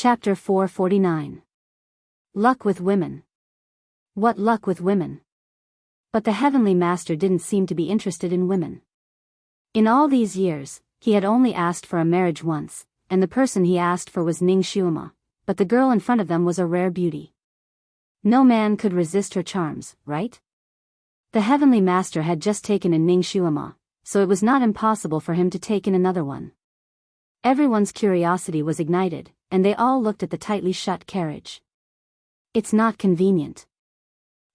Chapter 449. Luck with Women. What luck with women? But the Heavenly Master didn't seem to be interested in women. In all these years, he had only asked for a marriage once, and the person he asked for was Ning Xuema, but the girl in front of them was a rare beauty. No man could resist her charms, right? The Heavenly Master had just taken in Ning Xuema, so it was not impossible for him to take in another one. Everyone's curiosity was ignited, and they all looked at the tightly shut carriage. It's not convenient.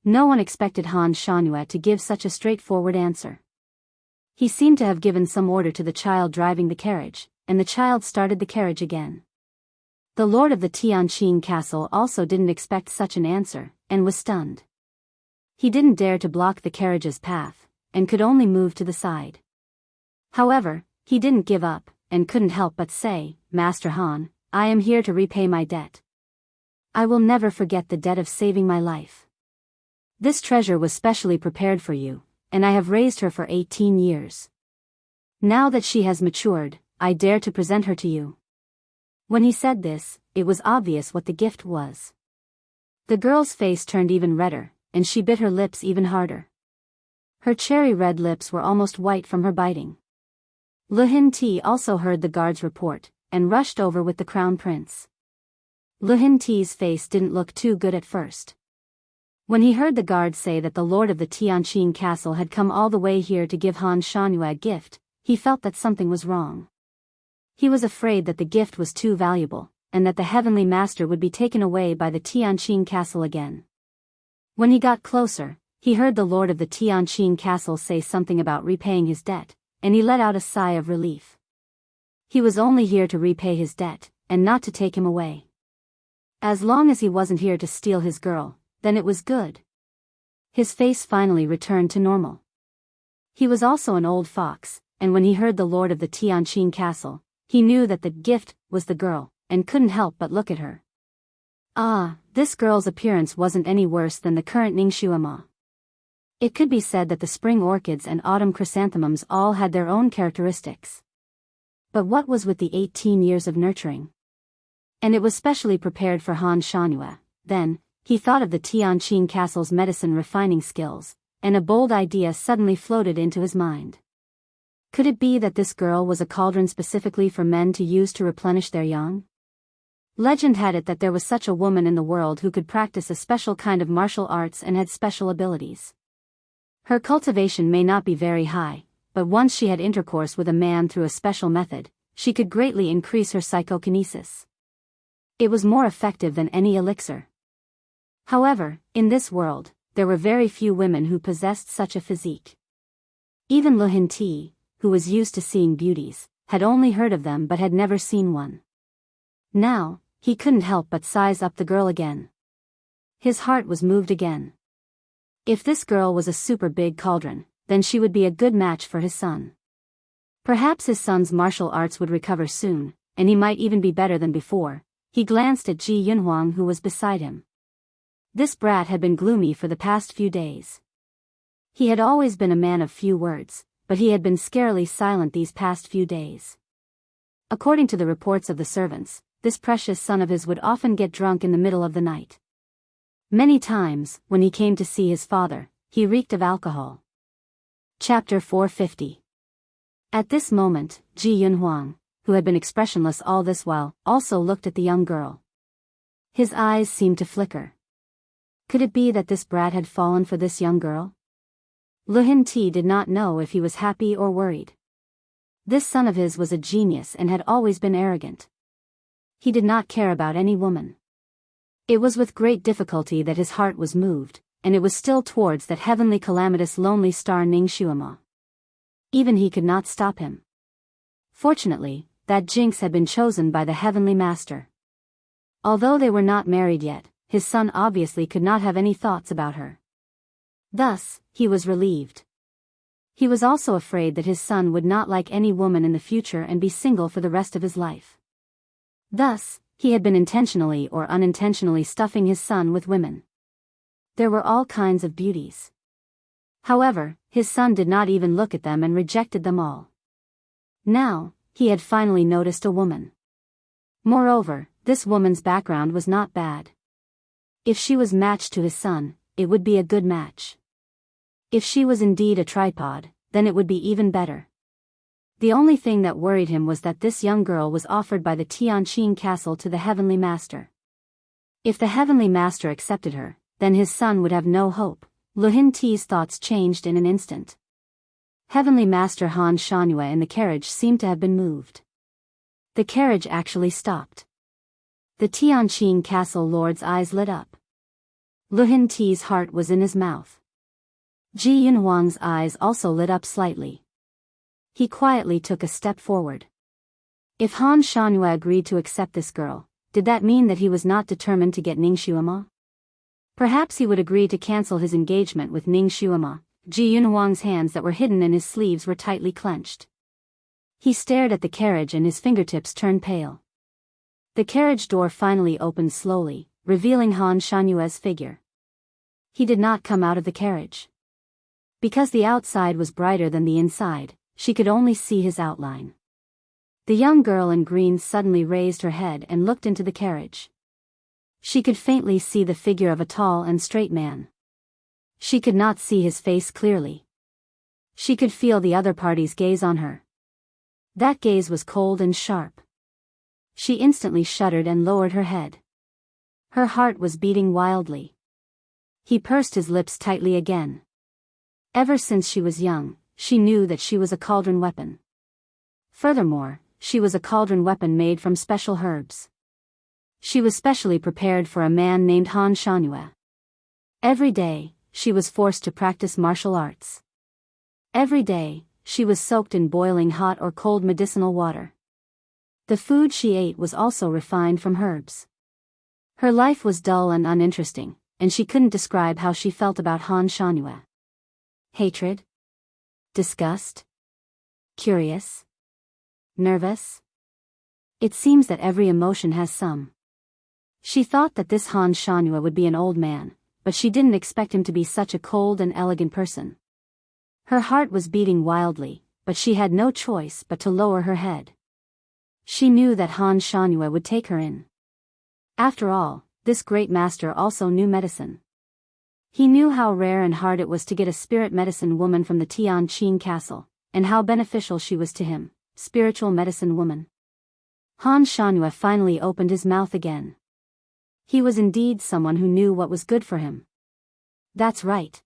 No one expected Han Shangyue to give such a straightforward answer. He seemed to have given some order to the child driving the carriage, and the child started the carriage again. The lord of the Tianqing castle also didn't expect such an answer, and was stunned. He didn't dare to block the carriage's path, and could only move to the side. However, he didn't give up, and couldn't help but say, "Master Han, I am here to repay my debt. I will never forget the debt of saving my life. This treasure was specially prepared for you, and I have raised her for 18 years. Now that she has matured, I dare to present her to you." When he said this, it was obvious what the gift was. The girl's face turned even redder, and she bit her lips even harder. Her cherry-red lips were almost white from her biting. Lu Hinti also heard the guard's report, and rushed over with the crown prince. Lu Hinti's face didn't look too good at first. When he heard the guard say that the lord of the Tianqing castle had come all the way here to give Han Shangyue a gift, he felt that something was wrong. He was afraid that the gift was too valuable, and that the Heavenly Master would be taken away by the Tianqing castle again. When he got closer, he heard the lord of the Tianqing castle say something about repaying his debt, and he let out a sigh of relief. He was only here to repay his debt, and not to take him away. As long as he wasn't here to steal his girl, then it was good. His face finally returned to normal. He was also an old fox, and when he heard the lord of the Tianqing castle, he knew that the gift was the girl, and couldn't help but look at her. This girl's appearance wasn't any worse than the current Ning Xuema. It could be said that the spring orchids and autumn chrysanthemums all had their own characteristics. But what was with the 18 years of nurturing? And it was specially prepared for Han Shangyue. Then, he thought of the Tianqing castle's medicine refining skills, and a bold idea suddenly floated into his mind. Could it be that this girl was a cauldron specifically for men to use to replenish their yang? Legend had it that there was such a woman in the world who could practice a special kind of martial arts and had special abilities. Her cultivation may not be very high, but once she had intercourse with a man through a special method, she could greatly increase her psychokinesis. It was more effective than any elixir. However, in this world, there were very few women who possessed such a physique. Even Lu Hinti, who was used to seeing beauties, had only heard of them but had never seen one. Now, he couldn't help but size up the girl again. His heart was moved again. If this girl was a super big cauldron, then she would be a good match for his son. Perhaps his son's martial arts would recover soon, and he might even be better than before. He glanced at Ji Yunhuang who was beside him. This brat had been gloomy for the past few days. He had always been a man of few words, but he had been scarily silent these past few days. According to the reports of the servants, this precious son of his would often get drunk in the middle of the night. Many times, when he came to see his father, he reeked of alcohol. Chapter 450. At this moment, Ji Yunhuang, who had been expressionless all this while, also looked at the young girl. His eyes seemed to flicker. Could it be that this brat had fallen for this young girl? Lu Hinti did not know if he was happy or worried. This son of his was a genius and had always been arrogant. He did not care about any woman. It was with great difficulty that his heart was moved, and it was still towards that heavenly calamitous lonely star Ning Xuema. Even he could not stop him. Fortunately, that jinx had been chosen by the Heavenly Master. Although they were not married yet, his son obviously could not have any thoughts about her. Thus, he was relieved. He was also afraid that his son would not like any woman in the future and be single for the rest of his life. Thus, he had been intentionally or unintentionally stuffing his son with women. There were all kinds of beauties. However, his son did not even look at them and rejected them all. Now, he had finally noticed a woman. Moreover, This woman's background was not bad. If she was matched to his son, it would be a good match. If she was indeed a tripod, then it would be even better. The only thing that worried him was that this young girl was offered by the Tianqing castle to the Heavenly Master. If the Heavenly Master accepted her, then his son would have no hope. Lu Hinti's thoughts changed in an instant. Heavenly Master Han Shanhua in the carriage seemed to have been moved. The carriage actually stopped. The Tianqing castle lord's eyes lit up. Lu Hinti's heart was in his mouth. Ji Yunhuang's eyes also lit up slightly. He quietly took a step forward. If Han Shanhua agreed to accept this girl, did that mean that he was not determined to get Ning Xuema? Perhaps he would agree to cancel his engagement with Ning Xuema. Ji Yunhuang's hands that were hidden in his sleeves were tightly clenched. He stared at the carriage and his fingertips turned pale. The carriage door finally opened slowly, revealing Han Shanhua's figure. He did not come out of the carriage. Because the outside was brighter than the inside, she could only see his outline. The young girl in green suddenly raised her head and looked into the carriage. She could faintly see the figure of a tall and straight man. She could not see his face clearly. She could feel the other party's gaze on her. That gaze was cold and sharp. She instantly shuddered and lowered her head. Her heart was beating wildly. He pursed his lips tightly again. Ever since she was young, she knew that she was a cauldron weapon. Furthermore, she was a cauldron weapon made from special herbs. She was specially prepared for a man named Han Shanhua. Every day, she was forced to practice martial arts. Every day, she was soaked in boiling hot or cold medicinal water. The food she ate was also refined from herbs. Her life was dull and uninteresting, and she couldn't describe how she felt about Han Shanhua. Hatred? Disgust? Curious? Nervous? It seems that every emotion has some. She thought that this Han Shanhua would be an old man, but she didn't expect him to be such a cold and elegant person. Her heart was beating wildly, but she had no choice but to lower her head. She knew that Han Shanhua would take her in. After all, this great master also knew medicine. He knew how rare and hard it was to get a spirit medicine woman from the Tianqing castle, and how beneficial she was to him, spiritual medicine woman. Han Shanhua finally opened his mouth again. He was indeed someone who knew what was good for him. That's right.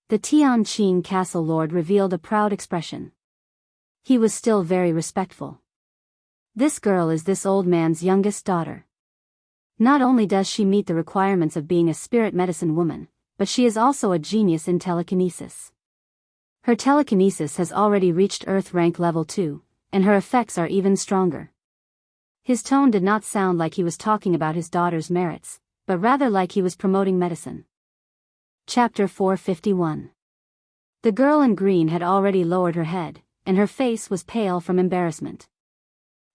The Tianqing castle lord revealed a proud expression. He was still very respectful. This girl is this old man's youngest daughter. Not only does she meet the requirements of being a spirit medicine woman, but she is also a genius in telekinesis. Her telekinesis has already reached Earth rank level 2, and her effects are even stronger. His tone did not sound like he was talking about his daughter's merits, but rather like he was promoting medicine. Chapter 451. The girl in green had already lowered her head, and her face was pale from embarrassment.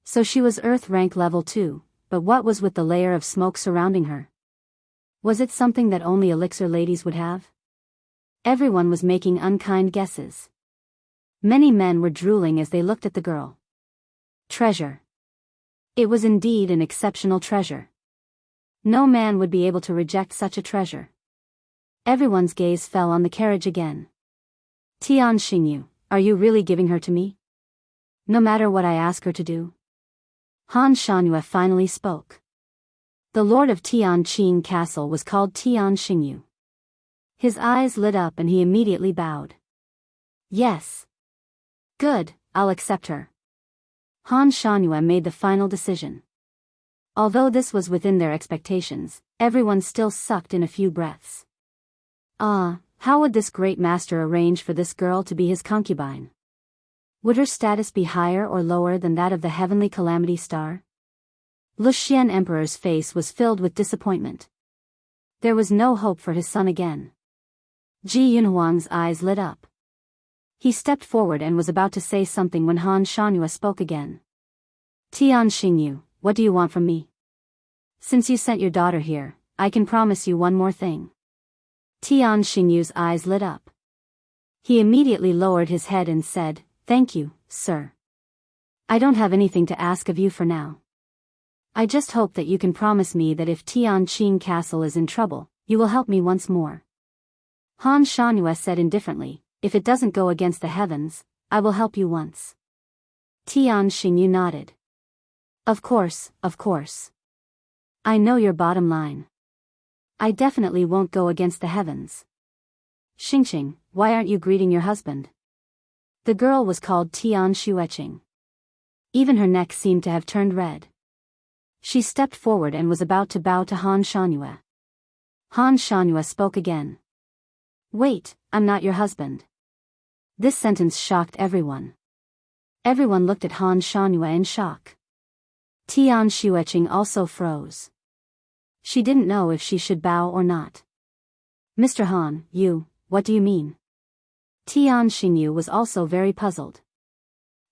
So she was Earth rank level 2, but what was with the layer of smoke surrounding her? Was it something that only elixir ladies would have? Everyone was making unkind guesses. Many men were drooling as they looked at the girl. Treasure. It was indeed an exceptional treasure. No man would be able to reject such a treasure. Everyone's gaze fell on the carriage again. Tian Xingyu, are you really giving her to me? No matter what I ask her to do? Han Shanhua finally spoke. The lord of Tianqing castle was called Tian Xingyu. His eyes lit up and he immediately bowed. Yes. Good, I'll accept her. Han Shanhua made the final decision. Although this was within their expectations, everyone still sucked in a few breaths. How would this great master arrange for this girl to be his concubine? Would her status be higher or lower than that of the heavenly calamity star? Luxian Emperor's face was filled with disappointment. There was no hope for his son again. Ji Yunhuang's eyes lit up. He stepped forward and was about to say something when Han Shanhua spoke again. Tian Xingyu, what do you want from me? Since you sent your daughter here, I can promise you one more thing. Tian Xingyu's eyes lit up. He immediately lowered his head and said, "Thank you, sir. I don't have anything to ask of you for now." I just hope that you can promise me that if Tianqing Castle is in trouble, you will help me once more. Han Shanhue said indifferently, if it doesn't go against the heavens, I will help you once. Tianqing nodded. Of course, of course. I know your bottom line. I definitely won't go against the heavens. Xingqing, why aren't you greeting your husband? The girl was called Tian Shueqing. Even her neck seemed to have turned red. She stepped forward and was about to bow to Han Shanhue. Han Shanhue spoke again. Wait, I'm not your husband. This sentence shocked everyone. Everyone looked at Han Shanhue in shock. Tian Shueqing also froze. She didn't know if she should bow or not. Mr. Han, what do you mean? Tian Xingyu was also very puzzled.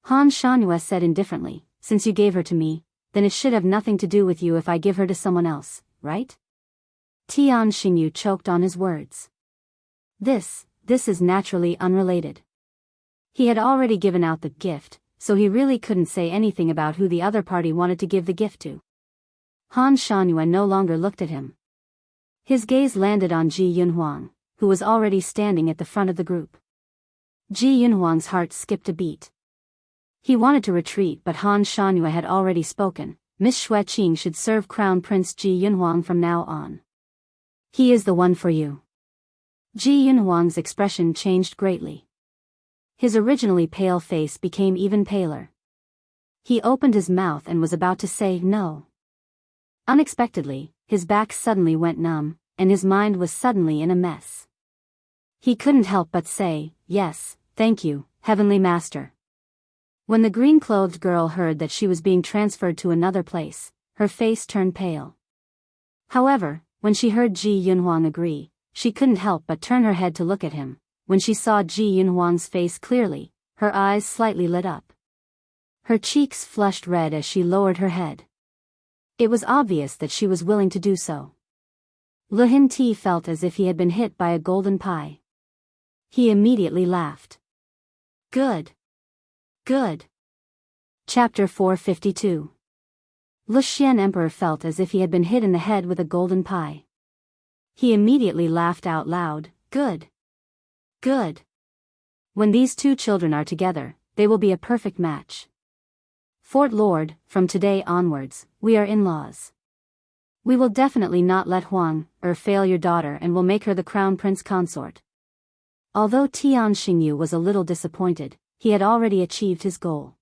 Han Shanhue said indifferently, since you gave her to me, then it should have nothing to do with you if I give her to someone else, right? Tian Xingyu choked on his words. This is naturally unrelated. He had already given out the gift, so he really couldn't say anything about who the other party wanted to give the gift to. Han Shanhue no longer looked at him. His gaze landed on Ji Yunhuang, who was already standing at the front of the group. Ji Yunhuang's heart skipped a beat. He wanted to retreat, but Han Shanhue had already spoken. Miss Xueqing should serve Crown Prince Ji Yunhuang from now on. He is the one for you. Ji Yunhuang's expression changed greatly. His originally pale face became even paler. He opened his mouth and was about to say no. Unexpectedly, his back suddenly went numb, and his mind was suddenly in a mess. He couldn't help but say, yes, thank you, Heavenly Master. When the green-clothed girl heard that she was being transferred to another place, her face turned pale. However, when she heard Ji Yunhuang agree, she couldn't help but turn her head to look at him. When she saw Ji Yunhuang's face clearly, her eyes slightly lit up. Her cheeks flushed red as she lowered her head. It was obvious that she was willing to do so. Lu Hinti felt as if he had been hit by a golden pie. He immediately laughed. Good. Good. Chapter 452. Lu Xian Emperor felt as if he had been hit in the head with a golden pie. He immediately laughed out loud. Good. Good. When these two children are together, they will be a perfect match. Fort Lord, from today onwards, we are in-laws. We will definitely not let Huang fail your daughter and will make her the crown prince consort. Although Tian Xingyu was a little disappointed, he had already achieved his goal.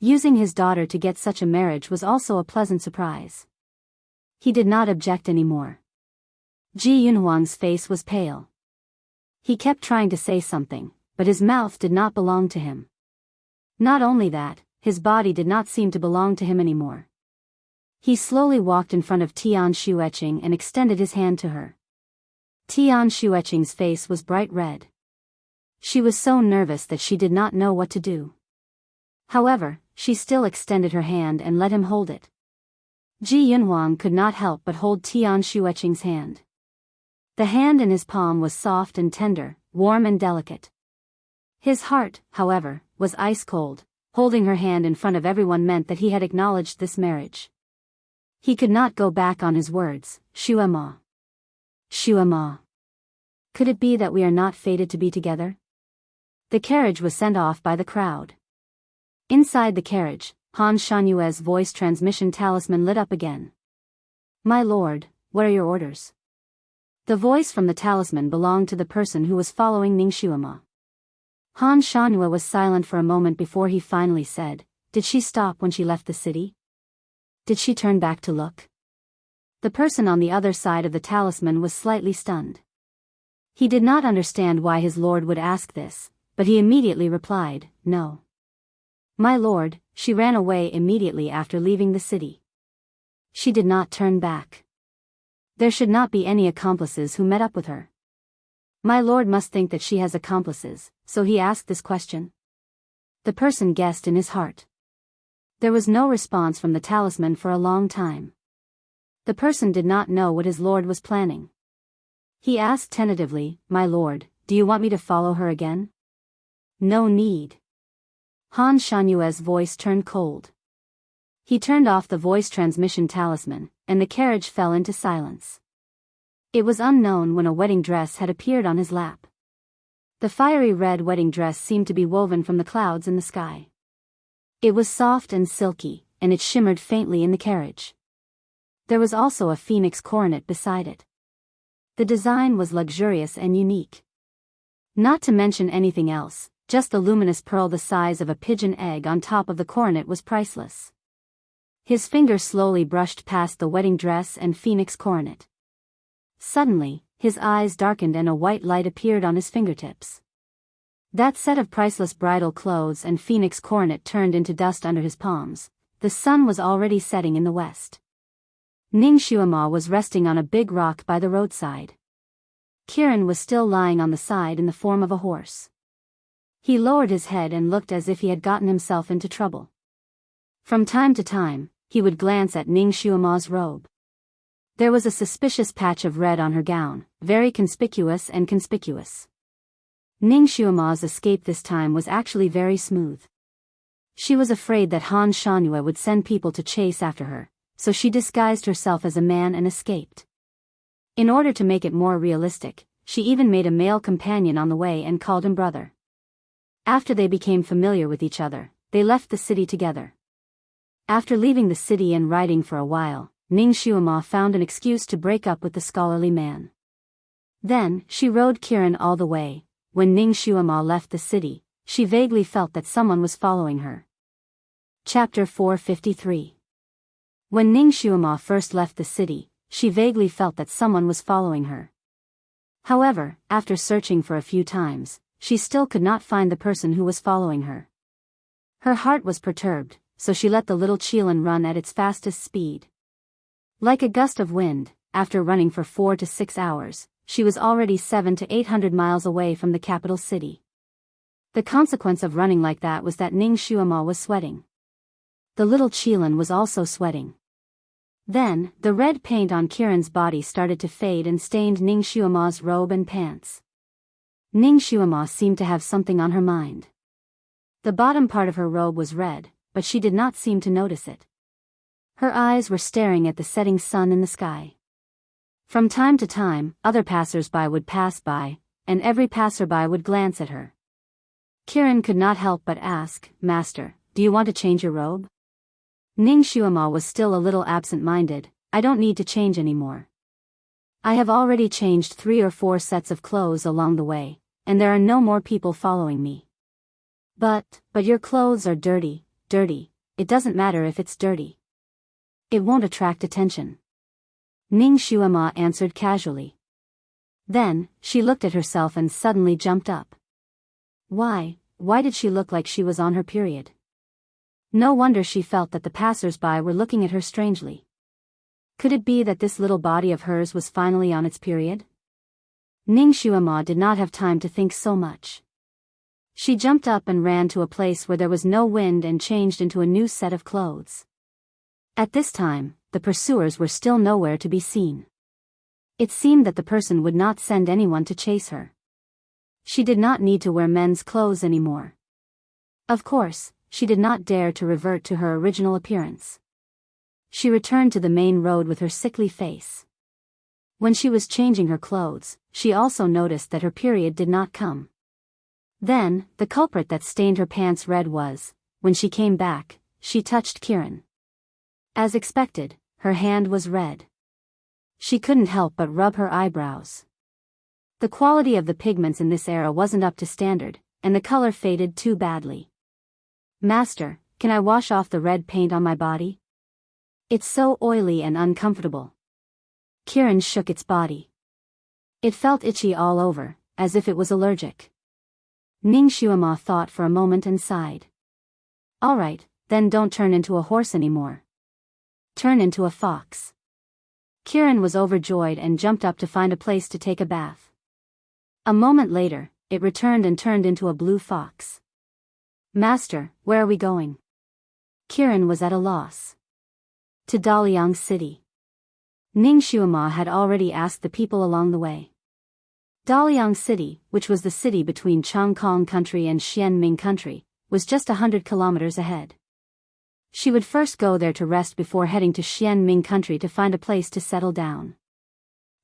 Using his daughter to get such a marriage was also a pleasant surprise. He did not object anymore. Ji Yunhuang's face was pale. He kept trying to say something, but his mouth did not belong to him. Not only that, his body did not seem to belong to him anymore. He slowly walked in front of Tian Shueqing and extended his hand to her. Tian Shueqing's face was bright red. She was so nervous that she did not know what to do. However, she still extended her hand and let him hold it. Ji Yunhuang could not help but hold Tian Shueqing's hand. The hand in his palm was soft and tender, warm and delicate. His heart, however, was ice cold. Holding her hand in front of everyone meant that he had acknowledged this marriage. He could not go back on his words. Shuema. Shuema. Could it be that we are not fated to be together? The carriage was sent off by the crowd. Inside the carriage, Han Shanhue's voice transmission talisman lit up again. My lord, what are your orders? The voice from the talisman belonged to the person who was following Ning Shuema. Han Shanhue was silent for a moment before he finally said, did she stop when she left the city? Did she turn back to look? The person on the other side of the talisman was slightly stunned. He did not understand why his lord would ask this, but he immediately replied, no. My lord, she ran away immediately after leaving the city. She did not turn back. There should not be any accomplices who met up with her. My lord must think that she has accomplices, so he asked this question. The person guessed in his heart. There was no response from the talisman for a long time. The person did not know what his lord was planning. He asked tentatively, my lord, do you want me to follow her again? No need. Han Shanhue's voice turned cold. He turned off the voice transmission talisman, and the carriage fell into silence. It was unknown when a wedding dress had appeared on his lap. The fiery red wedding dress seemed to be woven from the clouds in the sky. It was soft and silky, and it shimmered faintly in the carriage. There was also a phoenix coronet beside it. The design was luxurious and unique. Not to mention anything else, just the luminous pearl the size of a pigeon egg on top of the coronet was priceless. His finger slowly brushed past the wedding dress and phoenix coronet. Suddenly, his eyes darkened and a white light appeared on his fingertips. That set of priceless bridal clothes and phoenix coronet turned into dust under his palms. The sun was already setting in the west. Ning Xuema was resting on a big rock by the roadside. Kiran was still lying on the side in the form of a horse. He lowered his head and looked as if he had gotten himself into trouble. From time to time, he would glance at Ning Xuema's robe. There was a suspicious patch of red on her gown, very conspicuous and conspicuous. Ning Xuema's escape this time was actually very smooth. She was afraid that Han Shanyue would send people to chase after her, so she disguised herself as a man and escaped. In order to make it more realistic, she even made a male companion on the way and called him brother. After they became familiar with each other, they left the city together. After leaving the city and riding for a while, Ning Xuema found an excuse to break up with the scholarly man. Then, she rode Kiran all the way. When Ning Xuema left the city, she vaguely felt that someone was following her. Chapter 453. When Ning Xuema first left the city, she vaguely felt that someone was following her. However, after searching for a few times, she still could not find the person who was following her. Her heart was perturbed, so she let the little Qilin run at its fastest speed. Like a gust of wind, after running for 4 to 6 hours, she was already 700 to 800 miles away from the capital city. The consequence of running like that was that Ning Xuema was sweating. The little Qilin was also sweating. Then, the red paint on Kiran's body started to fade and stained Ning Xuema's robe and pants. Ning Xuema seemed to have something on her mind. The bottom part of her robe was red, but she did not seem to notice it. Her eyes were staring at the setting sun in the sky. From time to time, other passers-by would pass by, and every passerby would glance at her. Kiran could not help but ask, "Master, do you want to change your robe?" Ning Xuema was still a little absent-minded. "I don't need to change anymore. I have already changed 3 or 4 sets of clothes along the way, and there are no more people following me." But your clothes are dirty. It doesn't matter if it's dirty. It won't attract attention." Ning Xuema answered casually. Then, she looked at herself and suddenly jumped up. Why did she look like she was on her period? No wonder she felt that the passers-by were looking at her strangely. Could it be that this little body of hers was finally on its period? Ning Xuema did not have time to think so much. She jumped up and ran to a place where there was no wind and changed into a new set of clothes. At this time, the pursuers were still nowhere to be seen. It seemed that the person would not send anyone to chase her. She did not need to wear men's clothes anymore. Of course, she did not dare to revert to her original appearance. She returned to the main road with her sickly face. When she was changing her clothes, she also noticed that her period did not come. Then, the culprit that stained her pants red was, when she came back, she touched Kiran. As expected, her hand was red. She couldn't help but rub her eyebrows. The quality of the pigments in this era wasn't up to standard, and the color faded too badly. "Master, can I wash off the red paint on my body? It's so oily and uncomfortable." Kiran shook its body. It felt itchy all over, as if it was allergic. Ning Xuema thought for a moment and sighed. "All right, then don't turn into a horse anymore. Turn into a fox." Kiran was overjoyed and jumped up to find a place to take a bath. A moment later, it returned and turned into a blue fox. "Master, where are we going?" Kiran was at a loss. "To Daliang City." Ning Xuema had already asked the people along the way. Daliang City, which was the city between Changkong Country and Xianming Country, was just 100 kilometers ahead. She would first go there to rest before heading to Xianming country to find a place to settle down.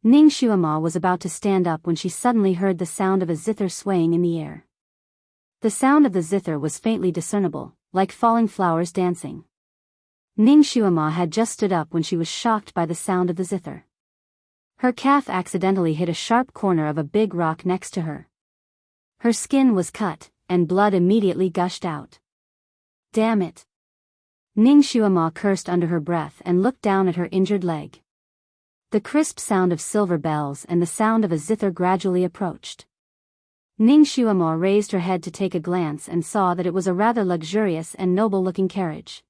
Ning Xuema was about to stand up when she suddenly heard the sound of a zither swaying in the air. The sound of the zither was faintly discernible, like falling flowers dancing. Ning Xuema had just stood up when she was shocked by the sound of the zither. Her calf accidentally hit a sharp corner of a big rock next to her. Her skin was cut, and blood immediately gushed out. Damn it! Ning Xuema cursed under her breath and looked down at her injured leg. The crisp sound of silver bells and the sound of a zither gradually approached. Ning Xuema raised her head to take a glance and saw that it was a rather luxurious and noble-looking carriage.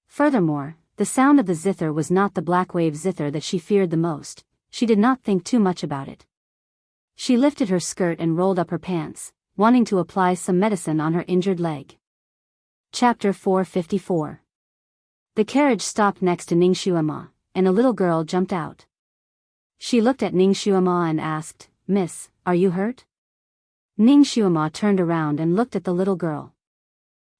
Furthermore, the sound of the zither was not the black wave zither that she feared the most. She did not think too much about it. She lifted her skirt and rolled up her pants, wanting to apply some medicine on her injured leg. Chapter 454. The carriage stopped next to Ning Xuema, and a little girl jumped out. She looked at Ning Xuema and asked, "Miss, are you hurt?" Ning Xuema turned around and looked at the little girl.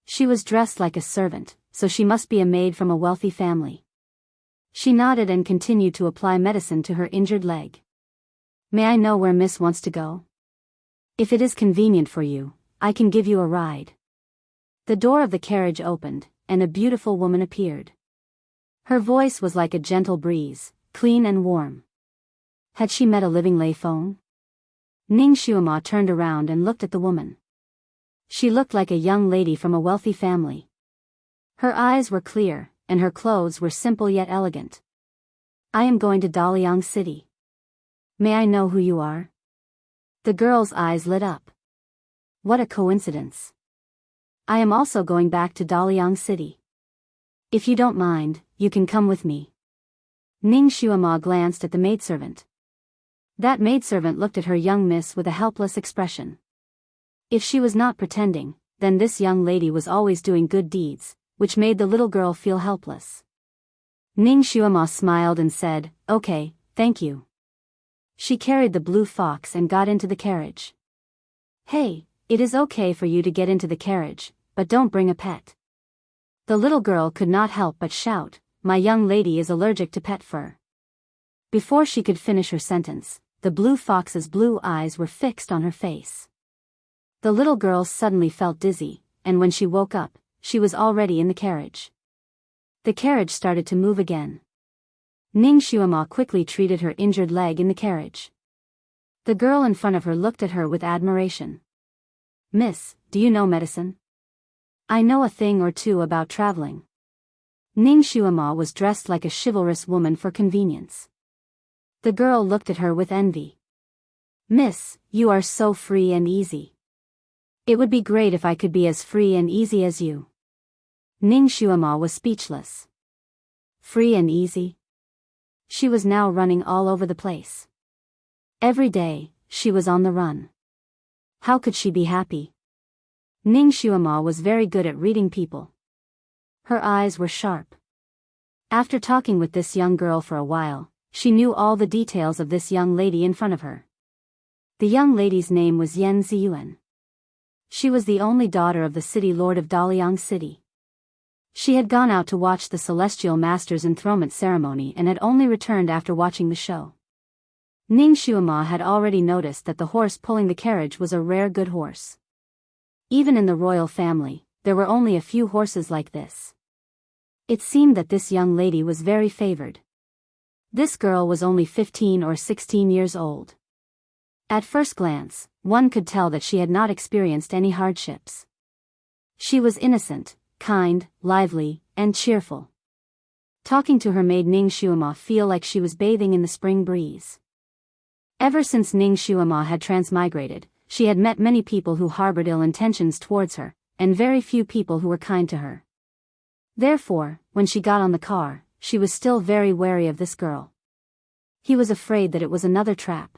She was dressed like a servant, so she must be a maid from a wealthy family. She nodded and continued to apply medicine to her injured leg. "May I know where Miss wants to go? If it is convenient for you, I can give you a ride." The door of the carriage opened, and a beautiful woman appeared. Her voice was like a gentle breeze, clean and warm. Had she met a living lay phone? Ning Xuema turned around and looked at the woman. She looked like a young lady from a wealthy family. Her eyes were clear, and her clothes were simple yet elegant. "I am going to Daliang City. May I know who you are?" The girl's eyes lit up. What a coincidence. "I am also going back to Daliang City. If you don't mind, you can come with me." Ning Xuema glanced at the maidservant. That maidservant looked at her young miss with a helpless expression. If she was not pretending, then this young lady was always doing good deeds, which made the little girl feel helpless. Ning Xuema smiled and said, "Okay, thank you." She carried the blue fox and got into the carriage. "Hey, it is okay for you to get into the carriage, but don't bring a pet." The little girl could not help but shout, "My young lady is allergic to pet fur." Before she could finish her sentence, the blue fox's blue eyes were fixed on her face. The little girl suddenly felt dizzy, and when she woke up, she was already in the carriage. The carriage started to move again. Ning Xuema quickly treated her injured leg in the carriage. The girl in front of her looked at her with admiration. "Miss, do you know medicine?" "I know a thing or two about traveling." Ning Xuema was dressed like a chivalrous woman for convenience. The girl looked at her with envy. "Miss, you are so free and easy. It would be great if I could be as free and easy as you." Ning Xuema was speechless. Free and easy? She was now running all over the place. Every day, she was on the run. How could she be happy? Ning Xuema was very good at reading people. Her eyes were sharp. After talking with this young girl for a while, she knew all the details of this young lady in front of her. The young lady's name was Yan Ziyuan. She was the only daughter of the city lord of Daliang City. She had gone out to watch the Celestial Master's enthronement ceremony and had only returned after watching the show. Ning Xuema had already noticed that the horse pulling the carriage was a rare good horse. Even in the royal family, there were only a few horses like this. It seemed that this young lady was very favored. This girl was only 15 or 16 years old. At first glance, one could tell that she had not experienced any hardships. She was innocent, kind, lively, and cheerful. Talking to her made Ning Xuema feel like she was bathing in the spring breeze. Ever since Ning Xuema had transmigrated, she had met many people who harbored ill intentions towards her, and very few people who were kind to her. Therefore, when she got on the car, she was still very wary of this girl. He was afraid that it was another trap.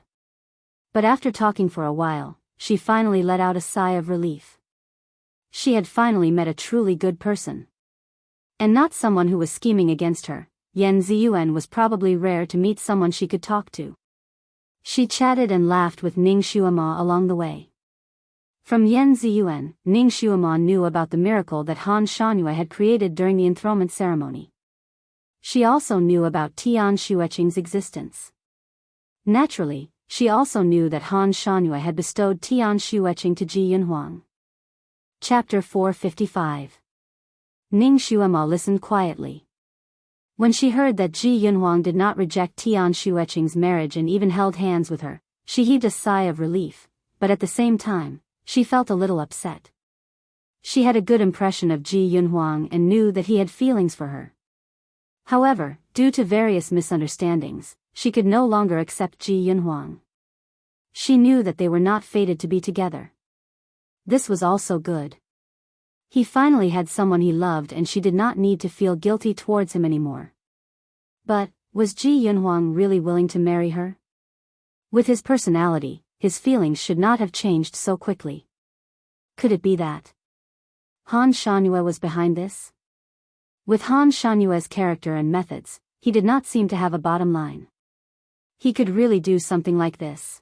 But after talking for a while, she finally let out a sigh of relief. She had finally met a truly good person. And not someone who was scheming against her. Yan Ziyuan was probably rare to meet someone she could talk to. She chatted and laughed with Ning Xuema along the way. From Yan Ziyuan, Ning Xuema knew about the miracle that Han Shangyue had created during the enthronement ceremony. She also knew about Tian Xueqing's existence. Naturally, she also knew that Han Shangyue had bestowed Tian Xueqing to Ji Yunhuang. Chapter 455. Ning Xuema listened quietly. When she heard that Ji Yunhuang did not reject Tian Xueqing's marriage and even held hands with her, she heaved a sigh of relief, but at the same time, she felt a little upset. She had a good impression of Ji Yunhuang and knew that he had feelings for her. However, due to various misunderstandings, she could no longer accept Ji Yunhuang. She knew that they were not fated to be together. This was also good. He finally had someone he loved and she did not need to feel guilty towards him anymore. But, was Ji Yunhuang really willing to marry her? With his personality, his feelings should not have changed so quickly. Could it be that Han Shangyue was behind this? With Han Shanyue's character and methods, he did not seem to have a bottom line. He could really do something like this.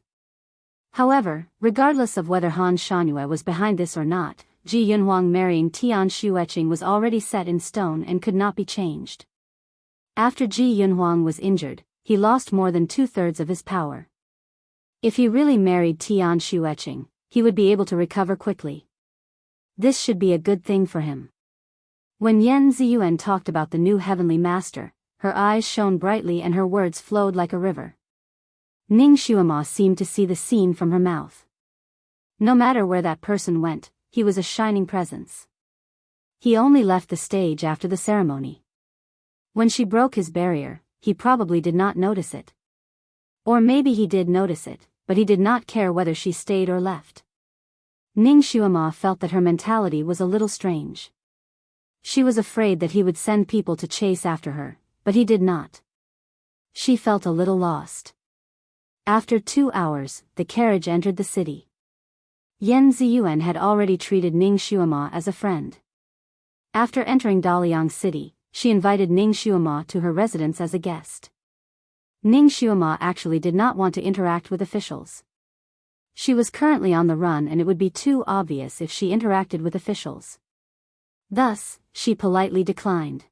However, regardless of whether Han Shangyue was behind this or not, Ji Yunhuang marrying Tian Xueqing was already set in stone and could not be changed. After Ji Yunhuang was injured, he lost more than 2/3 of his power. If he really married Tian Xueqing, he would be able to recover quickly. This should be a good thing for him. When Yan Ziyuan talked about the new heavenly master, her eyes shone brightly and her words flowed like a river. Ning Xuema seemed to see the scene from her mouth. No matter where that person went, he was a shining presence. He only left the stage after the ceremony. When she broke his barrier, he probably did not notice it. Or maybe he did notice it, but he did not care whether she stayed or left. Ning Xuema felt that her mentality was a little strange. She was afraid that he would send people to chase after her, but he did not. She felt a little lost. After 2 hours, the carriage entered the city. Yan Ziyuan had already treated Ning Xuema as a friend. After entering Daliang City, she invited Ning Xuema to her residence as a guest. Ning Xuema actually did not want to interact with officials. She was currently on the run and it would be too obvious if she interacted with officials. Thus, she politely declined.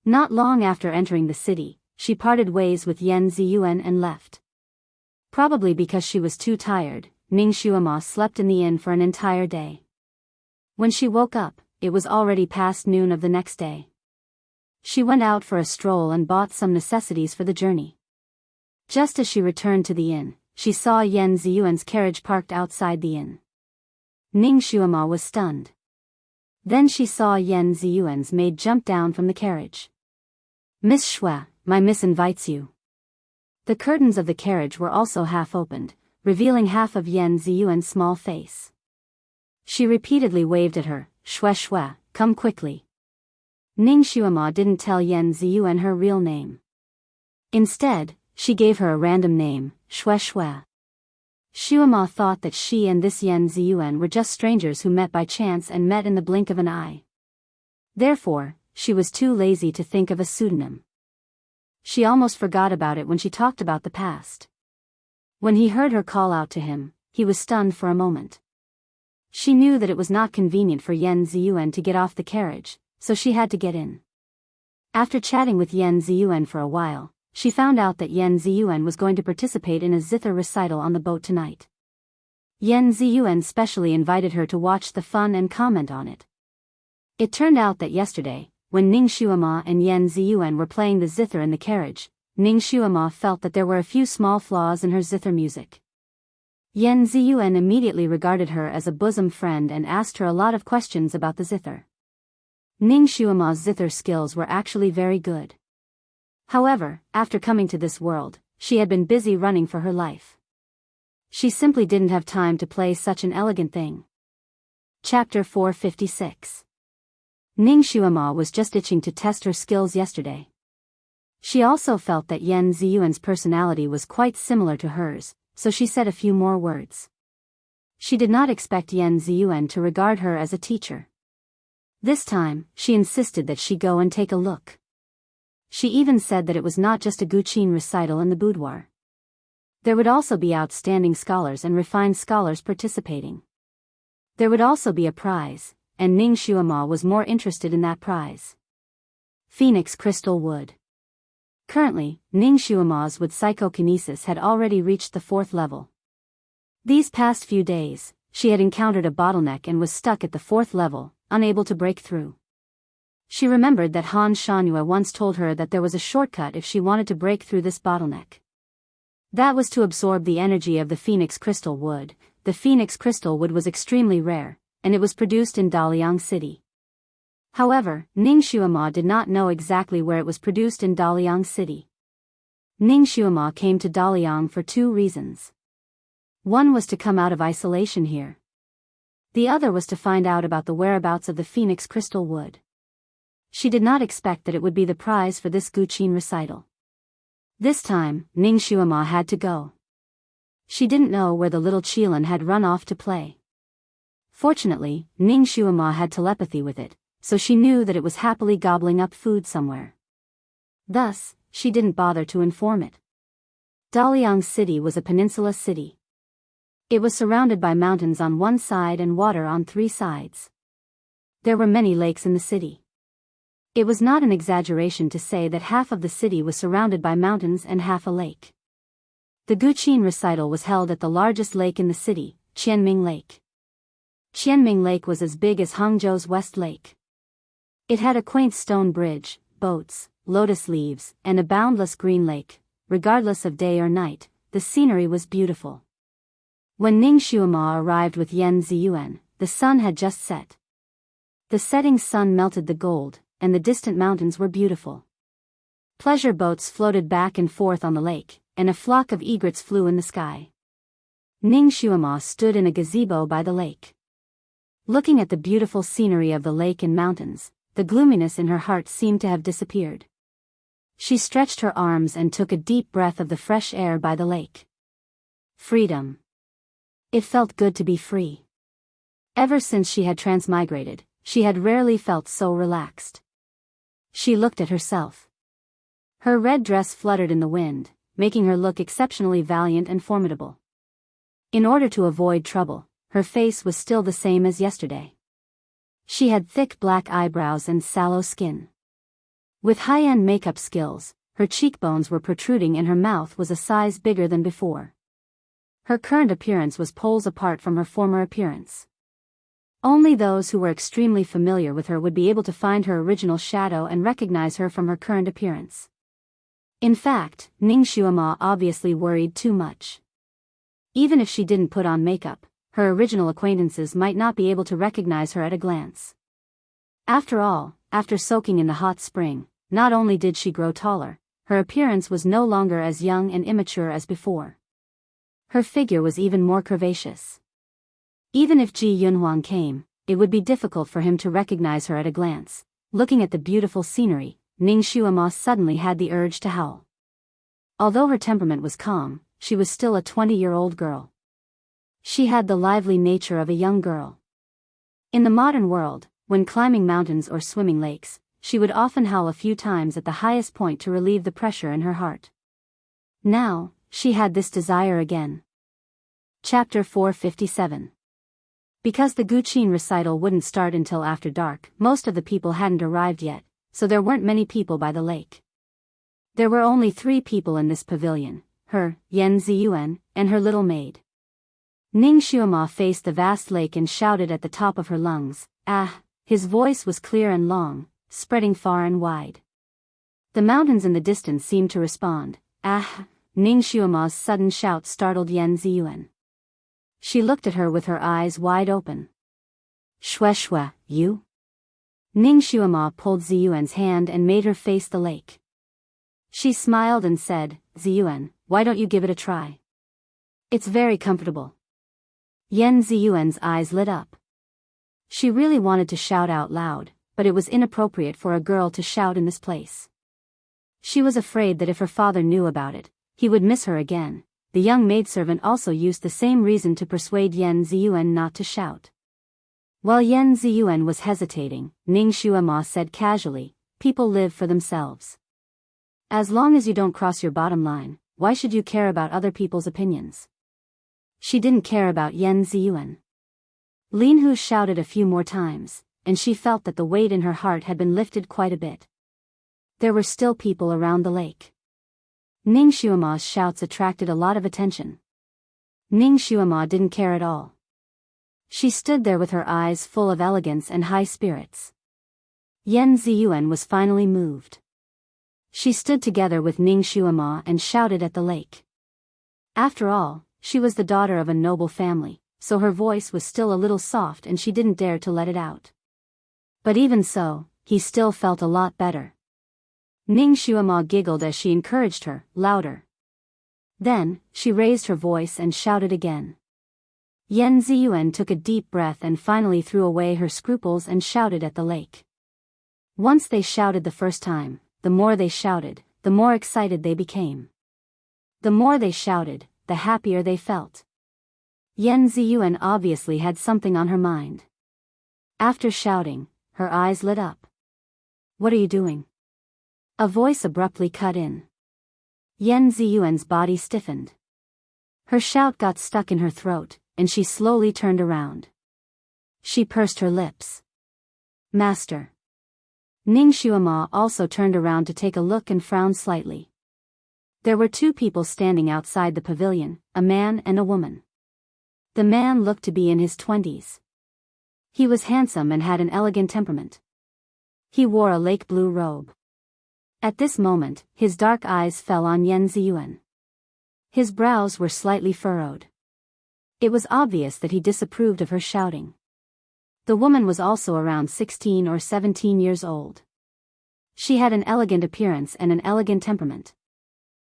Not long after entering the city, she parted ways with Yan Ziyuan and left. Probably because she was too tired, Ning Xuema slept in the inn for an entire day. When she woke up, it was already past noon of the next day. She went out for a stroll and bought some necessities for the journey. Just as she returned to the inn, she saw Yan Ziyuan's carriage parked outside the inn. Ning Xuema was stunned. Then she saw Yan Ziyuan's maid jump down from the carriage. "Miss Shui, my miss invites you." The curtains of the carriage were also half opened, revealing half of Yan Ziyuan's small face. She repeatedly waved at her, "Shui Shui, come quickly." Ning Xuema didn't tell Yan Ziyuan her real name. Instead, she gave her a random name, Shui Shui. Xuema thought that she and this Yan Ziyuan were just strangers who met by chance and met in the blink of an eye. Therefore, she was too lazy to think of a pseudonym. She almost forgot about it when she talked about the past. When he heard her call out to him, he was stunned for a moment. She knew that it was not convenient for Yan Ziyuan to get off the carriage, so she had to get in. After chatting with Yan Ziyuan for a while, she found out that Yan Ziyuan was going to participate in a zither recital on the boat tonight. Yan Ziyuan specially invited her to watch the fun and comment on it. It turned out that yesterday, when Ning Xuema and Yan Ziyuan were playing the zither in the carriage, Ning Xuema felt that there were a few small flaws in her zither music. Yan Ziyuan immediately regarded her as a bosom friend and asked her a lot of questions about the zither. Ning Xuema's zither skills were actually very good. However, after coming to this world, she had been busy running for her life. She simply didn't have time to play such an elegant thing. Chapter 456. Ning Xuema was just itching to test her skills yesterday. She also felt that Yan Ziyuan's personality was quite similar to hers, so she said a few more words. She did not expect Yan Ziyuan to regard her as a teacher. This time, she insisted that she go and take a look. She even said that it was not just a Guqin recital in the boudoir. There would also be outstanding scholars and refined scholars participating. There would also be a prize, and Ning Xuema was more interested in that prize. Phoenix Crystal Wood. Currently, Ning Xuema's with psychokinesis had already reached the 4th level. These past few days, she had encountered a bottleneck and was stuck at the 4th level, unable to break through. She remembered that Han Shanhua once told her that there was a shortcut if she wanted to break through this bottleneck. That was to absorb the energy of the Phoenix Crystal Wood. The Phoenix Crystal Wood was extremely rare, and it was produced in Daliang City. However, Ning Xuema did not know exactly where it was produced in Daliang City. Ning Xuema came to Daliang for 2 reasons. One was to come out of isolation here. The other was to find out about the whereabouts of the Phoenix Crystal Wood. She did not expect that it would be the prize for this Guqin recital. This time, Ning Xuema had to go. She didn't know where the little Qilin had run off to play. Fortunately, Ning Xuema had telepathy with it, so she knew that it was happily gobbling up food somewhere. Thus, she didn't bother to inform it. Daliang City was a peninsula city. It was surrounded by mountains on one side and water on 3 sides. There were many lakes in the city. It was not an exaggeration to say that half of the city was surrounded by mountains and half a lake. The Guqin recital was held at the largest lake in the city, Qianming Lake. Qianming Lake was as big as Hangzhou's West Lake. It had a quaint stone bridge, boats, lotus leaves, and a boundless green lake. Regardless of day or night, the scenery was beautiful. When Ning Xuema arrived with Yan Ziyuan, the sun had just set. The setting sun melted the gold, and the distant mountains were beautiful. Pleasure boats floated back and forth on the lake, and a flock of egrets flew in the sky. Ning Xuema stood in a gazebo by the lake. Looking at the beautiful scenery of the lake and mountains, the gloominess in her heart seemed to have disappeared. She stretched her arms and took a deep breath of the fresh air by the lake. Freedom. It felt good to be free. Ever since she had transmigrated, she had rarely felt so relaxed. She looked at herself. Her red dress fluttered in the wind, making her look exceptionally valiant and formidable. In order to avoid trouble, her face was still the same as yesterday. She had thick black eyebrows and sallow skin. With high-end makeup skills, her cheekbones were protruding and her mouth was a size bigger than before. Her current appearance was poles apart from her former appearance. Only those who were extremely familiar with her would be able to find her original shadow and recognize her from her current appearance. In fact, Ning Xuema obviously worried too much. Even if she didn't put on makeup, her original acquaintances might not be able to recognize her at a glance. After all, after soaking in the hot spring, not only did she grow taller, her appearance was no longer as young and immature as before. Her figure was even more curvaceous. Even if Ji Yunhuang came, it would be difficult for him to recognize her at a glance. Looking at the beautiful scenery, Ning Xuema suddenly had the urge to howl. Although her temperament was calm, she was still a 20-year-old girl. She had the lively nature of a young girl. In the modern world, when climbing mountains or swimming lakes, she would often howl a few times at the highest point to relieve the pressure in her heart. Now, she had this desire again. Chapter 457. Because the Guqin recital wouldn't start until after dark, most of the people hadn't arrived yet, so there weren't many people by the lake. There were only 3 people in this pavilion, her, Yan Ziyuan, and her little maid. Ning Xuema faced the vast lake and shouted at the top of her lungs, "Ah!" His voice was clear and long, spreading far and wide. The mountains in the distance seemed to respond, "Ah!" Ning Xuema's sudden shout startled Yan Ziyuan. She looked at her with her eyes wide open. "Shue shue, you?" Ning Xuema pulled Ziyuan's hand and made her face the lake. She smiled and said, "Ziyuan, why don't you give it a try? It's very comfortable." Yan Ziyuan's eyes lit up. She really wanted to shout out loud, but it was inappropriate for a girl to shout in this place. She was afraid that if her father knew about it, he would miss her again. The young maidservant also used the same reason to persuade Yan Ziyuan not to shout. While Yan Ziyuan was hesitating, Ning Xuema said casually, "People live for themselves. As long as you don't cross your bottom line, why should you care about other people's opinions?" She didn't care about Yan Ziyuan. Lin Hu shouted a few more times, and she felt that the weight in her heart had been lifted quite a bit. There were still people around the lake. Ning Xuema's shouts attracted a lot of attention. Ning Xuema didn't care at all. She stood there with her eyes full of elegance and high spirits. Yan Ziyuan was finally moved. She stood together with Ning Xuema and shouted at the lake. After all, she was the daughter of a noble family, so her voice was still a little soft and she didn't dare to let it out. But even so, he still felt a lot better. Ning Xuema giggled as she encouraged her, louder. Then, she raised her voice and shouted again. Yan Ziyuan took a deep breath and finally threw away her scruples and shouted at the lake. Once they shouted the first time, the more they shouted, the more excited they became. The more they shouted, the happier they felt. Yan Ziyuan obviously had something on her mind. After shouting, her eyes lit up. "What are you doing?" A voice abruptly cut in. Yan Ziyuan's body stiffened. Her shout got stuck in her throat, and she slowly turned around. She pursed her lips. "Master." Ning Xuema also turned around to take a look and frowned slightly. There were two people standing outside the pavilion, a man and a woman. The man looked to be in his 20s. He was handsome and had an elegant temperament. He wore a lake blue robe. At this moment, his dark eyes fell on Yan Ziyuan. His brows were slightly furrowed. It was obvious that he disapproved of her shouting. The woman was also around 16 or 17 years old. She had an elegant appearance and an elegant temperament.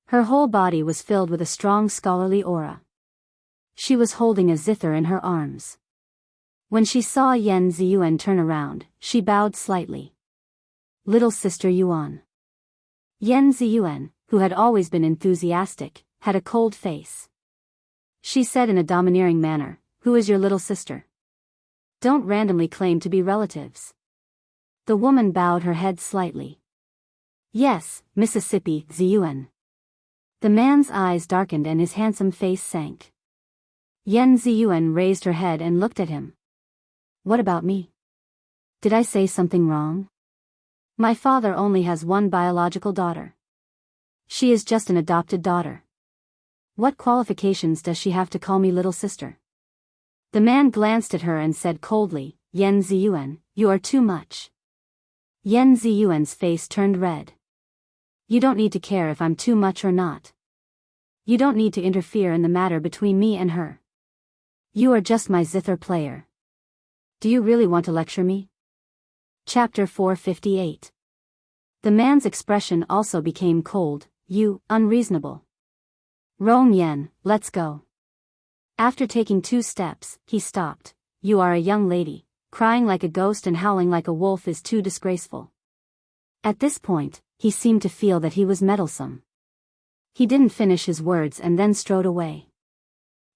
Her whole body was filled with a strong scholarly aura. She was holding a zither in her arms. When she saw Yan Ziyuan turn around, she bowed slightly. "Little sister Yuan." Yan Ziyuan, who had always been enthusiastic, had a cold face. She said in a domineering manner, "Who is your little sister? Don't randomly claim to be relatives." The woman bowed her head slightly. "Yes, Mississippi Ziyuan." The man's eyes darkened and his handsome face sank. Yan Ziyuan raised her head and looked at him. "What about me? Did I say something wrong? My father only has one biological daughter. She is just an adopted daughter. What qualifications does she have to call me little sister?" The man glanced at her and said coldly, "Yan Ziyuan, you are too much." Yan Ziyuan's face turned red. "You don't need to care if I'm too much or not. You don't need to interfere in the matter between me and her. You are just my zither player. Do you really want to lecture me?" Chapter 458. The man's expression also became cold. "You, unreasonable. Rong Yan, let's go." After taking 2 steps, he stopped. "You are a young lady. Crying like a ghost and howling like a wolf is too disgraceful." At this point, he seemed to feel that he was meddlesome. He didn't finish his words and then strode away.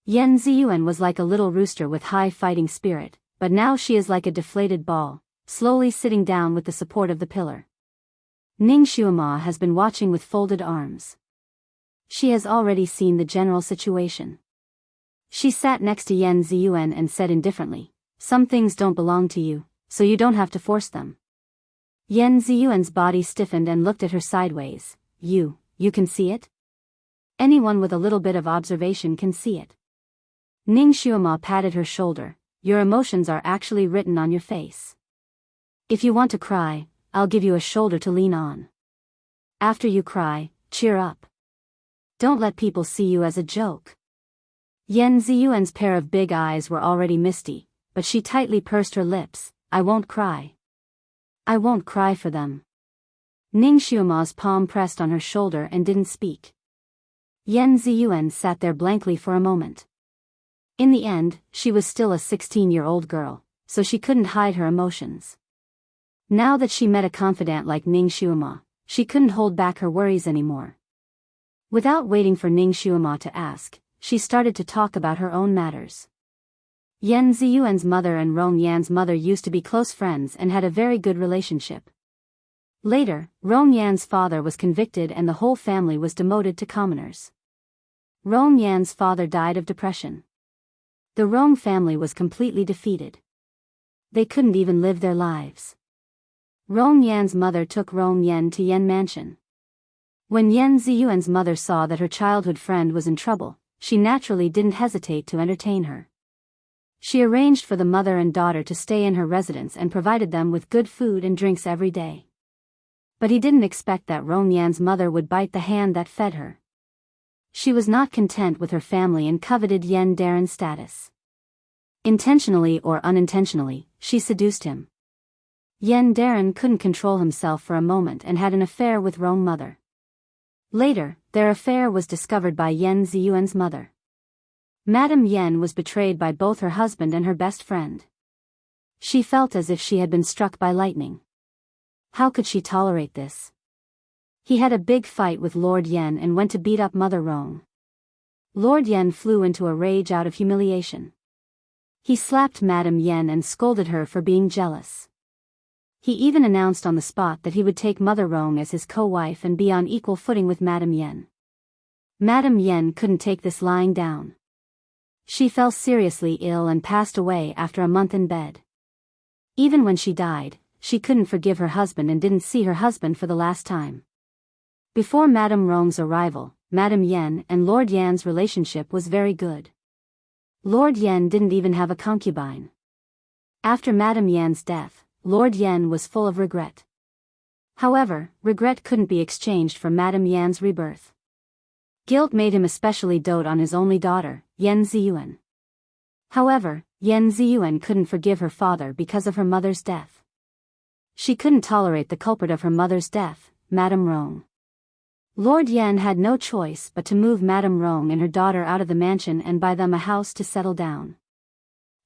Yan Ziyuan was like a little rooster with high fighting spirit, but now she is like a deflated ball, slowly sitting down with the support of the pillar. Ning Xuema has been watching with folded arms. She has already seen the general situation. She sat next to Yan Ziyuan and said indifferently, "Some things don't belong to you, so you don't have to force them." Yan Ziyuan's body stiffened and looked at her sideways. You can see it? Anyone with a little bit of observation can see it." Ning Xuema patted her shoulder. "Your emotions are actually written on your face. If you want to cry, I'll give you a shoulder to lean on. After you cry, cheer up. Don't let people see you as a joke." Yan Ziyuan's pair of big eyes were already misty, but she tightly pursed her lips. "I won't cry. I won't cry for them." Ning Xuema's palm pressed on her shoulder and didn't speak. Yan Ziyuan sat there blankly for a moment. In the end, she was still a 16-year-old girl, so she couldn't hide her emotions. Now that she met a confidant like Ning Xuema, she couldn't hold back her worries anymore. Without waiting for Ning Xuema to ask, she started to talk about her own matters. Yan Ziyuan's mother and Rong Yan's mother used to be close friends and had a very good relationship. Later, Rong Yan's father was convicted and the whole family was demoted to commoners. Rong Yan's father died of depression. The Rong family was completely defeated. They couldn't even live their lives. Rong Yan's mother took Rong Yan to Yan Mansion. When Yan Ziyuan's mother saw that her childhood friend was in trouble, she naturally didn't hesitate to entertain her. She arranged for the mother and daughter to stay in her residence and provided them with good food and drinks every day. But he didn't expect that Rong Yan's mother would bite the hand that fed her. She was not content with her family and coveted Yan Daren's status. Intentionally or unintentionally, she seduced him. Yan Daren couldn't control himself for a moment and had an affair with Rong mother. Later, their affair was discovered by Yan Ziyuan's mother. Madame Yan was betrayed by both her husband and her best friend. She felt as if she had been struck by lightning. How could she tolerate this? He had a big fight with Lord Yan and went to beat up Mother Rong. Lord Yan flew into a rage out of humiliation. He slapped Madame Yan and scolded her for being jealous. He even announced on the spot that he would take Mother Rong as his co-wife and be on equal footing with Madame Yan. Madame Yan couldn't take this lying down. She fell seriously ill and passed away after a month in bed. Even when she died, she couldn't forgive her husband and didn't see her husband for the last time. Before Madame Rong's arrival, Madame Yan and Lord Yan's relationship was very good. Lord Yan didn't even have a concubine. After Madame Yan's death, Lord Yan was full of regret. However, regret couldn't be exchanged for Madame Yan's rebirth. Guilt made him especially dote on his only daughter, Yan Ziyuan. However, Yan Ziyuan couldn't forgive her father because of her mother's death. She couldn't tolerate the culprit of her mother's death, Madame Rong. Lord Yan had no choice but to move Madame Rong and her daughter out of the mansion and buy them a house to settle down.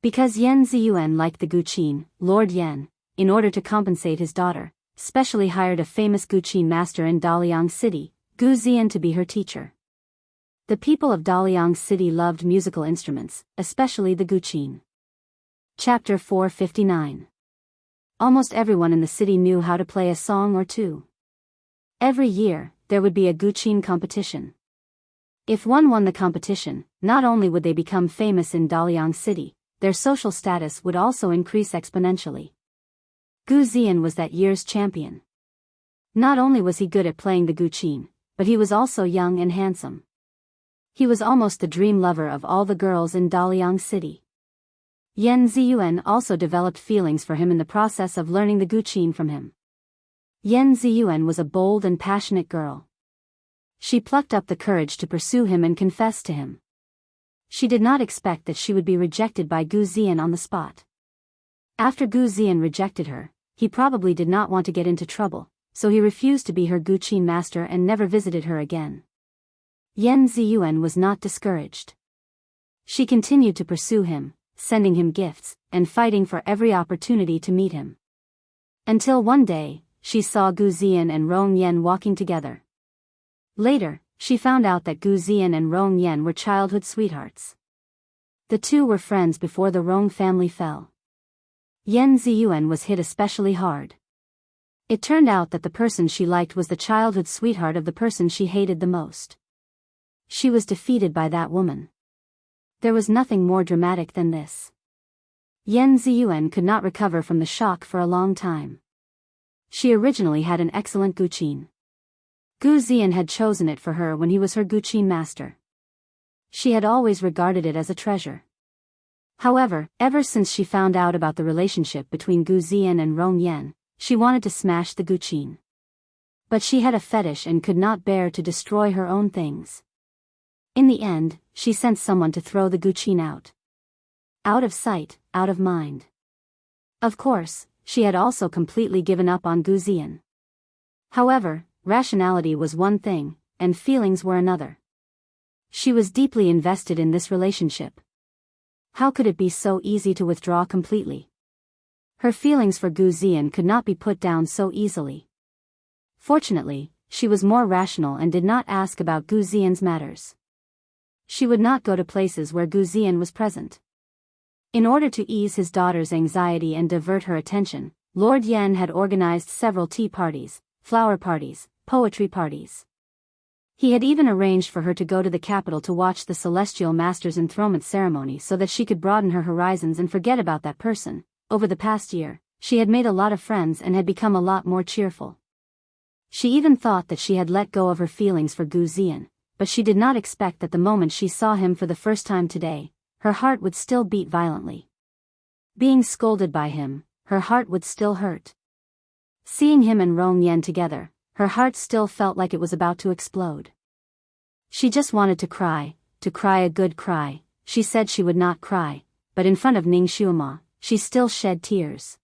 Because Yan Ziyuan liked the Guqin, Lord Yan, in order to compensate his daughter, specially hired a famous Guqin master in Daliang City, Gu Zian, to be her teacher. The people of Daliang City loved musical instruments, especially the Guqin. Chapter 459. Almost everyone in the city knew how to play a song or two. Every year, there would be a Guqin competition. If one won the competition, not only would they become famous in Daliang City, their social status would also increase exponentially. Gu Zian was that year's champion. Not only was he good at playing the Guqin, but he was also young and handsome. He was almost the dream lover of all the girls in Daliang City. Yan Ziyuan also developed feelings for him in the process of learning the Guqin from him. Yan Ziyuan was a bold and passionate girl. She plucked up the courage to pursue him and confess to him. She did not expect that she would be rejected by Gu Zian on the spot. After Gu Zian rejected her, he probably did not want to get into trouble, so he refused to be her Guqin master and never visited her again. Yan Ziyuan was not discouraged. She continued to pursue him, sending him gifts, and fighting for every opportunity to meet him. Until one day, she saw Gu Zian and Rong Yan walking together. Later, she found out that Gu Zian and Rong Yan were childhood sweethearts. The two were friends before the Rong family fell. Yan Ziyuan was hit especially hard. It turned out that the person she liked was the childhood sweetheart of the person she hated the most. She was defeated by that woman. There was nothing more dramatic than this. Yan Ziyuan could not recover from the shock for a long time. She originally had an excellent Guqin. Gu Zian had chosen it for her when he was her Guqin master. She had always regarded it as a treasure. However, ever since she found out about the relationship between Gu Zian and Rong Yan, she wanted to smash the Guqin. But she had a fetish and could not bear to destroy her own things. In the end, she sent someone to throw the Guqin out. Out of sight, out of mind. Of course, she had also completely given up on Gu Zian. However, rationality was one thing, and feelings were another. She was deeply invested in this relationship. How could it be so easy to withdraw completely? Her feelings for Gu Zian could not be put down so easily. Fortunately, she was more rational and did not ask about Gu Zian's matters. She would not go to places where Gu Zian was present. In order to ease his daughter's anxiety and divert her attention, Lord Yan had organized several tea parties, flower parties, poetry parties. He had even arranged for her to go to the capital to watch the Celestial Master's enthronement ceremony so that she could broaden her horizons and forget about that person. Over the past year, she had made a lot of friends and had become a lot more cheerful. She even thought that she had let go of her feelings for Gu Ziyan, but she did not expect that the moment she saw him for the first time today, her heart would still beat violently. Being scolded by him, her heart would still hurt. Seeing him and Rong Yan together, her heart still felt like it was about to explode. She just wanted to cry a good cry. She said she would not cry, but in front of Ning Xuema, she still shed tears.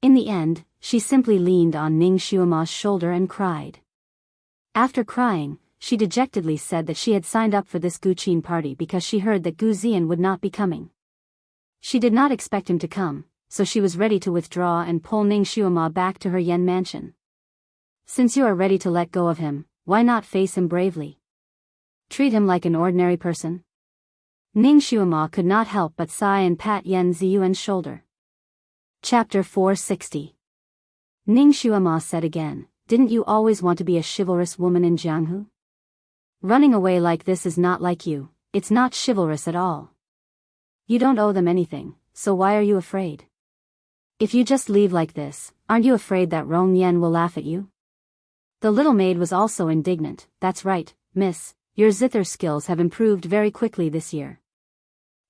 In the end, she simply leaned on Ning Xuema's shoulder and cried. After crying, she dejectedly said that she had signed up for this Guqin party because she heard that Gu Ziyan would not be coming. She did not expect him to come, so she was ready to withdraw and pull Ning Xuema back to her Yen mansion. Since you are ready to let go of him, why not face him bravely? Treat him like an ordinary person? Ning Xuema could not help but sigh and pat Yan Ziyuan's shoulder. Chapter 460. Ning Xuema said again, "Didn't you always want to be a chivalrous woman in Jianghu? Running away like this is not like you, it's not chivalrous at all. You don't owe them anything, so why are you afraid? If you just leave like this, aren't you afraid that Rong Yan will laugh at you?" The little maid was also indignant. "That's right, miss, your zither skills have improved very quickly this year.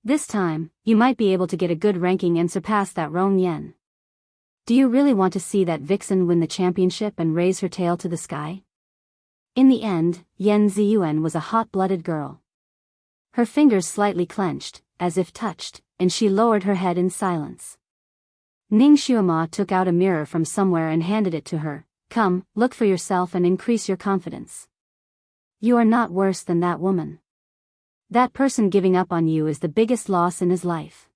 This time, you might be able to get a good ranking and surpass that Rong Yan. Do you really want to see that vixen win the championship and raise her tail to the sky?" In the end, Yan Ziyuan was a hot-blooded girl. Her fingers slightly clenched, as if touched, and she lowered her head in silence. Ning Xuema took out a mirror from somewhere and handed it to her. "Come, look for yourself and increase your confidence. You are not worse than that woman. That person giving up on you is the biggest loss in his life."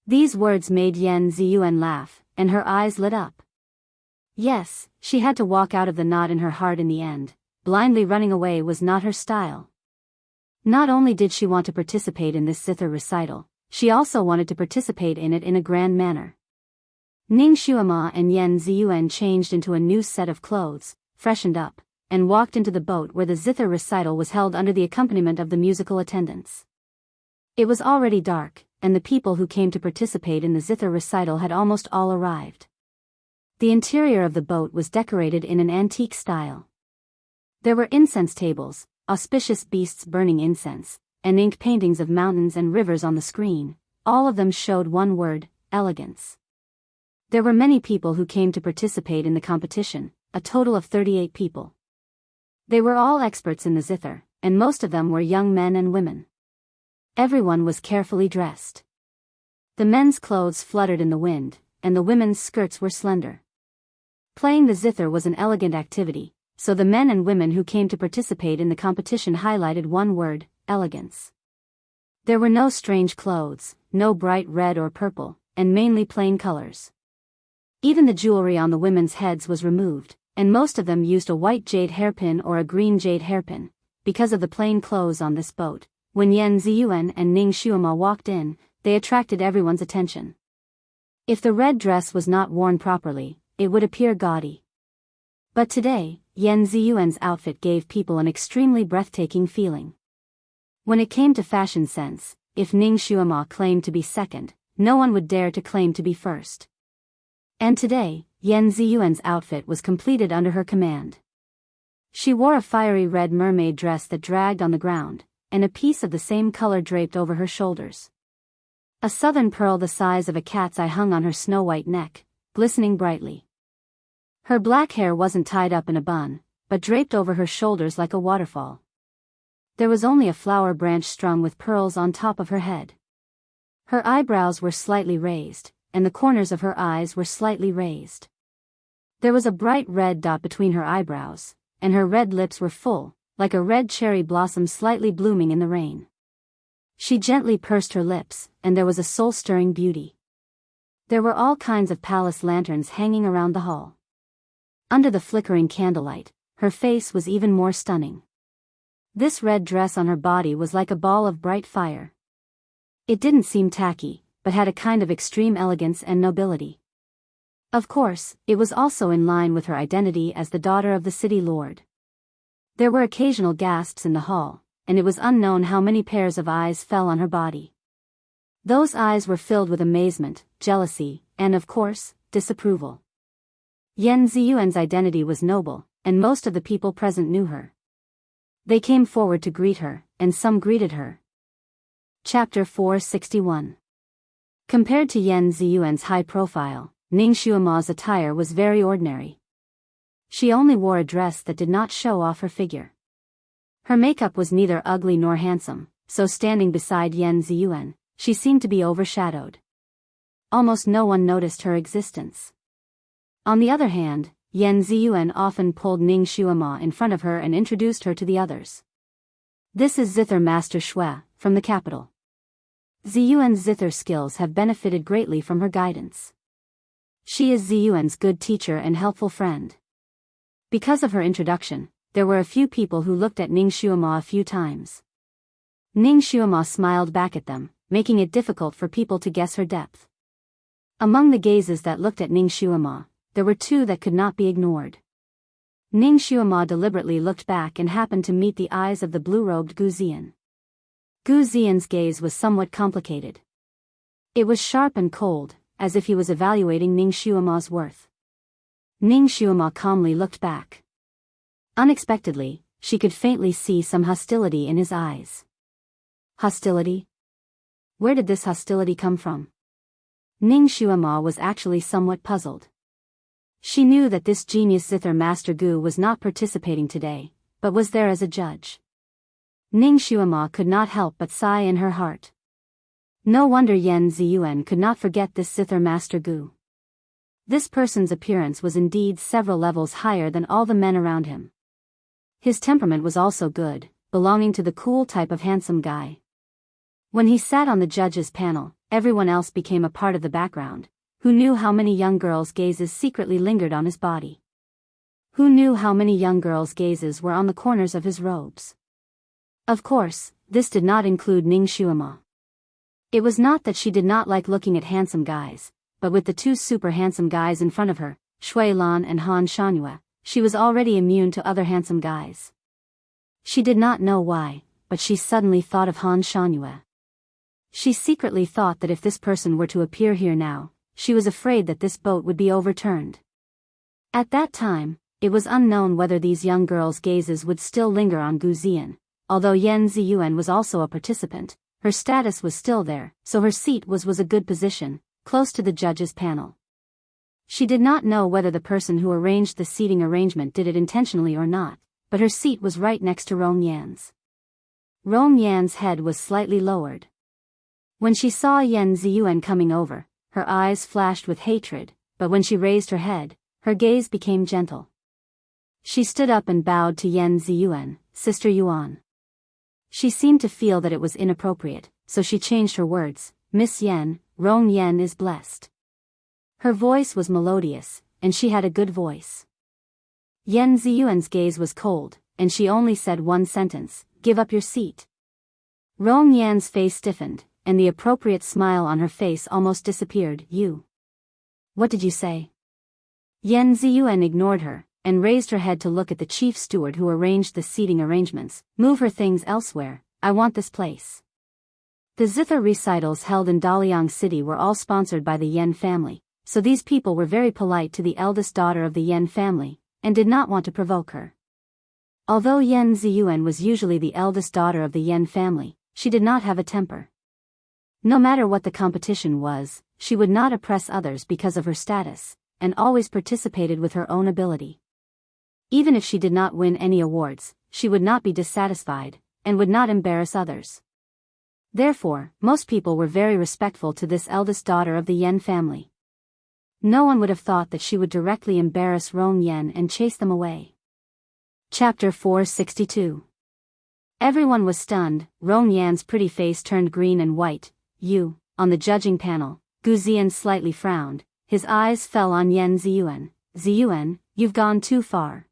These words made Yan Ziyuan laugh, and her eyes lit up. Yes, she had to walk out of the knot in her heart in the end. Blindly running away was not her style. Not only did she want to participate in this zither recital, she also wanted to participate in it in a grand manner. Ning Xuema and Yan Ziyuan changed into a new set of clothes, freshened up, and walked into the boat where the zither recital was held under the accompaniment of the musical attendants. It was already dark, and the people who came to participate in the zither recital had almost all arrived. The interior of the boat was decorated in an antique style. There were incense tables, auspicious beasts burning incense, and ink paintings of mountains and rivers on the screen. All of them showed one word: elegance. There were many people who came to participate in the competition, a total of 38 people. They were all experts in the zither, and most of them were young men and women. Everyone was carefully dressed. The men's clothes fluttered in the wind, and the women's skirts were slender. Playing the zither was an elegant activity, so the men and women who came to participate in the competition highlighted one word: elegance. There were no strange clothes, no bright red or purple, and mainly plain colors. Even the jewelry on the women's heads was removed, and most of them used a white jade hairpin or a green jade hairpin. Because of the plain clothes on this boat, when Yan Ziyuan and Ning Xuema walked in, they attracted everyone's attention. If the red dress was not worn properly, it would appear gaudy. But today, Yan Ziyuan's outfit gave people an extremely breathtaking feeling. When it came to fashion sense, if Ning Xuema claimed to be second, no one would dare to claim to be first. And today, Yan Ziyuan's outfit was completed under her command. She wore a fiery red mermaid dress that dragged on the ground, and a piece of the same color draped over her shoulders. A southern pearl the size of a cat's eye hung on her snow-white neck, glistening brightly. Her black hair wasn't tied up in a bun, but draped over her shoulders like a waterfall. There was only a flower branch strung with pearls on top of her head. Her eyebrows were slightly raised, and the corners of her eyes were slightly raised. There was a bright red dot between her eyebrows, and her red lips were full, like a red cherry blossom slightly blooming in the rain. She gently pursed her lips, and there was a soul-stirring beauty. There were all kinds of palace lanterns hanging around the hall. Under the flickering candlelight, her face was even more stunning. This red dress on her body was like a ball of bright fire. It didn't seem tacky, but had a kind of extreme elegance and nobility. Of course, it was also in line with her identity as the daughter of the city lord. There were occasional gasps in the hall, and it was unknown how many pairs of eyes fell on her body. Those eyes were filled with amazement, jealousy, and of course, disapproval. Yan Ziyuan's identity was noble, and most of the people present knew her. They came forward to greet her, and some greeted her. Chapter 461. Compared to Yan Ziyuan's high profile, Ning Xuema's attire was very ordinary. She only wore a dress that did not show off her figure. Her makeup was neither ugly nor handsome, so standing beside Yan Ziyuan, she seemed to be overshadowed. Almost no one noticed her existence. On the other hand, Yan Ziyuan often pulled Ning Xuema in front of her and introduced her to the others. This is Zither Master Shui, from the capital. Ziyuan's zither skills have benefited greatly from her guidance. She is Ziyuan's good teacher and helpful friend. Because of her introduction, there were a few people who looked at Ning Xuema a few times. Ning Xuema smiled back at them, making it difficult for people to guess her depth. Among the gazes that looked at Ning Xuema, there were two that could not be ignored. Ning Xuema deliberately looked back and happened to meet the eyes of the blue-robed Gu Ziyan. Gu Ziyan's gaze was somewhat complicated. It was sharp and cold, as if he was evaluating Ning Xuema's worth. Ning Xuema calmly looked back. Unexpectedly, she could faintly see some hostility in his eyes. Hostility? Where did this hostility come from? Ning Xuema was actually somewhat puzzled. She knew that this genius zither Master Gu was not participating today, but was there as a judge. Ning Xuema could not help but sigh in her heart. No wonder Yan Ziyuan could not forget this zither Master Gu. This person's appearance was indeed several levels higher than all the men around him. His temperament was also good, belonging to the cool type of handsome guy. When he sat on the judges' panel, everyone else became a part of the background. Who knew how many young girls' gazes secretly lingered on his body? Who knew how many young girls' gazes were on the corners of his robes? Of course, this did not include Ning Xuema. It was not that she did not like looking at handsome guys, but with the two super handsome guys in front of her, Shui Lan and Han Shanyue, she was already immune to other handsome guys. She did not know why, but she suddenly thought of Han Shanyue. She secretly thought that if this person were to appear here now, she was afraid that this boat would be overturned. At that time, it was unknown whether these young girls' gazes would still linger on Gu Ziyan. Although Yan Ziyuan was also a participant, her status was still there, so her seat was a good position, close to the judges' panel. She did not know whether the person who arranged the seating arrangement did it intentionally or not, but her seat was right next to Rong Yan's. Rong Yan's head was slightly lowered. When she saw Yan Ziyuan coming over, her eyes flashed with hatred, but when she raised her head, her gaze became gentle. She stood up and bowed to Yan Ziyuan, Sister Yuan. She seemed to feel that it was inappropriate, so she changed her words, Miss Yan, Rong Yan is blessed. Her voice was melodious, and she had a good voice. Yan Ziyuan's gaze was cold, and she only said one sentence, give up your seat. Rong Yan's face stiffened, and the appropriate smile on her face almost disappeared. You. What did you say? Yan Ziyuan ignored her, and raised her head to look at the chief steward who arranged the seating arrangements. Move her things elsewhere, I want this place. The zither recitals held in Daliang City were all sponsored by the Yan family, so these people were very polite to the eldest daughter of the Yan family, and did not want to provoke her. Although Yan Ziyuan was usually the eldest daughter of the Yan family, she did not have a temper. No matter what the competition was, she would not oppress others because of her status, and always participated with her own ability. Even if she did not win any awards, she would not be dissatisfied, and would not embarrass others. Therefore, most people were very respectful to this eldest daughter of the Yan family. No one would have thought that she would directly embarrass Rong Yan and chase them away. Chapter 462. Everyone was stunned. Rong Yan's pretty face turned green and white. You, on the judging panel, Gu Ziyan slightly frowned. His eyes fell on Yan Ziyuan. Ziyuan, you've gone too far.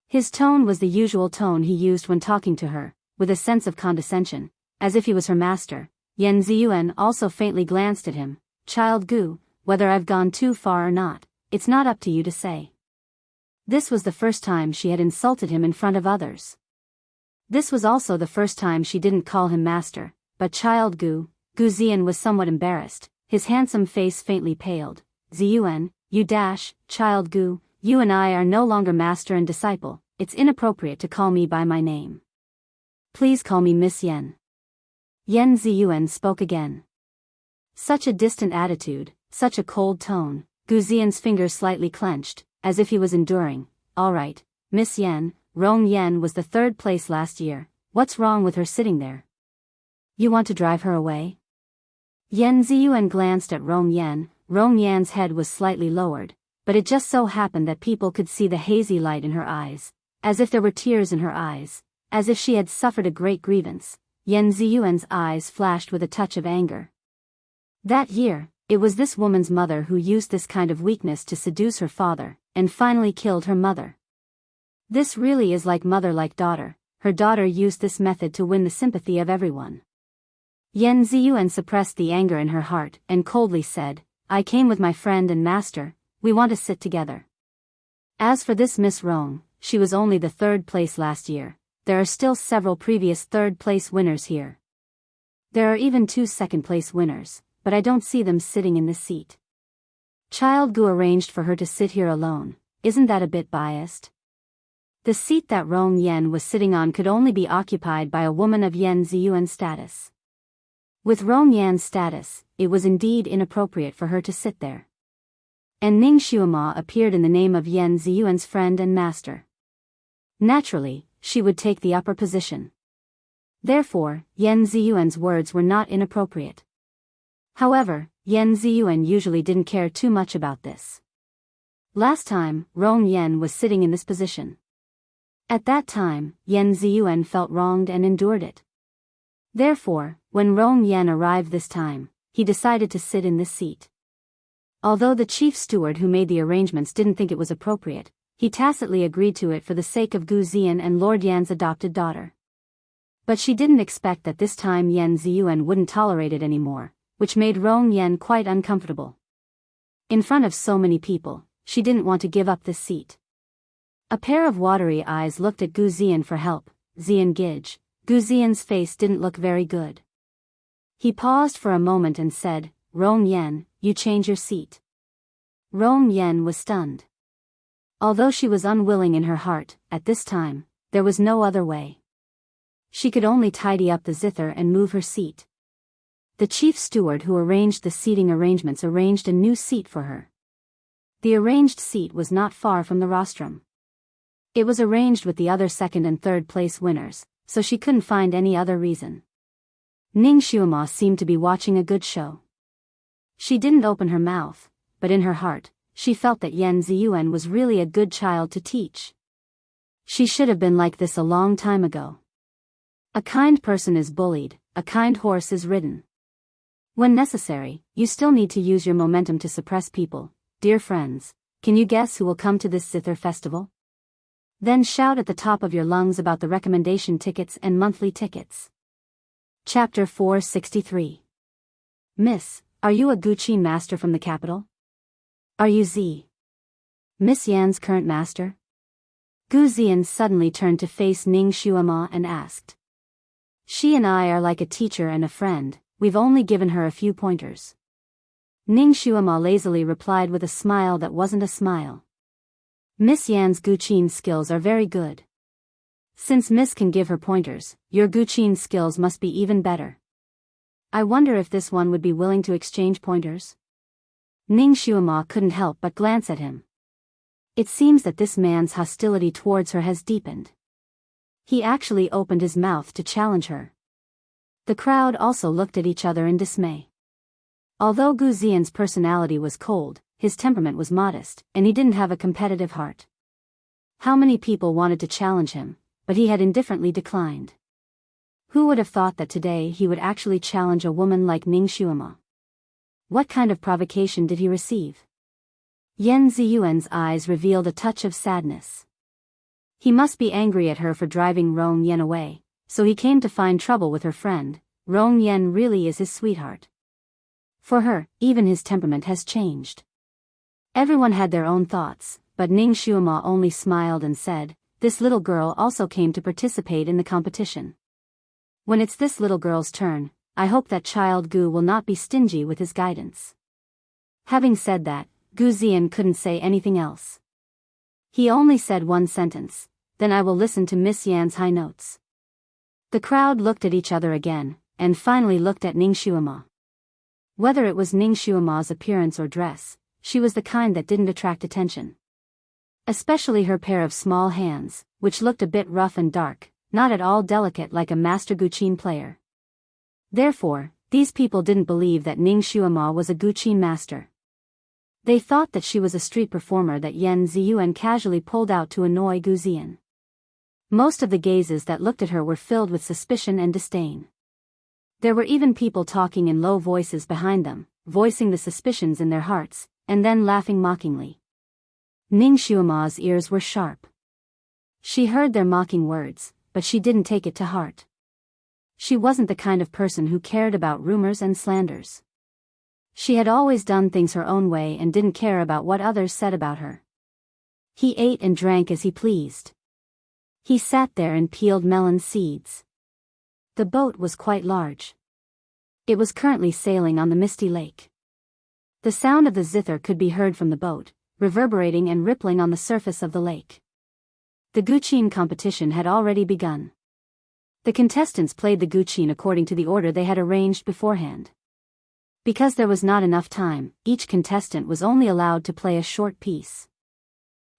His tone was the usual tone he used when talking to her, with a sense of condescension, as if he was her master. Yan Ziyuan also faintly glanced at him. Child Gu, whether I've gone too far or not, it's not up to you to say. This was the first time she had insulted him in front of others. This was also the first time she didn't call him master, but child Gu. Gu Ziyan was somewhat embarrassed, his handsome face faintly paled. Ziyuan, child Gu, you and I are no longer master and disciple, it's inappropriate to call me by my name. Please call me Miss Yen. Yen Ziyuan spoke again. Such a distant attitude, such a cold tone. Gu Ziyan's fingers slightly clenched, as if he was enduring. All right, Miss Yen, Rong Yen was the third place last year, what's wrong with her sitting there? You want to drive her away? Yen Ziyuan glanced at Rong Yen. Rong Yan's head was slightly lowered, but it just so happened that people could see the hazy light in her eyes, as if there were tears in her eyes, as if she had suffered a great grievance. Yen Ziyuan's eyes flashed with a touch of anger. That year, it was this woman's mother who used this kind of weakness to seduce her father, and finally killed her mother. This really is like mother like daughter, her daughter used this method to win the sympathy of everyone. Yen Ziyuan suppressed the anger in her heart and coldly said, I came with my friend and master, we want to sit together. As for this Miss Rong, she was only the third place last year, there are still several previous third place winners here. There are even 2 second place winners, but I don't see them sitting in this seat. Child Gu arranged for her to sit here alone, isn't that a bit biased? The seat that Rong Yen was sitting on could only be occupied by a woman of Yen Ziyuan's status. With Rong Yan's status, it was indeed inappropriate for her to sit there. And Ning Xuema appeared in the name of Yen Ziyuan's friend and master. Naturally, she would take the upper position. Therefore, Yen Ziyuan's words were not inappropriate. However, Yen Ziyuan usually didn't care too much about this. Last time, Rong Yen was sitting in this position. At that time, Yen Ziyuan felt wronged and endured it. Therefore, when Rong Yen arrived this time, he decided to sit in this seat. Although the chief steward who made the arrangements didn't think it was appropriate, he tacitly agreed to it for the sake of Gu Ziyan and Lord Yan's adopted daughter. But she didn't expect that this time Yen Ziyuan wouldn't tolerate it anymore, which made Rong Yen quite uncomfortable. In front of so many people, she didn't want to give up this seat. A pair of watery eyes looked at Gu Ziyan for help. Ziyan Gij. Gu Ziyan's face didn't look very good. He paused for a moment and said, Rong Yen, you change your seat. Rong Yen was stunned. Although she was unwilling in her heart, at this time, there was no other way. She could only tidy up the zither and move her seat. The chief steward who arranged the seating arrangements arranged a new seat for her. The arranged seat was not far from the rostrum. It was arranged with the other second and third place winners, so she couldn't find any other reason. Ning Xuema seemed to be watching a good show. She didn't open her mouth, but in her heart, she felt that Yen Ziyuan was really a good child to teach. She should have been like this a long time ago. A kind person is bullied, a kind horse is ridden. When necessary, you still need to use your momentum to suppress people. Dear friends, can you guess who will come to this zither festival? Then shout at the top of your lungs about the recommendation tickets and monthly tickets. Chapter 463. Miss, are you a Guqin master from the capital? Are you Miss Yan's current master? Gu Ziyan suddenly turned to face Ning Xuema and asked. She and I are like a teacher and a friend, we've only given her a few pointers. Ning Xuema lazily replied with a smile that wasn't a smile. Miss Yan's Guqin skills are very good. Since Miss can give her pointers, your Guqin skills must be even better. I wonder if this one would be willing to exchange pointers? Ning Xuema couldn't help but glance at him. It seems that this man's hostility towards her has deepened. He actually opened his mouth to challenge her. The crowd also looked at each other in dismay. Although Gu Ziyan's personality was cold, his temperament was modest, and he didn't have a competitive heart. How many people wanted to challenge him, but he had indifferently declined. Who would have thought that today he would actually challenge a woman like Ning Xuema? What kind of provocation did he receive? Yen Ziyuan's eyes revealed a touch of sadness. He must be angry at her for driving Rong Yen away, so he came to find trouble with her friend. Rong Yen really is his sweetheart. For her, even his temperament has changed. Everyone had their own thoughts, but Ning Xuema only smiled and said, "This little girl also came to participate in the competition. When it's this little girl's turn, I hope that child Gu will not be stingy with his guidance." Having said that, Gu Ziyan couldn't say anything else. He only said one sentence, "Then I will listen to Miss Yan's high notes." The crowd looked at each other again, and finally looked at Ning Xuema. Whether it was Ning Xuema's appearance or dress, she was the kind that didn't attract attention. Especially her pair of small hands, which looked a bit rough and dark, not at all delicate like a master Guqin player. Therefore, these people didn't believe that Ning Xuema was a Guqin master. They thought that she was a street performer that Yan Ziyuan casually pulled out to annoy Gu Ziyan. Most of the gazes that looked at her were filled with suspicion and disdain. There were even people talking in low voices behind them, voicing the suspicions in their hearts, and then laughing mockingly. Ning Xuema's ears were sharp. She heard their mocking words, but she didn't take it to heart. She wasn't the kind of person who cared about rumors and slanders. She had always done things her own way and didn't care about what others said about her. He ate and drank as he pleased. He sat there and peeled melon seeds. The boat was quite large. It was currently sailing on the misty lake. The sound of the zither could be heard from the boat, reverberating and rippling on the surface of the lake. The Guqin competition had already begun. The contestants played the Guqin according to the order they had arranged beforehand. Because there was not enough time, each contestant was only allowed to play a short piece.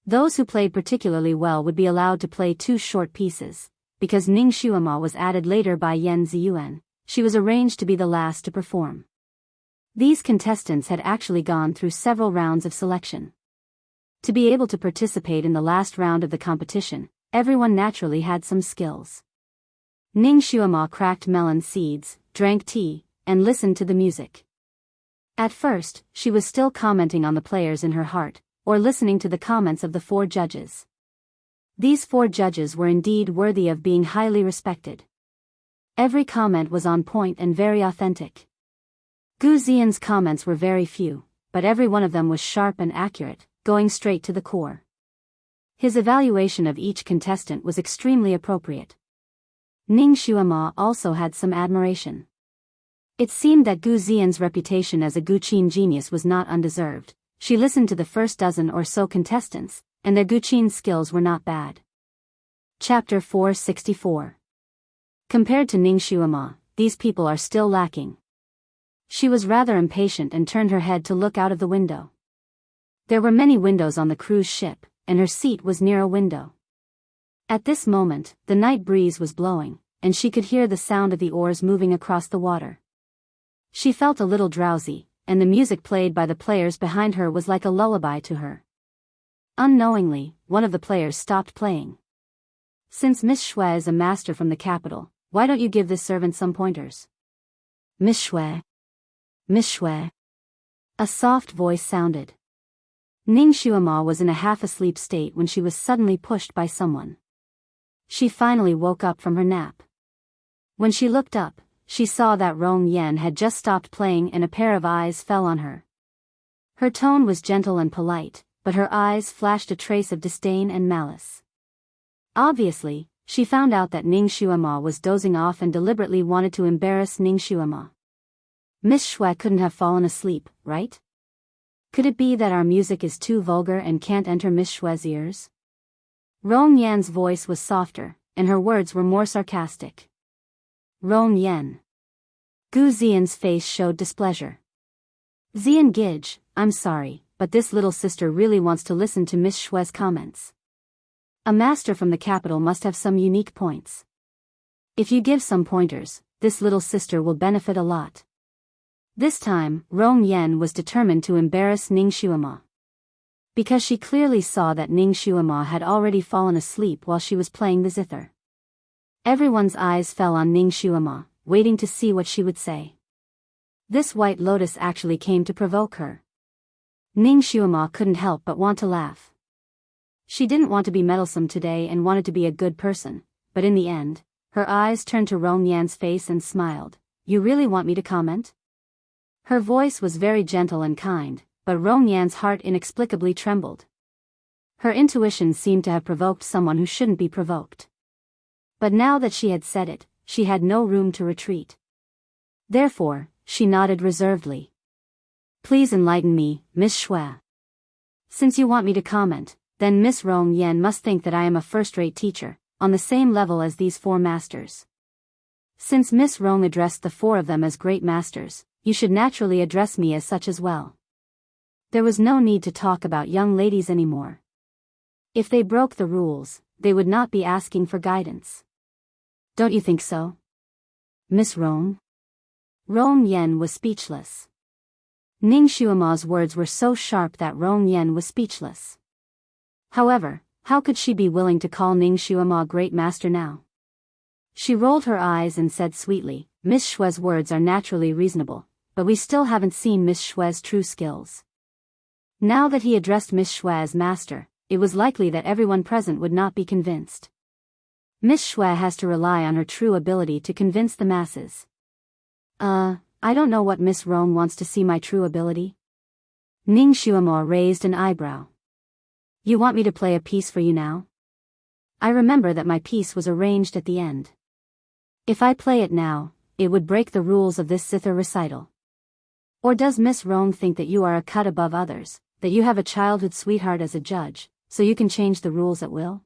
Those who played particularly well would be allowed to play 2 short pieces. Because Ning Xuema was added later by Yan Ziyuan, she was arranged to be the last to perform. These contestants had actually gone through several rounds of selection. To be able to participate in the last round of the competition, everyone naturally had some skills. Ning Xuema cracked melon seeds, drank tea, and listened to the music. At first, she was still commenting on the players in her heart, or listening to the comments of the 4 judges. These 4 judges were indeed worthy of being highly respected. Every comment was on point and very authentic. Gu Ziyan's comments were very few, but every one of them was sharp and accurate, going straight to the core. His evaluation of each contestant was extremely appropriate. Ning Xuema also had some admiration. It seemed that Gu Ziyan's reputation as a Guqin genius was not undeserved. She listened to the first dozen or so contestants, and their Guqin skills were not bad. Chapter 464. Compared to Ning Xuema, these people are still lacking. She was rather impatient and turned her head to look out of the window. There were many windows on the cruise ship, and her seat was near a window. At this moment, the night breeze was blowing, and she could hear the sound of the oars moving across the water. She felt a little drowsy, and the music played by the players behind her was like a lullaby to her. Unknowingly, one of the players stopped playing. "Since Miss Shui is a master from the capital, why don't you give this servant some pointers?" "Miss Shui. Miss Shui." A soft voice sounded. Ning Xuema was in a half-asleep state when she was suddenly pushed by someone. She finally woke up from her nap. When she looked up, she saw that Rong Yan had just stopped playing and a pair of eyes fell on her. Her tone was gentle and polite, but her eyes flashed a trace of disdain and malice. Obviously, she found out that Ning Xuema was dozing off and deliberately wanted to embarrass Ning Xuema. "Miss Shui couldn't have fallen asleep, right? Could it be that our music is too vulgar and can't enter Miss Shui's ears?" Rong Yan's voice was softer, and her words were more sarcastic. "Rong Yan." Gu Ziyan's face showed displeasure. "Ziyan Gij, I'm sorry, but this little sister really wants to listen to Miss Shui's comments. A master from the capital must have some unique points. If you give some pointers, this little sister will benefit a lot." This time, Rong Yan was determined to embarrass Ning Xuema. Because she clearly saw that Ning Xuema had already fallen asleep while she was playing the zither. Everyone's eyes fell on Ning Xuema, waiting to see what she would say. This white lotus actually came to provoke her. Ning Xuema couldn't help but want to laugh. She didn't want to be meddlesome today and wanted to be a good person, but in the end, her eyes turned to Rong Yan's face and smiled. "You really want me to comment?" Her voice was very gentle and kind, but Rong Yan's heart inexplicably trembled. Her intuition seemed to have provoked someone who shouldn't be provoked. But now that she had said it, she had no room to retreat. Therefore, she nodded reservedly. Please enlighten me, Miss Xue. Since you want me to comment, then Miss Rong Yan must think that I am a first-rate teacher, on the same level as these 4 masters. Since Miss Rong addressed the 4 of them as great masters, you should naturally address me as such as well. There was no need to talk about young ladies anymore. If they broke the rules, they would not be asking for guidance. Don't you think so? Miss Rong? Rong Yan was speechless. Ning Xuema's words were so sharp that Rong Yan was speechless. However, how could she be willing to call Ning Xuema great master now? She rolled her eyes and said sweetly, Miss Xue's words are naturally reasonable, but we still haven't seen Miss Xue's true skills. Now that he addressed Miss Xue as master, it was likely that everyone present would not be convinced. Miss Xue has to rely on her true ability to convince the masses. I don't know what Miss Rong wants to see my true ability. Ning Xuema raised an eyebrow. You want me to play a piece for you now? I remember that my piece was arranged at the end. If I play it now, it would break the rules of this zither recital. Or does Miss Rong think that you are a cut above others, that you have a childhood sweetheart as a judge, so you can change the rules at will?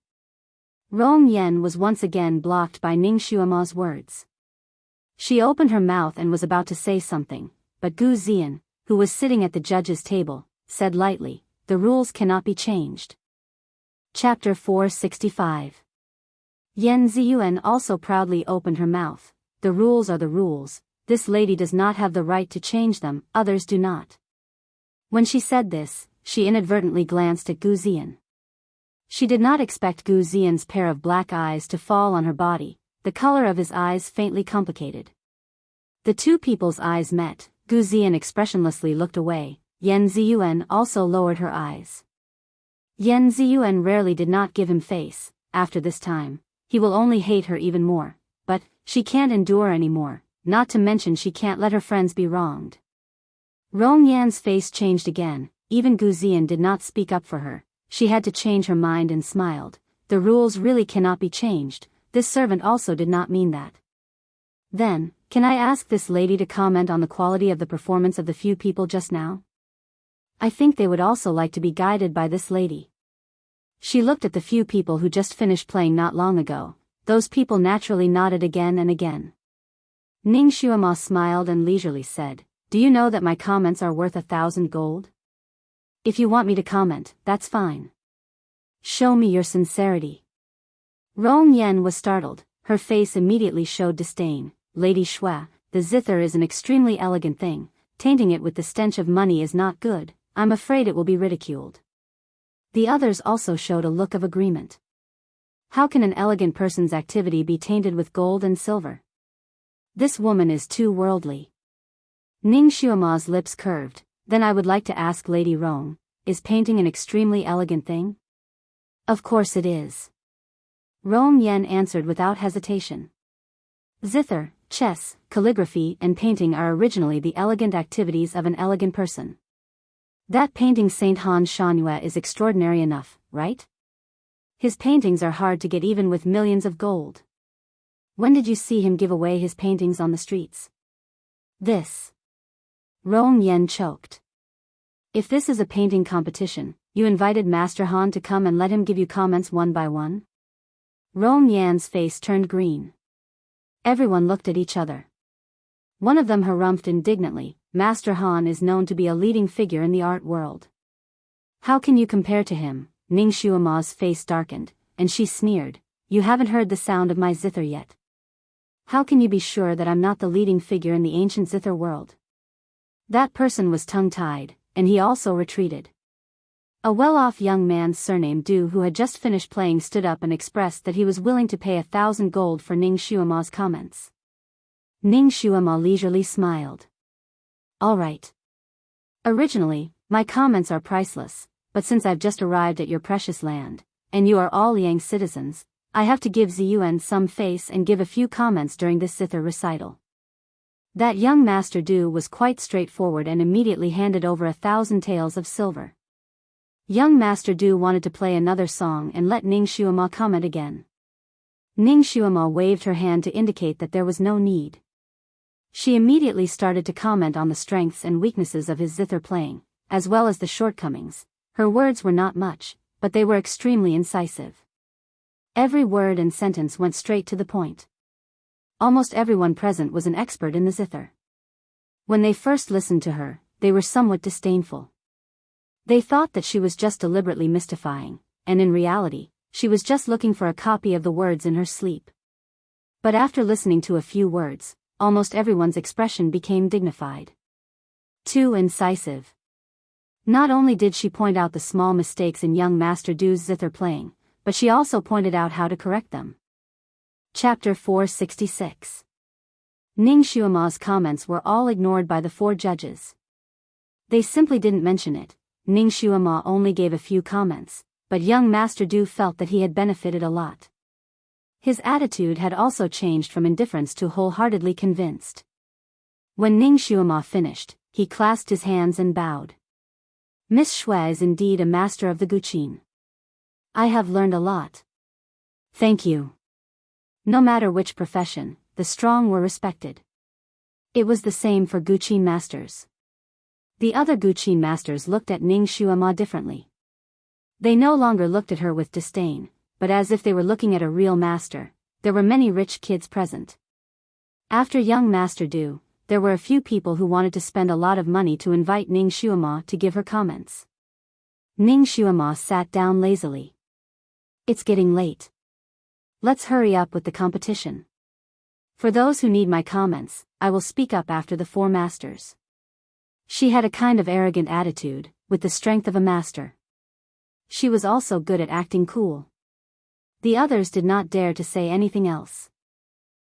Rong Yan was once again blocked by Ning Xuema's words. She opened her mouth and was about to say something, but Gu Ziyan, who was sitting at the judge's table, said lightly, the rules cannot be changed. Chapter 465. Yan Ziyuan also proudly opened her mouth. The rules are the rules, this lady does not have the right to change them, others do not. When she said this, she inadvertently glanced at Gu Ziyan. She did not expect Gu Ziyan's pair of black eyes to fall on her body, the color of his eyes faintly complicated. The 2 people's eyes met, Gu Ziyan expressionlessly looked away, Yan Ziyuan also lowered her eyes. Yan Ziyuan rarely did not give him face, after this time, he will only hate her even more, but, she can't endure anymore, not to mention she can't let her friends be wronged. Rong Yan's face changed again, even Gu Ziyan did not speak up for her, she had to change her mind and smiled, the rules really cannot be changed, this servant also did not mean that. Then, can I ask this lady to comment on the quality of the performance of the few people just now? I think they would also like to be guided by this lady. She looked at the few people who just finished playing not long ago, those people naturally nodded again and again. Ning Xuema smiled and leisurely said, do you know that my comments are worth 1,000 gold? If you want me to comment, that's fine. Show me your sincerity. Rong Yan was startled, her face immediately showed disdain. Lady Xue, the zither is an extremely elegant thing, tainting it with the stench of money is not good, I'm afraid it will be ridiculed. The others also showed a look of agreement. How can an elegant person's activity be tainted with gold and silver? This woman is too worldly. Ning Xuema's lips curved, then I would like to ask Lady Rong, is painting an extremely elegant thing? Of course it is. Rong Yan answered without hesitation. Zither, chess, calligraphy and painting are originally the elegant activities of an elegant person. That painting Saint Han Shanhue is extraordinary enough, right? His paintings are hard to get even with millions of gold. When did you see him give away his paintings on the streets? This. Rong Yan choked. If this is a painting competition, you invited Master Han to come and let him give you comments one by one? Rong Yan's face turned green. Everyone looked at each other. One of them harumphed indignantly, Master Han is known to be a leading figure in the art world. How can you compare to him? Ning Xuema's face darkened, and she sneered, you haven't heard the sound of my zither yet. How can you be sure that I'm not the leading figure in the ancient zither world? That person was tongue-tied, and he also retreated. A well-off young man surnamed Du who had just finished playing stood up and expressed that he was willing to pay 1,000 gold for Ning Xuema's comments. Ning Xuema leisurely smiled. All right. Originally, my comments are priceless, but since I've just arrived at your precious land, and you are all Liang citizens, I have to give Ziyuan some face and give a few comments during this zither recital. That young Master Du was quite straightforward and immediately handed over 1,000 taels of silver. Young Master Du wanted to play another song and let Ning Xuema comment again. Ning Xuema waved her hand to indicate that there was no need. She immediately started to comment on the strengths and weaknesses of his zither playing, as well as the shortcomings. Her words were not much, but they were extremely incisive. Every word and sentence went straight to the point. Almost everyone present was an expert in the zither. When they first listened to her, they were somewhat disdainful. They thought that she was just deliberately mystifying, and in reality, she was just looking for a copy of the words in her sleep. But after listening to a few words, almost everyone's expression became dignified. Too incisive. Not only did she point out the small mistakes in young Master Du's zither playing, but she also pointed out how to correct them. Chapter 466. Ning Xuema's comments were all ignored by the 4 judges. They simply didn't mention it. Ning Xuema only gave a few comments, but young Master Du felt that he had benefited a lot. His attitude had also changed from indifference to wholeheartedly convinced. When Ning Xuema finished, he clasped his hands and bowed. Miss Shui is indeed a master of the Guqin. I have learned a lot. Thank you. No matter which profession, the strong were respected. It was the same for Guqin masters. The other Guqin masters looked at Ning Xuema differently. They no longer looked at her with disdain, but as if they were looking at a real master. There were many rich kids present. After young Master Du, there were a few people who wanted to spend a lot of money to invite Ning Xuema to give her comments. Ning Xuema sat down lazily. It's getting late. Let's hurry up with the competition. For those who need my comments, I will speak up after the 4 masters. She had a kind of arrogant attitude, with the strength of a master. She was also good at acting cool. The others did not dare to say anything else.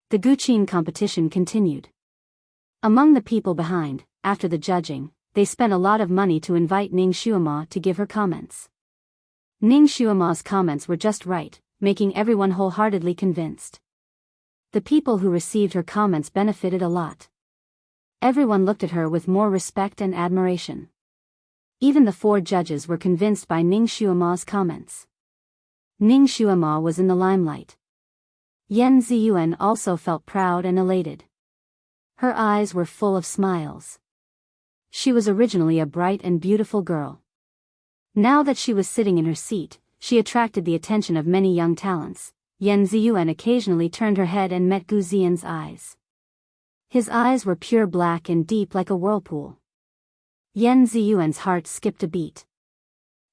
The Guqin competition continued. Among the people behind, after the judging, they spent a lot of money to invite Ning Xuema to give her comments. Ning Xuema's comments were just right, making everyone wholeheartedly convinced. The people who received her comments benefited a lot. Everyone looked at her with more respect and admiration. Even the 4 judges were convinced by Ning Xuema's comments. Ning Xuema was in the limelight. Yan Ziyuan also felt proud and elated. Her eyes were full of smiles. She was originally a bright and beautiful girl. Now that she was sitting in her seat, she attracted the attention of many young talents. Yan Ziyuan occasionally turned her head and met Gu Ziyan's eyes. His eyes were pure black and deep like a whirlpool. Yan Ziyuan's heart skipped a beat.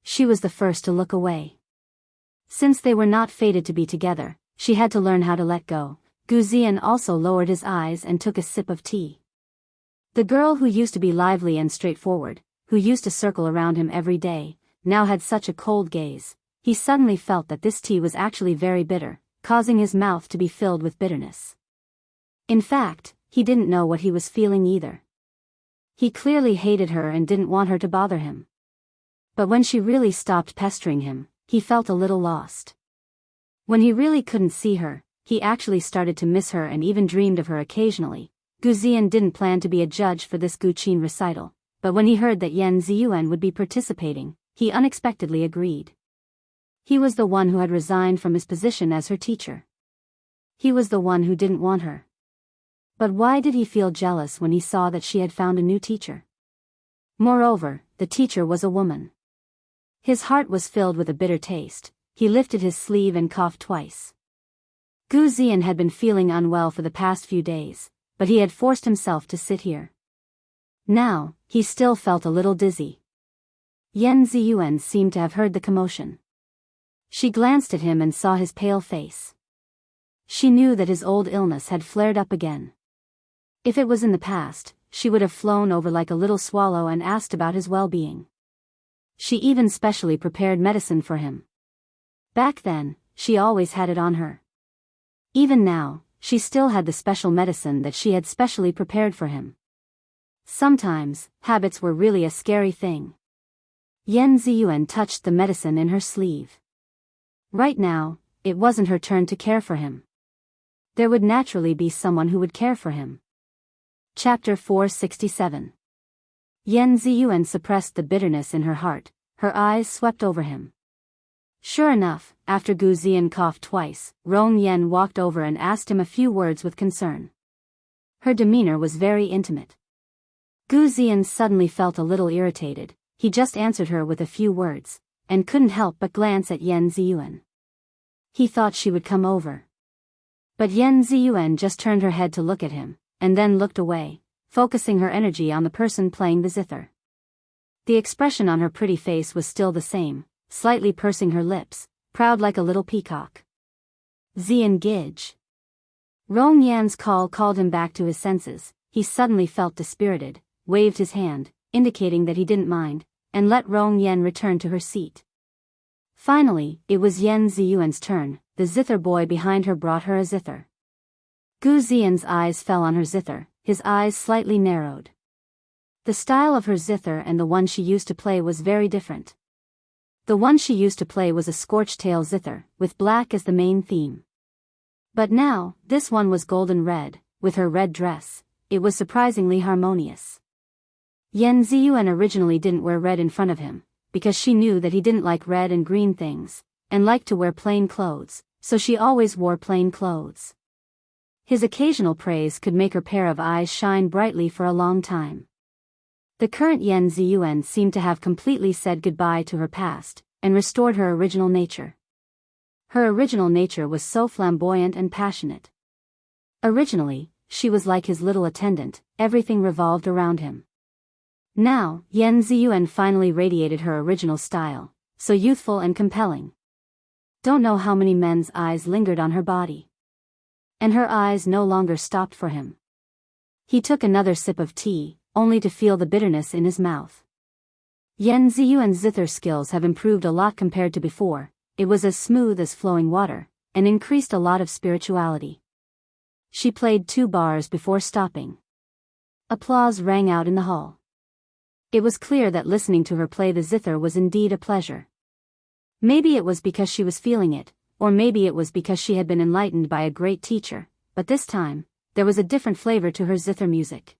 She was the first to look away. Since they were not fated to be together, she had to learn how to let go. Gu Ziyan also lowered his eyes and took a sip of tea. The girl who used to be lively and straightforward, who used to circle around him every day, now had such a cold gaze. He suddenly felt that this tea was actually very bitter, causing his mouth to be filled with bitterness. In fact, he didn't know what he was feeling either. He clearly hated her and didn't want her to bother him. But when she really stopped pestering him, he felt a little lost. When he really couldn't see her, he actually started to miss her and even dreamed of her occasionally. Gu Ziyan didn't plan to be a judge for this Guqin recital, but when he heard that Yan Ziyuan would be participating, he unexpectedly agreed. He was the one who had resigned from his position as her teacher. He was the one who didn't want her. But why did he feel jealous when he saw that she had found a new teacher? Moreover, the teacher was a woman. His heart was filled with a bitter taste. He lifted his sleeve and coughed twice. Gu Ziyan had been feeling unwell for the past few days, but he had forced himself to sit here. Now, he still felt a little dizzy. Yan Ziyuan seemed to have heard the commotion. She glanced at him and saw his pale face. She knew that his old illness had flared up again. If it was in the past, she would have flown over like a little swallow and asked about his well-being. She even specially prepared medicine for him. Back then, she always had it on her. Even now, she still had the special medicine that she had specially prepared for him. Sometimes, habits were really a scary thing. Yan Ziyuan touched the medicine in her sleeve. Right now, it wasn't her turn to care for him. There would naturally be someone who would care for him. Chapter 467. Yan Ziyuan suppressed the bitterness in her heart. her eyes swept over him. Sure enough, after Gu Ziyan coughed twice, Rong Yen walked over and asked him a few words with concern. Her demeanor was very intimate. Gu Ziyan suddenly felt a little irritated. He just answered her with a few words, and couldn't help but glance at Yen Ziyuan. He thought she would come over. But Yen Ziyuan just turned her head to look at him, and then looked away, focusing her energy on the person playing the zither. The expression on her pretty face was still the same, slightly pursing her lips, proud like a little peacock. Ziyan Gij. Rong Yan's call called him back to his senses. He suddenly felt dispirited, waved his hand, indicating that he didn't mind, and let Rong Yen return to her seat. Finally, it was Yen Ziyuan's turn. The zither boy behind her brought her a zither. Gu Ziyan's eyes fell on her zither, his eyes slightly narrowed. The style of her zither and the one she used to play was very different. The one she used to play was a scorch-tail zither, with black as the main theme. But now, this one was golden red, with her red dress. It was surprisingly harmonious. Yen Ziyuan originally didn't wear red in front of him, because she knew that he didn't like red and green things, and liked to wear plain clothes, so she always wore plain clothes. His occasional praise could make her pair of eyes shine brightly for a long time. The current Yen Ziyuan seemed to have completely said goodbye to her past, and restored her original nature. Her original nature was so flamboyant and passionate. Originally, she was like his little attendant, everything revolved around him. Now, Yen Ziyuan finally radiated her original style, so youthful and compelling. Don't know how many men's eyes lingered on her body. And her eyes no longer stopped for him. He took another sip of tea, only to feel the bitterness in his mouth. Yen Ziyuan's zither skills have improved a lot compared to before. It was as smooth as flowing water, and increased a lot of spirituality. She played 2 bars before stopping. Applause rang out in the hall. It was clear that listening to her play the zither was indeed a pleasure. Maybe it was because she was feeling it, or maybe it was because she had been enlightened by a great teacher, but this time, there was a different flavor to her zither music.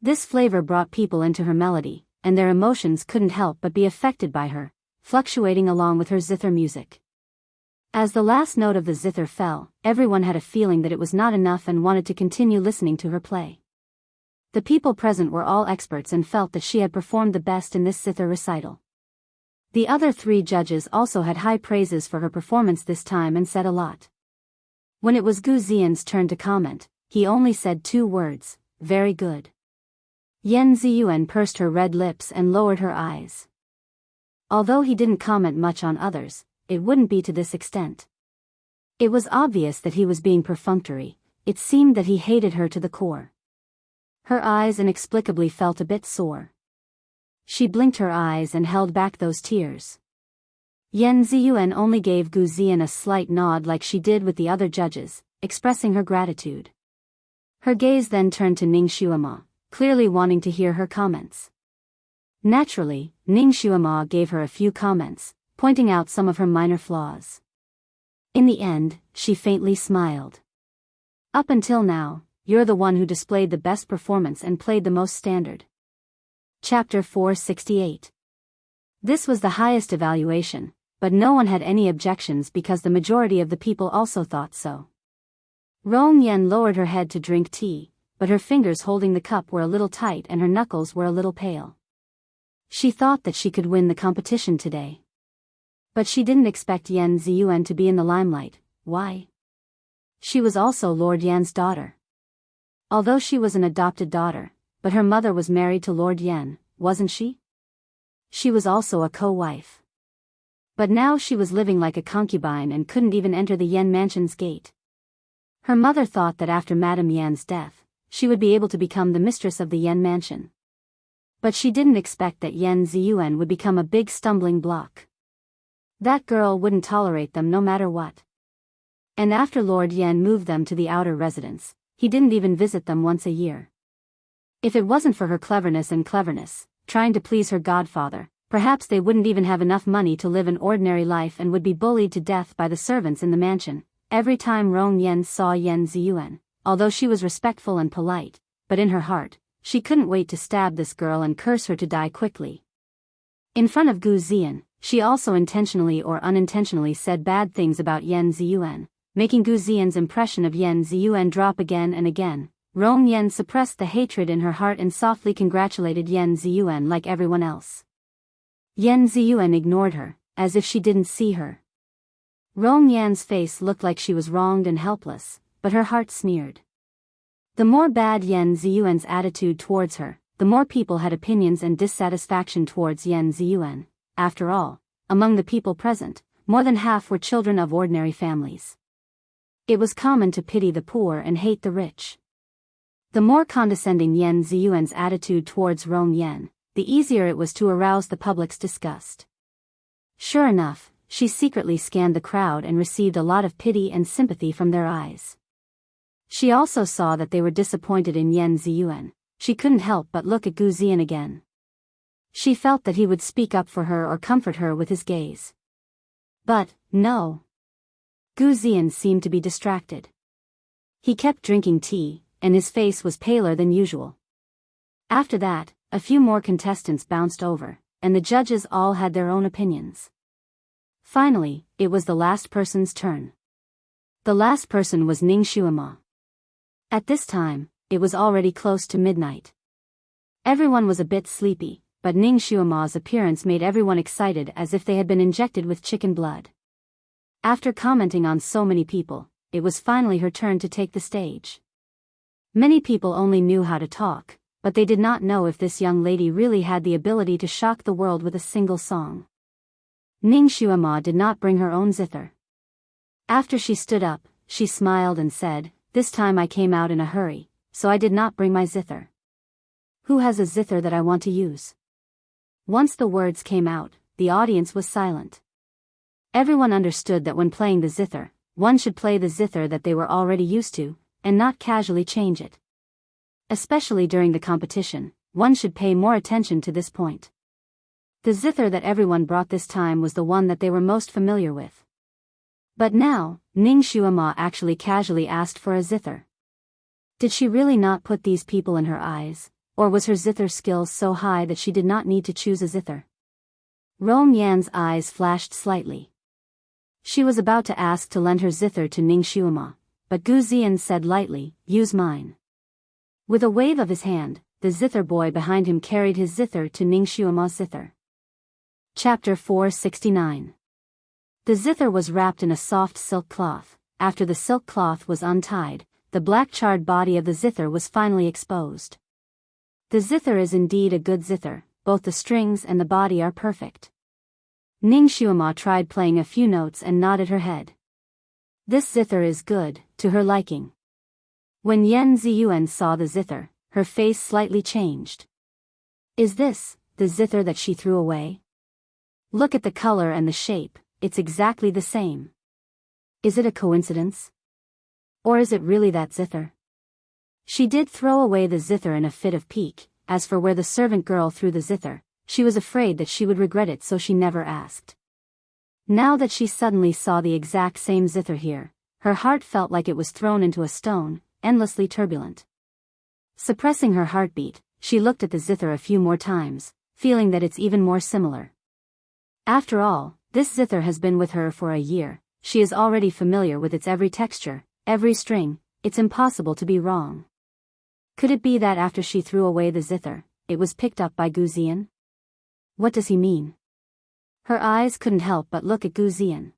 This flavor brought people into her melody, and their emotions couldn't help but be affected by her, fluctuating along with her zither music. As the last note of the zither fell, everyone had a feeling that it was not enough and wanted to continue listening to her play. The people present were all experts and felt that she had performed the best in this zither recital. The other 3 judges also had high praises for her performance this time and said a lot. When it was Gu Ziyan's turn to comment, he only said 2 words, "Very good." Yen Ziyuan pursed her red lips and lowered her eyes. Although he didn't comment much on others, it wouldn't be to this extent. It was obvious that he was being perfunctory. It seemed that he hated her to the core. Her eyes inexplicably felt a bit sore. She blinked her eyes and held back those tears. Yen Ziyuan only gave Gu Ziyan a slight nod like she did with the other judges, expressing her gratitude. Her gaze then turned to Ning Xuema, clearly wanting to hear her comments. Naturally, Ning Xuema gave her a few comments, pointing out some of her minor flaws. In the end, she faintly smiled. "Up until now, you're the one who displayed the best performance and played the most standard." Chapter 468. This was the highest evaluation, but no one had any objections because the majority of the people also thought so. Rong Yen lowered her head to drink tea, but her fingers holding the cup were a little tight and her knuckles were a little pale. She thought that she could win the competition today. But she didn't expect Yen Ziyuan to be in the limelight. Why? She was also Lord Yan's daughter. Although she was an adopted daughter, but her mother was married to Lord Yan, wasn't she? She was also a co-wife. But now she was living like a concubine and couldn't even enter the Yan mansion's gate. Her mother thought that after Madame Yan's death, she would be able to become the mistress of the Yan mansion. But she didn't expect that Yen Ziyuan would become a big stumbling block. That girl wouldn't tolerate them no matter what. And after Lord Yan moved them to the outer residence, he didn't even visit them once a year. If it wasn't for her cleverness, trying to please her godfather, perhaps they wouldn't even have enough money to live an ordinary life and would be bullied to death by the servants in the mansion. Every time Rong Yen saw Yen Ziyuan, although she was respectful and polite, but in her heart, she couldn't wait to stab this girl and curse her to die quickly. In front of Gu Ziyan, she also intentionally or unintentionally said bad things about Yan Ziyuan, making Gu Ziyan's impression of Yan Ziyuan drop again and again. Rong Yan suppressed the hatred in her heart and softly congratulated Yan Ziyuan like everyone else. Yan Ziyuan ignored her, as if she didn't see her. Rong Yan's face looked like she was wronged and helpless, but her heart sneered. The more bad Yan Ziyuan's attitude towards her, the more people had opinions and dissatisfaction towards Yan Ziyuan. After all, among the people present, more than half were children of ordinary families. It was common to pity the poor and hate the rich. The more condescending Yan Ziyuan's attitude towards Rong Yan, the easier it was to arouse the public's disgust. Sure enough, she secretly scanned the crowd and received a lot of pity and sympathy from their eyes. She also saw that they were disappointed in Yan Ziyuan. She couldn't help but look at Gu Ziyan again. She felt that he would speak up for her or comfort her with his gaze. But, no. Gu Ziyan seemed to be distracted. He kept drinking tea, and his face was paler than usual. After that, a few more contestants bounced over, and the judges all had their own opinions. Finally, it was the last person's turn. The last person was Ning Xuema. At this time, it was already close to midnight. Everyone was a bit sleepy, but Ning Xuema's appearance made everyone excited as if they had been injected with chicken blood. After commenting on so many people, it was finally her turn to take the stage. Many people only knew how to talk, but they did not know if this young lady really had the ability to shock the world with a single song. Ning Xuema did not bring her own zither. After she stood up, she smiled and said, "This time I came out in a hurry, so I did not bring my zither. Who has a zither that I want to use?" Once the words came out, the audience was silent. Everyone understood that when playing the zither, one should play the zither that they were already used to, and not casually change it. Especially during the competition, one should pay more attention to this point. The zither that everyone brought this time was the one that they were most familiar with. But now, Ning Xuema actually casually asked for a zither. Did she really not put these people in her eyes, or was her zither skills so high that she did not need to choose a zither? Rong Yan's eyes flashed slightly. She was about to ask to lend her zither to Ning Xuema, but Gu Ziyan said lightly, "Use mine." With a wave of his hand, the zither boy behind him carried his zither to Ning Xuema's zither. Chapter 469. The zither was wrapped in a soft silk cloth. After the silk cloth was untied, the black charred body of the zither was finally exposed. The zither is indeed a good zither, both the strings and the body are perfect. Ning Xuema tried playing a few notes and nodded her head. This zither is good, to her liking. When Yan Ziyuan saw the zither, her face slightly changed. Is this the zither that she threw away? Look at the color and the shape, it's exactly the same. Is it a coincidence? Or is it really that zither? She did throw away the zither in a fit of pique. As for where the servant girl threw the zither, she was afraid that she would regret it, so she never asked. Now that she suddenly saw the exact same zither here, her heart felt like it was thrown into a stone, endlessly turbulent. Suppressing her heartbeat, she looked at the zither a few more times, feeling that it's even more similar. After all, this zither has been with her for a year. She is already familiar with its every texture, every string. It's impossible to be wrong. Could it be that after she threw away the zither, it was picked up by Gu Ziyan? What does he mean? Her eyes couldn't help but look at Gu Ziyan.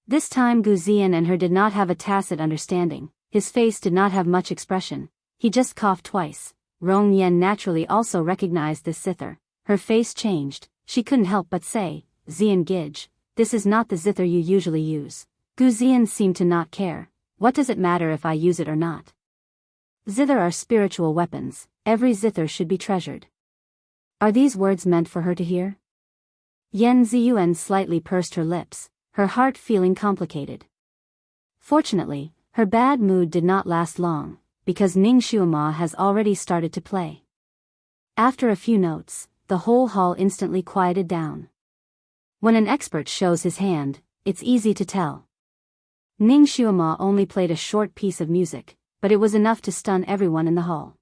This time Gu Ziyan and her did not have a tacit understanding. His face did not have much expression. He just coughed twice. Rong Yan naturally also recognized this zither. Her face changed. She couldn't help but say, "Ziyan Gij, this is not the zither you usually use." Gu Ziyan seemed to not care. What does it matter if I use it or not? Zither are spiritual weapons. Every zither should be treasured. Are these words meant for her to hear? Yan Ziyuan slightly pursed her lips, her heart feeling complicated. Fortunately, her bad mood did not last long, because Ning Xuema has already started to play. After a few notes, the whole hall instantly quieted down. When an expert shows his hand, it's easy to tell. Ning Xuema only played a short piece of music, but it was enough to stun everyone in the hall.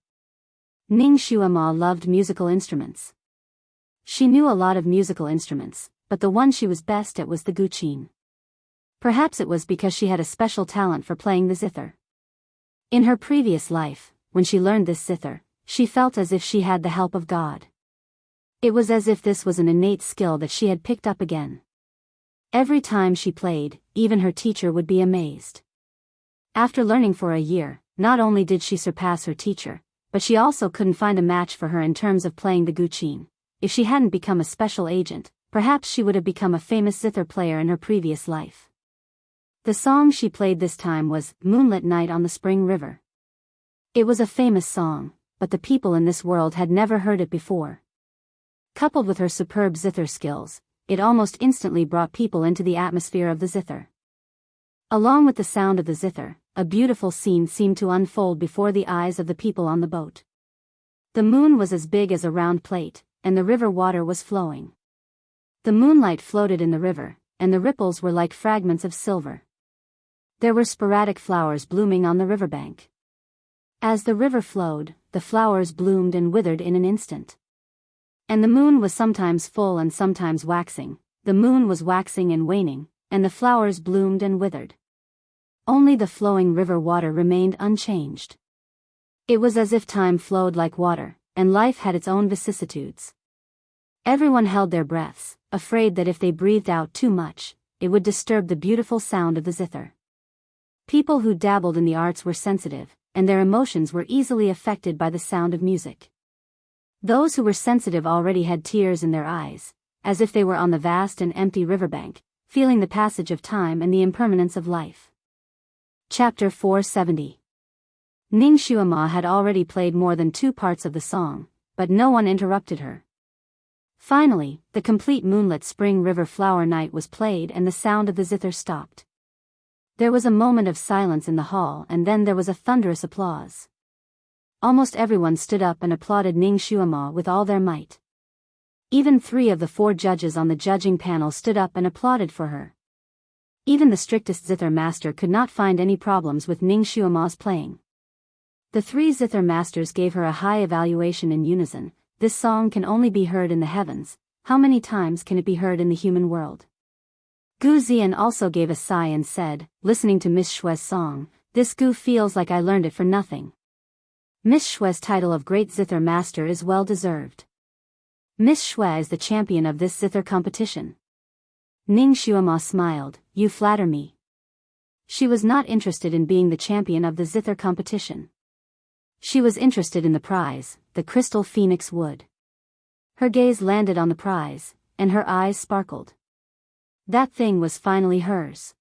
Ning Xuema loved musical instruments. She knew a lot of musical instruments, but the one she was best at was the guqin. Perhaps it was because she had a special talent for playing the zither. In her previous life, when she learned this zither, she felt as if she had the help of God. It was as if this was an innate skill that she had picked up again. Every time she played, even her teacher would be amazed. After learning for a year, not only did she surpass her teacher, but she also couldn't find a match for her in terms of playing the guqin. If she hadn't become a special agent, perhaps she would have become a famous zither player in her previous life. The song she played this time was "Moonlit Night on the Spring River." It was a famous song, but the people in this world had never heard it before. Coupled with her superb zither skills, it almost instantly brought people into the atmosphere of the zither. Along with the sound of the zither, a beautiful scene seemed to unfold before the eyes of the people on the boat. The moon was as big as a round plate, and the river water was flowing. The moonlight floated in the river, and the ripples were like fragments of silver. There were sporadic flowers blooming on the riverbank. As the river flowed, the flowers bloomed and withered in an instant. And the moon was sometimes full and sometimes waxing. The moon was waxing and waning, and the flowers bloomed and withered. Only the flowing river water remained unchanged. It was as if time flowed like water, and life had its own vicissitudes. Everyone held their breaths, afraid that if they breathed out too much, it would disturb the beautiful sound of the zither. People who dabbled in the arts were sensitive, and their emotions were easily affected by the sound of music. Those who were sensitive already had tears in their eyes, as if they were on the vast and empty riverbank, feeling the passage of time and the impermanence of life. Chapter 470. Ning Xuema had already played more than 2 parts of the song, but no one interrupted her. Finally, the complete moonlit spring river flower night was played and the sound of the zither stopped. There was a moment of silence in the hall and then there was a thunderous applause. Almost everyone stood up and applauded Ning Xuema with all their might. Even 3 of the 4 judges on the judging panel stood up and applauded for her. Even the strictest zither master could not find any problems with Ning Xuema's playing. The 3 zither masters gave her a high evaluation in unison. This song can only be heard in the heavens. How many times can it be heard in the human world? Gu Zian also gave a sigh and said, listening to Miss Shue's song, this Gu feels like I learned it for nothing. Miss Shue's title of Great Zither Master is well deserved. Miss Shue is the champion of this zither competition. Ning Xuema smiled, you flatter me. She was not interested in being the champion of the zither competition. She was interested in the prize, the crystal phoenix wood. Her gaze landed on the prize, and her eyes sparkled. That thing was finally hers.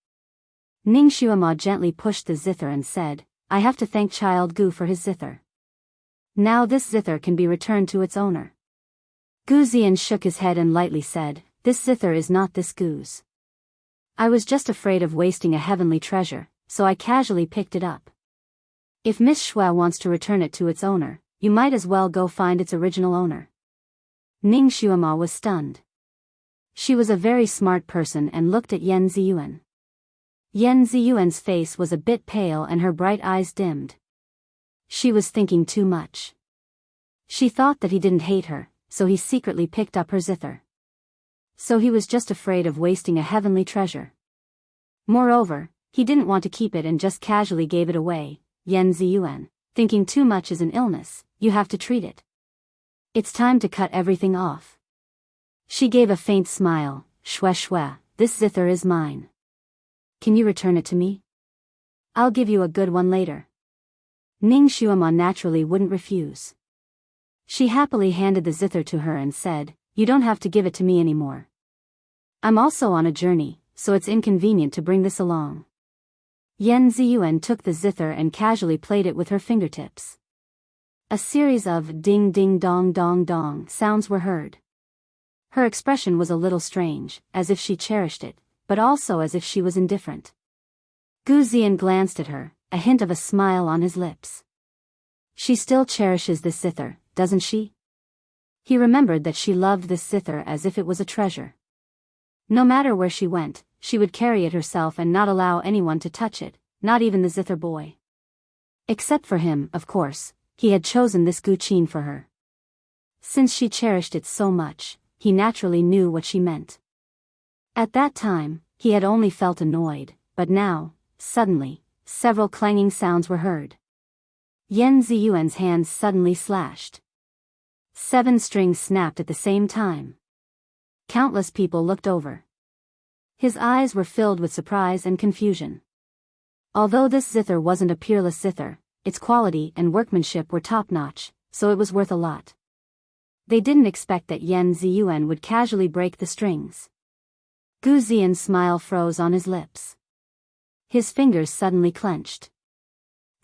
Ning Xuema gently pushed the zither and said, I have to thank Child Gu for his zither. Now this zither can be returned to its owner. Gu Zian shook his head and lightly said, this zither is not this Gu's. I was just afraid of wasting a heavenly treasure, so I casually picked it up. If Miss Shue wants to return it to its owner, you might as well go find its original owner. Ning Xuema was stunned. She was a very smart person and looked at Yan Ziyuan. Yan Ziyuan's face was a bit pale and her bright eyes dimmed. She was thinking too much. She thought that he didn't hate her, so he secretly picked up her zither. So he was just afraid of wasting a heavenly treasure. Moreover, he didn't want to keep it and just casually gave it away. Yan Ziyuan, thinking too much is an illness, you have to treat it. It's time to cut everything off. She gave a faint smile, Shue, this zither is mine. Can you return it to me? I'll give you a good one later. Ning Xuema naturally wouldn't refuse. She happily handed the zither to her and said, you don't have to give it to me anymore. I'm also on a journey, so it's inconvenient to bring this along. Yan Ziyuan took the zither and casually played it with her fingertips. A series of ding ding dong dong dong sounds were heard. Her expression was a little strange, as if she cherished it, but also as if she was indifferent. Gu Zian glanced at her, a hint of a smile on his lips. She still cherishes this zither, doesn't she? He remembered that she loved this zither as if it was a treasure. No matter where she went, she would carry it herself and not allow anyone to touch it, not even the zither boy. Except for him, of course, he had chosen this guqin for her. Since she cherished it so much, he naturally knew what she meant. At that time, he had only felt annoyed, but now, suddenly, several clanging sounds were heard. Yan Ziyuan's hands suddenly slashed. 7 strings snapped at the same time. Countless people looked over. His eyes were filled with surprise and confusion. Although this zither wasn't a peerless zither, its quality and workmanship were top-notch, so it was worth a lot. They didn't expect that Yan Ziyuan would casually break the strings. Gu Ziyan's smile froze on his lips. His fingers suddenly clenched.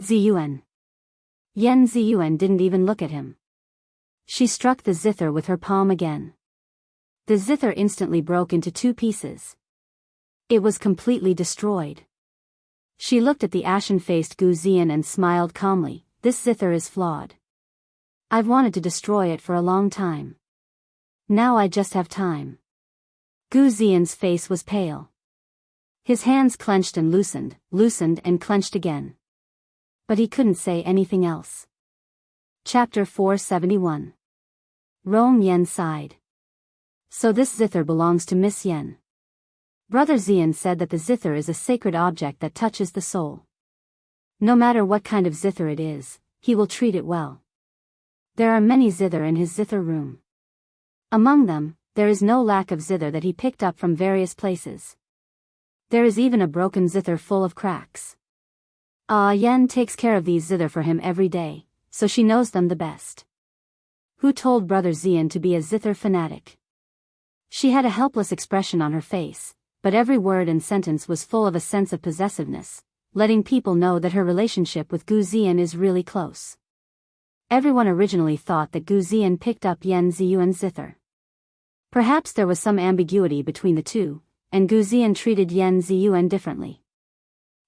Ziyuan. Yan Ziyuan didn't even look at him. She struck the zither with her palm again. The zither instantly broke into 2 pieces. It was completely destroyed. She looked at the ashen-faced Gu Ziyan and smiled calmly. This zither is flawed. I've wanted to destroy it for a long time. Now I just have time. Gu Ziyan's face was pale. His hands clenched and loosened and clenched again. But he couldn't say anything else. Chapter 471. Rong Yan sighed. So this zither belongs to Miss Yan. Brother Ziyan said that the zither is a sacred object that touches the soul. No matter what kind of zither it is, he will treat it well. There are many zither in his zither room. Among them, there is no lack of zither that he picked up from various places. There is even a broken zither full of cracks. Yan takes care of these zither for him every day, so she knows them the best. Who told Brother Ziyan to be a zither fanatic? She had a helpless expression on her face, but every word and sentence was full of a sense of possessiveness, letting people know that her relationship with Gu Ziyan is really close. Everyone originally thought that Gu Ziyan picked up Yan Ziyuan's zither. Perhaps there was some ambiguity between the two, and Gu Ziyan treated Yan Ziyuan differently.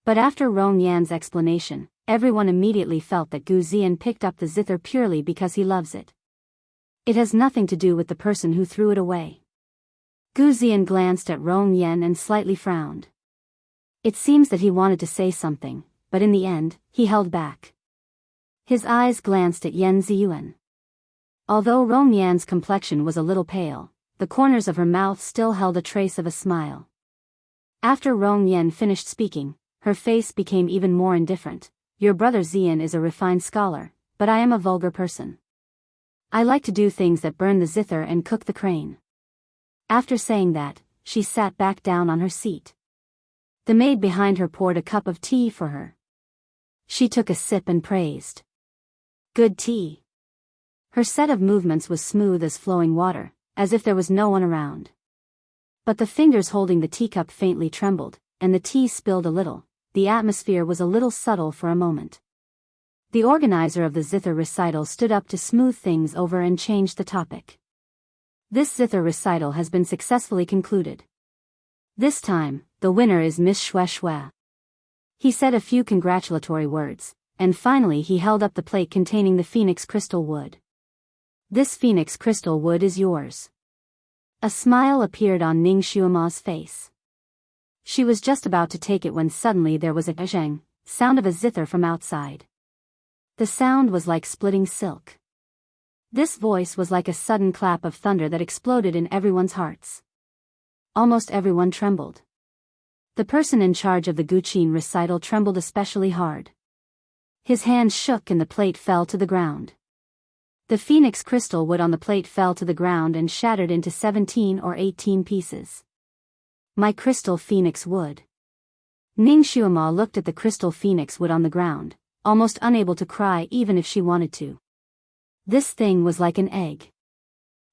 But after Rong Yan's explanation, everyone immediately felt that Gu Ziyan picked up the zither purely because he loves it. It has nothing to do with the person who threw it away. Gu Ziyan glanced at Rong Yan and slightly frowned. It seems that he wanted to say something, but in the end, he held back. His eyes glanced at Yan Ziyuan. Although Rong Yan's complexion was a little pale, the corners of her mouth still held a trace of a smile. After Rong Yan finished speaking, her face became even more indifferent. Your brother Ziyan is a refined scholar, but I am a vulgar person. I like to do things that burn the zither and cook the crane. After saying that, she sat back down on her seat. The maid behind her poured a cup of tea for her. She took a sip and praised. Good tea. Her set of movements was smooth as flowing water, as if there was no one around. But the fingers holding the teacup faintly trembled, and the tea spilled a little. The atmosphere was a little subtle for a moment. The organizer of the zither recital stood up to smooth things over and changed the topic. This zither recital has been successfully concluded. This time, the winner is Miss Xue Xue. He said a few congratulatory words, and finally he held up the plate containing the phoenix crystal wood. This phoenix crystal wood is yours. A smile appeared on Ning Xuema's face. She was just about to take it when suddenly there was a zheng sound of a zither from outside. The sound was like splitting silk. This voice was like a sudden clap of thunder that exploded in everyone's hearts. Almost everyone trembled. The person in charge of the Guqin recital trembled especially hard. His hands shook and the plate fell to the ground. The phoenix crystal wood on the plate fell to the ground and shattered into 17 or 18 pieces. My crystal phoenix wood. Ning Xuema looked at the crystal phoenix wood on the ground, almost unable to cry even if she wanted to. This thing was like an egg.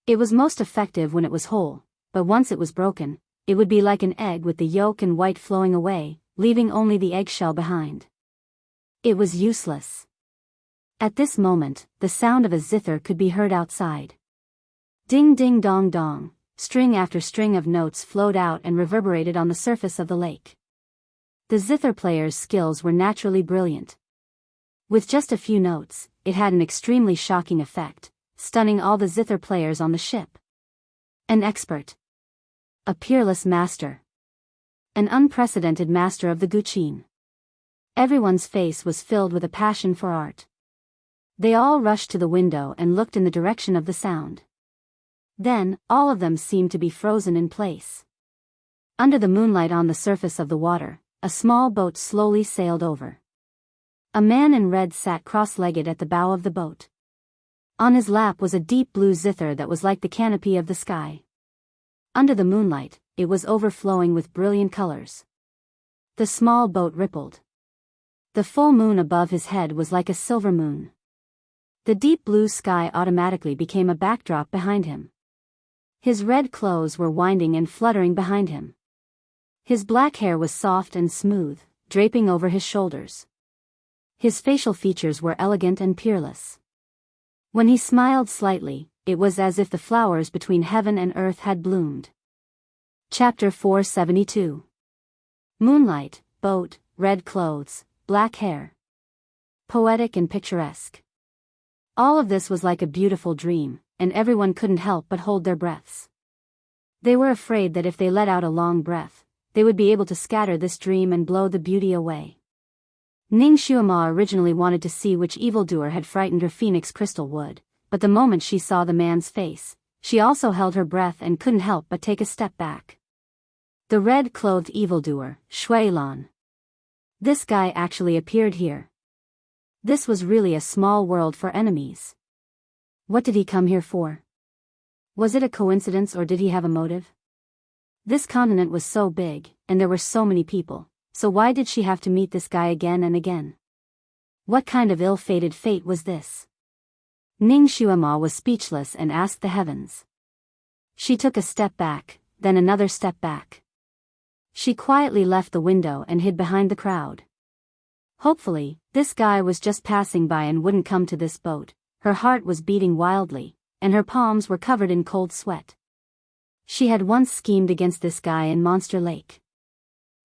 It was most effective when it was whole, but once it was broken, it would be like an egg with the yolk and white flowing away, leaving only the eggshell behind. It was useless. At this moment, the sound of a zither could be heard outside. Ding ding dong dong, string after string of notes flowed out and reverberated on the surface of the lake. The zither player's skills were naturally brilliant. With just a few notes, it had an extremely shocking effect, stunning all the zither players on the ship. An expert. A peerless master. An unprecedented master of the Guqin. Everyone's face was filled with a passion for art. They all rushed to the window and looked in the direction of the sound. Then, all of them seemed to be frozen in place. Under the moonlight on the surface of the water, a small boat slowly sailed over. A man in red sat cross-legged at the bow of the boat. On his lap was a deep blue zither that was like the canopy of the sky. Under the moonlight, it was overflowing with brilliant colors. The small boat rippled. The full moon above his head was like a silver moon. The deep blue sky automatically became a backdrop behind him. His red clothes were winding and fluttering behind him. His black hair was soft and smooth, draping over his shoulders. His facial features were elegant and peerless. When he smiled slightly, it was as if the flowers between heaven and earth had bloomed. Chapter 472. Moonlight, boat, red clothes, black hair. Poetic and picturesque. All of this was like a beautiful dream, and everyone couldn't help but hold their breaths. They were afraid that if they let out a long breath, they would be able to scatter this dream and blow the beauty away. Ning Xuema originally wanted to see which evildoer had frightened her phoenix crystal wood, but the moment she saw the man's face, she also held her breath and couldn't help but take a step back. The red-clothed evildoer, Shui Lan. This guy actually appeared here. This was really a small world for enemies. What did he come here for? Was it a coincidence or did he have a motive? This continent was so big, and there were so many people, so why did she have to meet this guy again and again? What kind of ill-fated fate was this? Ning Xuema was speechless and asked the heavens. She took a step back, then another step back. She quietly left the window and hid behind the crowd. Hopefully, this guy was just passing by and wouldn't come to this boat. Her heart was beating wildly, and her palms were covered in cold sweat. She had once schemed against this guy in Monster Lake.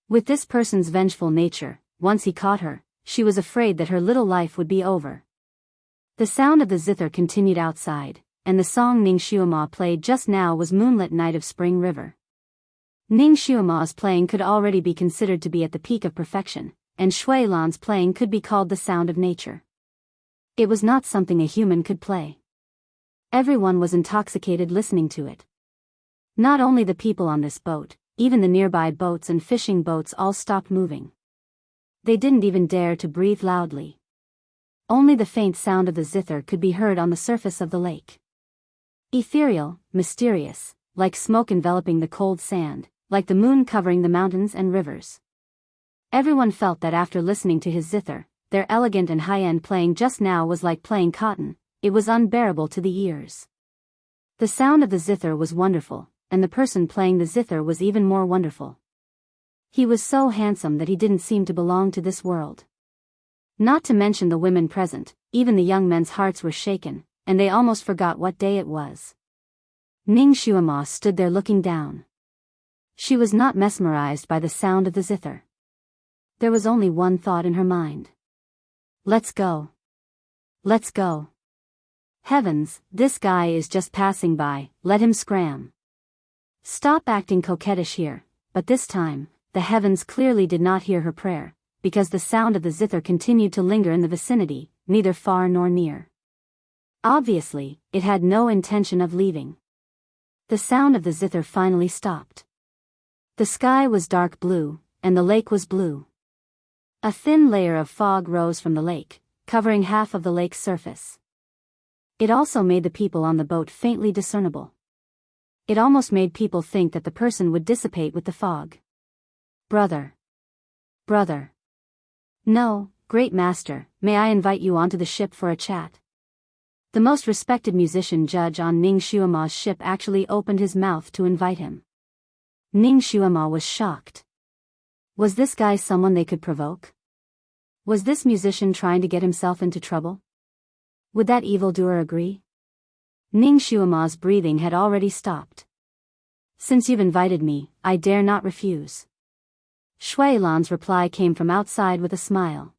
With this person's vengeful nature, once he caught her, she was afraid that her little life would be over. The sound of the zither continued outside, and the song Ning Xuema played just now was Moonlit Night of Spring River. Ning Xuema's playing could already be considered to be at the peak of perfection, and Shui Lan's playing could be called the sound of nature. It was not something a human could play. Everyone was intoxicated listening to it. Not only the people on this boat, even the nearby boats and fishing boats all stopped moving. They didn't even dare to breathe loudly. Only the faint sound of the zither could be heard on the surface of the lake. Ethereal, mysterious, like smoke enveloping the cold sand, like the moon covering the mountains and rivers. Everyone felt that after listening to his zither, their elegant and high-end playing just now was like playing cotton. It was unbearable to the ears. The sound of the zither was wonderful, and the person playing the zither was even more wonderful. He was so handsome that he didn't seem to belong to this world. Not to mention the women present, even the young men's hearts were shaken, and they almost forgot what day it was. Ning Xuema stood there looking down. She was not mesmerized by the sound of the zither. There was only one thought in her mind. Let's go. Let's go. Heavens, this guy is just passing by, let him scram. Stop acting coquettish here, but this time, the heavens clearly did not hear her prayer, because the sound of the zither continued to linger in the vicinity, neither far nor near. Obviously, it had no intention of leaving. The sound of the zither finally stopped. The sky was dark blue, and the lake was blue. A thin layer of fog rose from the lake, covering half of the lake's surface. It also made the people on the boat faintly discernible. It almost made people think that the person would dissipate with the fog. Brother. Brother. No, great master, may I invite you onto the ship for a chat? The most respected musician judge on Ning Xuema's ship actually opened his mouth to invite him. Ning Xuema was shocked. Was this guy someone they could provoke? Was this musician trying to get himself into trouble? Would that evildoer agree? Ning Xuema's breathing had already stopped. Since you've invited me, I dare not refuse. Shui Lan's reply came from outside with a smile.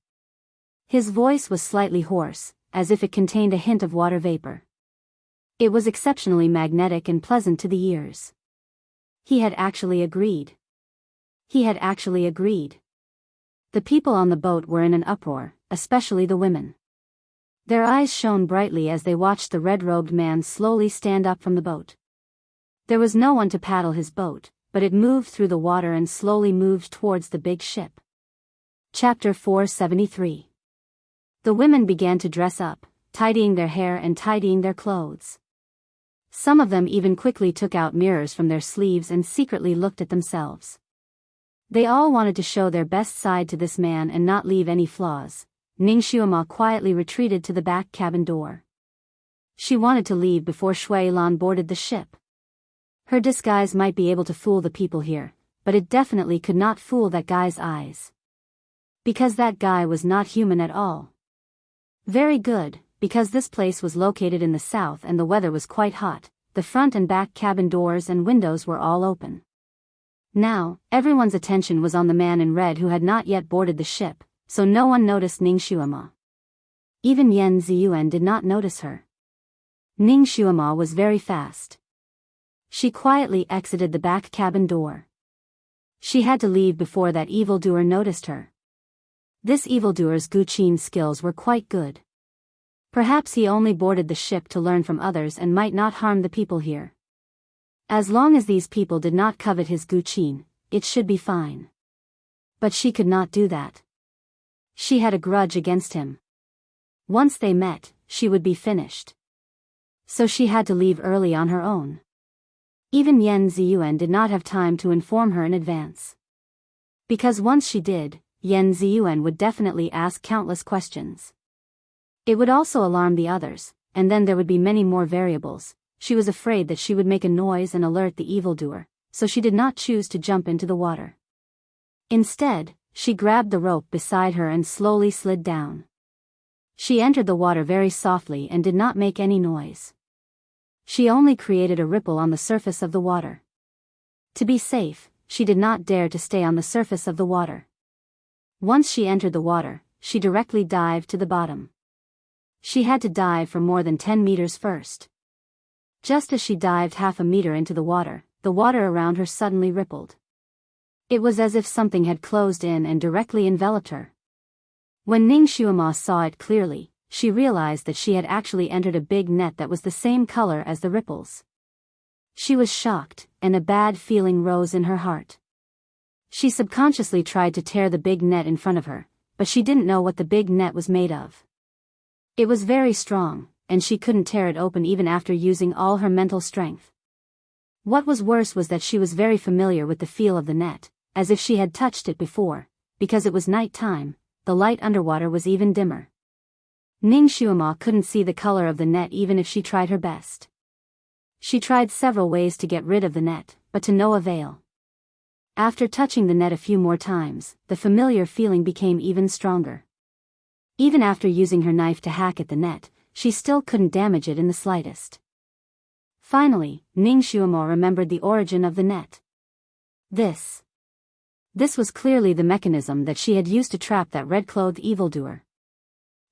His voice was slightly hoarse, as if it contained a hint of water vapor. It was exceptionally magnetic and pleasant to the ears. He had actually agreed. He had actually agreed. The people on the boat were in an uproar, especially the women. Their eyes shone brightly as they watched the red-robed man slowly stand up from the boat. There was no one to paddle his boat, but it moved through the water and slowly moved towards the big ship. Chapter 473. The women began to dress up, tidying their hair and tidying their clothes. Some of them even quickly took out mirrors from their sleeves and secretly looked at themselves. They all wanted to show their best side to this man and not leave any flaws. Ning Xuema quietly retreated to the back cabin door. She wanted to leave before Shui Lan boarded the ship. Her disguise might be able to fool the people here, but it definitely could not fool that guy's eyes. Because that guy was not human at all. Very good, because this place was located in the south and the weather was quite hot, the front and back cabin doors and windows were all open. Now, everyone's attention was on the man in red who had not yet boarded the ship, so no one noticed Ning Xuema. Even Yan Ziyuan did not notice her. Ning Xuema was very fast. She quietly exited the back cabin door. She had to leave before that evildoer noticed her. This evildoer's Guqin skills were quite good. Perhaps he only boarded the ship to learn from others and might not harm the people here. As long as these people did not covet his Guqin, it should be fine. But she could not do that. She had a grudge against him. Once they met, she would be finished. So she had to leave early on her own. Even Yan Ziyuan did not have time to inform her in advance. Because once she did, Yan Ziyuan would definitely ask countless questions. It would also alarm the others, and then there would be many more variables. She was afraid that she would make a noise and alert the evildoer, so she did not choose to jump into the water. Instead, she grabbed the rope beside her and slowly slid down. She entered the water very softly and did not make any noise. She only created a ripple on the surface of the water. To be safe, she did not dare to stay on the surface of the water. Once she entered the water, she directly dived to the bottom. She had to dive for more than 10 meters first. Just as she dived half a meter into the water around her suddenly rippled. It was as if something had closed in and directly enveloped her. When Ning Xuema saw it clearly, she realized that she had actually entered a big net that was the same color as the ripples. She was shocked, and a bad feeling rose in her heart. She subconsciously tried to tear the big net in front of her, but she didn't know what the big net was made of. It was very strong, and she couldn't tear it open even after using all her mental strength. What was worse was that she was very familiar with the feel of the net, as if she had touched it before. Because it was night time, the light underwater was even dimmer. Ning Xuema couldn't see the color of the net even if she tried her best. She tried several ways to get rid of the net, but to no avail. After touching the net a few more times, the familiar feeling became even stronger. Even after using her knife to hack at the net, she still couldn't damage it in the slightest. Finally, Ning Xuema remembered the origin of the net. This was clearly the mechanism that she had used to trap that red-clothed evildoer.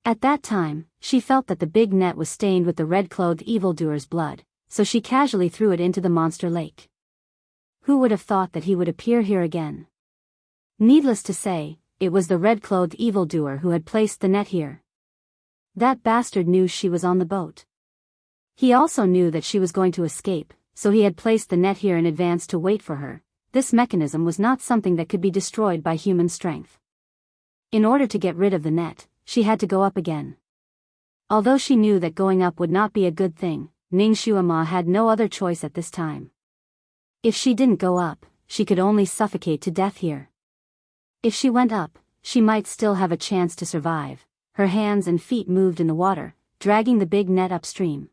At that time, she felt that the big net was stained with the red-clothed evildoer's blood, so she casually threw it into the monster lake. Who would have thought that he would appear here again? Needless to say, it was the red-clothed evildoer who had placed the net here. That bastard knew she was on the boat. He also knew that she was going to escape, so he had placed the net here in advance to wait for her. This mechanism was not something that could be destroyed by human strength. In order to get rid of the net, she had to go up again. Although she knew that going up would not be a good thing, Ning Xuema had no other choice at this time. If she didn't go up, she could only suffocate to death here. If she went up, she might still have a chance to survive. Her hands and feet moved in the water, dragging the big net upstream.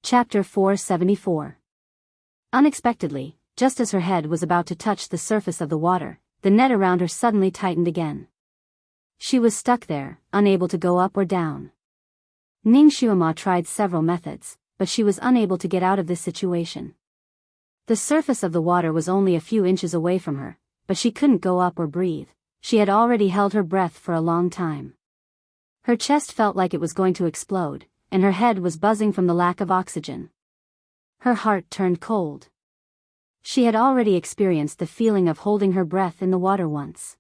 Chapter 474. Unexpectedly, just as her head was about to touch the surface of the water, the net around her suddenly tightened again. She was stuck there, unable to go up or down. Ning Xuema tried several methods, but she was unable to get out of this situation. The surface of the water was only a few inches away from her, but she couldn't go up or breathe. She had already held her breath for a long time. Her chest felt like it was going to explode, and her head was buzzing from the lack of oxygen. Her heart turned cold. She had already experienced the feeling of holding her breath in the water once.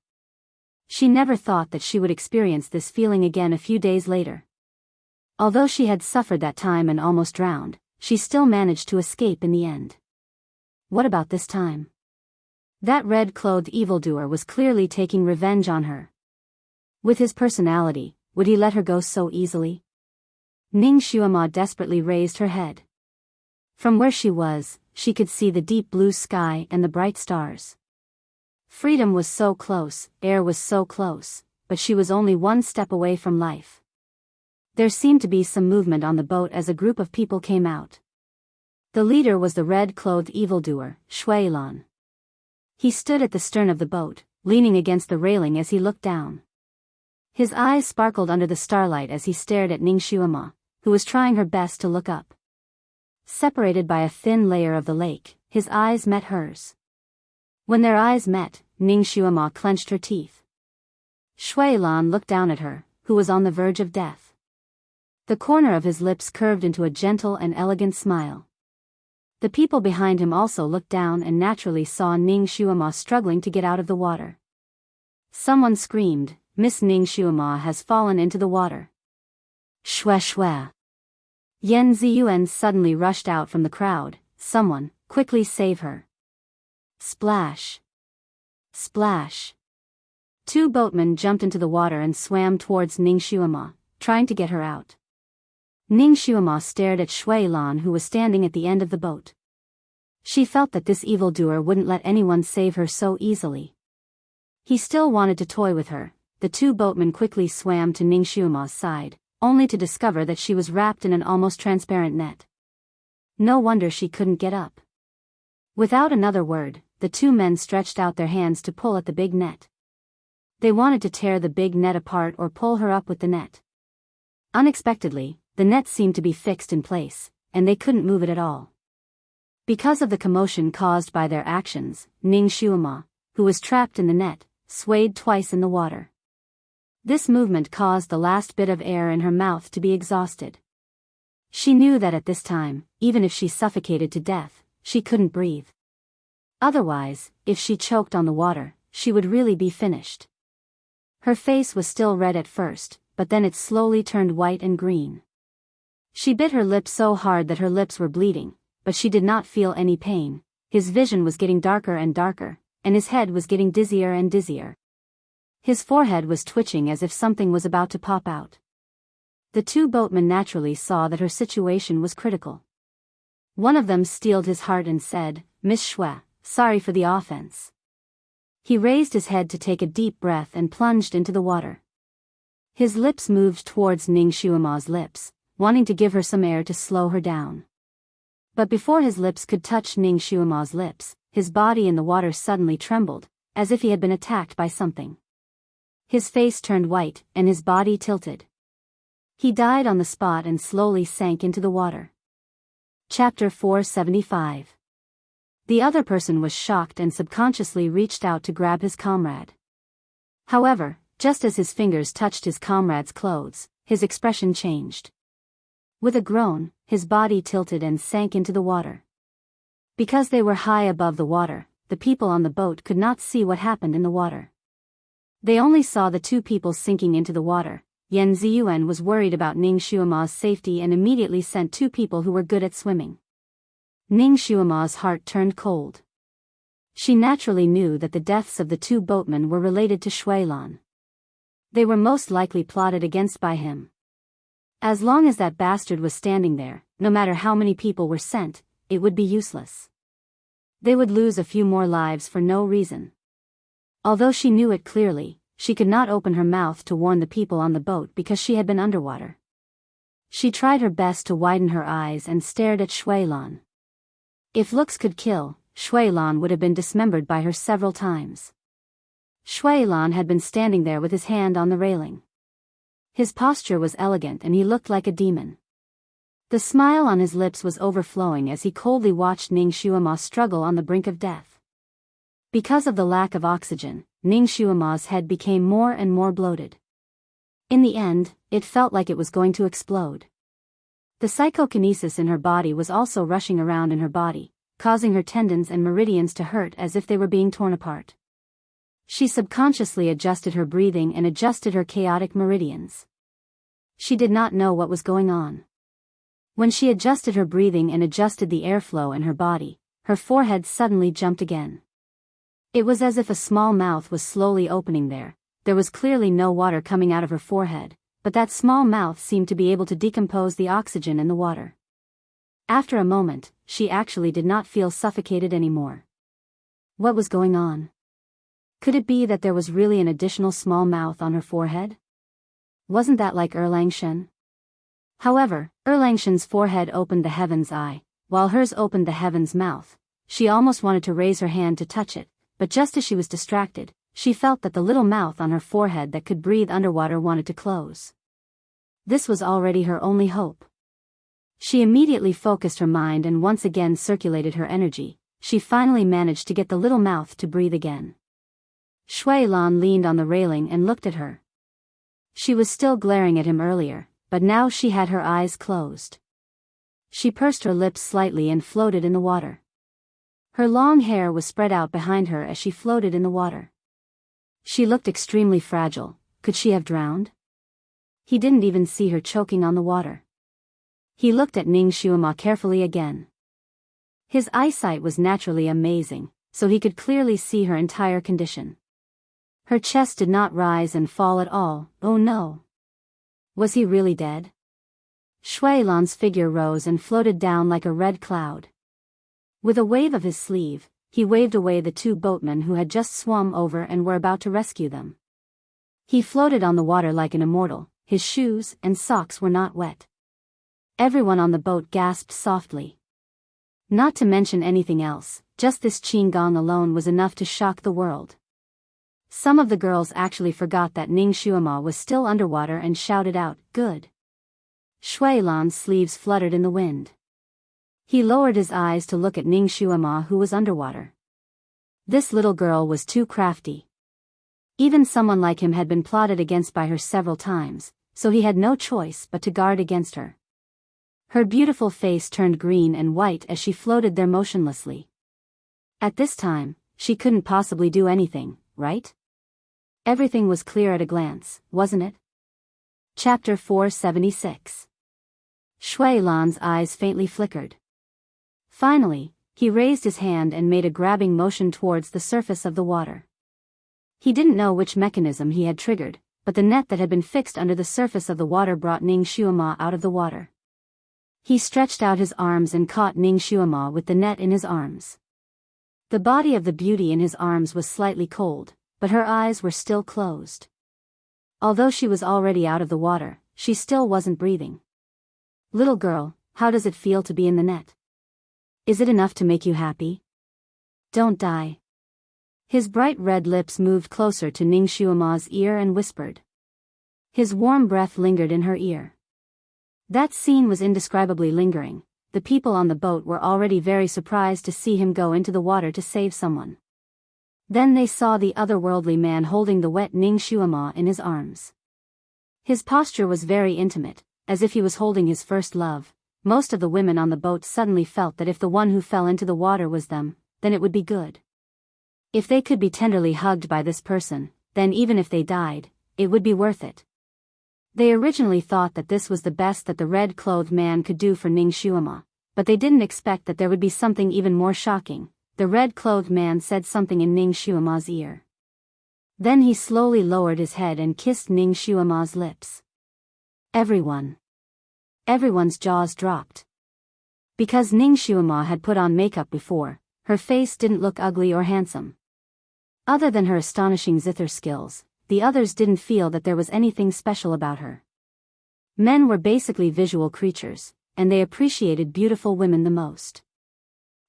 She never thought that she would experience this feeling again a few days later. Although she had suffered that time and almost drowned, she still managed to escape in the end. what about this time? That red-clothed evildoer was clearly taking revenge on her. With his personality, would he let her go so easily? Ning Xuema desperately raised her head. From where she was, she could see the deep blue sky and the bright stars. Freedom was so close, air was so close, but she was only one step away from life. There seemed to be some movement on the boat as a group of people came out. The leader was the red-clothed evildoer, Shui Lan. He stood at the stern of the boat, leaning against the railing as he looked down. His eyes sparkled under the starlight as he stared at Ning Xuema, who was trying her best to look up. Separated by a thin layer of the lake, his eyes met hers. When their eyes met, Ning Xuema clenched her teeth. Shui Lan looked down at her, who was on the verge of death. The corner of his lips curved into a gentle and elegant smile. The people behind him also looked down and naturally saw Ning Xuema struggling to get out of the water. Someone screamed, "Miss Ning Xuema has fallen into the water." Shue shue. Yan Ziyuan suddenly rushed out from the crowd. "Someone, quickly save her." Splash. Splash. Two boatmen jumped into the water and swam towards Ning Xuema, trying to get her out. Ning Xuema stared at Shui Lan, who was standing at the end of the boat. She felt that this evildoer wouldn't let anyone save her so easily. He still wanted to toy with her. The two boatmen quickly swam to Ning Xuema's side, only to discover that she was wrapped in an almost transparent net. No wonder she couldn't get up. Without another word, the two men stretched out their hands to pull at the big net. They wanted to tear the big net apart or pull her up with the net. Unexpectedly, the net seemed to be fixed in place, and they couldn't move it at all. Because of the commotion caused by their actions, Ning Xuema, who was trapped in the net, swayed twice in the water. This movement caused the last bit of air in her mouth to be exhausted. She knew that at this time, even if she suffocated to death, she couldn't breathe. Otherwise, if she choked on the water, she would really be finished. Her face was still red at first, but then it slowly turned white and green. She bit her lip so hard that her lips were bleeding, but she did not feel any pain. His vision was getting darker and darker, and his head was getting dizzier and dizzier. His forehead was twitching as if something was about to pop out. The two boatmen naturally saw that her situation was critical. One of them steeled his heart and said, "Miss Shui, sorry for the offense." He raised his head to take a deep breath and plunged into the water. His lips moved towards Ning Xuema's lips, wanting to give her some air to slow her down. But before his lips could touch Ning Xuema's lips, his body in the water suddenly trembled, as if he had been attacked by something. His face turned white, and his body tilted. He died on the spot and slowly sank into the water. Chapter 475. The other person was shocked and subconsciously reached out to grab his comrade. However, just as his fingers touched his comrade's clothes, his expression changed. With a groan, his body tilted and sank into the water. Because they were high above the water, the people on the boat could not see what happened in the water. They only saw the two people sinking into the water. Yan Ziyuan was worried about Ning Xuema's safety and immediately sent two people who were good at swimming. Ning Xuema's heart turned cold. She naturally knew that the deaths of the two boatmen were related to Shui Lan. They were most likely plotted against by him. As long as that bastard was standing there, no matter how many people were sent, it would be useless. They would lose a few more lives for no reason. Although she knew it clearly, she could not open her mouth to warn the people on the boat because she had been underwater. She tried her best to widen her eyes and stared at Shui Lan. If looks could kill, Shui Lan would have been dismembered by her several times. Shui Lan had been standing there with his hand on the railing. His posture was elegant and he looked like a demon. The smile on his lips was overflowing as he coldly watched Ning Xuema struggle on the brink of death. Because of the lack of oxygen, Ning Xuema's head became more and more bloated. In the end, it felt like it was going to explode. The psychokinesis in her body was also rushing around in her body, causing her tendons and meridians to hurt as if they were being torn apart. She subconsciously adjusted her breathing and adjusted her chaotic meridians. She did not know what was going on. When she adjusted her breathing and adjusted the airflow in her body, her forehead suddenly jumped again. It was as if a small mouth was slowly opening there. There was clearly no water coming out of her forehead, but that small mouth seemed to be able to decompose the oxygen in the water. After a moment, she actually did not feel suffocated anymore. What was going on? Could it be that there was really an additional small mouth on her forehead? Wasn't that like Erlangshen? However, Erlangshen's forehead opened the heaven's eye, while hers opened the heaven's mouth. She almost wanted to raise her hand to touch it, but just as she was distracted, she felt that the little mouth on her forehead that could breathe underwater wanted to close. This was already her only hope. She immediately focused her mind and once again circulated her energy. She finally managed to get the little mouth to breathe again. Shui Lan leaned on the railing and looked at her. She was still glaring at him earlier, but now she had her eyes closed. She pursed her lips slightly and floated in the water. Her long hair was spread out behind her as she floated in the water. She looked extremely fragile. Could she have drowned? He didn't even see her choking on the water. He looked at Ning Xuema carefully again. His eyesight was naturally amazing, so he could clearly see her entire condition. Her chest did not rise and fall at all. Oh no! Was he really dead? Shui Lan's figure rose and floated down like a red cloud. With a wave of his sleeve, he waved away the two boatmen who had just swum over and were about to rescue them. He floated on the water like an immortal. His shoes and socks were not wet. Everyone on the boat gasped softly. Not to mention anything else, just this Qin Gong alone was enough to shock the world. Some of the girls actually forgot that Ning Xuema was still underwater and shouted out, "Good." Shui Lan's sleeves fluttered in the wind. He lowered his eyes to look at Ning Xuema, who was underwater. This little girl was too crafty. Even someone like him had been plotted against by her several times, so he had no choice but to guard against her. Her beautiful face turned green and white as she floated there motionlessly. At this time, she couldn't possibly do anything, right? Everything was clear at a glance, wasn't it? Chapter 476. Shui Lan's eyes faintly flickered. Finally, he raised his hand and made a grabbing motion towards the surface of the water. He didn't know which mechanism he had triggered, but the net that had been fixed under the surface of the water brought Ning Xuema out of the water. He stretched out his arms and caught Ning Xuema with the net in his arms. The body of the beauty in his arms was slightly cold, but her eyes were still closed. Although she was already out of the water, she still wasn't breathing. "Little girl, how does it feel to be in the net? Is it enough to make you happy? Don't die." His bright red lips moved closer to Ning Xuema's ear and whispered. His warm breath lingered in her ear. That scene was indescribably lingering. The people on the boat were already very surprised to see him go into the water to save someone. Then they saw the otherworldly man holding the wet Ning Xuema in his arms. His posture was very intimate, as if he was holding his first love. Most of the women on the boat suddenly felt that if the one who fell into the water was them, then it would be good. If they could be tenderly hugged by this person, then even if they died, it would be worth it. They originally thought that this was the best that the red-clothed man could do for Ning Xuema, but they didn't expect that there would be something even more shocking. The red-clothed man said something in Ning Xuema's ear. Then he slowly lowered his head and kissed Ning Xuema's lips. Everyone's jaws dropped. Because Ning Xuema had put on makeup before, her face didn't look ugly or handsome. Other than her astonishing zither skills, the others didn't feel that there was anything special about her. Men were basically visual creatures, and they appreciated beautiful women the most.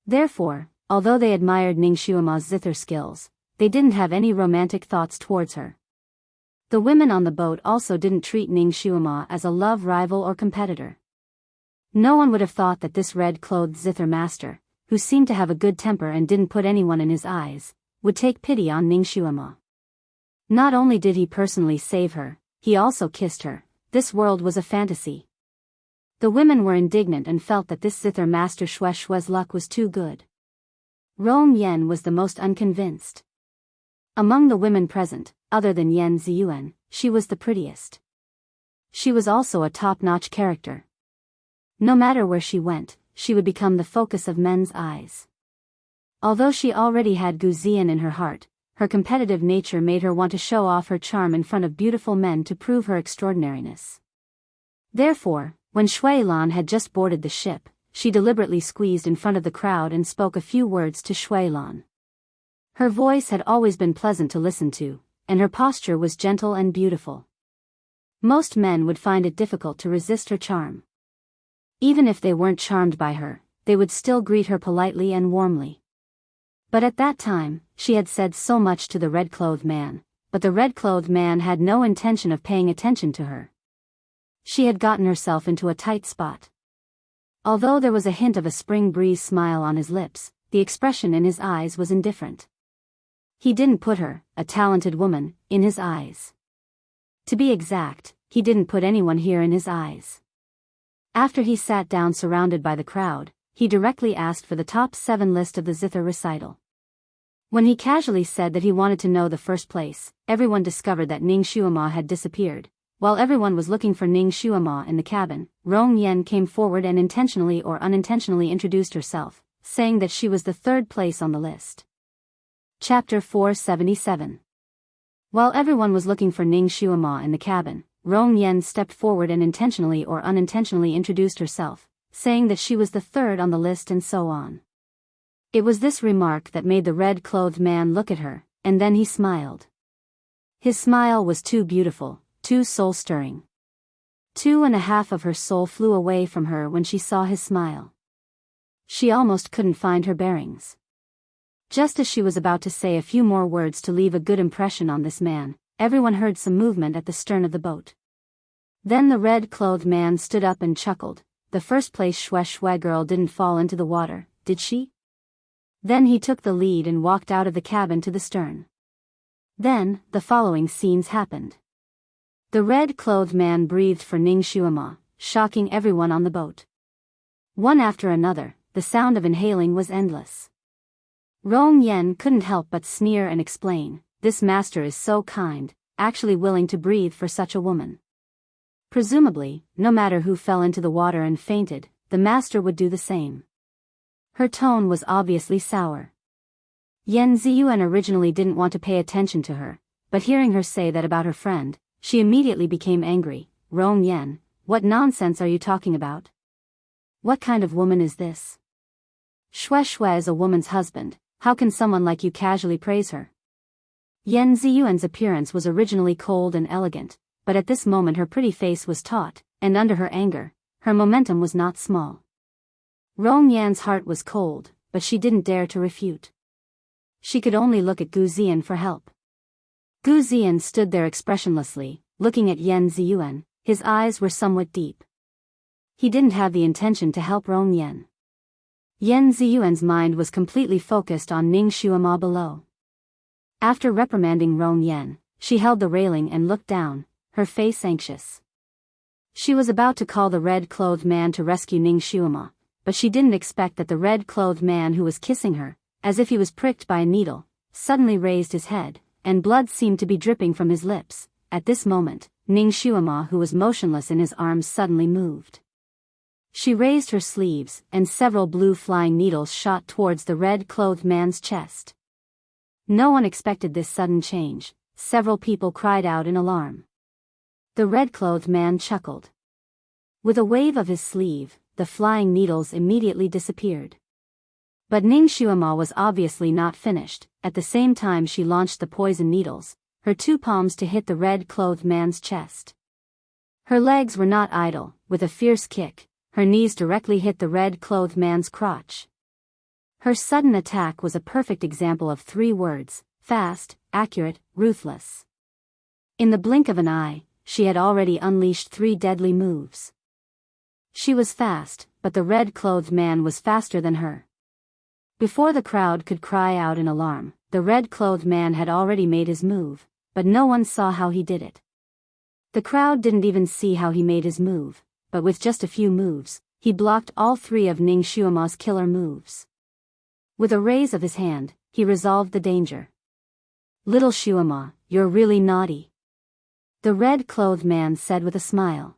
Therefore, although they admired Ning Xuema's zither skills, they didn't have any romantic thoughts towards her. The women on the boat also didn't treat Ning Xuema as a love rival or competitor. No one would have thought that this red-clothed zither master, who seemed to have a good temper and didn't put anyone in his eyes, would take pity on Ning Xuema. Not only did he personally save her, he also kissed her. This world was a fantasy. The women were indignant and felt that this zither master Shue's luck was too good. Rong Yen was the most unconvinced. Among the women present, other than Yan Ziyuan, she was the prettiest. She was also a top-notch character. No matter where she went, she would become the focus of men's eyes. Although she already had Guzian in her heart, her competitive nature made her want to show off her charm in front of beautiful men to prove her extraordinariness. Therefore, when Shui Lan had just boarded the ship, she deliberately squeezed in front of the crowd and spoke a few words to Shui Lan. Her voice had always been pleasant to listen to, and her posture was gentle and beautiful. Most men would find it difficult to resist her charm. Even if they weren't charmed by her, they would still greet her politely and warmly. But at that time, she had said so much to the red-clothed man, but the red-clothed man had no intention of paying attention to her. She had gotten herself into a tight spot. Although there was a hint of a spring breeze smile on his lips, the expression in his eyes was indifferent. He didn't put her, a talented woman, in his eyes. To be exact, he didn't put anyone here in his eyes. After he sat down surrounded by the crowd, he directly asked for the top 7 list of the zither recital. When he casually said that he wanted to know the first place, everyone discovered that Ning Shuama had disappeared. While everyone was looking for Ning Shuama in the cabin, Rong Yen came forward and intentionally or unintentionally introduced herself, saying that she was the 3rd place on the list. Chapter 477. While everyone was looking for Ning Shuama in the cabin, Rong Yen stepped forward and intentionally or unintentionally introduced herself, saying that she was the 3rd on the list and so on. It was this remark that made the red-clothed man look at her, and then he smiled. His smile was too beautiful, too soul-stirring. 2.5 of her soul flew away from her when she saw his smile. She almost couldn't find her bearings. Just as she was about to say a few more words to leave a good impression on this man, everyone heard some movement at the stern of the boat. Then the red-clothed man stood up and chuckled. The first place Shue girl didn't fall into the water, did she? Then he took the lead and walked out of the cabin to the stern. Then, the following scenes happened. The red-clothed man breathed for Ning Shuama, shocking everyone on the boat. One after another, the sound of inhaling was endless. Rong Yen couldn't help but sneer and explain, "This master is so kind, actually willing to breathe for such a woman." Presumably, no matter who fell into the water and fainted, the master would do the same. Her tone was obviously sour. Yen Ziyuan originally didn't want to pay attention to her, but hearing her say that about her friend, she immediately became angry. "Rong Yen, what nonsense are you talking about? What kind of woman is this? Shue is a woman's husband, how can someone like you casually praise her?" Yen Ziyuan's appearance was originally cold and elegant, but at this moment her pretty face was taut, and under her anger, her momentum was not small. Rong Yan's heart was cold, but she didn't dare to refute. She could only look at Gu Zian for help. Gu Zian stood there expressionlessly, looking at Yen Ziyuan. His eyes were somewhat deep. He didn't have the intention to help Rong Yen. Yen Ziyuan's mind was completely focused on Ning Shuama below. After reprimanding Rong Yen, she held the railing and looked down, her face anxious. She was about to call the red-clothed man to rescue Ning Shuama, but she didn't expect that the red-clothed man who was kissing her, as if he was pricked by a needle, suddenly raised his head, and blood seemed to be dripping from his lips. At this moment, Ning Shuama, who was motionless in his arms, suddenly moved. She raised her sleeves, and several blue flying needles shot towards the red-clothed man's chest. No one expected this sudden change. Several people cried out in alarm. The red-clothed man chuckled. With a wave of his sleeve, the flying needles immediately disappeared. But Ning Shuama was obviously not finished. At the same time she launched the poison needles, her 2 palms to hit the red-clothed man's chest. Her legs were not idle. With a fierce kick, her knees directly hit the red-clothed man's crotch. Her sudden attack was a perfect example of 3 words: fast, accurate, ruthless. In the blink of an eye, she had already unleashed 3 deadly moves. She was fast, but the red-clothed man was faster than her. Before the crowd could cry out in alarm, the red-clothed man had already made his move, but no one saw how he did it. The crowd didn't even see how he made his move, but with just a few moves, he blocked all 3 of Ning Shuama's killer moves. With a raise of his hand, he resolved the danger. "Little Shuama, you're really naughty," the red-clothed man said with a smile.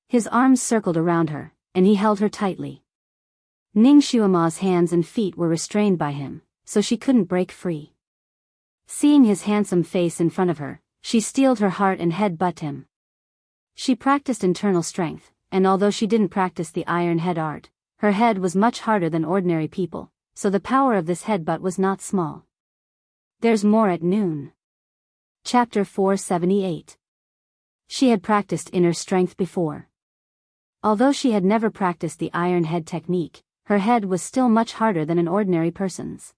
His arms circled around her, and he held her tightly. Ning Xuema's hands and feet were restrained by him, so she couldn't break free. Seeing his handsome face in front of her, she steeled her heart and head-butt him. She practiced internal strength, and although she didn't practice the iron head art, her head was much harder than ordinary people, so the power of this headbutt was not small. There's more at noon. Chapter 478. She had practiced inner strength before. Although she had never practiced the iron head technique, her head was still much harder than an ordinary person's.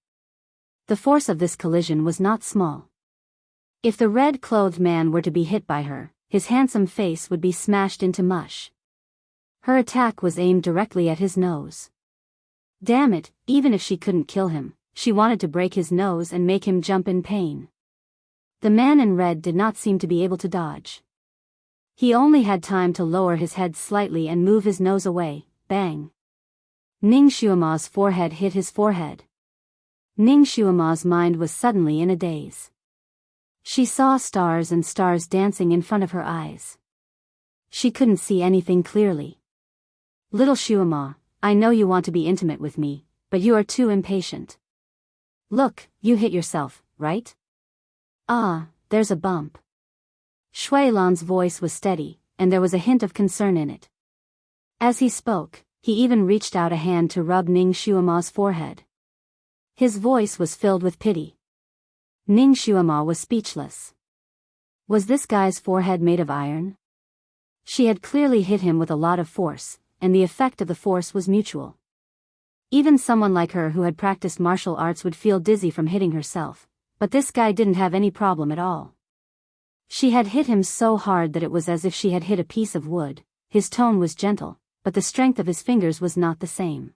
The force of this collision was not small. If the red-clothed man were to be hit by her, his handsome face would be smashed into mush. Her attack was aimed directly at his nose. Damn it, even if she couldn't kill him, she wanted to break his nose and make him jump in pain. The man in red did not seem to be able to dodge. He only had time to lower his head slightly and move his nose away. Bang! Ning Xuema's forehead hit his forehead. Ning Xuema's mind was suddenly in a daze. She saw stars and stars dancing in front of her eyes. She couldn't see anything clearly. Little Xuema, I know you want to be intimate with me, but you are too impatient. Look, you hit yourself, right? Ah, there's a bump. Shui Lan's voice was steady, and there was a hint of concern in it. As he spoke, he even reached out a hand to rub Ning Xuema's forehead. His voice was filled with pity. Ning Xuema was speechless. Was this guy's forehead made of iron? She had clearly hit him with a lot of force, and the effect of the force was mutual. Even someone like her who had practiced martial arts would feel dizzy from hitting herself, but this guy didn't have any problem at all. She had hit him so hard that it was as if she had hit a piece of wood. His tone was gentle, but the strength of his fingers was not the same.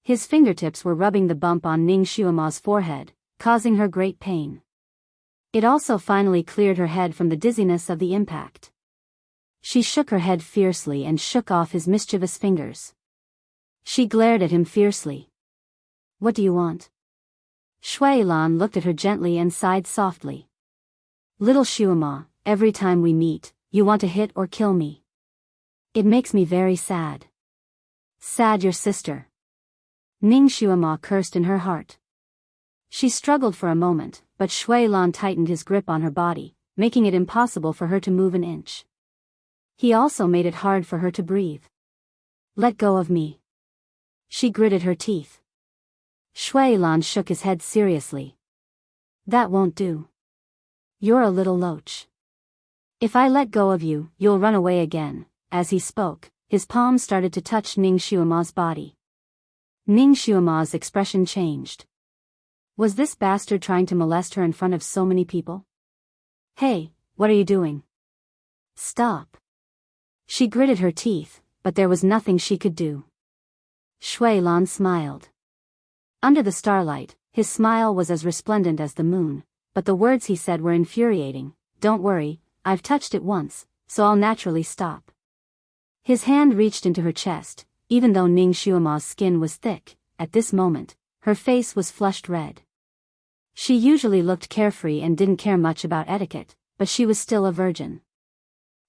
His fingertips were rubbing the bump on Ning Xuema's forehead, causing her great pain. It also finally cleared her head from the dizziness of the impact. She shook her head fiercely and shook off his mischievous fingers. She glared at him fiercely. What do you want? Shui Lan looked at her gently and sighed softly. Little Xuema, every time we meet, you want to hit or kill me. It makes me very sad. Sad your sister. Ning Xuema cursed in her heart. She struggled for a moment, but Shui Lan tightened his grip on her body, making it impossible for her to move an inch. He also made it hard for her to breathe. Let go of me. She gritted her teeth. Shui Lan shook his head seriously. That won't do. You're a little loach. If I let go of you, you'll run away again. As he spoke, his palm started to touch Ning Xuema's body. Ning Xuema's expression changed. Was this bastard trying to molest her in front of so many people? Hey, what are you doing? Stop. She gritted her teeth, but there was nothing she could do. Shui Lan smiled. Under the starlight, his smile was as resplendent as the moon, but the words he said were infuriating. Don't worry, I've touched it once, so I'll naturally stop. His hand reached into her chest. Even though Ning Xuema's skin was thick, at this moment, her face was flushed red. She usually looked carefree and didn't care much about etiquette, but she was still a virgin.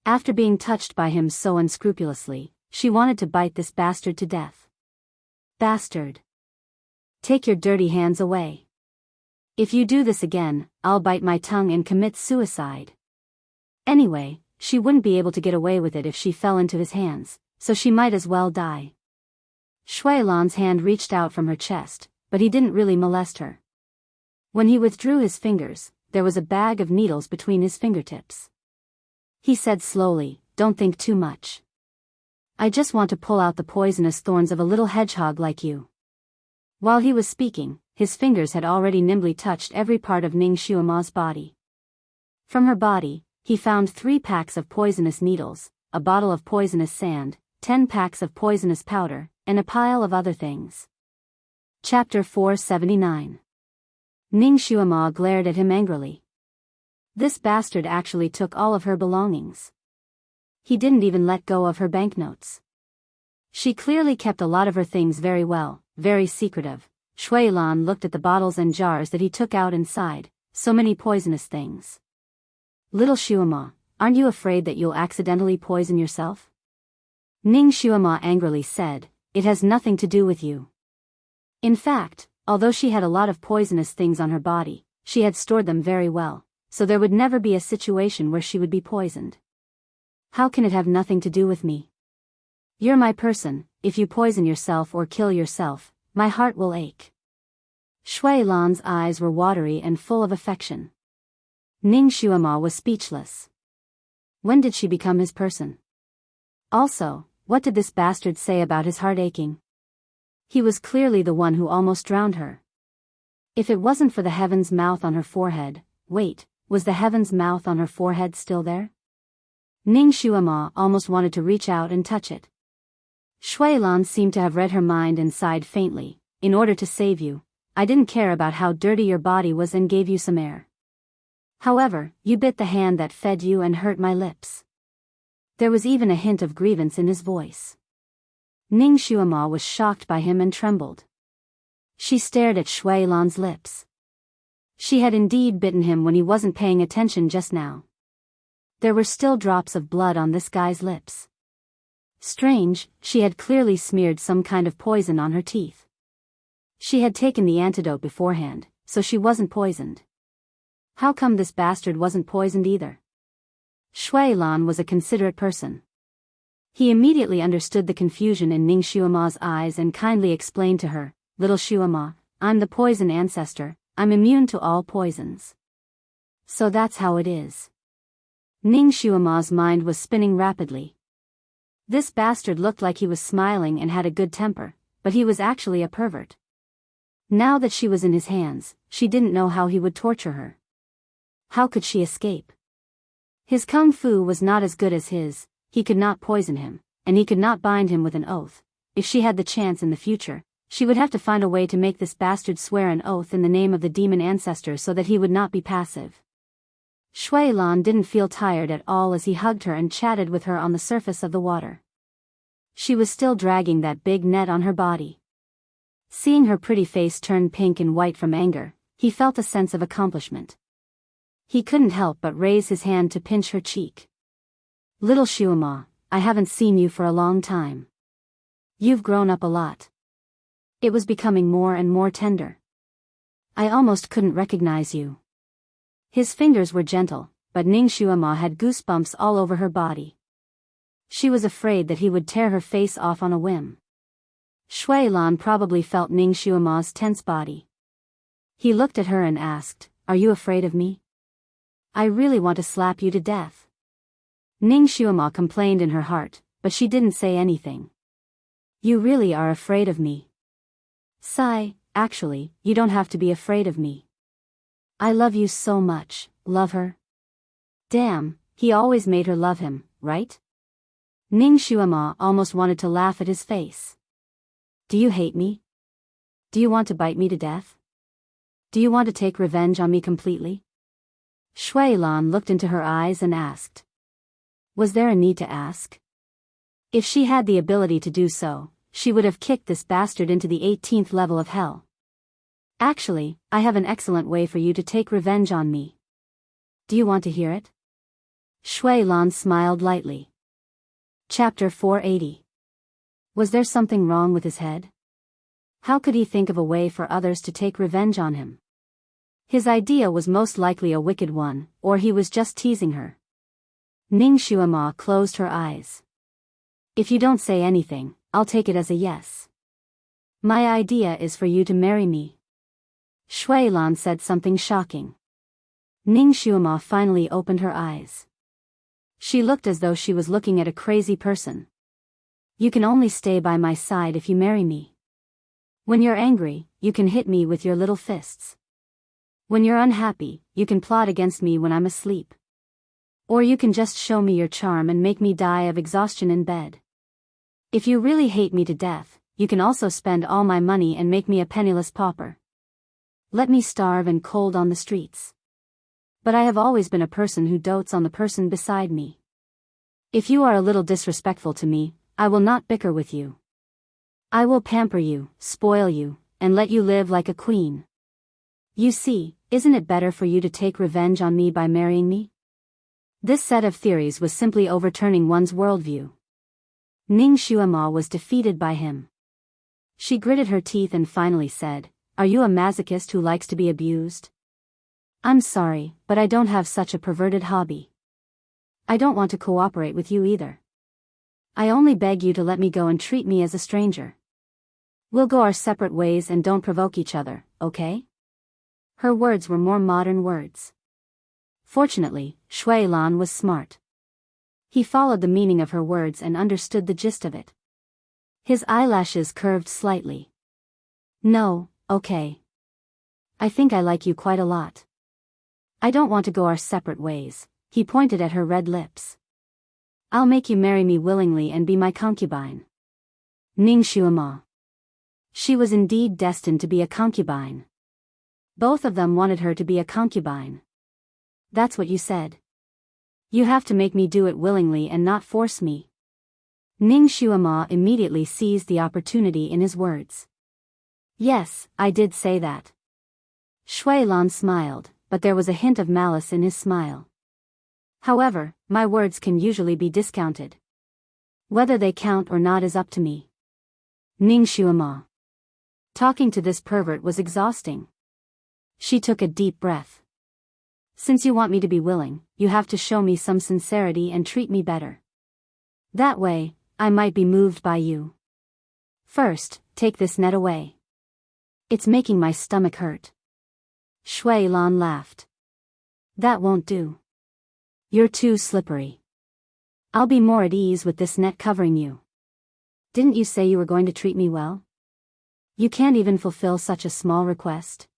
After being touched by him so unscrupulously, she wanted to bite this bastard to death. Bastard. Take your dirty hands away. If you do this again, I'll bite my tongue and commit suicide. Anyway, she wouldn't be able to get away with it if she fell into his hands, so she might as well die. Shui Lan's hand reached out from her chest, but he didn't really molest her. When he withdrew his fingers, there was a bag of needles between his fingertips. He said slowly, Don't think too much. I just want to pull out the poisonous thorns of a little hedgehog like you. While he was speaking, his fingers had already nimbly touched every part of Ning Xuema's body. From her body, he found 3 packs of poisonous needles, a bottle of poisonous sand, 10 packs of poisonous powder, and a pile of other things. Chapter 479. Ning Xuema glared at him angrily. This bastard actually took all of her belongings. He didn't even let go of her banknotes. She clearly kept a lot of her things very well, very secretive. Shui Lan looked at the bottles and jars that he took out inside, so many poisonous things. Little Xuema, aren't you afraid that you'll accidentally poison yourself? Ning Xuema angrily said, it has nothing to do with you. In fact, although she had a lot of poisonous things on her body, she had stored them very well, so there would never be a situation where she would be poisoned. How can it have nothing to do with me? You're my person. If you poison yourself or kill yourself, my heart will ache. Shui Lan's eyes were watery and full of affection. Ning Xuema was speechless. When did she become his person? Also, what did this bastard say about his heart aching? He was clearly the one who almost drowned her. If it wasn't for the heaven's mouth on her forehead, wait, was the heaven's mouth on her forehead still there? Ning Xuema almost wanted to reach out and touch it. Shui Lan seemed to have read her mind and sighed faintly. In order to save you, I didn't care about how dirty your body was and gave you some air. However, you bit the hand that fed you and hurt my lips. There was even a hint of grievance in his voice. Ning Xuema was shocked by him and trembled. She stared at Shui Lan's lips. She had indeed bitten him when he wasn't paying attention just now. There were still drops of blood on this guy's lips. Strange, she had clearly smeared some kind of poison on her teeth. She had taken the antidote beforehand, so she wasn't poisoned. How come this bastard wasn't poisoned either? Shui Lan was a considerate person. He immediately understood the confusion in Ning Xuema's eyes and kindly explained to her, "Little Xuema, I'm the poison ancestor, I'm immune to all poisons." So that's how it is. Ning Xuema's mind was spinning rapidly. This bastard looked like he was smiling and had a good temper, but he was actually a pervert. Now that she was in his hands, she didn't know how he would torture her. How could she escape? His kung fu was not as good as his, he could not poison him, and he could not bind him with an oath. If she had the chance in the future, she would have to find a way to make this bastard swear an oath in the name of the demon ancestor so that he would not be passive. Shui Lan didn't feel tired at all as he hugged her and chatted with her on the surface of the water. She was still dragging that big net on her body. Seeing her pretty face turn pink and white from anger, he felt a sense of accomplishment. He couldn't help but raise his hand to pinch her cheek. "Little Xuema, I haven't seen you for a long time. You've grown up a lot." It was becoming more and more tender. "I almost couldn't recognize you." His fingers were gentle, but Ning Xuema had goosebumps all over her body. She was afraid that he would tear her face off on a whim. Shui Lan probably felt Ning Xuema's tense body. He looked at her and asked, "Are you afraid of me? I really want to slap you to death." Ning Xuema complained in her heart, but she didn't say anything. "You really are afraid of me?" "Sigh, actually, you don't have to be afraid of me. I love you so much." Love her? Damn, he always made her love him, right? Ning Xuema almost wanted to laugh at his face. "Do you hate me? Do you want to bite me to death? Do you want to take revenge on me completely?" Shui Lan looked into her eyes and asked. Was there a need to ask? If she had the ability to do so, she would have kicked this bastard into the 18th level of hell. "Actually, I have an excellent way for you to take revenge on me. Do you want to hear it?" Shui Lan smiled lightly. Chapter 480. Was there something wrong with his head? How could he think of a way for others to take revenge on him? His idea was most likely a wicked one, or he was just teasing her. Ning Xuema closed her eyes. "If you don't say anything, I'll take it as a yes. My idea is for you to marry me." Shui Lan said something shocking. Ning Xuema finally opened her eyes. She looked as though she was looking at a crazy person. "You can only stay by my side if you marry me. When you're angry, you can hit me with your little fists. When you're unhappy, you can plot against me when I'm asleep. Or you can just show me your charm and make me die of exhaustion in bed. If you really hate me to death, you can also spend all my money and make me a penniless pauper. Let me starve and cold on the streets. But I have always been a person who dotes on the person beside me. If you are a little disrespectful to me, I will not bicker with you. I will pamper you, spoil you, and let you live like a queen. You see, isn't it better for you to take revenge on me by marrying me?" This set of theories was simply overturning one's worldview. Ning Xuema was defeated by him. She gritted her teeth and finally said, "Are you a masochist who likes to be abused?" "I'm sorry, but I don't have such a perverted hobby. I don't want to cooperate with you either. I only beg you to let me go and treat me as a stranger. We'll go our separate ways and don't provoke each other, okay?" Her words were more modern words. Fortunately, Shui Lan was smart. He followed the meaning of her words and understood the gist of it. His eyelashes curved slightly. "No, okay. I think I like you quite a lot. I don't want to go our separate ways." He pointed at her red lips. "I'll make you marry me willingly and be my concubine." Ning Xuema. She was indeed destined to be a concubine. Both of them wanted her to be a concubine. "That's what you said. You have to make me do it willingly and not force me." Ning Xuema immediately seized the opportunity in his words. "Yes, I did say that." Shui Lan smiled, but there was a hint of malice in his smile. "However, my words can usually be discounted. Whether they count or not is up to me." Ning Xuema. Talking to this pervert was exhausting. She took a deep breath. "Since you want me to be willing, you have to show me some sincerity and treat me better. That way, I might be moved by you. First, take this net away. It's making my stomach hurt." Shui Lan laughed. "That won't do. You're too slippery. I'll be more at ease with this net covering you. Didn't you say you were going to treat me well? You can't even fulfill such a small request."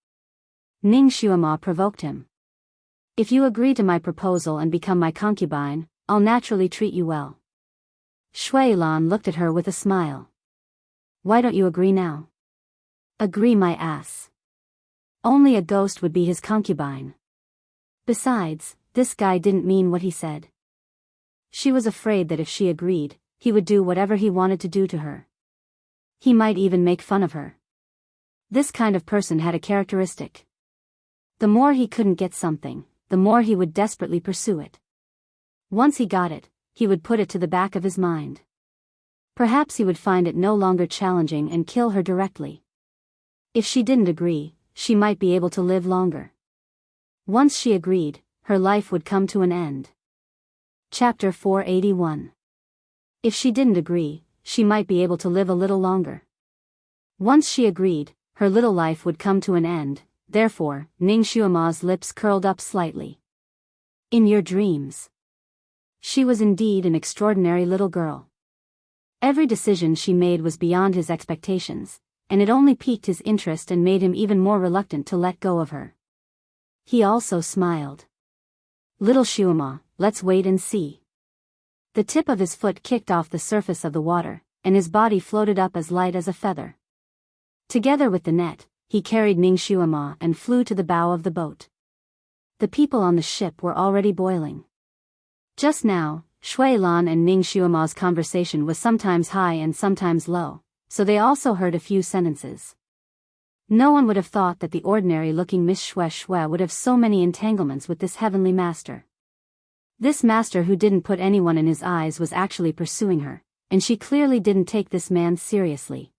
Ning Xuema provoked him. "If you agree to my proposal and become my concubine, I'll naturally treat you well." Shui Lan looked at her with a smile. "Why don't you agree now?" "Agree my ass. Only a ghost would be his concubine. Besides, this guy didn't mean what he said." She was afraid that if she agreed, he would do whatever he wanted to do to her. He might even make fun of her. This kind of person had a characteristic. The more he couldn't get something, the more he would desperately pursue it. Once he got it, he would put it to the back of his mind. Perhaps he would find it no longer challenging and kill her directly. If she didn't agree, she might be able to live longer. Once she agreed, her life would come to an end. Chapter 481. If she didn't agree, she might be able to live a little longer. Once she agreed, her little life would come to an end. Therefore, Ning Xuema's lips curled up slightly. "In your dreams." She was indeed an extraordinary little girl. Every decision she made was beyond his expectations, and it only piqued his interest and made him even more reluctant to let go of her. He also smiled. "Little Xuema, let's wait and see." The tip of his foot kicked off the surface of the water, and his body floated up as light as a feather. Together with the net, he carried Ning Xuema and flew to the bow of the boat. The people on the ship were already boiling. Just now, Shui Lan and Ning Xuema's conversation was sometimes high and sometimes low, so they also heard a few sentences. No one would have thought that the ordinary-looking Miss Shui would have so many entanglements with this heavenly master. This master who didn't put anyone in his eyes was actually pursuing her, and she clearly didn't take this man seriously.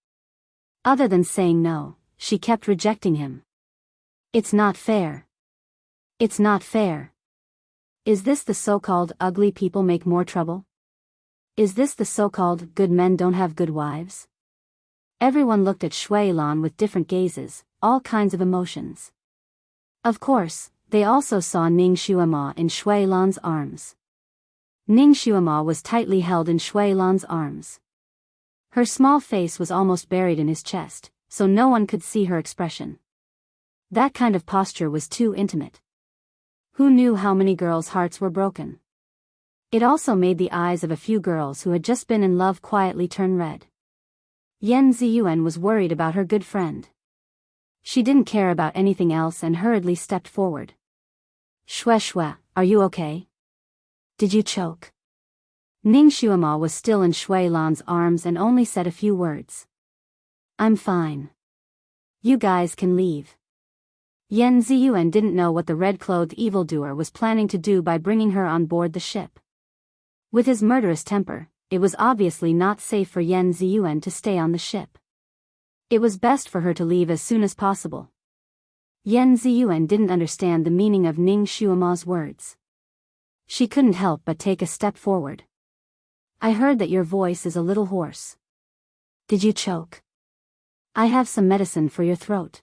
Other than saying no, she kept rejecting him. "It's not fair. It's not fair. Is this the so-called ugly people make more trouble? Is this the so-called good men don't have good wives?" Everyone looked at Shui Lan with different gazes, all kinds of emotions. Of course, they also saw Ning Xuema in Shui Lan's arms. Ning Xuema was tightly held in Shui Lan's arms. Her small face was almost buried in his chest, so no one could see her expression. That kind of posture was too intimate. Who knew how many girls' hearts were broken? It also made the eyes of a few girls who had just been in love quietly turn red. Yan Ziyuan was worried about her good friend. She didn't care about anything else and hurriedly stepped forward. "Shui, are you okay? Did you choke?" Ning Xuema was still in Shui Lan's arms and only said a few words. "I'm fine. You guys can leave." Yan Ziyuan didn't know what the red-clothed evildoer was planning to do by bringing her on board the ship. With his murderous temper, it was obviously not safe for Yan Ziyuan to stay on the ship. It was best for her to leave as soon as possible. Yan Ziyuan didn't understand the meaning of Ning Xuema's words. She couldn't help but take a step forward. I heard that your voice is a little hoarse. Did you choke? I have some medicine for your throat.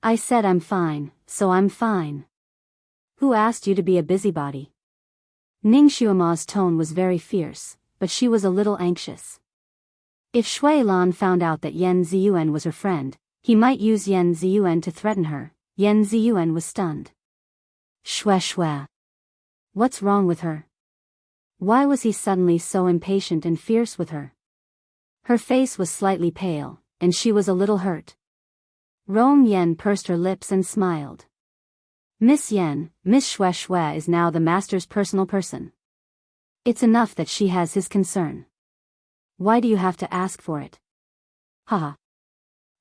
I said I'm fine, so I'm fine. Who asked you to be a busybody? Ning Xuema's tone was very fierce, but she was a little anxious. If Shui Lan found out that Yan Ziyuan was her friend, he might use Yan Ziyuan to threaten her. Yan Ziyuan was stunned. Shui. What's wrong with her? Why was he suddenly so impatient and fierce with her? Her face was slightly pale, and she was a little hurt. Rong Yan pursed her lips and smiled. Miss Yan, Miss Shui is now the master's personal person. It's enough that she has his concern. Why do you have to ask for it? Haha.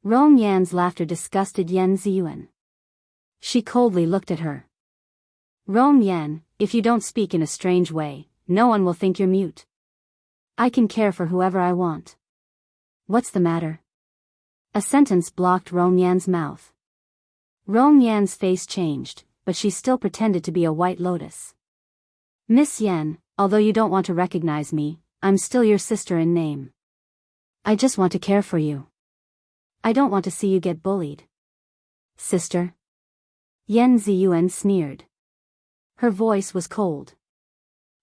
Rong Yan's laughter disgusted Yan Ziyuan. She coldly looked at her. Rong Yan, if you don't speak in a strange way, no one will think you're mute. I can care for whoever I want. What's the matter? A sentence blocked Rong Yan's mouth. Rong Yan's face changed, but she still pretended to be a white lotus. Miss Yan, although you don't want to recognize me, I'm still your sister in name. I just want to care for you. I don't want to see you get bullied. Sister? Yan Ziyuan sneered. Her voice was cold.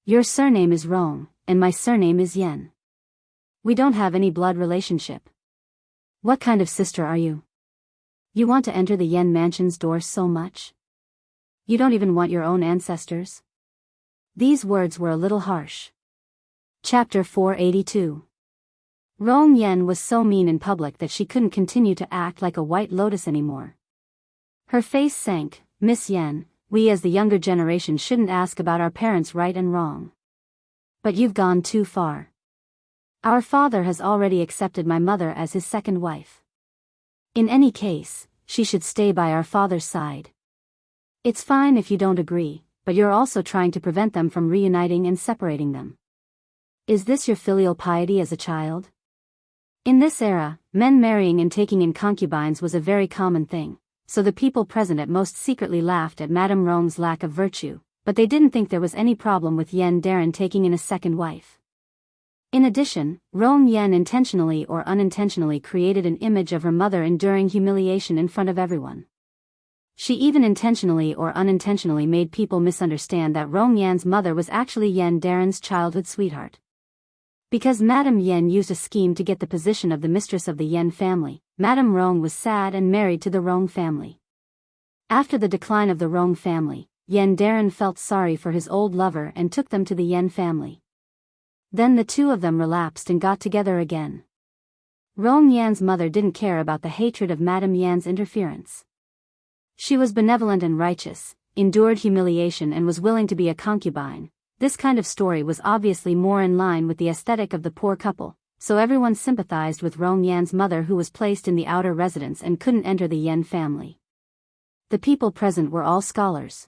Your surname is Rong, and my surname is Yan. We don't have any blood relationship. What kind of sister are you? You want to enter the Yan mansion's doors so much? You don't even want your own ancestors? These words were a little harsh. Chapter 482. Rong Yan was so mean in public that she couldn't continue to act like a white lotus anymore. Her face sank. Miss Yan, we as the younger generation shouldn't ask about our parents' right and wrong. But you've gone too far. Our father has already accepted my mother as his second wife. In any case, she should stay by our father's side. It's fine if you don't agree, but you're also trying to prevent them from reuniting and separating them. Is this your filial piety as a child? In this era, men marrying and taking in concubines was a very common thing, so the people present at most secretly laughed at Madame Rong's lack of virtue, but they didn't think there was any problem with Yan Darren taking in a second wife. In addition, Rong Yan intentionally or unintentionally created an image of her mother enduring humiliation in front of everyone. She even intentionally or unintentionally made people misunderstand that Rong Yan's mother was actually Yan Darren's childhood sweetheart. Because Madame Yan used a scheme to get the position of the mistress of the Yan family, Madame Rong was sad and married to the Rong family. After the decline of the Rong family, Yan Darren felt sorry for his old lover and took them to the Yan family. Then the two of them relapsed and got together again. Rong Yan's mother didn't care about the hatred of Madame Yan's interference. She was benevolent and righteous, endured humiliation and was willing to be a concubine. This kind of story was obviously more in line with the aesthetic of the poor couple, so everyone sympathized with Rong Yan's mother who was placed in the outer residence and couldn't enter the Yan family. The people present were all scholars.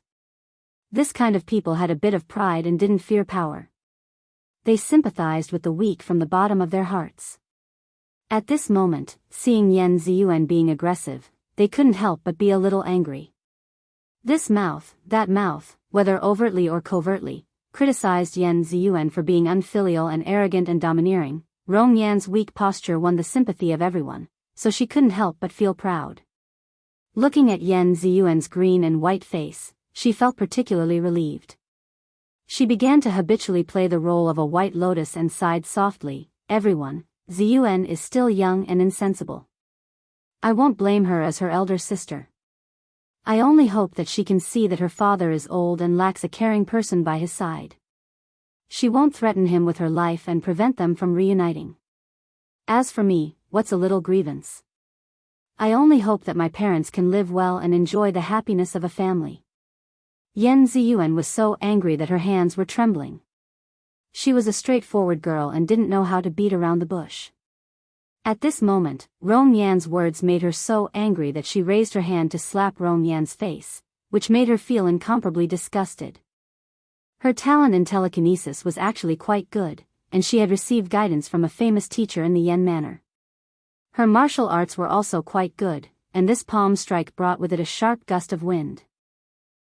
This kind of people had a bit of pride and didn't fear power. They sympathized with the weak from the bottom of their hearts. At this moment, seeing Yan Ziyuan being aggressive, they couldn't help but be a little angry. This mouth, that mouth, whether overtly or covertly, criticized Yan Ziyuan for being unfilial and arrogant and domineering. Rong Yan's weak posture won the sympathy of everyone, so she couldn't help but feel proud. Looking at Yan Ziyuan's green and white face, she felt particularly relieved. She began to habitually play the role of a white lotus and sighed softly, everyone, Ziyuan is still young and insensible. I won't blame her as her elder sister. I only hope that she can see that her father is old and lacks a caring person by his side. She won't threaten him with her life and prevent them from reuniting. As for me, what's a little grievance? I only hope that my parents can live well and enjoy the happiness of a family. Yan Ziyuan was so angry that her hands were trembling. She was a straightforward girl and didn't know how to beat around the bush. At this moment, Rong Yan's words made her so angry that she raised her hand to slap Rong Yan's face, which made her feel incomparably disgusted. Her talent in telekinesis was actually quite good, and she had received guidance from a famous teacher in the Yan manor. Her martial arts were also quite good, and this palm strike brought with it a sharp gust of wind.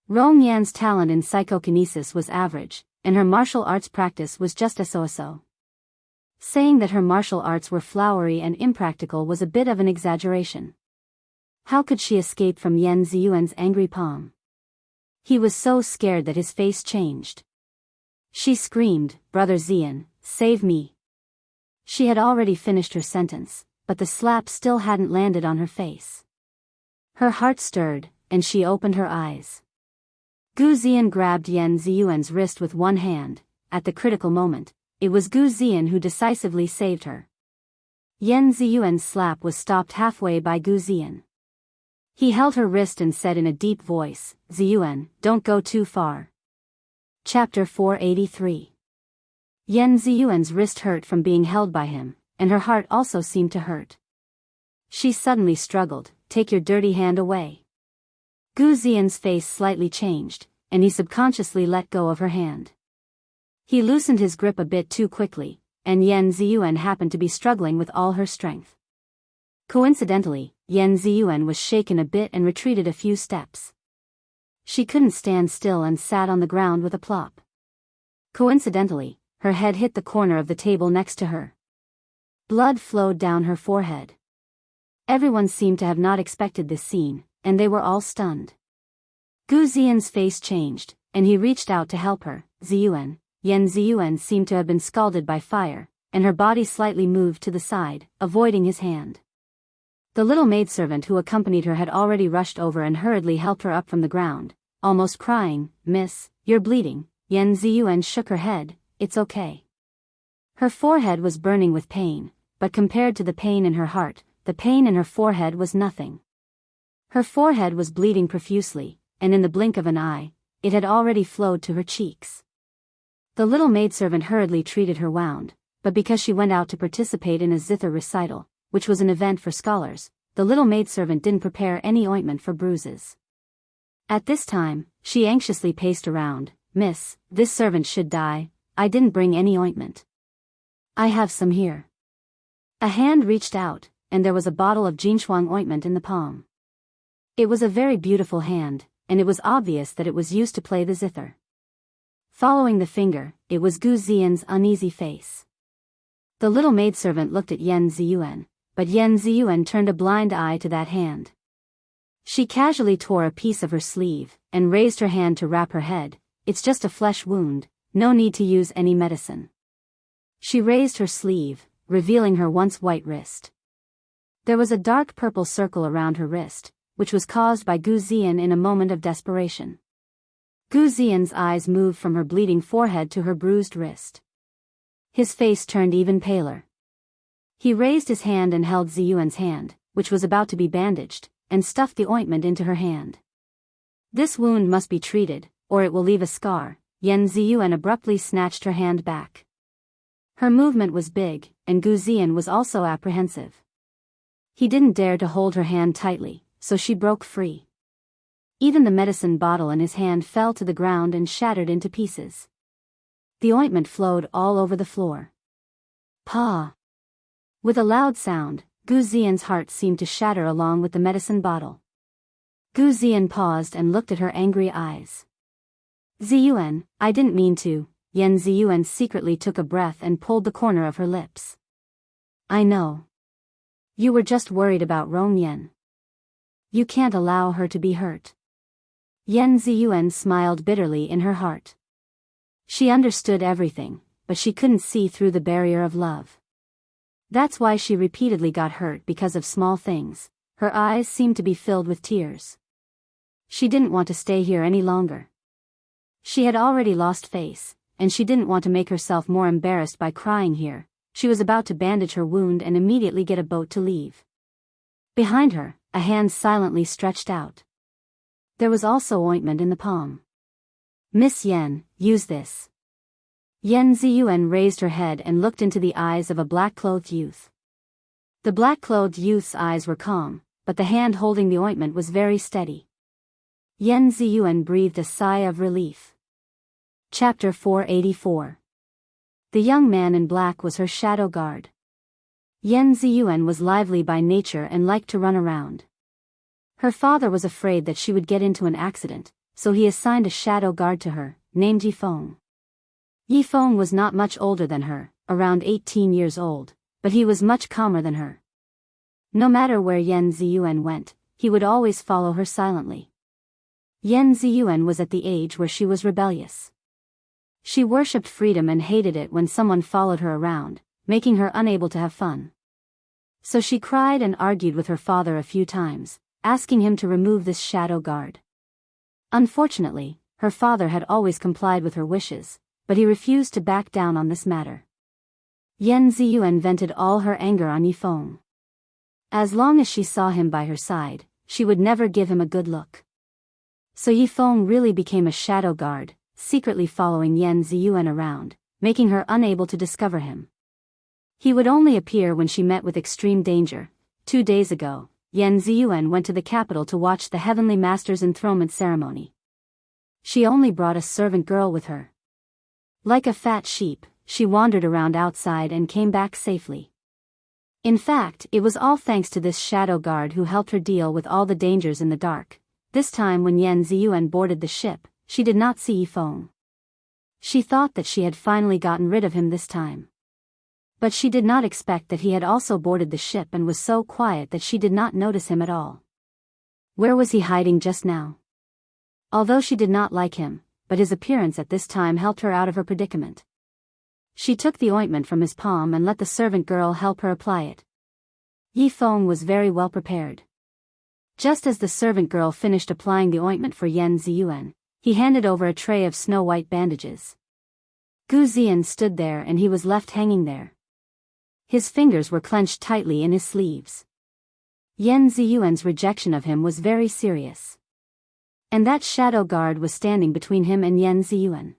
Rong Yan's talent in psychokinesis was average, and her martial arts practice was just a so-so. Saying that her martial arts were flowery and impractical was a bit of an exaggeration. How could she escape from Yan Ziyuan's angry palm? He was so scared that his face changed. She screamed, "Brother Ziyan, save me." She had already finished her sentence, but the slap still hadn't landed on her face. Her heart stirred, and she opened her eyes. Gu Ziyan grabbed Yan Ziyuan's wrist with one hand. At the critical moment, it was Gu Ziyan who decisively saved her. Yan Ziyuan's slap was stopped halfway by Gu Ziyan. He held her wrist and said in a deep voice, "Ziyuan, don't go too far." Chapter 483. Yan Ziyuan's wrist hurt from being held by him, and her heart also seemed to hurt. She suddenly struggled, "Take your dirty hand away." Gu Ziyan's face slightly changed, and he subconsciously let go of her hand. He loosened his grip a bit too quickly, and Yan Ziyuan happened to be struggling with all her strength. Coincidentally, Yan Ziyuan was shaken a bit and retreated a few steps. She couldn't stand still and sat on the ground with a plop. Coincidentally, her head hit the corner of the table next to her. Blood flowed down her forehead. Everyone seemed to have not expected this scene, and they were all stunned. Gu Ziyan's face changed, and he reached out to help her. "Ziyuan." Yan Ziyuan seemed to have been scalded by fire, and her body slightly moved to the side, avoiding his hand. The little maidservant who accompanied her had already rushed over and hurriedly helped her up from the ground, almost crying, "Miss, you're bleeding." Yan Ziyuan shook her head, "It's okay." Her forehead was burning with pain, but compared to the pain in her heart, the pain in her forehead was nothing. Her forehead was bleeding profusely, and in the blink of an eye, it had already flowed to her cheeks. The little maidservant hurriedly treated her wound, but because she went out to participate in a zither recital, which was an event for scholars, the little maidservant didn't prepare any ointment for bruises. At this time, she anxiously paced around, "Miss, this servant should die. I didn't bring any ointment." "I have some here." A hand reached out, and there was a bottle of Jinshuang ointment in the palm. It was a very beautiful hand, and it was obvious that it was used to play the zither. Following the finger, it was Gu Ziyan's uneasy face. The little maidservant looked at Yan Ziyuan, but Yan Ziyuan turned a blind eye to that hand. She casually tore a piece of her sleeve, and raised her hand to wrap her head. "It's just a flesh wound, no need to use any medicine." She raised her sleeve, revealing her once white wrist. There was a dark purple circle around her wrist, which was caused by Gu Ziyan in a moment of desperation. Gu Ziyan's eyes moved from her bleeding forehead to her bruised wrist. His face turned even paler. He raised his hand and held Ziyuan's hand, which was about to be bandaged, and stuffed the ointment into her hand. "This wound must be treated, or it will leave a scar." Yan Ziyuan abruptly snatched her hand back. Her movement was big, and Gu Ziyan was also apprehensive. He didn't dare to hold her hand tightly, so she broke free. Even the medicine bottle in his hand fell to the ground and shattered into pieces. The ointment flowed all over the floor. "Pa!" With a loud sound, Gu Ziyan's heart seemed to shatter along with the medicine bottle. Gu Ziyan paused and looked at her angry eyes. "Ziyuan, I didn't mean to." Yan Ziyuan secretly took a breath and pulled the corner of her lips. "I know. You were just worried about Rong Yan. You can't allow her to be hurt." Yan Ziyuan smiled bitterly in her heart. She understood everything, but she couldn't see through the barrier of love. That's why she repeatedly got hurt because of small things. Her eyes seemed to be filled with tears. She didn't want to stay here any longer. She had already lost face, and she didn't want to make herself more embarrassed by crying here. She was about to bandage her wound and immediately get a boat to leave. Behind her, a hand silently stretched out. There was also ointment in the palm. "Miss Yan, use this." Yan Ziyuan raised her head and looked into the eyes of a black-clothed youth. The black-clothed youth's eyes were calm, but the hand holding the ointment was very steady. Yan Ziyuan breathed a sigh of relief. Chapter 484. The young man in black was her shadow guard. Yan Ziyuan was lively by nature and liked to run around. Her father was afraid that she would get into an accident, so he assigned a shadow guard to her, named Yifeng. Yifeng was not much older than her, around 18 years old, but he was much calmer than her. No matter where Yan Ziyuan went, he would always follow her silently. Yan Ziyuan was at the age where she was rebellious. She worshipped freedom and hated it when someone followed her around, making her unable to have fun. So she cried and argued with her father a few times, asking him to remove this shadow guard. Unfortunately, her father had always complied with her wishes, but he refused to back down on this matter. Yan Ziyuan vented all her anger on Yifeng. As long as she saw him by her side, she would never give him a good look. So Yifeng really became a shadow guard, secretly following Yan Ziyuan around, making her unable to discover him. He would only appear when she met with extreme danger. 2 days ago, Yan Ziyuan went to the capital to watch the Heavenly Master's enthronement ceremony. She only brought a servant girl with her. Like a fat sheep, she wandered around outside and came back safely. In fact, it was all thanks to this shadow guard who helped her deal with all the dangers in the dark. This time when Yan Ziyuan boarded the ship, she did not see Yifeng. She thought that she had finally gotten rid of him this time. But she did not expect that he had also boarded the ship and was so quiet that she did not notice him at all. Where was he hiding just now? Although she did not like him, but his appearance at this time helped her out of her predicament. She took the ointment from his palm and let the servant girl help her apply it. Yifeng was very well prepared. Just as the servant girl finished applying the ointment for Yan Ziyuan, he handed over a tray of snow-white bandages. Gu Ziyan stood there and he was left hanging there. His fingers were clenched tightly in his sleeves. Yan Ziyuan's rejection of him was very serious. And that shadow guard was standing between him and Yan Ziyuan.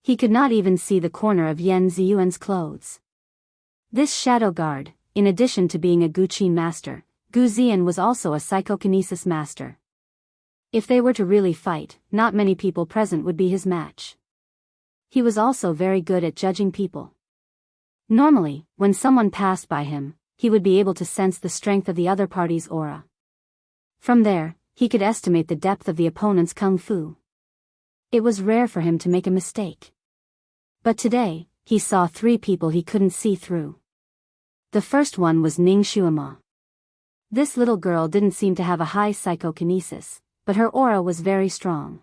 He could not even see the corner of Yan Ziyuan's clothes. This shadow guard, in addition to being a Guqin master, Gu Ziyan was also a psychokinesis master. If they were to really fight, not many people present would be his match. He was also very good at judging people. Normally, when someone passed by him, he would be able to sense the strength of the other party's aura. From there, he could estimate the depth of the opponent's kung fu. It was rare for him to make a mistake. But today, he saw 3 people he couldn't see through. The first one was Ning Shuima. This little girl didn't seem to have a high psychokinesis, but her aura was very strong.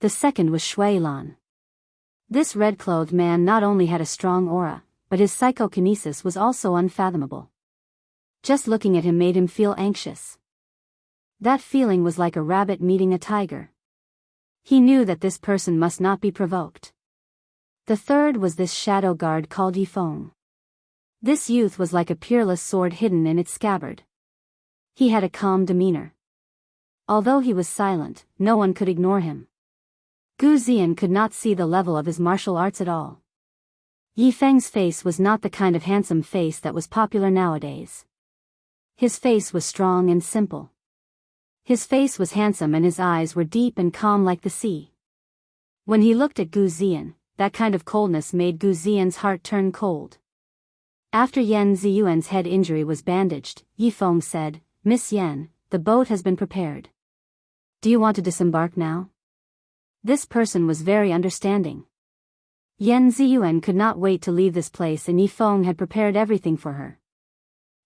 The second was Shui Lan. This red-clothed man not only had a strong aura, but his psychokinesis was also unfathomable. Just looking at him made him feel anxious. That feeling was like a rabbit meeting a tiger. He knew that this person must not be provoked. The third was this shadow guard called Yifeng. This youth was like a peerless sword hidden in its scabbard. He had a calm demeanor. Although he was silent, no one could ignore him. Gu Ziyan could not see the level of his martial arts at all. Yifeng's face was not the kind of handsome face that was popular nowadays. His face was strong and simple. His face was handsome and his eyes were deep and calm like the sea. When he looked at Gu Ziyan, that kind of coldness made Gu Ziyan's heart turn cold. After Yan Ziyuan's head injury was bandaged, Yifeng said, "Miss Yan, the boat has been prepared. Do you want to disembark now?" This person was very understanding. Yan Ziyuan could not wait to leave this place and Yifeng had prepared everything for her.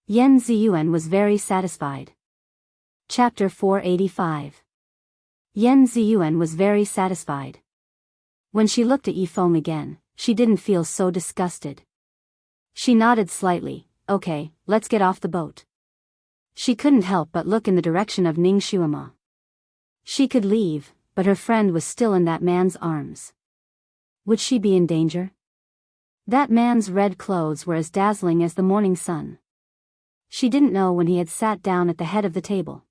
Yan Ziyuan was very satisfied. Chapter 485. Yan Ziyuan was very satisfied. When she looked at Yifeng again, she didn't feel so disgusted. She nodded slightly. "Okay, let's get off the boat." She couldn't help but look in the direction of Ning Shuima. She could leave, but her friend was still in that man's arms. Would she be in danger? That man's red clothes were as dazzling as the morning sun. She didn't know when he had sat down at the head of the table.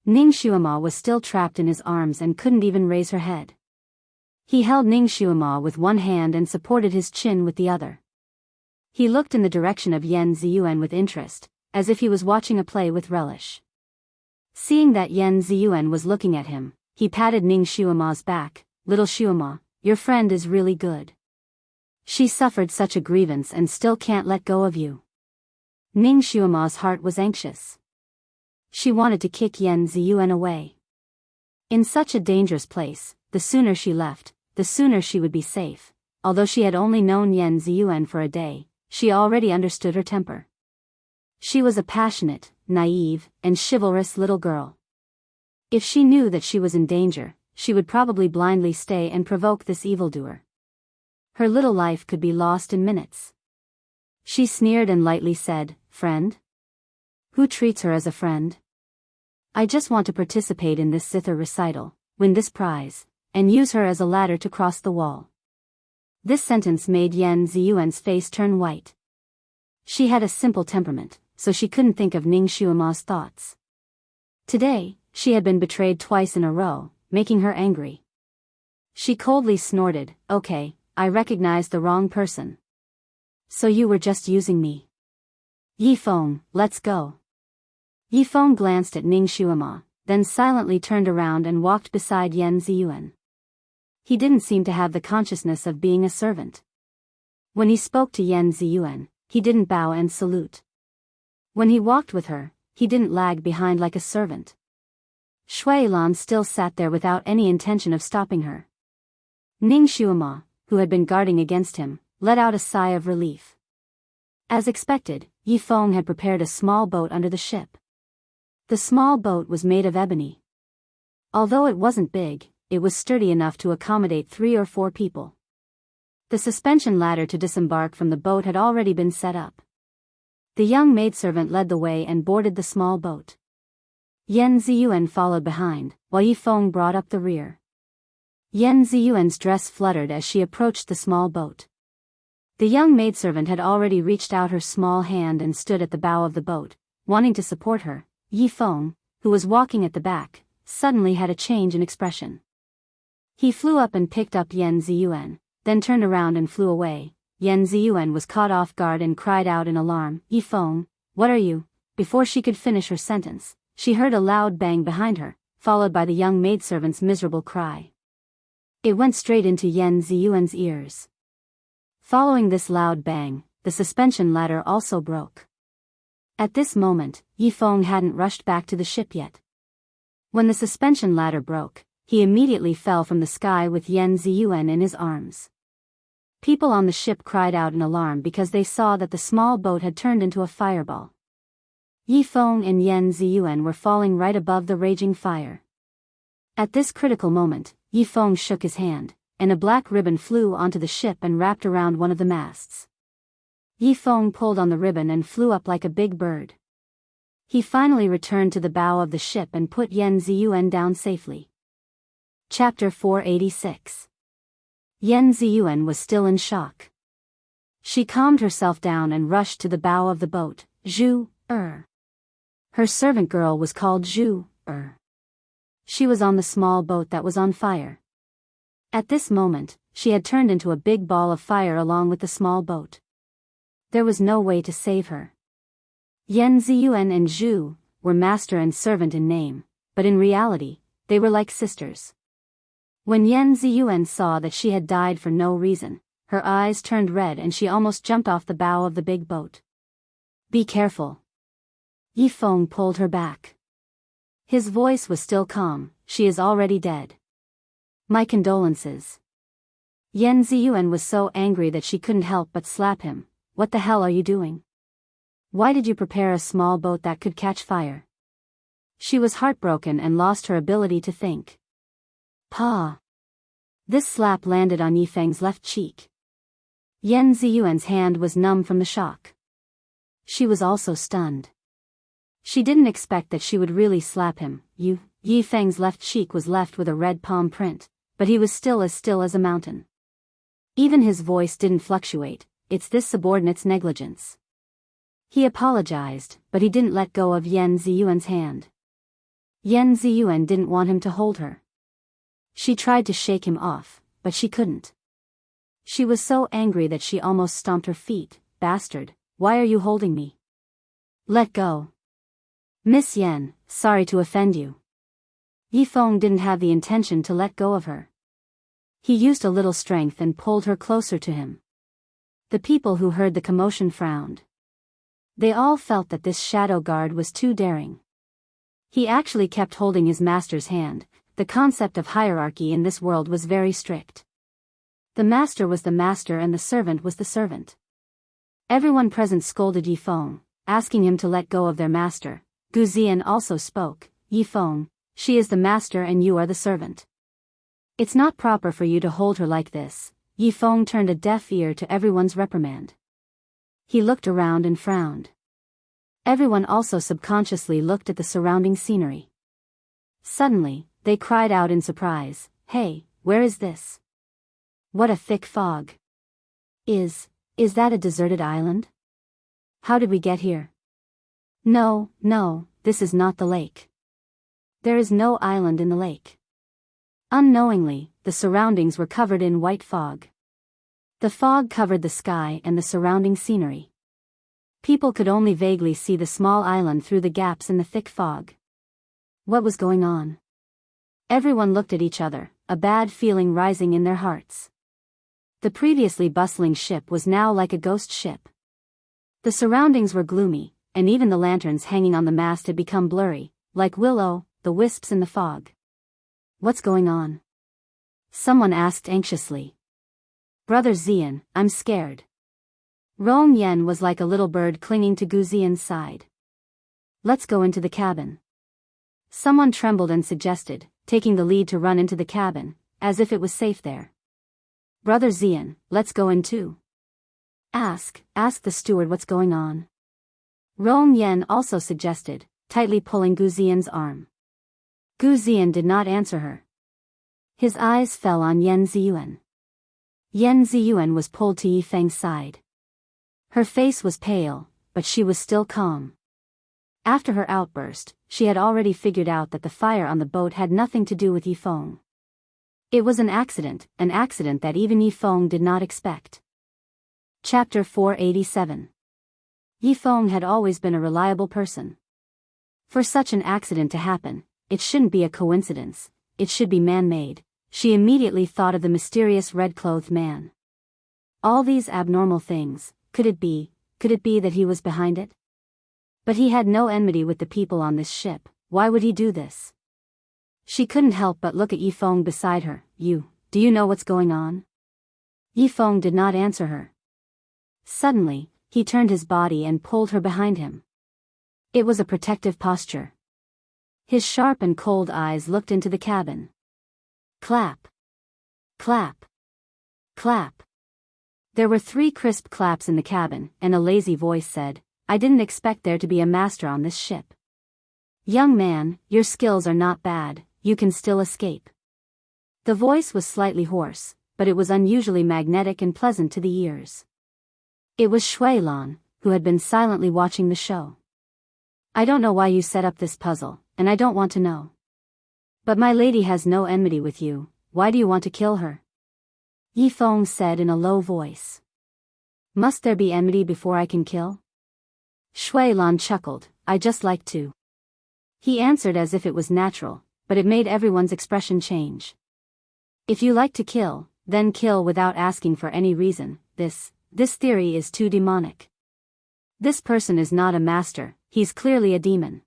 Ning Shuima was still trapped in his arms and couldn't even raise her head. He held Ning Shuima with one hand and supported his chin with the other. He looked in the direction of Yan Ziyuan with interest, as if he was watching a play with relish. Seeing that Yan Ziyuan was looking at him, he patted Ning Shuima's back. "Little Shuima, your friend is really good. She suffered such a grievance and still can't let go of you. Ning Xuema's heart was anxious. She wanted to kick Yan Ziyuan away. In such a dangerous place, the sooner she left, the sooner she would be safe. Although she had only known Yan Ziyuan for a day, she already understood her temper. She was a passionate, naive, and chivalrous little girl. If she knew that she was in danger, she would probably blindly stay and provoke this evildoer. Her little life could be lost in minutes. She sneered and lightly said, "Friend? Who treats her as a friend? I just want to participate in this zither recital, win this prize, and use her as a ladder to cross the wall." This sentence made Yan Ziyuan's face turn white. She had a simple temperament, so she couldn't think of Ning Xuema's thoughts. Today, she had been betrayed twice in a row, making her angry. She coldly snorted, "Okay, I recognized the wrong person. So you were just using me. Yifeng, let's go." Yifeng glanced at Ning Xuema, then silently turned around and walked beside Yan Ziyuan. He didn't seem to have the consciousness of being a servant. When he spoke to Yan Ziyuan, he didn't bow and salute. When he walked with her, he didn't lag behind like a servant. Shui Lan still sat there without any intention of stopping her. Ning Xuema, who had been guarding against him, let out a sigh of relief. As expected, Yifeng had prepared a small boat under the ship. The small boat was made of ebony. Although it wasn't big, it was sturdy enough to accommodate 3 or 4 people. The suspension ladder to disembark from the boat had already been set up. The young maidservant led the way and boarded the small boat. Yan Ziyuan followed behind, while Yifeng brought up the rear. Yan Ziyuan's dress fluttered as she approached the small boat. The young maidservant had already reached out her small hand and stood at the bow of the boat, wanting to support her. Yifeng, who was walking at the back, suddenly had a change in expression. He flew up and picked up Yan Ziyuan, then turned around and flew away. Yan Ziyuan was caught off guard and cried out in alarm, "Yifeng, what are you?" Before she could finish her sentence, she heard a loud bang behind her, followed by the young maidservant's miserable cry. It went straight into Yan Ziyuan's ears. Following this loud bang, the suspension ladder also broke. At this moment, Yifeng hadn't rushed back to the ship yet. When the suspension ladder broke, he immediately fell from the sky with Yan Ziyuan in his arms. People on the ship cried out in alarm because they saw that the small boat had turned into a fireball. Yifeng and Yan Ziyuan were falling right above the raging fire. At this critical moment, Yifeng shook his hand, and a black ribbon flew onto the ship and wrapped around one of the masts. Yifeng pulled on the ribbon and flew up like a big bird. He finally returned to the bow of the ship and put Yan Ziyuan down safely. Chapter 486. Yan Ziyuan was still in shock. She calmed herself down and rushed to the bow of the boat. Zhu Er. Her servant girl was called Zhu Er. She was on the small boat that was on fire. At this moment, she had turned into a big ball of fire along with the small boat. There was no way to save her. Yan Ziyuan and Zhu were master and servant in name, but in reality, they were like sisters. When Yan Ziyuan saw that she had died for no reason, her eyes turned red and she almost jumped off the bow of the big boat. "Be careful." Yifeng pulled her back. His voice was still calm, "She is already dead. My condolences." Yan Ziyuan was so angry that she couldn't help but slap him. "What the hell are you doing? Why did you prepare a small boat that could catch fire?" She was heartbroken and lost her ability to think. "Pa." This slap landed on Yifeng's left cheek. Yan Ziyuan's hand was numb from the shock. She was also stunned. She didn't expect that she would really slap him. Yifeng's left cheek was left with a red palm print, but he was still as a mountain. Even his voice didn't fluctuate. "It's this subordinate's negligence." He apologized, but he didn't let go of Yan Ziyuan's hand. Yan Ziyuan didn't want him to hold her. She tried to shake him off, but she couldn't. She was so angry that she almost stomped her feet. "Bastard, why are you holding me? Let go." "Miss Yan, sorry to offend you." Yifeng didn't have the intention to let go of her. He used a little strength and pulled her closer to him. The people who heard the commotion frowned. They all felt that this shadow guard was too daring. He actually kept holding his master's hand. The concept of hierarchy in this world was very strict. The master was the master and the servant was the servant. Everyone present scolded Yifeng, asking him to let go of their master. Gu Ziyan also spoke, Yifeng, she is the master and you are the servant. It's not proper for you to hold her like this. Yifeng turned a deaf ear to everyone's reprimand. He looked around and frowned. Everyone also subconsciously looked at the surrounding scenery. Suddenly, they cried out in surprise, "Hey, where is this? What a thick fog. Is that a deserted island? How did we get here? No, this is not the lake. There is no island in the lake." Unknowingly, the surroundings were covered in white fog. The fog covered the sky and the surrounding scenery. People could only vaguely see the small island through the gaps in the thick fog. What was going on? Everyone looked at each other, a bad feeling rising in their hearts. The previously bustling ship was now like a ghost ship. The surroundings were gloomy, and even the lanterns hanging on the mast had become blurry, like the wisps in the fog. What's going on? Someone asked anxiously. Brother Ziyan, I'm scared. Rong Yen was like a little bird clinging to Gu Ziyan's side. Let's go into the cabin. Someone trembled and suggested, taking the lead to run into the cabin, as if it was safe there. Brother Ziyan, let's go in too. Ask the steward what's going on. Rong Yen also suggested, tightly pulling Gu Ziyan's arm. Gu Ziyan did not answer her. His eyes fell on Yen Ziyuan. Yen Ziyuan was pulled to Yifeng's side. Her face was pale, but she was still calm. After her outburst, she had already figured out that the fire on the boat had nothing to do with Yifeng. It was an accident that even Yifeng did not expect. Chapter 487. Yifeng had always been a reliable person. For such an accident to happen, it shouldn't be a coincidence, it should be man-made. She immediately thought of the mysterious red-clothed man. All these abnormal things, could it be that he was behind it? But he had no enmity with the people on this ship, why would he do this? She couldn't help but look at Yifeng beside her. Do you know what's going on? Yifeng did not answer her. Suddenly, he turned his body and pulled her behind him. It was a protective posture. His sharp and cold eyes looked into the cabin. Clap. Clap. Clap. There were 3 crisp claps in the cabin, and a lazy voice said, I didn't expect there to be a master on this ship. Young man, your skills are not bad, you can still escape. The voice was slightly hoarse, but it was unusually magnetic and pleasant to the ears. It was Shui Lan, who had been silently watching the show. I don't know why you set up this puzzle, and I don't want to know. But my lady has no enmity with you, why do you want to kill her? Yifeng said in a low voice. Must there be enmity before I can kill? Shui Lan chuckled, I just like to. He answered as if it was natural, but it made everyone's expression change. If you like to kill, then kill without asking for any reason. This theory is too demonic. This person is not a master, he's clearly a demon.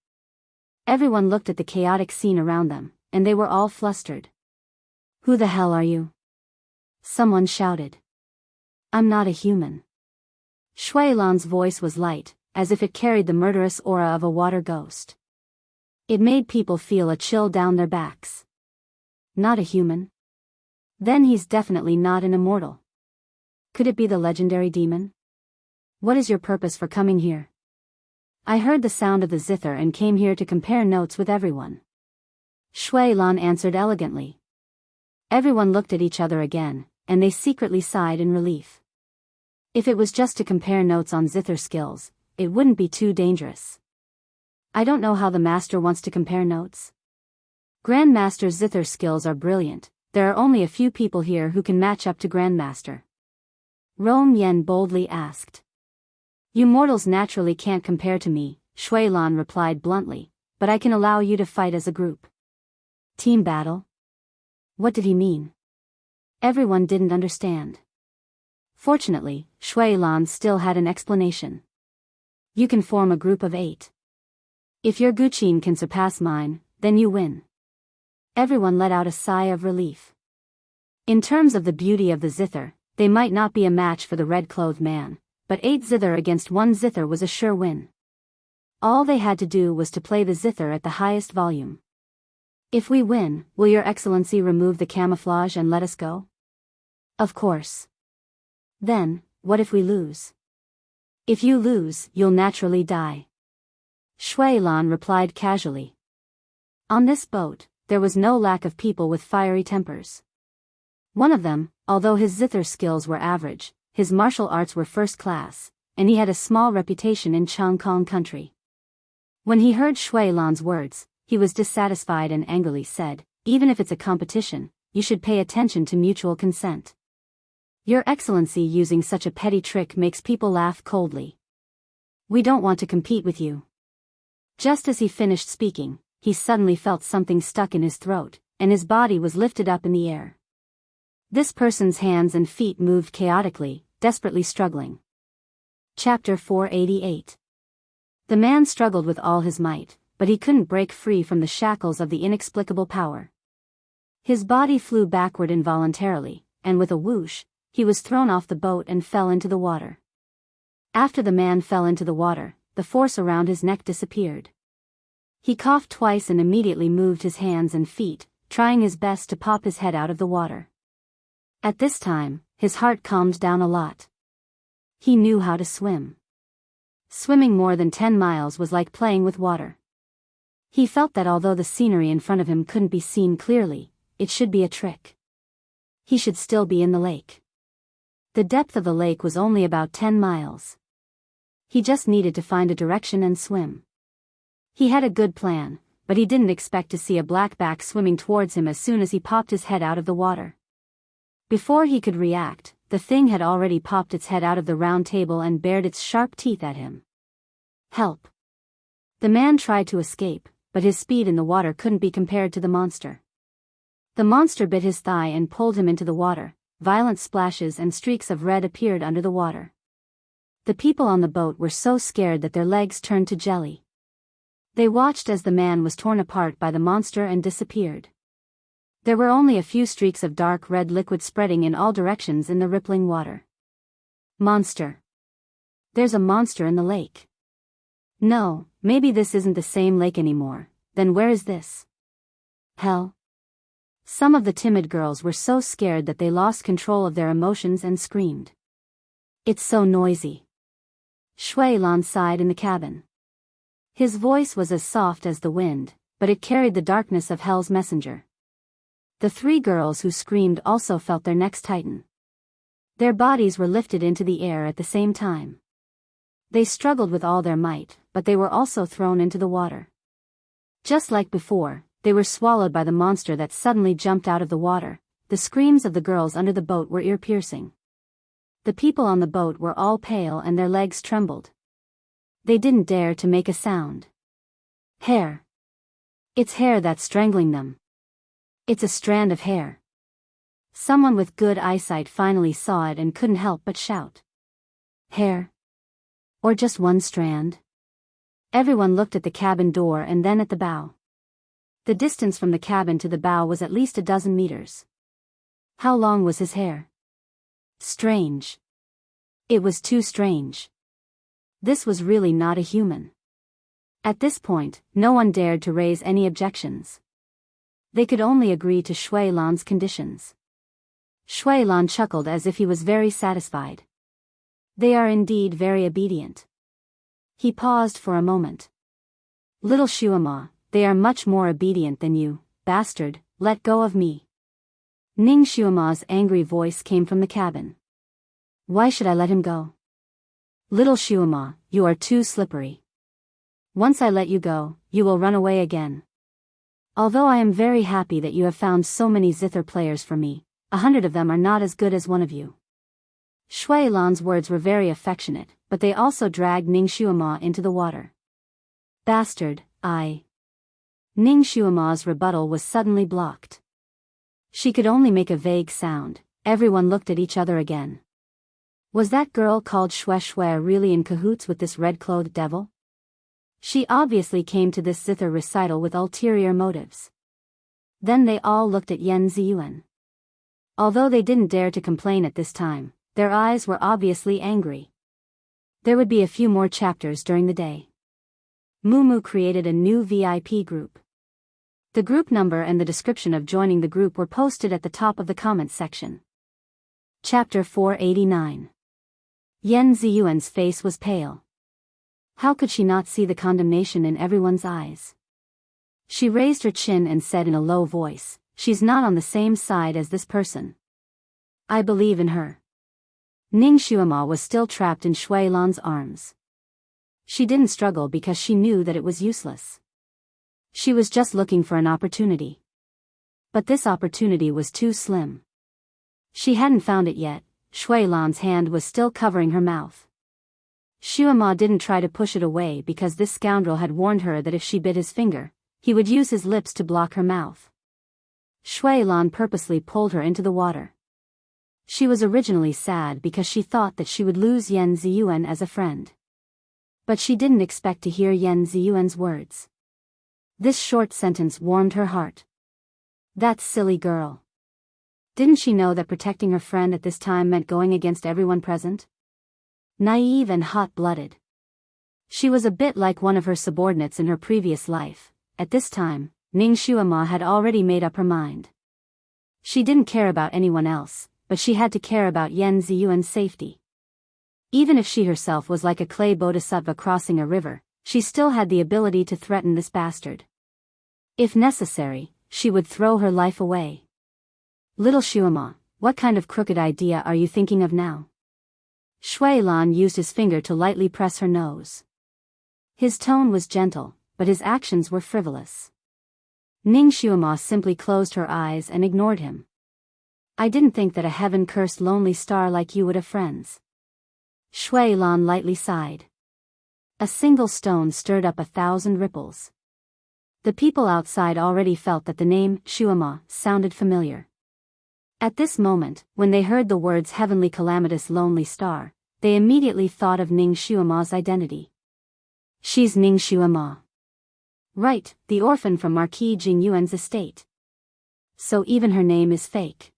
Everyone looked at the chaotic scene around them, and they were all flustered. Who the hell are you? Someone shouted. I'm not a human. Shui Lan's voice was light, as if it carried the murderous aura of a water ghost. It made people feel a chill down their backs. Not a human? Then he's definitely not an immortal. Could it be the legendary demon? What is your purpose for coming here? I heard the sound of the zither and came here to compare notes with everyone. Shui Lan answered elegantly. Everyone looked at each other again, and they secretly sighed in relief. If it was just to compare notes on zither skills, it wouldn't be too dangerous. I don't know how the master wants to compare notes. Grandmaster zither skills are brilliant, there are only a few people here who can match up to Grandmaster. Rong Yen boldly asked. You mortals naturally can't compare to me, Shui Lan replied bluntly, but I can allow you to fight as a group. Team battle? What did he mean? Everyone didn't understand. Fortunately, Shui Lan still had an explanation. You can form a group of 8. If your Guqin can surpass mine, then you win. Everyone let out a sigh of relief. In terms of the beauty of the zither, they might not be a match for the red-clothed man, but 8 zither against 1 zither was a sure win. All they had to do was to play the zither at the highest volume. If we win, will your excellency remove the camouflage and let us go? Of course. Then, what if we lose? If you lose, you'll naturally die. Shui Lan replied casually. On this boat, there was no lack of people with fiery tempers. One of them, although his zither skills were average, his martial arts were first class, and he had a small reputation in Changkong country. When he heard Shui Lan's words, he was dissatisfied and angrily said, even if it's a competition, you should pay attention to mutual consent. Your Excellency using such a petty trick makes people laugh coldly. We don't want to compete with you. Just as he finished speaking, he suddenly felt something stuck in his throat, and his body was lifted up in the air. This person's hands and feet moved chaotically, desperately struggling. Chapter 488. The man struggled with all his might, but he couldn't break free from the shackles of the inexplicable power. His body flew backward involuntarily, and with a whoosh, he was thrown off the boat and fell into the water. After the man fell into the water, the force around his neck disappeared. He coughed twice and immediately moved his hands and feet, trying his best to pop his head out of the water. At this time, his heart calmed down a lot. He knew how to swim. Swimming more than 10 miles was like playing with water. He felt that although the scenery in front of him couldn't be seen clearly, it should be a trick. He should still be in the lake. The depth of the lake was only about 10 miles. He just needed to find a direction and swim. He had a good plan, but he didn't expect to see a blackback swimming towards him as soon as he popped his head out of the water. Before he could react, the thing had already popped its head out of the round table and bared its sharp teeth at him. Help! The man tried to escape, but his speed in the water couldn't be compared to the monster. The monster bit his thigh and pulled him into the water. Violent splashes and streaks of red appeared under the water. The people on the boat were so scared that their legs turned to jelly. They watched as the man was torn apart by the monster and disappeared. There were only a few streaks of dark red liquid spreading in all directions in the rippling water. Monster. There's a monster in the lake. No, maybe this isn't the same lake anymore. Then where is this? Hell. Some of the timid girls were so scared that they lost control of their emotions and screamed. It's so noisy. Shui Lan sighed in the cabin. His voice was as soft as the wind, but it carried the darkness of hell's messenger. The 3 girls who screamed also felt their necks tighten. Their bodies were lifted into the air at the same time. They struggled with all their might, but they were also thrown into the water. Just like before, they were swallowed by the monster that suddenly jumped out of the water. The screams of the girls under the boat were ear-piercing. The people on the boat were all pale and their legs trembled. They didn't dare to make a sound. Hair. It's hair that's strangling them. It's a strand of hair. Someone with good eyesight finally saw it and couldn't help but shout. Hair? Or just one strand? Everyone looked at the cabin door and then at the bow. The distance from the cabin to the bow was at least 12 meters. How long was his hair? Strange. It was too strange. This was really not a human. At this point, no one dared to raise any objections. They could only agree to Shui Lan's conditions. Shui Lan chuckled as if he was very satisfied. They are indeed very obedient. He paused for a moment. Little Shuama, they are much more obedient than you, bastard, let go of me. Ning Shuama's angry voice came from the cabin. Why should I let him go? Little Shuama, you are too slippery. Once I let you go, you will run away again. Although I am very happy that you have found so many zither players for me, 100 of them are not as good as one of you. Shui Lan's words were very affectionate, but they also dragged Ning Shuama into the water. Bastard, I. Ning Shuama's rebuttal was suddenly blocked. She could only make a vague sound. Everyone looked at each other again. Was that girl called Xue Xue really in cahoots with this red-clothed devil? She obviously came to this zither recital with ulterior motives. Then they all looked at Yan Ziyuan. Although they didn't dare to complain at this time, their eyes were obviously angry. There would be a few more chapters during the day. Mumu created a new VIP group. The group number and the description of joining the group were posted at the top of the comments section. Chapter 489. Yan Ziyuan's face was pale. How could she not see the condemnation in everyone's eyes? She raised her chin and said in a low voice, "She's not on the same side as this person. I believe in her." Ning Xuema was still trapped in Shui Lan's arms. She didn't struggle because she knew that it was useless. She was just looking for an opportunity. But this opportunity was too slim. She hadn't found it yet. Shui Lan's hand was still covering her mouth. Xuema didn't try to push it away because this scoundrel had warned her that if she bit his finger, he would use his lips to block her mouth. Shui Lan purposely pulled her into the water. She was originally sad because she thought that she would lose Yan Ziyuan as a friend. But she didn't expect to hear Yan Ziyuan's words. This short sentence warmed her heart. That silly girl. Didn't she know that protecting her friend at this time meant going against everyone present? Naive and hot-blooded. She was a bit like one of her subordinates in her previous life. At this time, Ning Xuema had already made up her mind. She didn't care about anyone else, but she had to care about Yan Ziyuan's safety. Even if she herself was like a clay bodhisattva crossing a river, she still had the ability to threaten this bastard. If necessary, she would throw her life away. Little Xuema, what kind of crooked idea are you thinking of now? Shui Lan used his finger to lightly press her nose. His tone was gentle, but his actions were frivolous. Ning Xuema simply closed her eyes and ignored him. I didn't think that a heaven-cursed lonely star like you would have friends. Shui Lan lightly sighed. A single stone stirred up 1,000 ripples. The people outside already felt that the name, Xuema, sounded familiar. At this moment, when they heard the words heavenly calamitous lonely star, they immediately thought of Ning Xuema's identity. She's Ning Xuema. Right, the orphan from Marquis Jingyuan's estate. So even her name is fake.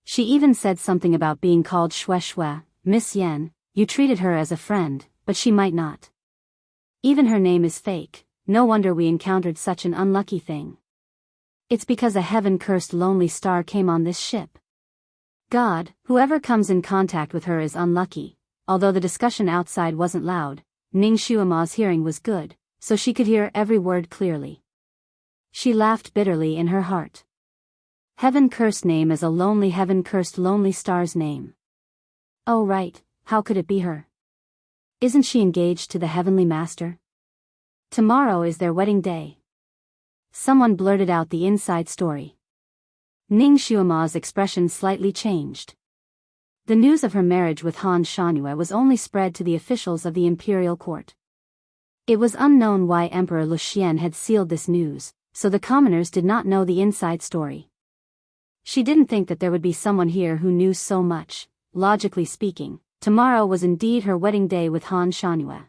She even said something about being called Xue Xue. Miss Yan, you treated her as a friend, but she might not. Even her name is fake. No wonder we encountered such an unlucky thing. It's because a heaven-cursed lonely star came on this ship. God, whoever comes in contact with her is unlucky. Although the discussion outside wasn't loud, Ning Xuema's hearing was good, so she could hear every word clearly. She laughed bitterly in her heart. Heaven-cursed name is a lonely heaven-cursed lonely star's name. Oh right, how could it be her? Isn't she engaged to the heavenly master? Tomorrow is their wedding day. Someone blurted out the inside story. Ning Xuema's expression slightly changed. The news of her marriage with Han Shanyue was only spread to the officials of the imperial court. It was unknown why Emperor Luxian had sealed this news, so the commoners did not know the inside story. She didn't think that there would be someone here who knew so much. Logically speaking, tomorrow was indeed her wedding day with Han Shanyue.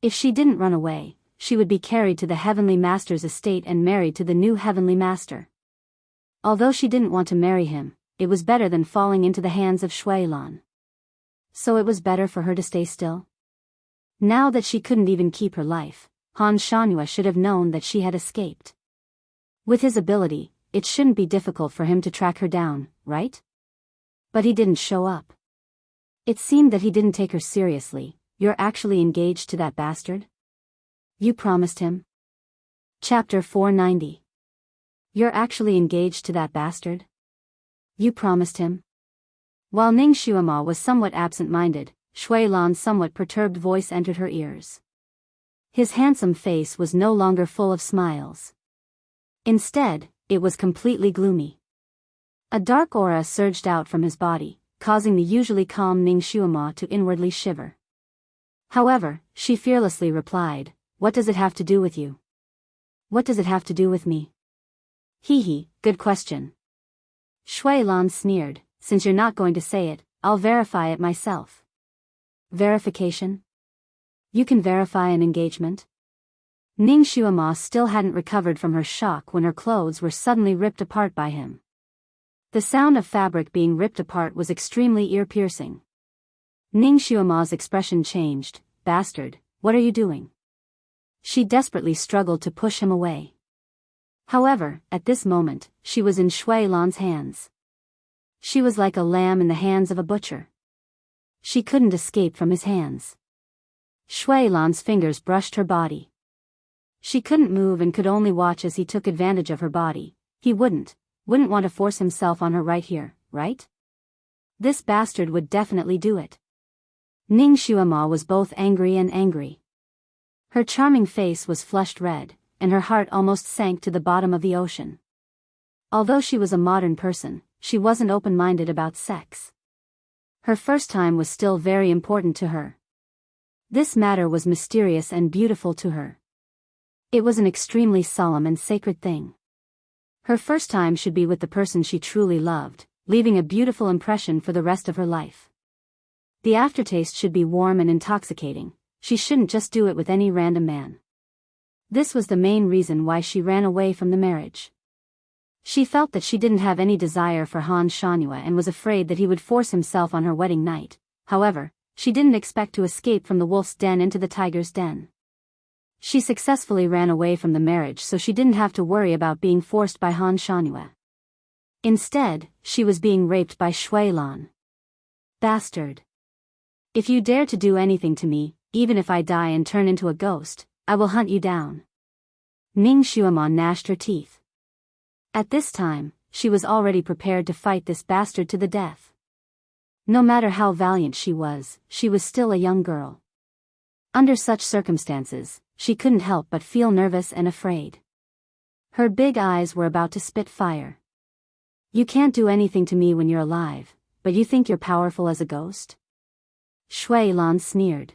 If she didn't run away, she would be carried to the Heavenly Master's estate and married to the new Heavenly Master. Although she didn't want to marry him, it was better than falling into the hands of Shui Lan. So it was better for her to stay still? Now that she couldn't even keep her life, Han Shanyue should have known that she had escaped. With his ability, it shouldn't be difficult for him to track her down, right? But he didn't show up. It seemed that he didn't take her seriously. You're actually engaged to that bastard? You promised him? Chapter 490. You're actually engaged to that bastard? You promised him? While Ning Xuema was somewhat absent-minded, Shui Lan's somewhat perturbed voice entered her ears. His handsome face was no longer full of smiles. Instead, it was completely gloomy. A dark aura surged out from his body, causing the usually calm Ning Xuema to inwardly shiver. However, she fearlessly replied, "What does it have to do with you?" "What does it have to do with me?" "Hee hee, good question." Shui Lan sneered, "Since you're not going to say it, I'll verify it myself. Verification? You can verify an engagement? Ning Xuema still hadn't recovered from her shock when her clothes were suddenly ripped apart by him. The sound of fabric being ripped apart was extremely ear-piercing. Ning Xuema's expression changed. Bastard, what are you doing? She desperately struggled to push him away. However, at this moment, she was in Shui Lan's hands. She was like a lamb in the hands of a butcher. She couldn't escape from his hands. Shui Lan's fingers brushed her body. She couldn't move and could only watch as he took advantage of her body. He wouldn't want to force himself on her right here, right? This bastard would definitely do it. Ning Xuema was both angry and angry. Her charming face was flushed red, and her heart almost sank to the bottom of the ocean. Although she was a modern person, she wasn't open-minded about sex. Her first time was still very important to her. This matter was mysterious and beautiful to her. It was an extremely solemn and sacred thing. Her first time should be with the person she truly loved, leaving a beautiful impression for the rest of her life. The aftertaste should be warm and intoxicating. She shouldn't just do it with any random man. This was the main reason why she ran away from the marriage. She felt that she didn't have any desire for Han Shanhua and was afraid that he would force himself on her wedding night. However, she didn't expect to escape from the wolf's den into the tiger's den. She successfully ran away from the marriage so she didn't have to worry about being forced by Han Shanhua. Instead, she was being raped by Shui Lan. Bastard. If you dare to do anything to me, even if I die and turn into a ghost, I will hunt you down. Ning Xuema gnashed her teeth. At this time, she was already prepared to fight this bastard to the death. No matter how valiant she was still a young girl. Under such circumstances, she couldn't help but feel nervous and afraid. Her big eyes were about to spit fire. You can't do anything to me when you're alive, but you think you're powerful as a ghost? Shui Lan sneered.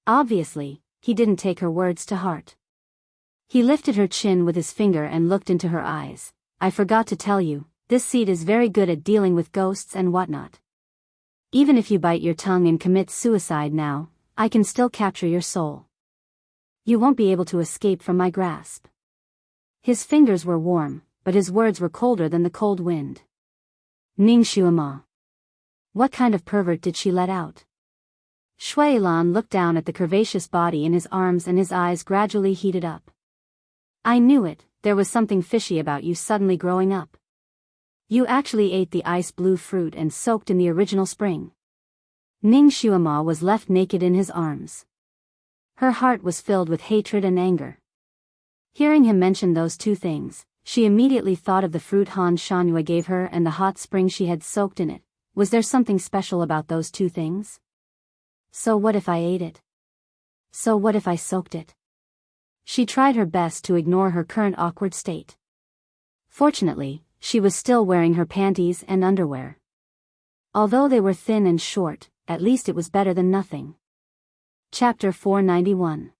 Obviously, he didn't take her words to heart. He lifted her chin with his finger and looked into her eyes. I forgot to tell you, this seed is very good at dealing with ghosts and whatnot. Even if you bite your tongue and commit suicide now, I can still capture your soul. You won't be able to escape from my grasp. His fingers were warm, but his words were colder than the cold wind. Ning Xuema. What kind of pervert did she let out? Shui Lan looked down at the curvaceous body in his arms and his eyes gradually heated up. I knew it, there was something fishy about you suddenly growing up. You actually ate the ice blue fruit and soaked in the original spring. Ning Xuema was left naked in his arms. Her heart was filled with hatred and anger. Hearing him mention those two things, she immediately thought of the fruit Han Shanhua gave her and the hot spring she had soaked in it. Was there something special about those two things? So what if I ate it? So what if I soaked it? She tried her best to ignore her current awkward state. Fortunately, she was still wearing her panties and underwear. Although they were thin and short, at least it was better than nothing. Chapter 491.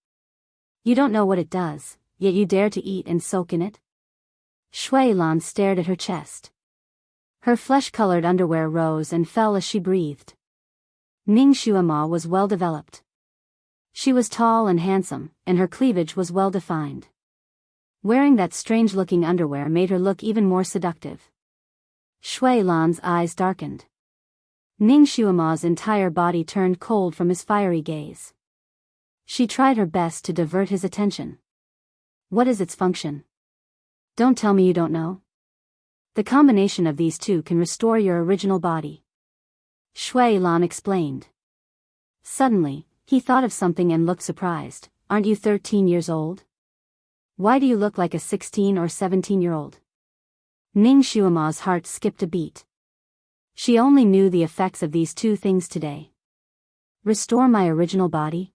You don't know what it does, yet you dare to eat and soak in it? Shui Lan stared at her chest. Her flesh-colored underwear rose and fell as she breathed. Ning Xuema was well-developed. She was tall and handsome, and her cleavage was well-defined. Wearing that strange-looking underwear made her look even more seductive. Shui Lan's eyes darkened. Ning Xuema's entire body turned cold from his fiery gaze. She tried her best to divert his attention. What is its function? Don't tell me you don't know. The combination of these two can restore your original body. Shui Lan explained. Suddenly, he thought of something and looked surprised. Aren't you 13 years old? Why do you look like a 16 or 17-year-old? Ning Xuema's heart skipped a beat. She only knew the effects of these two things today. Restore my original body?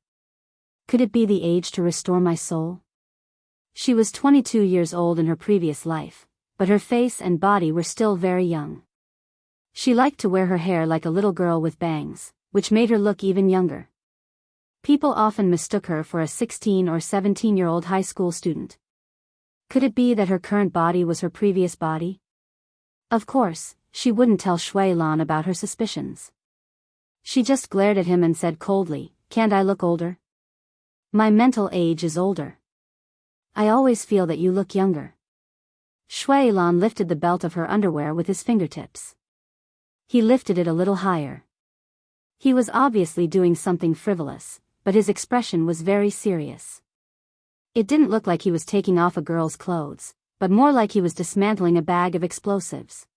Could it be the age to restore my soul? She was 22 years old in her previous life, but her face and body were still very young. She liked to wear her hair like a little girl with bangs, which made her look even younger. People often mistook her for a 16 or 17-year-old high school student. Could it be that her current body was her previous body? Of course, she wouldn't tell Shui Lan about her suspicions. She just glared at him and said coldly, "Can't I look older? My mental age is older. I always feel that you look younger." Shui Lan lifted the belt of her underwear with his fingertips. He lifted it a little higher. He was obviously doing something frivolous, but his expression was very serious. It didn't look like he was taking off a girl's clothes, but more like he was dismantling a bag of explosives.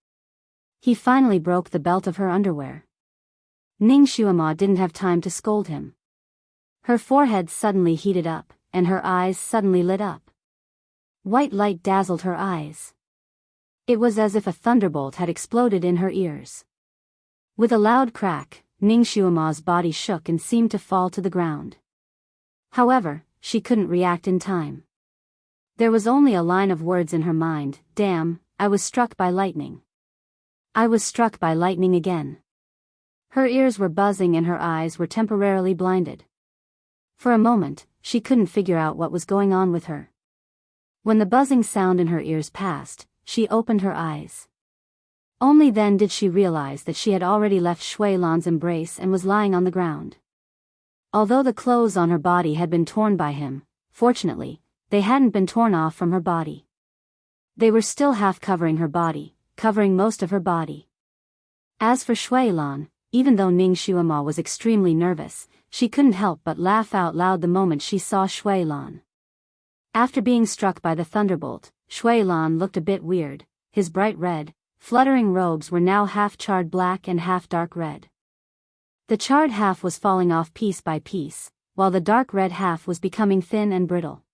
He finally broke the belt of her underwear. Ning Xuema didn't have time to scold him. Her forehead suddenly heated up, and her eyes suddenly lit up. White light dazzled her eyes. It was as if a thunderbolt had exploded in her ears. With a loud crack, Ning Xuema's body shook and seemed to fall to the ground. However, she couldn't react in time. There was only a line of words in her mind: "Damn, I was struck by lightning. I was struck by lightning again." Her ears were buzzing and her eyes were temporarily blinded. For a moment, she couldn't figure out what was going on with her. When the buzzing sound in her ears passed, she opened her eyes. Only then did she realize that she had already left Shui Lan's embrace and was lying on the ground. Although the clothes on her body had been torn by him, fortunately, they hadn't been torn off from her body. They were still half covering her body, covering most of her body. As for Shui Lan, even though Ning Xuema was extremely nervous, she couldn't help but laugh out loud the moment she saw Shui Lan. After being struck by the thunderbolt, Shui Lan looked a bit weird. His bright red, fluttering robes were now half charred black and half dark red. The charred half was falling off piece by piece, while the dark red half was becoming thin and brittle.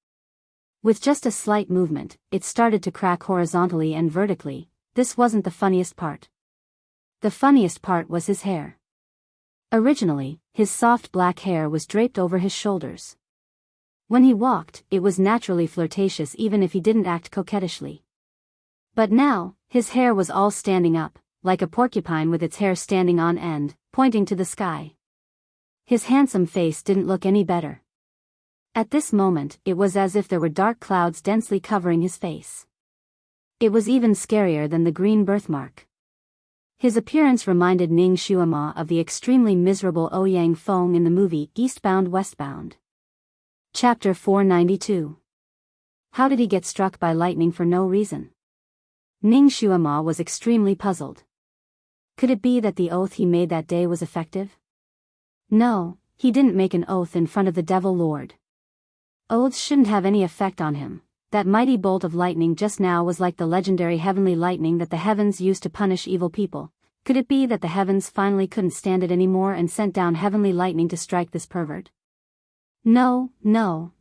With just a slight movement, it started to crack horizontally and vertically. This wasn't the funniest part. The funniest part was his hair. Originally, his soft black hair was draped over his shoulders. When he walked, it was naturally flirtatious even if he didn't act coquettishly. But now, his hair was all standing up, like a porcupine with its hair standing on end, pointing to the sky. His handsome face didn't look any better. At this moment, it was as if there were dark clouds densely covering his face. It was even scarier than the green birthmark. His appearance reminded Ning Xuema of the extremely miserable Ouyang Feng in the movie Eastbound Westbound. Chapter 492. How did he get struck by lightning for no reason? Ning Xuema was extremely puzzled. Could it be that the oath he made that day was effective? No, he didn't make an oath in front of the Devil Lord. Oaths shouldn't have any effect on him. That mighty bolt of lightning just now was like the legendary heavenly lightning that the heavens used to punish evil people. Could it be that the heavens finally couldn't stand it anymore and sent down heavenly lightning to strike this pervert? No,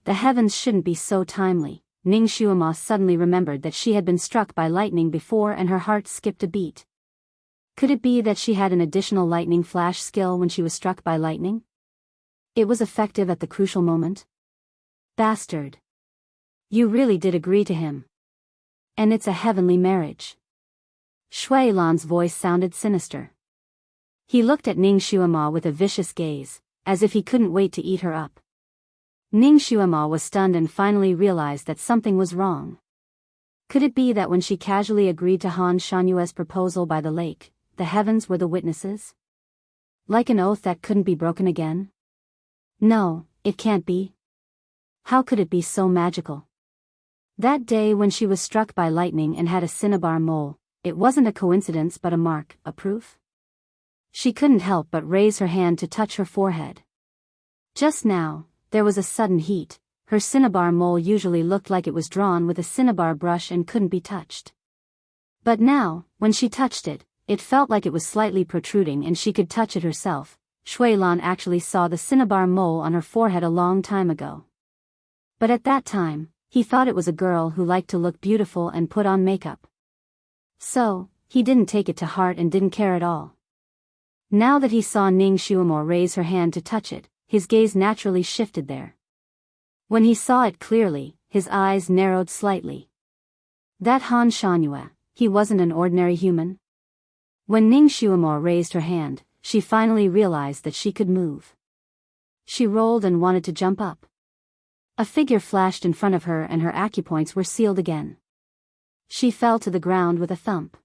the heavens shouldn't be so timely. Ning Xuema suddenly remembered that she had been struck by lightning before and her heart skipped a beat. Could it be that she had an additional lightning flash skill when she was struck by lightning? It was effective at the crucial moment. Bastard. You really did agree to him. And it's a heavenly marriage. Shui Lan's voice sounded sinister. He looked at Ning Xuema with a vicious gaze, as if he couldn't wait to eat her up. Ning Xuema was stunned and finally realized that something was wrong. Could it be that when she casually agreed to Han Shanyue's proposal by the lake, the heavens were the witnesses? Like an oath that couldn't be broken again? No, it can't be. How could it be so magical? That day when she was struck by lightning and had a cinnabar mole, it wasn't a coincidence but a mark, a proof? She couldn't help but raise her hand to touch her forehead. Just now, there was a sudden heat. Her cinnabar mole usually looked like it was drawn with a cinnabar brush and couldn't be touched. But now, when she touched it, it felt like it was slightly protruding and she could touch it herself. Shui Lan actually saw the cinnabar mole on her forehead a long time ago. But at that time, he thought it was a girl who liked to look beautiful and put on makeup. So, he didn't take it to heart and didn't care at all. Now that he saw Ning Xuema raise her hand to touch it, his gaze naturally shifted there. When he saw it clearly, his eyes narrowed slightly. That Han Shanyue, he wasn't an ordinary human. When Ning Xuema raised her hand, she finally realized that she could move. She rolled and wanted to jump up. A figure flashed in front of her and her acupoints were sealed again. She fell to the ground with a thump.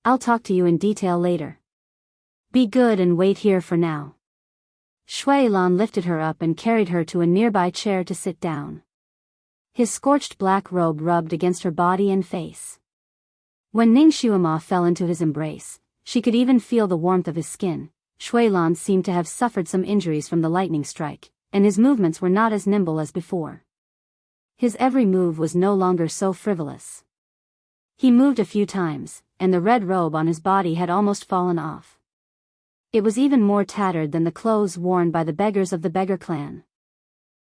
I'll talk to you in detail later. Be good and wait here for now. Shui Lan lifted her up and carried her to a nearby chair to sit down. His scorched black robe rubbed against her body and face. When Ning Xuema fell into his embrace, she could even feel the warmth of his skin. Shui Lan seemed to have suffered some injuries from the lightning strike, and his movements were not as nimble as before. His every move was no longer so frivolous. He moved a few times, and the red robe on his body had almost fallen off. It was even more tattered than the clothes worn by the beggars of the beggar clan.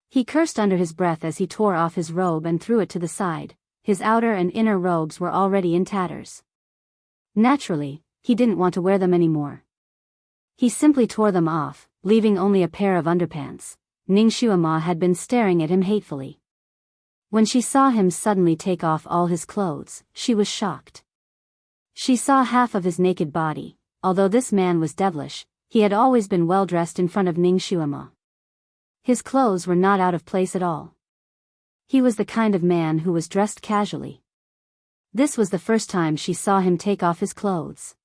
He cursed under his breath as he tore off his robe and threw it to the side. His outer and inner robes were already in tatters. Naturally, he didn't want to wear them anymore. He simply tore them off, leaving only a pair of underpants. Ning Xuema had been staring at him hatefully. When she saw him suddenly take off all his clothes, she was shocked. She saw half of his naked body. Although this man was devilish, he had always been well dressed in front of Ning Xuema. His clothes were not out of place at all. He was the kind of man who was dressed casually. This was the first time she saw him take off his clothes.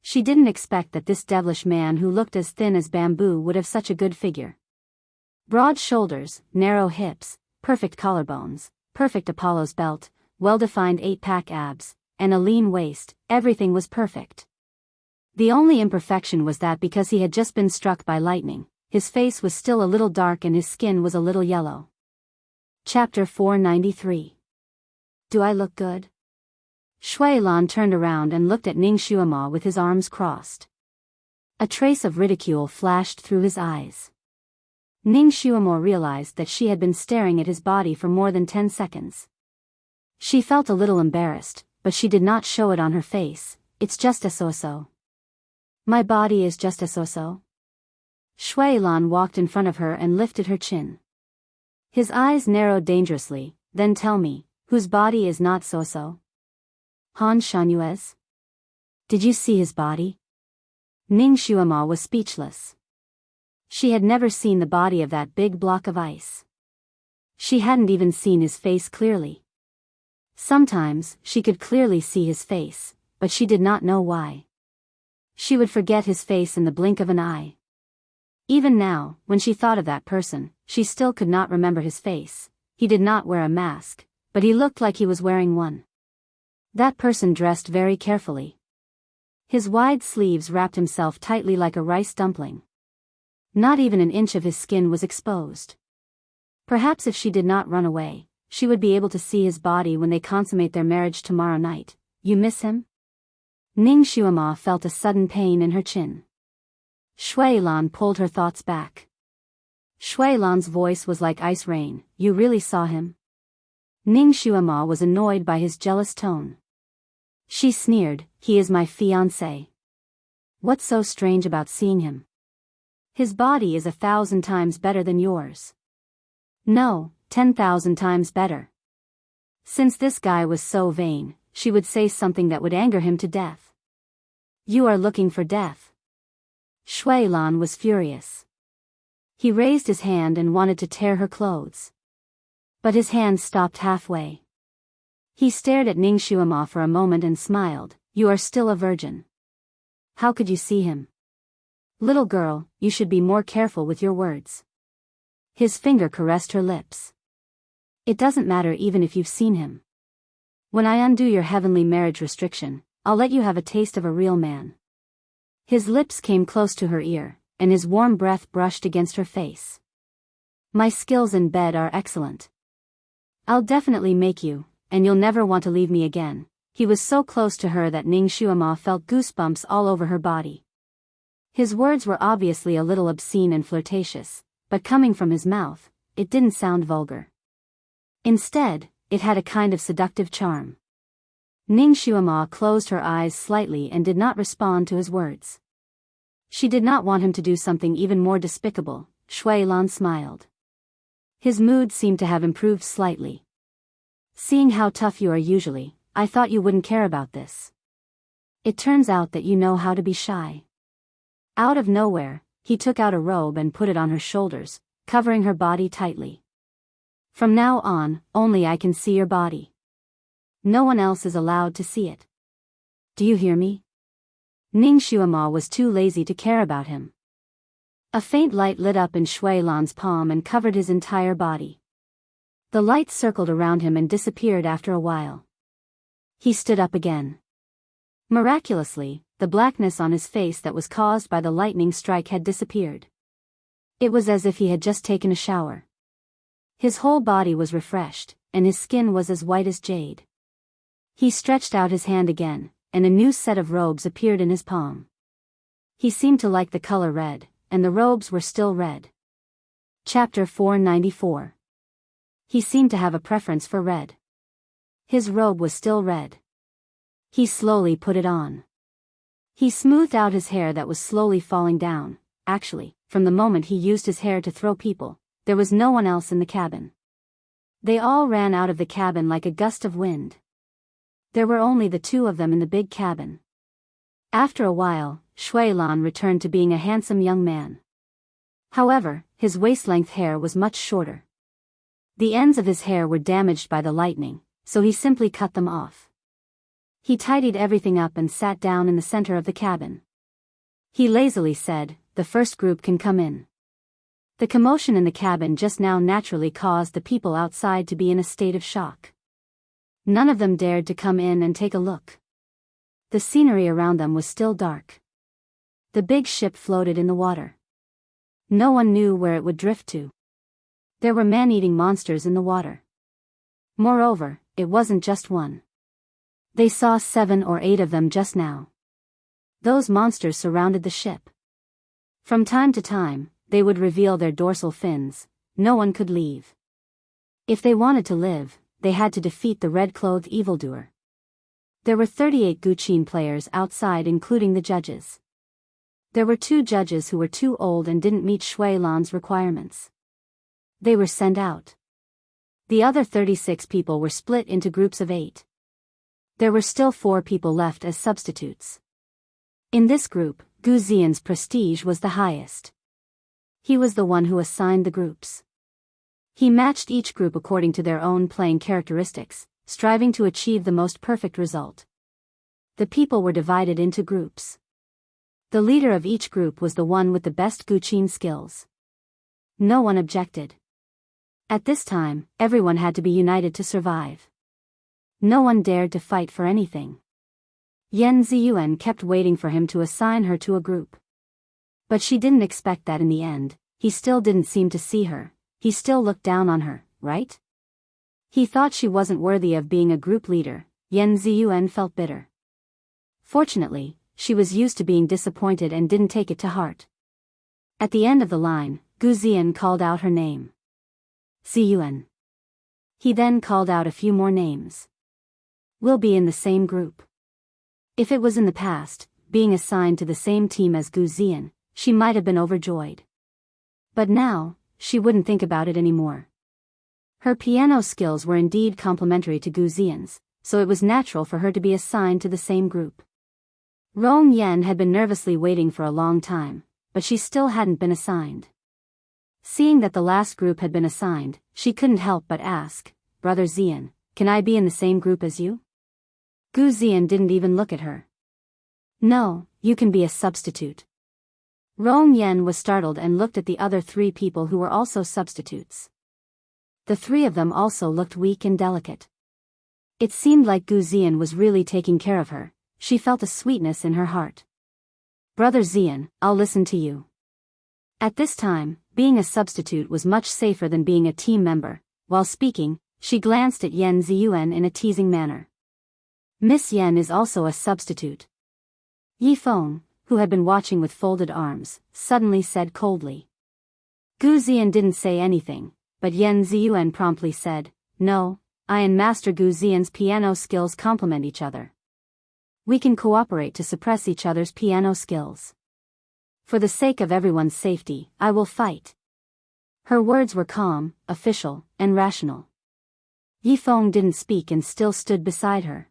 She didn't expect that this devilish man who looked as thin as bamboo would have such a good figure. Broad shoulders, narrow hips, perfect collarbones, perfect Apollo's belt, well-defined 8-pack abs, and a lean waist, everything was perfect. The only imperfection was that because he had just been struck by lightning, his face was still a little dark and his skin was a little yellow. Chapter 493. Do I look good? Shui Lan turned around and looked at Ning Xuema with his arms crossed. A trace of ridicule flashed through his eyes. Ning Xuema realized that she had been staring at his body for more than 10 seconds. She felt a little embarrassed, but she did not show it on her face. It's just a so-so. My body is just a so-so. Shui Lan walked in front of her and lifted her chin. His eyes narrowed dangerously. Then tell me, whose body is not so-so? Han Shanyue's? Did you see his body? Ning Xuema was speechless. She had never seen the body of that big block of ice. She hadn't even seen his face clearly. Sometimes she could clearly see his face, but she did not know why. She would forget his face in the blink of an eye. Even now, when she thought of that person, she still could not remember his face. He did not wear a mask, but he looked like he was wearing one. That person dressed very carefully. His wide sleeves wrapped himself tightly like a rice dumpling. Not even an inch of his skin was exposed. Perhaps if she did not run away, she would be able to see his body when they consummate their marriage tomorrow night. You miss him? Ning Xuema felt a sudden pain in her chin. Shui Lan pulled her thoughts back. Shui Lan's voice was like ice rain. You really saw him? Ning Xuema was annoyed by his jealous tone. She sneered, he is my fiancé. What's so strange about seeing him? His body is 1,000 times better than yours. No, 10,000 times better. Since this guy was so vain, she would say something that would anger him to death. You are looking for death. Shui Lan was furious. He raised his hand and wanted to tear her clothes. But his hand stopped halfway. He stared at Ning Xuema for a moment and smiled. You are still a virgin. How could you see him? Little girl, you should be more careful with your words. His finger caressed her lips. It doesn't matter even if you've seen him. When I undo your heavenly marriage restriction, I'll let you have a taste of a real man. His lips came close to her ear, and his warm breath brushed against her face. My skills in bed are excellent. I'll definitely make you, and you'll never want to leave me again. He was so close to her that Ning Xuema felt goosebumps all over her body. His words were obviously a little obscene and flirtatious, but coming from his mouth, it didn't sound vulgar. Instead, it had a kind of seductive charm. Ning Xuema closed her eyes slightly and did not respond to his words. She did not want him to do something even more despicable. Shui Lan smiled. His mood seemed to have improved slightly. Seeing how tough you are usually, I thought you wouldn't care about this. It turns out that you know how to be shy. Out of nowhere, he took out a robe and put it on her shoulders, covering her body tightly. From now on, only I can see your body. No one else is allowed to see it. Do you hear me? Ning Xuema was too lazy to care about him. A faint light lit up in Shui Lan's palm and covered his entire body. The light circled around him and disappeared after a while. He stood up again. Miraculously, the blackness on his face that was caused by the lightning strike had disappeared. It was as if he had just taken a shower. His whole body was refreshed, and his skin was as white as jade. He stretched out his hand again, and a new set of robes appeared in his palm. He seemed to like the color red, and the robes were still red. Chapter 494. He seemed to have a preference for red. His robe was still red. He slowly put it on. He smoothed out his hair that was slowly falling down. Actually, from the moment he used his hair to throw people, there was no one else in the cabin. They all ran out of the cabin like a gust of wind. There were only the two of them in the big cabin. After a while, Shui Lan returned to being a handsome young man. However, his waist-length hair was much shorter. The ends of his hair were damaged by the lightning, so he simply cut them off. He tidied everything up and sat down in the center of the cabin. He lazily said, "The first group can come in." The commotion in the cabin just now naturally caused the people outside to be in a state of shock. None of them dared to come in and take a look. The scenery around them was still dark. The big ship floated in the water. No one knew where it would drift to. There were man-eating monsters in the water. Moreover, it wasn't just one. They saw 7 or 8 of them just now. Those monsters surrounded the ship. From time to time, they would reveal their dorsal fins. No one could leave. If they wanted to live, they had to defeat the red-clothed evildoer. There were 38 Guqin players outside, including the judges. There were 2 judges who were too old and didn't meet Shui Lan's requirements. They were sent out. The other 36 people were split into groups of 8. There were still 4 people left as substitutes. In this group, Gu Ziyan's prestige was the highest. He was the one who assigned the groups. He matched each group according to their own playing characteristics, striving to achieve the most perfect result. The people were divided into groups. The leader of each group was the one with the best Guqin skills. No one objected. At this time, everyone had to be united to survive. No one dared to fight for anything. Yan Ziyuan kept waiting for him to assign her to a group. But she didn't expect that in the end. He still didn't seem to see her. He still looked down on her, right? He thought she wasn't worthy of being a group leader. Yan Ziyuan felt bitter. Fortunately, she was used to being disappointed and didn't take it to heart. At the end of the line, Gu Ziyan called out her name. Ziyuan. He then called out a few more names. We'll be in the same group. If it was in the past, being assigned to the same team as Gu Ziyan, she might have been overjoyed. But now, she wouldn't think about it anymore. Her piano skills were indeed complementary to Gu Ziyan's, so it was natural for her to be assigned to the same group. Rong Yan had been nervously waiting for a long time, but she still hadn't been assigned. Seeing that the last group had been assigned, she couldn't help but ask, "Brother Ziyan, can I be in the same group as you?" Gu Ziyan didn't even look at her. "No, you can be a substitute." Rong Yan was startled and looked at the other 3 people who were also substitutes. The 3 of them also looked weak and delicate. It seemed like Gu Ziyan was really taking care of her. She felt a sweetness in her heart. "Brother Ziyan, I'll listen to you." At this time, being a substitute was much safer than being a team member. While speaking, she glanced at Yan Ziyuan in a teasing manner. "Miss Yan is also a substitute." Yi Feng, who had been watching with folded arms, suddenly said coldly. Gu Ziyan didn't say anything, but Yan Ziyuan promptly said, "No, I and Master Gu Ziyan's piano skills complement each other. We can cooperate to suppress each other's piano skills. For the sake of everyone's safety, I will fight." Her words were calm, official, and rational. Yi Feng didn't speak and still stood beside her.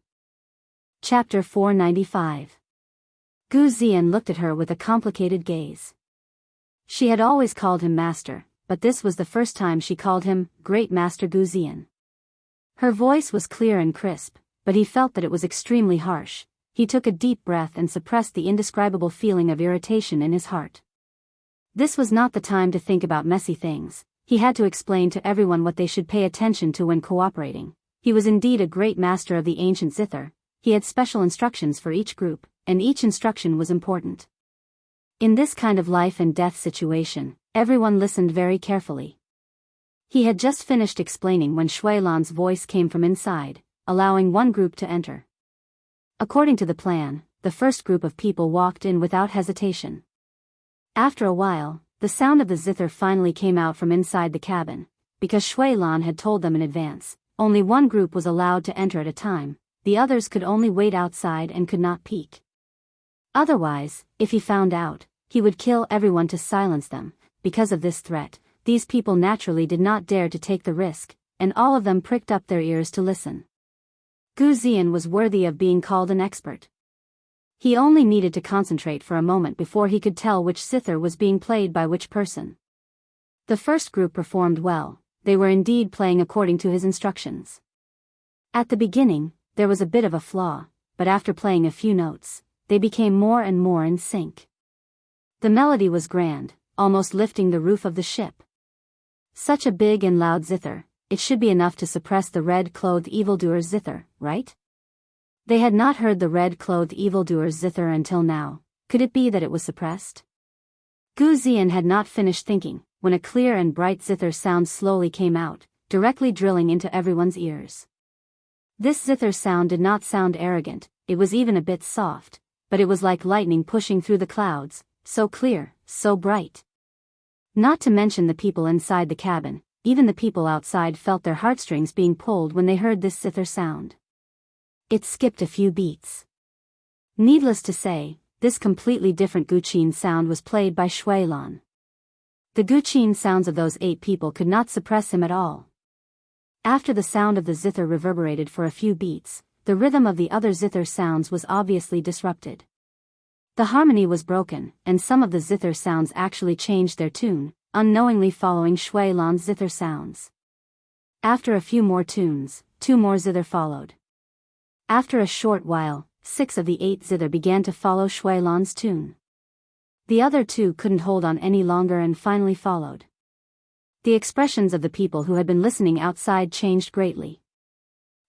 Chapter 495. Gu Ziyan looked at her with a complicated gaze. She had always called him master, but this was the first time she called him Great Master Gu Ziyan. Her voice was clear and crisp, but he felt that it was extremely harsh. he took a deep breath and suppressed the indescribable feeling of irritation in his heart. This was not the time to think about messy things. He had to explain to everyone what they should pay attention to when cooperating. He was indeed a great master of the ancient zither. He had special instructions for each group, and each instruction was important. In this kind of life and death situation, everyone listened very carefully. He had just finished explaining when Shui Lan's voice came from inside, allowing one group to enter. According to the plan, the first group of people walked in without hesitation. After a while, the sound of the zither finally came out from inside the cabin. Because Shui Lan had told them in advance, only one group was allowed to enter at a time, the others could only wait outside and could not peek. Otherwise, if he found out, he would kill everyone to silence them. Because of this threat, these people naturally did not dare to take the risk, and all of them pricked up their ears to listen. Gu Ziyan was worthy of being called an expert. He only needed to concentrate for a moment before he could tell which zither was being played by which person. The first group performed well. They were indeed playing according to his instructions. At the beginning, there was a bit of a flaw, but after playing a few notes, they became more and more in sync. The melody was grand, almost lifting the roof of the ship. Such a big and loud zither, it should be enough to suppress the red-clothed evildoer's zither, right? They had not heard the red-clothed evildoer's zither until now. Could it be that it was suppressed? Gu Ziyan had not finished thinking, when a clear and bright zither sound slowly came out, directly drilling into everyone's ears. This zither sound did not sound arrogant, it was even a bit soft, but it was like lightning pushing through the clouds, so clear, so bright. Not to mention the people inside the cabin, even the people outside felt their heartstrings being pulled when they heard this zither sound. It skipped a few beats. Needless to say, this completely different Guqin sound was played by Shui Lan. The Guqin sounds of those 8 people could not suppress him at all. After the sound of the zither reverberated for a few beats, the rhythm of the other zither sounds was obviously disrupted. The harmony was broken, and some of the zither sounds actually changed their tune, unknowingly following Shui Lan's zither sounds. After a few more tunes, 2 more zither followed. After a short while, 6 of the 8 zither began to follow Shui Lan's tune. The other 2 couldn't hold on any longer and finally followed. The expressions of the people who had been listening outside changed greatly.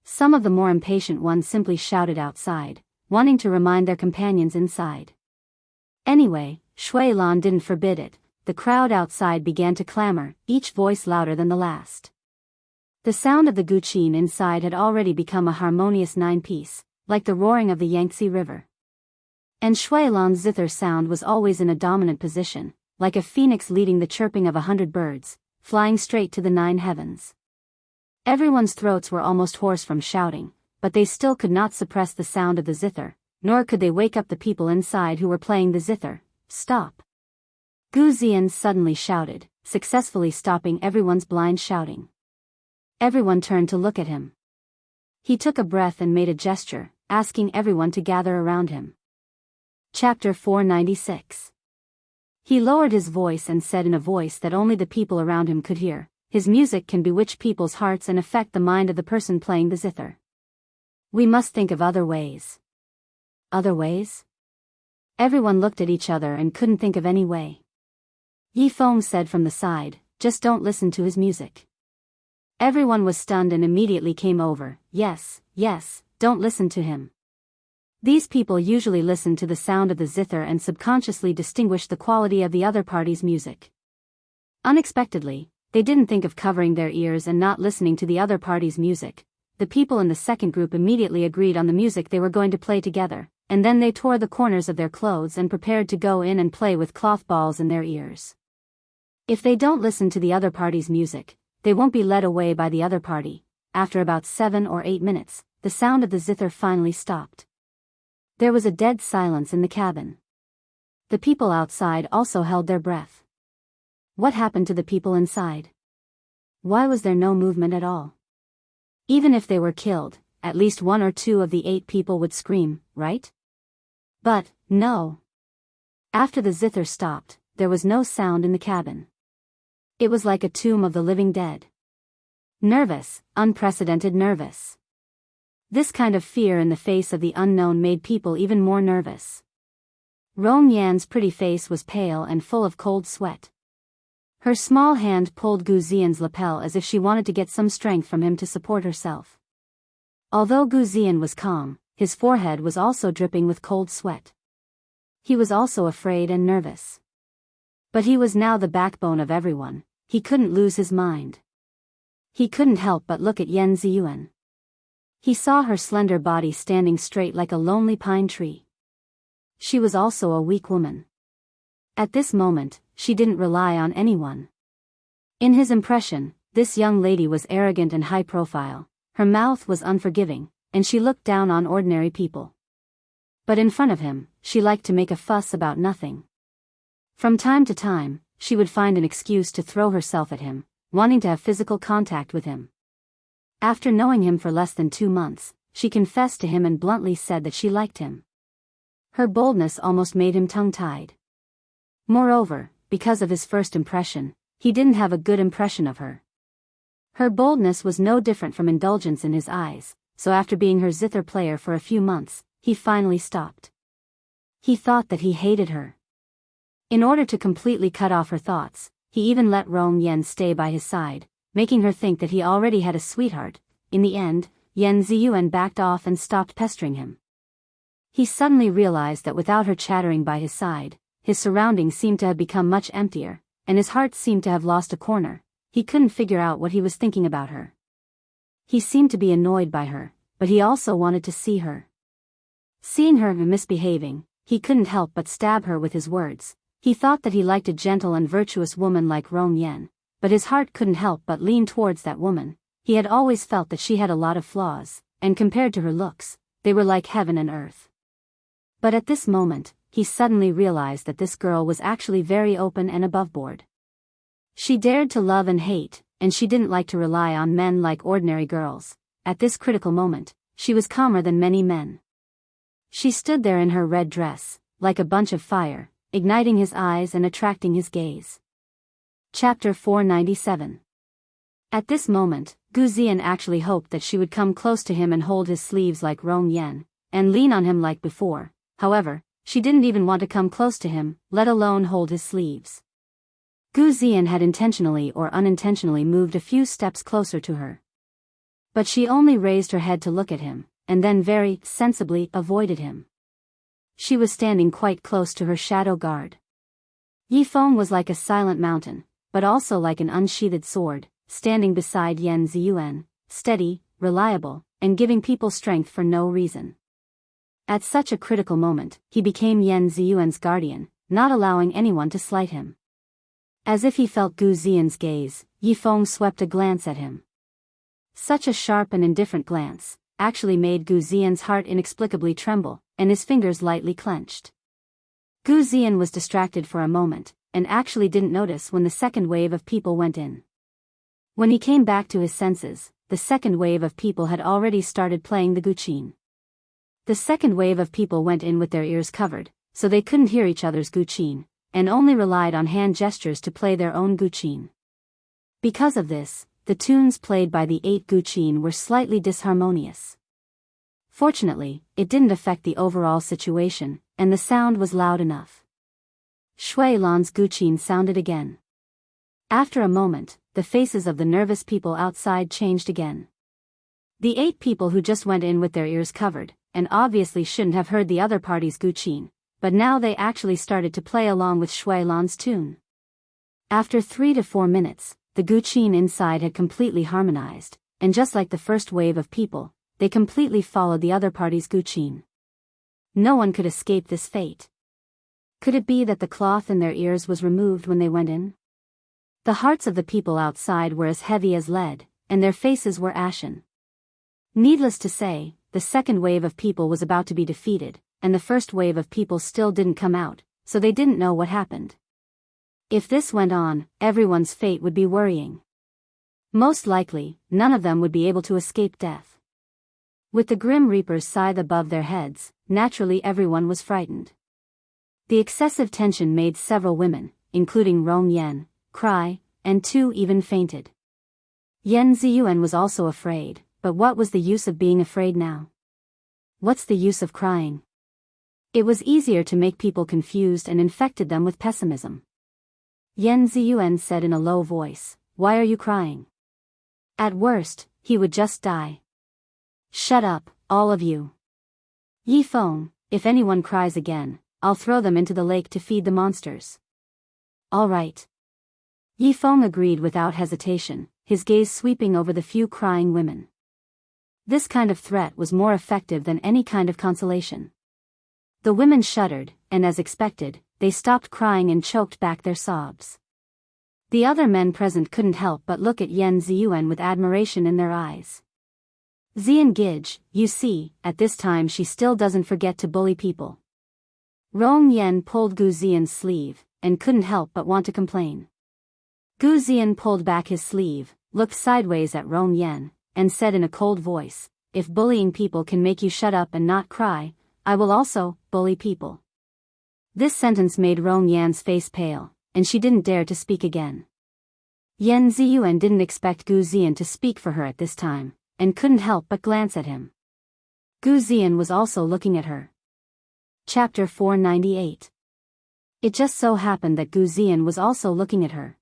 Some of the more impatient ones simply shouted outside, wanting to remind their companions inside. Anyway, Shui Lan didn't forbid it. The crowd outside began to clamor, each voice louder than the last. The sound of the Guqin inside had already become a harmonious 9-piece, like the roaring of the Yangtze River. And Shui Lan's zither sound was always in a dominant position, like a phoenix leading the chirping of 100 birds, flying straight to the 9 heavens. Everyone's throats were almost hoarse from shouting, but they still could not suppress the sound of the zither, nor could they wake up the people inside who were playing the zither. Stop! Gu Ziyan suddenly shouted, successfully stopping everyone's blind shouting. Everyone turned to look at him. He took a breath and made a gesture, asking everyone to gather around him. Chapter 496. He lowered his voice and said in a voice that only the people around him could hear, "His music can bewitch people's hearts and affect the mind of the person playing the zither. We must think of other ways." Other ways? Everyone looked at each other and couldn't think of any way. Yi Feng said from the side, "Just don't listen to his music." Everyone was stunned and immediately came over. Yes, don't listen to him. These people usually listen to the sound of the zither and subconsciously distinguish the quality of the other party's music. Unexpectedly, they didn't think of covering their ears and not listening to the other party's music. The people in the second group immediately agreed on the music they were going to play together, and then they tore the corners of their clothes and prepared to go in and play with cloth balls in their ears. If they don't listen to the other party's music, they won't be led away by the other party. After about 7 or 8 minutes, the sound of the zither finally stopped. There was a dead silence in the cabin. The people outside also held their breath. What happened to the people inside? Why was there no movement at all? Even if they were killed, at least 1 or 2 of the 8 people would scream, right? But, no. After the zither stopped, there was no sound in the cabin. It was like a tomb of the living dead. Nervous, unprecedented nervous. This kind of fear in the face of the unknown made people even more nervous. Rong Yan's pretty face was pale and full of cold sweat. Her small hand pulled Gu Xian's lapel as if she wanted to get some strength from him to support herself. Although Gu Xian was calm, his forehead was also dripping with cold sweat. He was also afraid and nervous. But he was now the backbone of everyone. He couldn't lose his mind. He couldn't help but look at Yan Ziyuan. He saw her slender body standing straight like a lonely pine tree. She was also a weak woman. At this moment, she didn't rely on anyone. In his impression, this young lady was arrogant and high profile, her mouth was unforgiving, and she looked down on ordinary people. But in front of him, she liked to make a fuss about nothing. From time to time, she would find an excuse to throw herself at him, wanting to have physical contact with him. After knowing him for less than 2 months, she confessed to him and bluntly said that she liked him. Her boldness almost made him tongue-tied. Moreover, because of his first impression, he didn't have a good impression of her. Her boldness was no different from indulgence in his eyes, so after being her zither player for a few months, he finally stopped. He thought that he hated her. In order to completely cut off her thoughts, he even let Rong Yan stay by his side, making her think that he already had a sweetheart. In the end, Yan Ziyuan backed off and stopped pestering him. He suddenly realized that without her chattering by his side, his surroundings seemed to have become much emptier, and his heart seemed to have lost a corner. He couldn't figure out what he was thinking about her. He seemed to be annoyed by her, but he also wanted to see her. Seeing her misbehaving, he couldn't help but stab her with his words. He thought that he liked a gentle and virtuous woman like Rong Yan, but his heart couldn't help but lean towards that woman. He had always felt that she had a lot of flaws, and compared to her looks, they were like heaven and earth. But at this moment, he suddenly realized that this girl was actually very open and aboveboard. She dared to love and hate, and she didn't like to rely on men like ordinary girls. At this critical moment, she was calmer than many men. She stood there in her red dress, like a bunch of fire, igniting his eyes and attracting his gaze. Chapter 497. At this moment, Gu Xian actually hoped that she would come close to him and hold his sleeves like Rong Yan, and lean on him like before. However, she didn't even want to come close to him, let alone hold his sleeves. Gu Xian had intentionally or unintentionally moved a few steps closer to her. But she only raised her head to look at him, and then very sensibly avoided him. She was standing quite close to her shadow guard. Yifeng was like a silent mountain, but also like an unsheathed sword, standing beside Yan Ziyuan, steady, reliable, and giving people strength for no reason. At such a critical moment, he became Yan Ziyuan's guardian, not allowing anyone to slight him. As if he felt Gu Xian's gaze, Yifeng swept a glance at him. Such a sharp and indifferent glance actually made Gu Xian's heart inexplicably tremble, and his fingers lightly clenched. Gu Xian was distracted for a moment, and actually didn't notice when the second wave of people went in. When he came back to his senses, the second wave of people had already started playing the guqin. The second wave of people went in with their ears covered, so they couldn't hear each other's guqin, and only relied on hand gestures to play their own guqin. Because of this, the tunes played by the 8 guqin were slightly disharmonious. Fortunately, it didn't affect the overall situation, and the sound was loud enough. Shui Lan's guqin sounded again. After a moment, the faces of the nervous people outside changed again. The 8 people who just went in with their ears covered, and obviously shouldn't have heard the other party's guqin, but now they actually started to play along with Shui Lan's tune. After 3 to 4 minutes, the guqin inside had completely harmonized, and just like the first wave of people, they completely followed the other party's guqin. No one could escape this fate. Could it be that the cloth in their ears was removed when they went in? The hearts of the people outside were as heavy as lead, and their faces were ashen. Needless to say, the second wave of people was about to be defeated, and the first wave of people still didn't come out, so they didn't know what happened. If this went on, everyone's fate would be worrying. Most likely, none of them would be able to escape death. With the Grim Reaper's scythe above their heads, naturally everyone was frightened. The excessive tension made several women, including Rong Yan, cry, and 2 even fainted. Yan Ziyuan was also afraid, but what was the use of being afraid now? What's the use of crying? It was easier to make people confused and infected them with pessimism. Yan Ziyuan said in a low voice, "Why are you crying? At worst, he would just die." "Shut up, all of you. Yi Feng, if anyone cries again, I'll throw them into the lake to feed the monsters." "All right." Yi Feng agreed without hesitation, his gaze sweeping over the few crying women. This kind of threat was more effective than any kind of consolation. The women shuddered, and as expected, they stopped crying and choked back their sobs. The other men present couldn't help but look at Yan Ziyuan with admiration in their eyes. Xian Gij, you see, at this time she still doesn't forget to bully people. Rong Yan pulled Gu Xian's sleeve, and couldn't help but want to complain. Gu Xian pulled back his sleeve, looked sideways at Rong Yan, and said in a cold voice, "If bullying people can make you shut up and not cry, I will also bully people." This sentence made Rong Yan's face pale, and she didn't dare to speak again. Yan Ziyuan didn't expect Gu Xian to speak for her at this time, and couldn't help but glance at him. Gu Xian was also looking at her. Chapter 498. It just so happened that Gu Xian was also looking at her.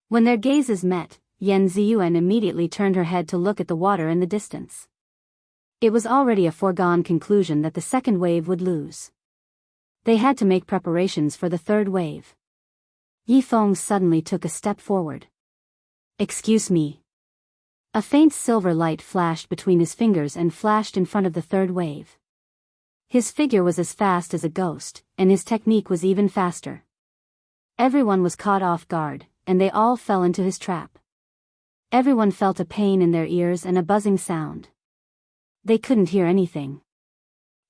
When their gazes met, Yan Ziyuan immediately turned her head to look at the water in the distance. It was already a foregone conclusion that the second wave would lose. They had to make preparations for the third wave. Yi Feng suddenly took a step forward. "Excuse me." A faint silver light flashed between his fingers and flashed in front of the third wave. His figure was as fast as a ghost, and his technique was even faster. Everyone was caught off guard, and they all fell into his trap. Everyone felt a pain in their ears and a buzzing sound. They couldn't hear anything.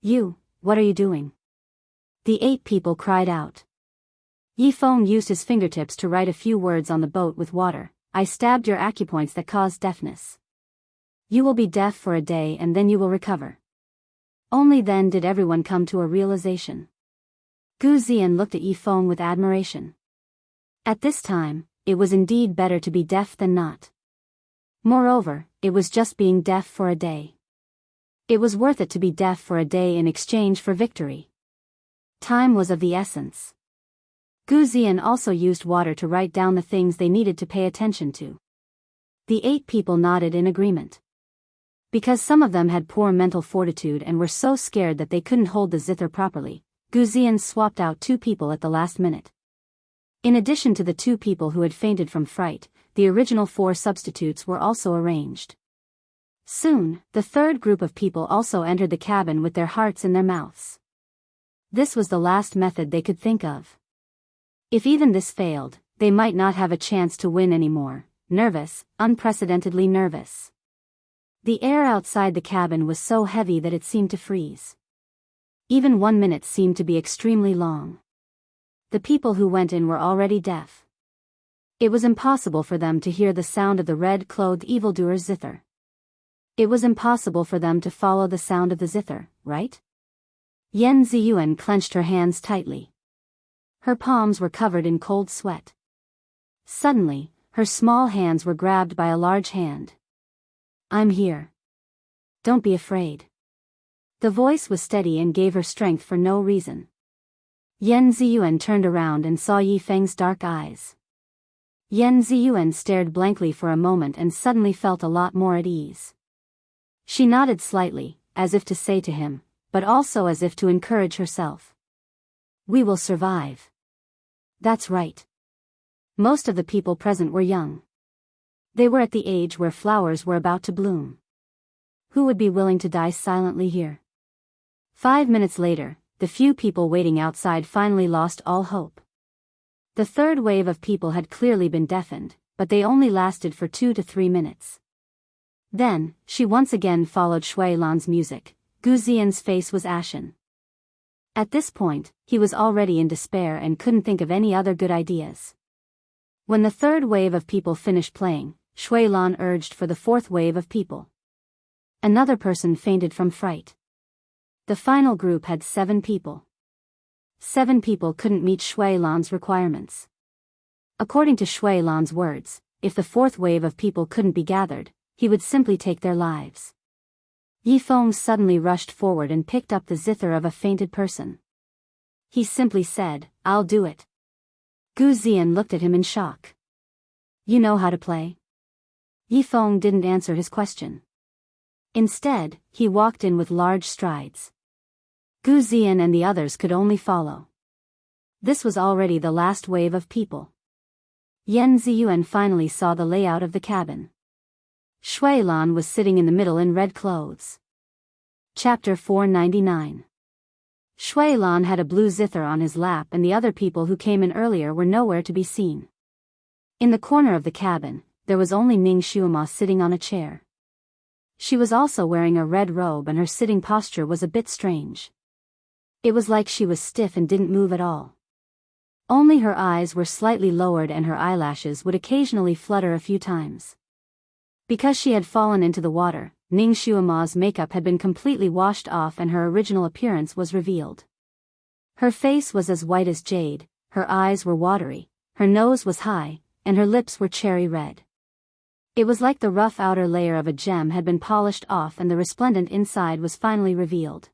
"You, what are you doing?" The 8 people cried out. Yi Feng used his fingertips to write a few words on the boat with water. "I stabbed your acupoints that caused deafness. You will be deaf for a day and then you will recover." Only then did everyone come to a realization. Gu Xian looked at Yi Feng with admiration. At this time, it was indeed better to be deaf than not. Moreover, it was just being deaf for a day. It was worth it to be deaf for a day in exchange for victory. Time was of the essence. Gu Xian also used water to write down the things they needed to pay attention to. The 8 people nodded in agreement. Because some of them had poor mental fortitude and were so scared that they couldn't hold the zither properly, Gu Xian swapped out 2 people at the last minute. In addition to the 2 people who had fainted from fright, the original 4 substitutes were also arranged. Soon, the third group of people also entered the cabin with their hearts in their mouths. This was the last method they could think of. If even this failed, they might not have a chance to win anymore. Nervous, unprecedentedly nervous. The air outside the cabin was so heavy that it seemed to freeze. Even 1 minute seemed to be extremely long. The people who went in were already deaf. It was impossible for them to hear the sound of the red-clothed evildoer's zither. It was impossible for them to follow the sound of the zither, right? Yan Ziyuan clenched her hands tightly. Her palms were covered in cold sweat. Suddenly, her small hands were grabbed by a large hand. "I'm here. Don't be afraid." The voice was steady and gave her strength for no reason. Yan Ziyuan turned around and saw Yi Feng's dark eyes. Yan Ziyuan stared blankly for a moment and suddenly felt a lot more at ease. She nodded slightly, as if to say to him, but also as if to encourage herself. "We will survive." That's right. Most of the people present were young. They were at the age where flowers were about to bloom. Who would be willing to die silently here? 5 minutes later, the few people waiting outside finally lost all hope. The third wave of people had clearly been deafened, but they only lasted for 2 to 3 minutes. Then, she once again followed Shui Lan's music. Gu Xian's face was ashen. At this point, he was already in despair and couldn't think of any other good ideas. When the third wave of people finished playing, Shui Lan urged for the fourth wave of people. Another person fainted from fright. The final group had 7 people. 7 people couldn't meet Shui Lan's requirements. According to Shui Lan's words, if the fourth wave of people couldn't be gathered, he would simply take their lives. Yifeng suddenly rushed forward and picked up the zither of a fainted person. He simply said, "I'll do it." Gu Zian looked at him in shock. "You know how to play?" Yifeng didn't answer his question. Instead, he walked in with large strides. Gu Zian and the others could only follow. This was already the last wave of people. Yan Ziyuan finally saw the layout of the cabin. Shui Lan was sitting in the middle in red clothes. Chapter 499. Shui Lan had a blue zither on his lap and the other people who came in earlier were nowhere to be seen. In the corner of the cabin, there was only Ning Xuema sitting on a chair. She was also wearing a red robe and her sitting posture was a bit strange. It was like she was stiff and didn't move at all. Only her eyes were slightly lowered and her eyelashes would occasionally flutter a few times. Because she had fallen into the water, Ning Xuema's makeup had been completely washed off and her original appearance was revealed. Her face was as white as jade, her eyes were watery, her nose was high, and her lips were cherry red. It was like the rough outer layer of a gem had been polished off and the resplendent inside was finally revealed.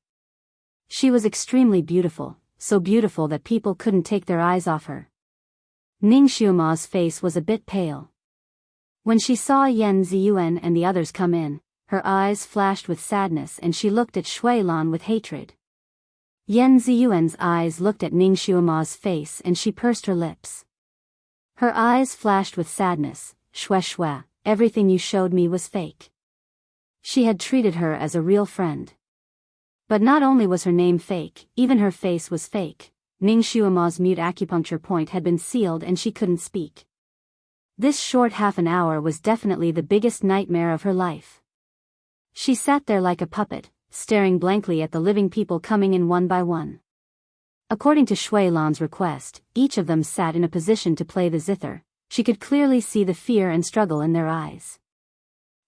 She was extremely beautiful, so beautiful that people couldn't take their eyes off her. Ning Xuema's face was a bit pale. When she saw Yan Ziyuan and the others come in, her eyes flashed with sadness and she looked at Shui Lan with hatred. Yan Ziyuan's eyes looked at Ning Xuema's face and she pursed her lips. Her eyes flashed with sadness. "Shui Shui, everything you showed me was fake." She had treated her as a real friend. But not only was her name fake, even her face was fake. Ning Xuema's mute acupuncture point had been sealed and she couldn't speak. This short half an hour was definitely the biggest nightmare of her life. She sat there like a puppet, staring blankly at the living people coming in one by one. According to Shui Lan's request, each of them sat in a position to play the zither. She could clearly see the fear and struggle in their eyes.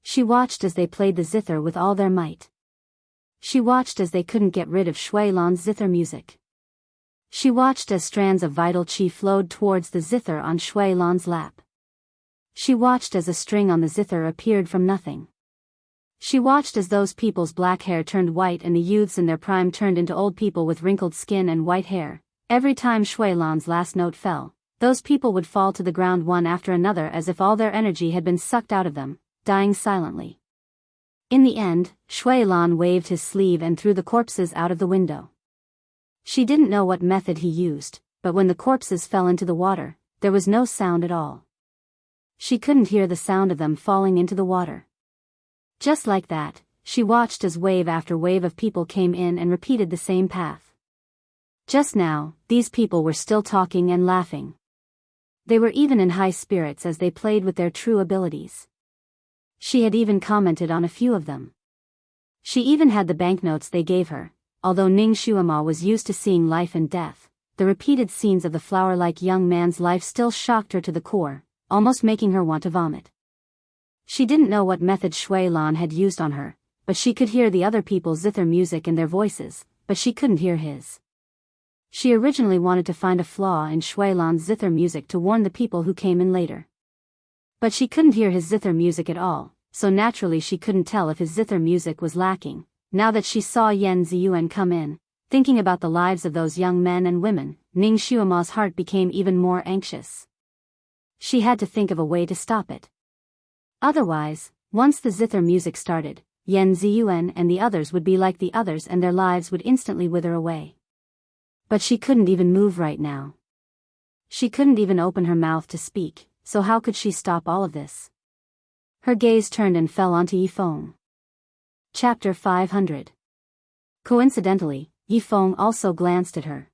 She watched as they played the zither with all their might. She watched as they couldn't get rid of Shui Lan's zither music. She watched as strands of vital qi flowed towards the zither on Shui Lan's lap. She watched as a string on the zither appeared from nothing. She watched as those people's black hair turned white and the youths in their prime turned into old people with wrinkled skin and white hair. Every time Shui Lan's last note fell, those people would fall to the ground one after another as if all their energy had been sucked out of them, dying silently. In the end, Shui Lan waved his sleeve and threw the corpses out of the window. She didn't know what method he used, but when the corpses fell into the water, there was no sound at all. She couldn't hear the sound of them falling into the water. Just like that, she watched as wave after wave of people came in and repeated the same path. Just now, these people were still talking and laughing. They were even in high spirits as they played with their true abilities. She had even commented on a few of them. She even had the banknotes they gave her. Although Ning Xuema was used to seeing life and death, the repeated scenes of the flower-like young man's life still shocked her to the core, almost making her want to vomit. She didn't know what method Shui Lan had used on her, but she could hear the other people's zither music in their voices, but she couldn't hear his. She originally wanted to find a flaw in Shui Lan's zither music to warn the people who came in later. But she couldn't hear his zither music at all, so naturally she couldn't tell if his zither music was lacking. Now that she saw Yan Ziyuan come in, thinking about the lives of those young men and women, Ning Xuema's heart became even more anxious. She had to think of a way to stop it. Otherwise, once the zither music started, Yan Ziyuan and the others would be like the others and their lives would instantly wither away. But she couldn't even move right now. She couldn't even open her mouth to speak, so how could she stop all of this? Her gaze turned and fell onto Yifeng. Chapter 500. Coincidentally, Yifeng also glanced at her.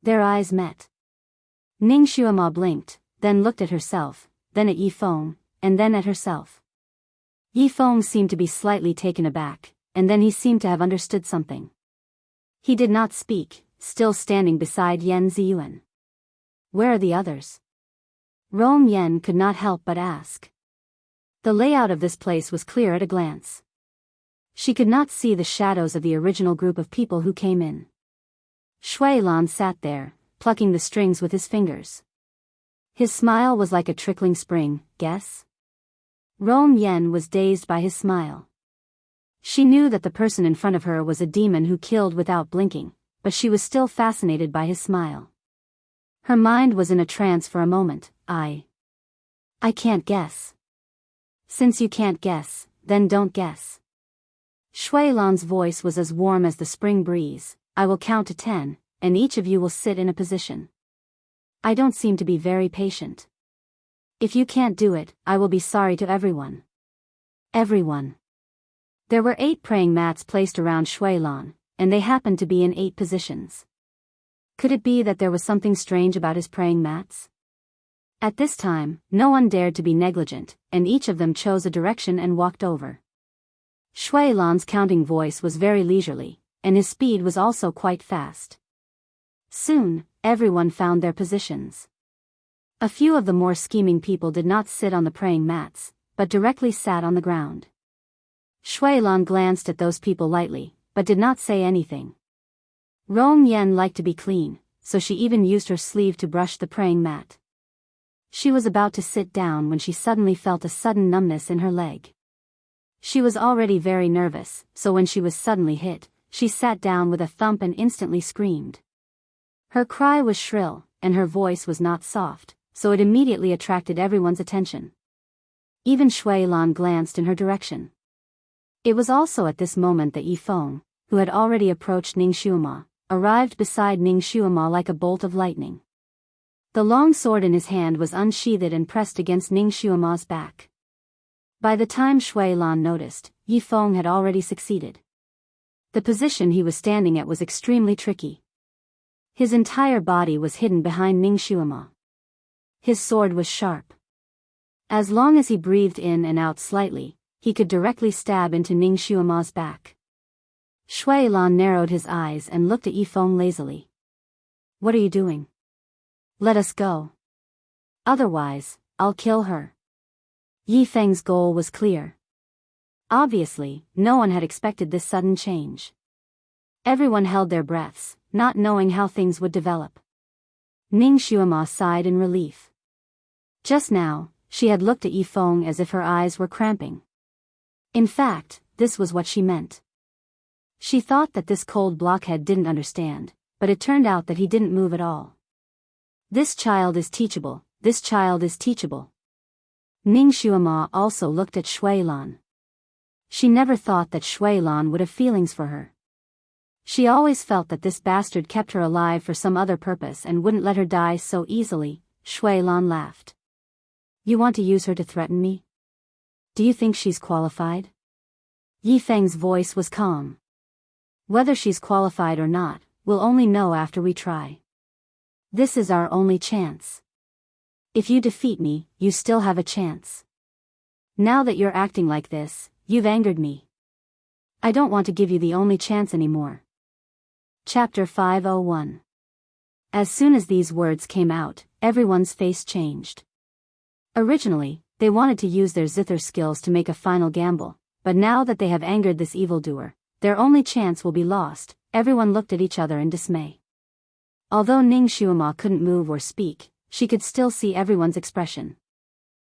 Their eyes met. Ning Xuema blinked, then looked at herself, then at Yifeng, and then at herself. Yifeng seemed to be slightly taken aback, and then he seemed to have understood something. He did not speak, still standing beside Yan Ziyuan. Where are the others? Rome Yen could not help but ask. The layout of this place was clear at a glance. She could not see the shadows of the original group of people who came in. Shui Lan sat there, plucking the strings with his fingers. His smile was like a trickling spring. Guess? Rong Yen was dazed by his smile. She knew that the person in front of her was a demon who killed without blinking, but she was still fascinated by his smile. Her mind was in a trance for a moment. I can't guess. Since you can't guess, then don't guess. Shui Lan's voice was as warm as the spring breeze. I will count to 10, and each of you will sit in a position. I don't seem to be very patient. If you can't do it, I will be sorry to everyone. Everyone. There were 8 praying mats placed around Shui Lan, and they happened to be in 8 positions. Could it be that there was something strange about his praying mats? At this time, no one dared to be negligent, and each of them chose a direction and walked over. Shui Lan's counting voice was very leisurely, and his speed was also quite fast. Soon, everyone found their positions. A few of the more scheming people did not sit on the praying mats, but directly sat on the ground. Shui Lan glanced at those people lightly, but did not say anything. Rong Yen liked to be clean, so she even used her sleeve to brush the praying mat. She was about to sit down when she suddenly felt a sudden numbness in her leg. She was already very nervous, so when she was suddenly hit, she sat down with a thump and instantly screamed. Her cry was shrill, and her voice was not soft, so it immediately attracted everyone's attention. Even Shui Lan glanced in her direction. It was also at this moment that Yi Feng, who had already approached Ning Xuema, arrived beside Ning Xuema like a bolt of lightning. The long sword in his hand was unsheathed and pressed against Ning Xuema's back. By the time Shui Lan noticed, Yi Feng had already succeeded. The position he was standing at was extremely tricky. His entire body was hidden behind Ning Xuema. His sword was sharp. As long as he breathed in and out slightly, he could directly stab into Ning Xuema's back. Shui Lan narrowed his eyes and looked at Yi Feng lazily. What are you doing? Let us go. Otherwise, I'll kill her. Yi Feng's goal was clear. Obviously, no one had expected this sudden change. Everyone held their breaths, not knowing how things would develop. Ning Xuema sighed in relief. Just now, she had looked at Yi Feng as if her eyes were cramping. In fact, this was what she meant. She thought that this cold blockhead didn't understand, but it turned out that he didn't move at all. This child is teachable, this child is teachable. Ning Xuema also looked at Shui Lan. She never thought that Shui Lan would have feelings for her. She always felt that this bastard kept her alive for some other purpose and wouldn't let her die so easily. Shui Lan laughed. You want to use her to threaten me? Do you think she's qualified? Yi Feng's voice was calm. Whether she's qualified or not, we'll only know after we try. This is our only chance. If you defeat me, you still have a chance. Now that you're acting like this, you've angered me. I don't want to give you the only chance anymore. Chapter 501. As soon as these words came out, everyone's face changed. Originally, they wanted to use their zither skills to make a final gamble, but now that they have angered this evildoer, their only chance will be lost. Everyone looked at each other in dismay. Although Ning Xuema couldn't move or speak, she could still see everyone's expression.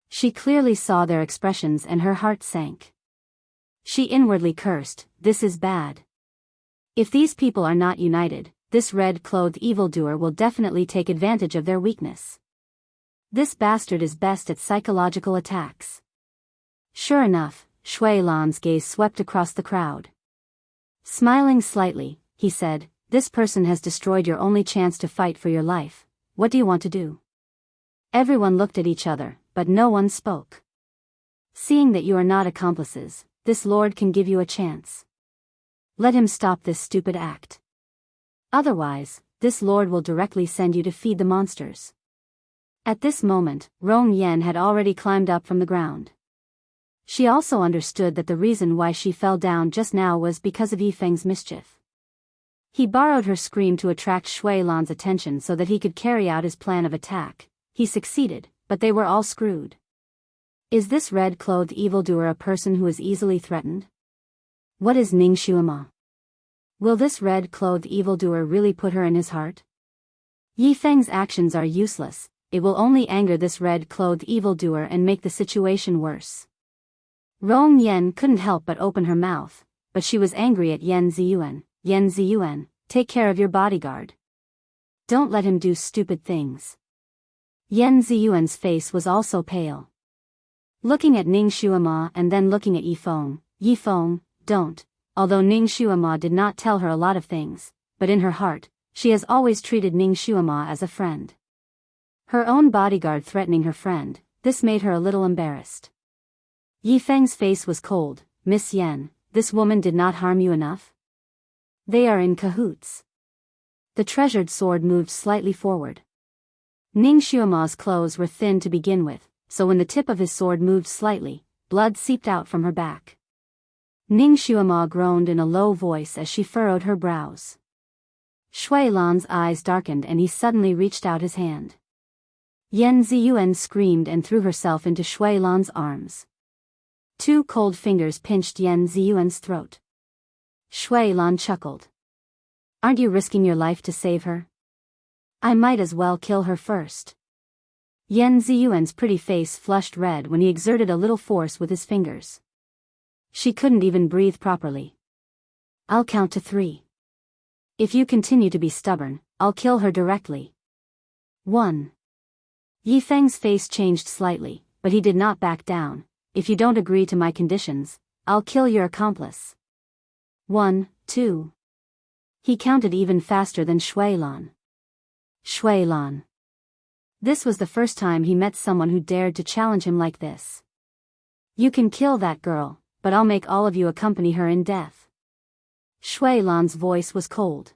She clearly saw their expressions and her heart sank. She inwardly cursed, this is bad. If these people are not united, this red-clothed evildoer will definitely take advantage of their weakness. This bastard is best at psychological attacks. Sure enough, Shui Lan's gaze swept across the crowd. Smiling slightly, he said, this person has destroyed your only chance to fight for your life. What do you want to do? Everyone looked at each other, but no one spoke. Seeing that you are not accomplices, this lord can give you a chance. Let him stop this stupid act. Otherwise, this lord will directly send you to feed the monsters. At this moment, Rong Yen had already climbed up from the ground. She also understood that the reason why she fell down just now was because of Yi Feng's mischief. He borrowed her scream to attract Shui Lan's attention so that he could carry out his plan of attack. He succeeded, but they were all screwed. Is this red-clothed evildoer a person who is easily threatened? What is Ning Xuema? Will this red-clothed evildoer really put her in his heart? Yi Feng's actions are useless, it will only anger this red-clothed evildoer and make the situation worse. Rong Yen couldn't help but open her mouth, but she was angry at Yen Ziyuan. Yen Ziyuan, take care of your bodyguard. Don't let him do stupid things. Yen Ziyuan's face was also pale. Looking at Ning Shuama and then looking at Yifeng, don't. Although Ning Shuama did not tell her a lot of things, but in her heart, she has always treated Ning Shuama as a friend. Her own bodyguard threatening her friend, this made her a little embarrassed. Yifeng's face was cold. Miss Yen, this woman did not harm you enough? They are in cahoots. The treasured sword moved slightly forward. Ning Shuama's clothes were thin to begin with, so when the tip of his sword moved slightly, blood seeped out from her back. Ning Shuama groaned in a low voice as she furrowed her brows. Shui Lan's eyes darkened and he suddenly reached out his hand. Yen Ziyuan screamed and threw herself into Shui Lan's arms. Two cold fingers pinched Yen Ziyuan's throat. Shui Lan chuckled. Aren't you risking your life to save her? I might as well kill her first. Yen Ziyuan's pretty face flushed red when he exerted a little force with his fingers. She couldn't even breathe properly. I'll count to 3. If you continue to be stubborn, I'll kill her directly. 1. Yifeng's face changed slightly, but he did not back down. If you don't agree to my conditions, I'll kill your accomplice. 1, 2. He counted even faster than Shui Lan. Shui Lan. This was the first time he met someone who dared to challenge him like this. You can kill that girl, but I'll make all of you accompany her in death. Shui Lan's voice was cold.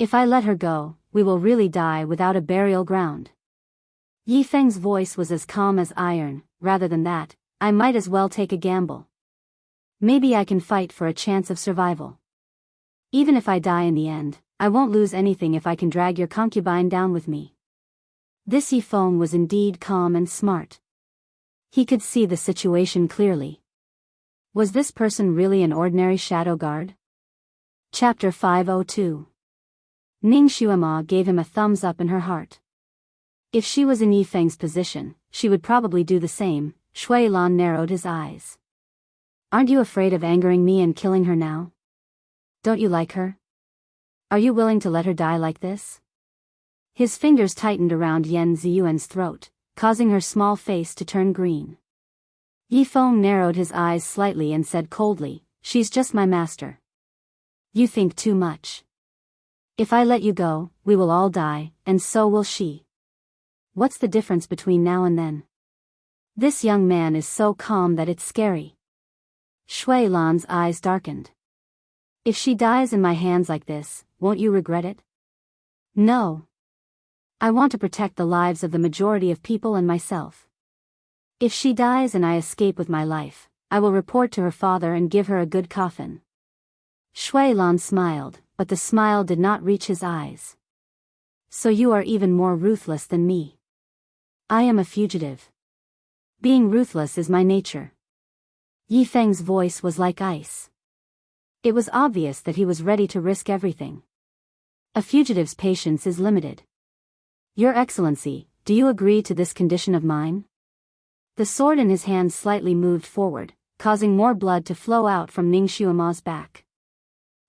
If I let her go, we will really die without a burial ground. Yifeng's voice was as calm as iron. Rather than that, I might as well take a gamble. Maybe I can fight for a chance of survival. Even if I die in the end, I won't lose anything if I can drag your concubine down with me. This Yifeng was indeed calm and smart. He could see the situation clearly. Was this person really an ordinary shadow guard? Chapter 502. Ning Shuama gave him a thumbs up in her heart. If she was in Yifeng's position, she would probably do the same. Shui Lan narrowed his eyes. Aren't you afraid of angering me and killing her now? Don't you like her? Are you willing to let her die like this? His fingers tightened around Yen Ziyuan's throat, causing her small face to turn green. Yifeng narrowed his eyes slightly and said coldly, she's just my master. You think too much. If I let you go, we will all die, and so will she. What's the difference between now and then? This young man is so calm that it's scary. Shui Lan's eyes darkened. If she dies in my hands like this, won't you regret it? No. I want to protect the lives of the majority of people and myself. If she dies and I escape with my life, I will report to her father and give her a good coffin. Shui Lan smiled, but the smile did not reach his eyes. So you are even more ruthless than me. I am a fugitive. Being ruthless is my nature. Yifeng's voice was like ice. It was obvious that he was ready to risk everything. A fugitive's patience is limited. Your Excellency, do you agree to this condition of mine? The sword in his hand slightly moved forward, causing more blood to flow out from Ning Shuama's back.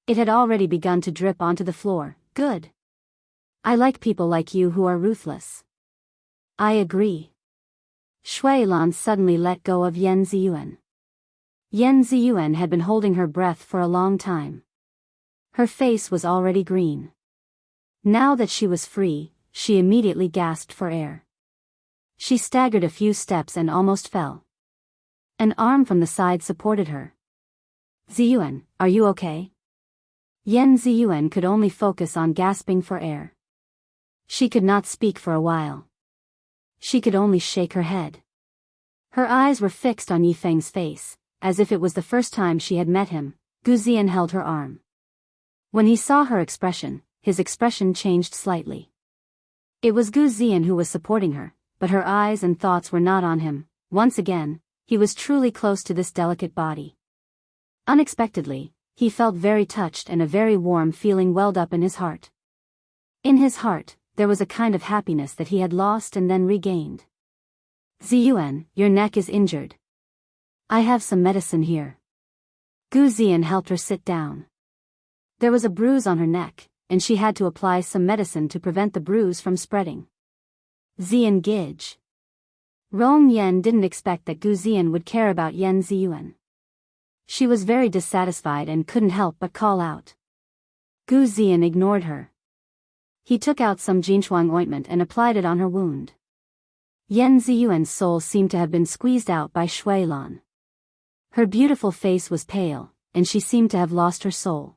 It had already begun to drip onto the floor. Good. I like people like you who are ruthless. I agree. Shui Lan suddenly let go of Yen Ziyuan. Yen Ziyuan had been holding her breath for a long time. Her face was already green. Now that she was free, she immediately gasped for air. She staggered a few steps and almost fell. An arm from the side supported her. Ziyuan, are you okay? Yen Ziyuan could only focus on gasping for air. She could not speak for a while. She could only shake her head. Her eyes were fixed on Yifeng's face, as if it was the first time she had met him. Gu Ziyan held her arm. When he saw her expression, his expression changed slightly. It was Gu Ziyan who was supporting her, but her eyes and thoughts were not on him. Once again, he was truly close to this delicate body. Unexpectedly, he felt very touched and a very warm feeling welled up in his heart. In his heart, there was a kind of happiness that he had lost and then regained. Ziyuan, your neck is injured. I have some medicine here. Gu Ziyan helped her sit down. There was a bruise on her neck, and she had to apply some medicine to prevent the bruise from spreading. Ziyan Gij. Rong Yen didn't expect that Gu Ziyan would care about Yen Ziyuan. She was very dissatisfied and couldn't help but call out. Gu Ziyan ignored her. He took out some Jinchuang ointment and applied it on her wound. Yen Ziyuan's soul seemed to have been squeezed out by Shui Lan. Her beautiful face was pale, and she seemed to have lost her soul.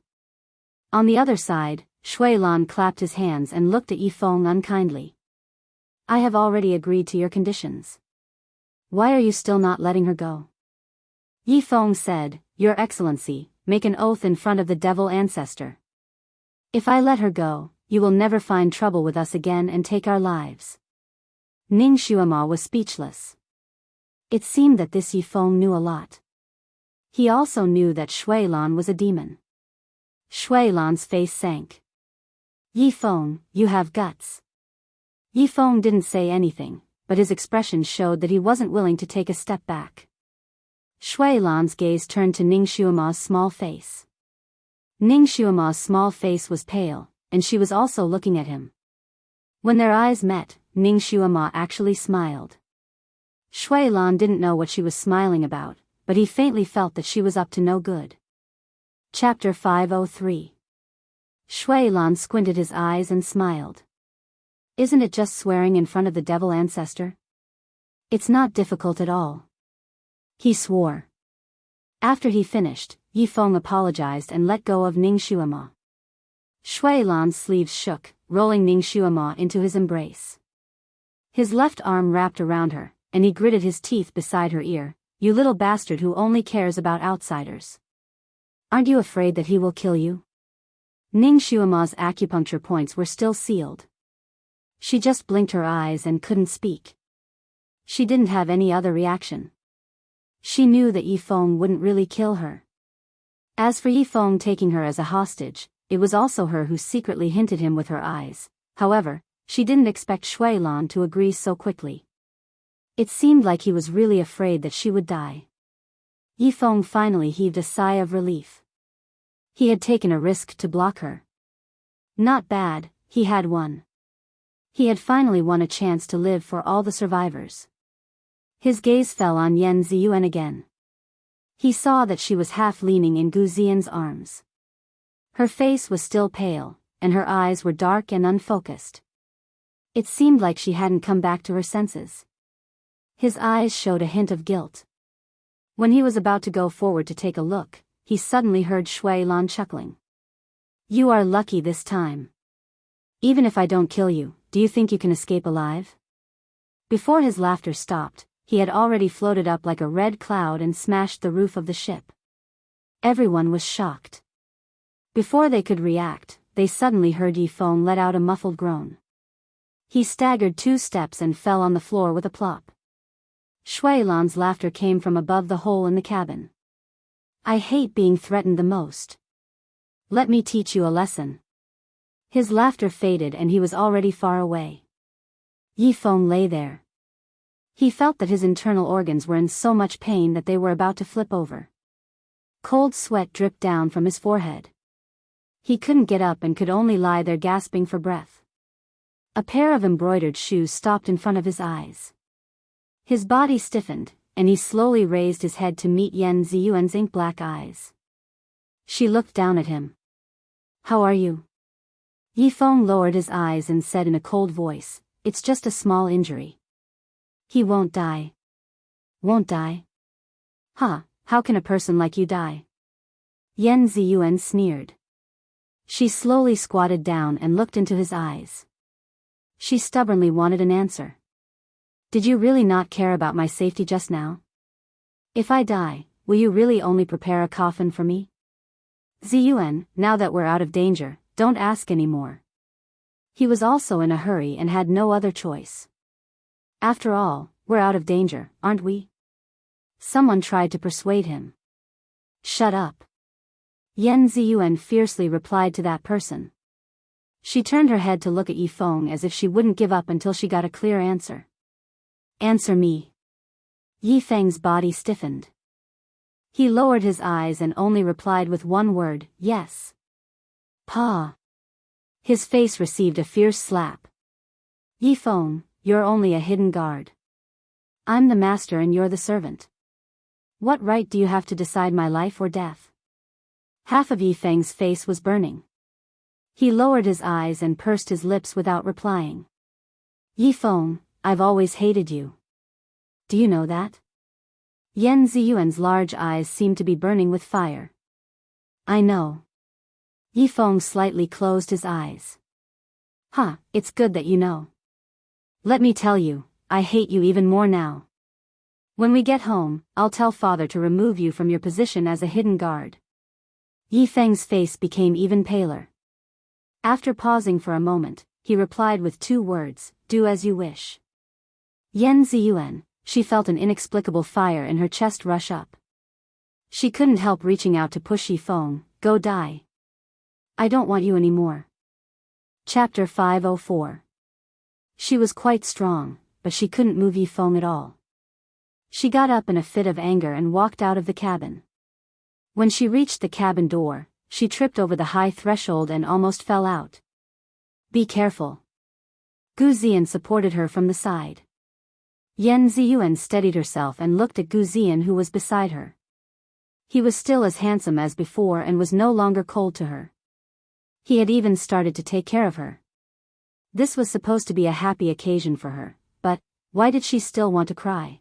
On the other side, Shui Lan clapped his hands and looked at Yifeng unkindly. I have already agreed to your conditions. Why are you still not letting her go? Yifeng said, Your Excellency, make an oath in front of the devil ancestor. If I let her go, you will never find trouble with us again and take our lives. Ning Xuema was speechless. It seemed that this Yifeng knew a lot. He also knew that Shui Lan was a demon. Shui Lan's face sank. Yifeng, you have guts. Yifeng didn't say anything, but his expression showed that he wasn't willing to take a step back. Shui Lan's gaze turned to Ning Xuema's small face. Ning Xuema's small face was pale, and she was also looking at him. When their eyes met, Ning Xuema actually smiled. Shui Lan didn't know what she was smiling about, but he faintly felt that she was up to no good. Chapter 503. Shui Lan squinted his eyes and smiled. Isn't it just swearing in front of the devil ancestor? It's not difficult at all. He swore. After he finished, Yifeng apologized and let go of Ning Xuema. Shui Lan's sleeves shook, rolling Ning Xuema into his embrace. His left arm wrapped around her, and he gritted his teeth beside her ear. You little bastard who only cares about outsiders. Aren't you afraid that he will kill you? Ning Xuema's acupuncture points were still sealed. She just blinked her eyes and couldn't speak. She didn't have any other reaction. She knew that Yifeng wouldn't really kill her. As for Yifeng taking her as a hostage, it was also her who secretly hinted him with her eyes. However, she didn't expect Shui Lan to agree so quickly. It seemed like he was really afraid that she would die. Yifeng finally heaved a sigh of relief. He had taken a risk to block her. Not bad, he had won. He had finally won a chance to live for all the survivors. His gaze fell on Yen Ziyuan again. He saw that she was half leaning in Gu Ziyan's arms. Her face was still pale, and her eyes were dark and unfocused. It seemed like she hadn't come back to her senses. His eyes showed a hint of guilt. When he was about to go forward to take a look, he suddenly heard Shui Lan chuckling. You are lucky this time. Even if I don't kill you, do you think you can escape alive? Before his laughter stopped, he had already floated up like a red cloud and smashed the roof of the ship. Everyone was shocked. Before they could react, they suddenly heard Yifeng let out a muffled groan. He staggered 2 steps and fell on the floor with a plop. Shui Lan's laughter came from above the hole in the cabin. I hate being threatened the most. Let me teach you a lesson. His laughter faded and he was already far away. Yifeng lay there. He felt that his internal organs were in so much pain that they were about to flip over. Cold sweat dripped down from his forehead. He couldn't get up and could only lie there gasping for breath. A pair of embroidered shoes stopped in front of his eyes. His body stiffened, and he slowly raised his head to meet Yen Ziyuan's ink-black eyes. She looked down at him. How are you? Yifeng lowered his eyes and said in a cold voice, It's just a small injury. He won't die. Won't die? Huh, how can a person like you die? Yen Ziyuan sneered. She slowly squatted down and looked into his eyes. She stubbornly wanted an answer. Did you really not care about my safety just now? If I die, will you really only prepare a coffin for me? Ziyuan, now that we're out of danger, don't ask any more. He was also in a hurry and had no other choice. After all, we're out of danger, aren't we? Someone tried to persuade him. Shut up. Yen Ziyuan fiercely replied to that person. She turned her head to look at Yifeng as if she wouldn't give up until she got a clear answer. Answer me. Yifeng's body stiffened. He lowered his eyes and only replied with one word, yes. Pa. His face received a fierce slap. Yifeng, you're only a hidden guard. I'm the master and you're the servant. What right do you have to decide my life or death? Half of Yifeng's face was burning. He lowered his eyes and pursed his lips without replying. Yifeng, I've always hated you. Do you know that? Yan Ziyuan's large eyes seemed to be burning with fire. I know. Yifeng slightly closed his eyes. Huh, it's good that you know. Let me tell you, I hate you even more now. When we get home, I'll tell father to remove you from your position as a hidden guard. Yifeng's face became even paler. After pausing for a moment, he replied with 2 words, do as you wish. Yan Ziyuan, she felt an inexplicable fire in her chest rush up. She couldn't help reaching out to push Yifeng, go die. I don't want you anymore. Chapter 504. She was quite strong, but she couldn't move Yifeng at all. She got up in a fit of anger and walked out of the cabin. When she reached the cabin door, she tripped over the high threshold and almost fell out. Be careful. Gu Ziyan supported her from the side. Yan Ziyuan steadied herself and looked at Gu Ziyan who was beside her. He was still as handsome as before and was no longer cold to her. He had even started to take care of her. This was supposed to be a happy occasion for her, but why did she still want to cry?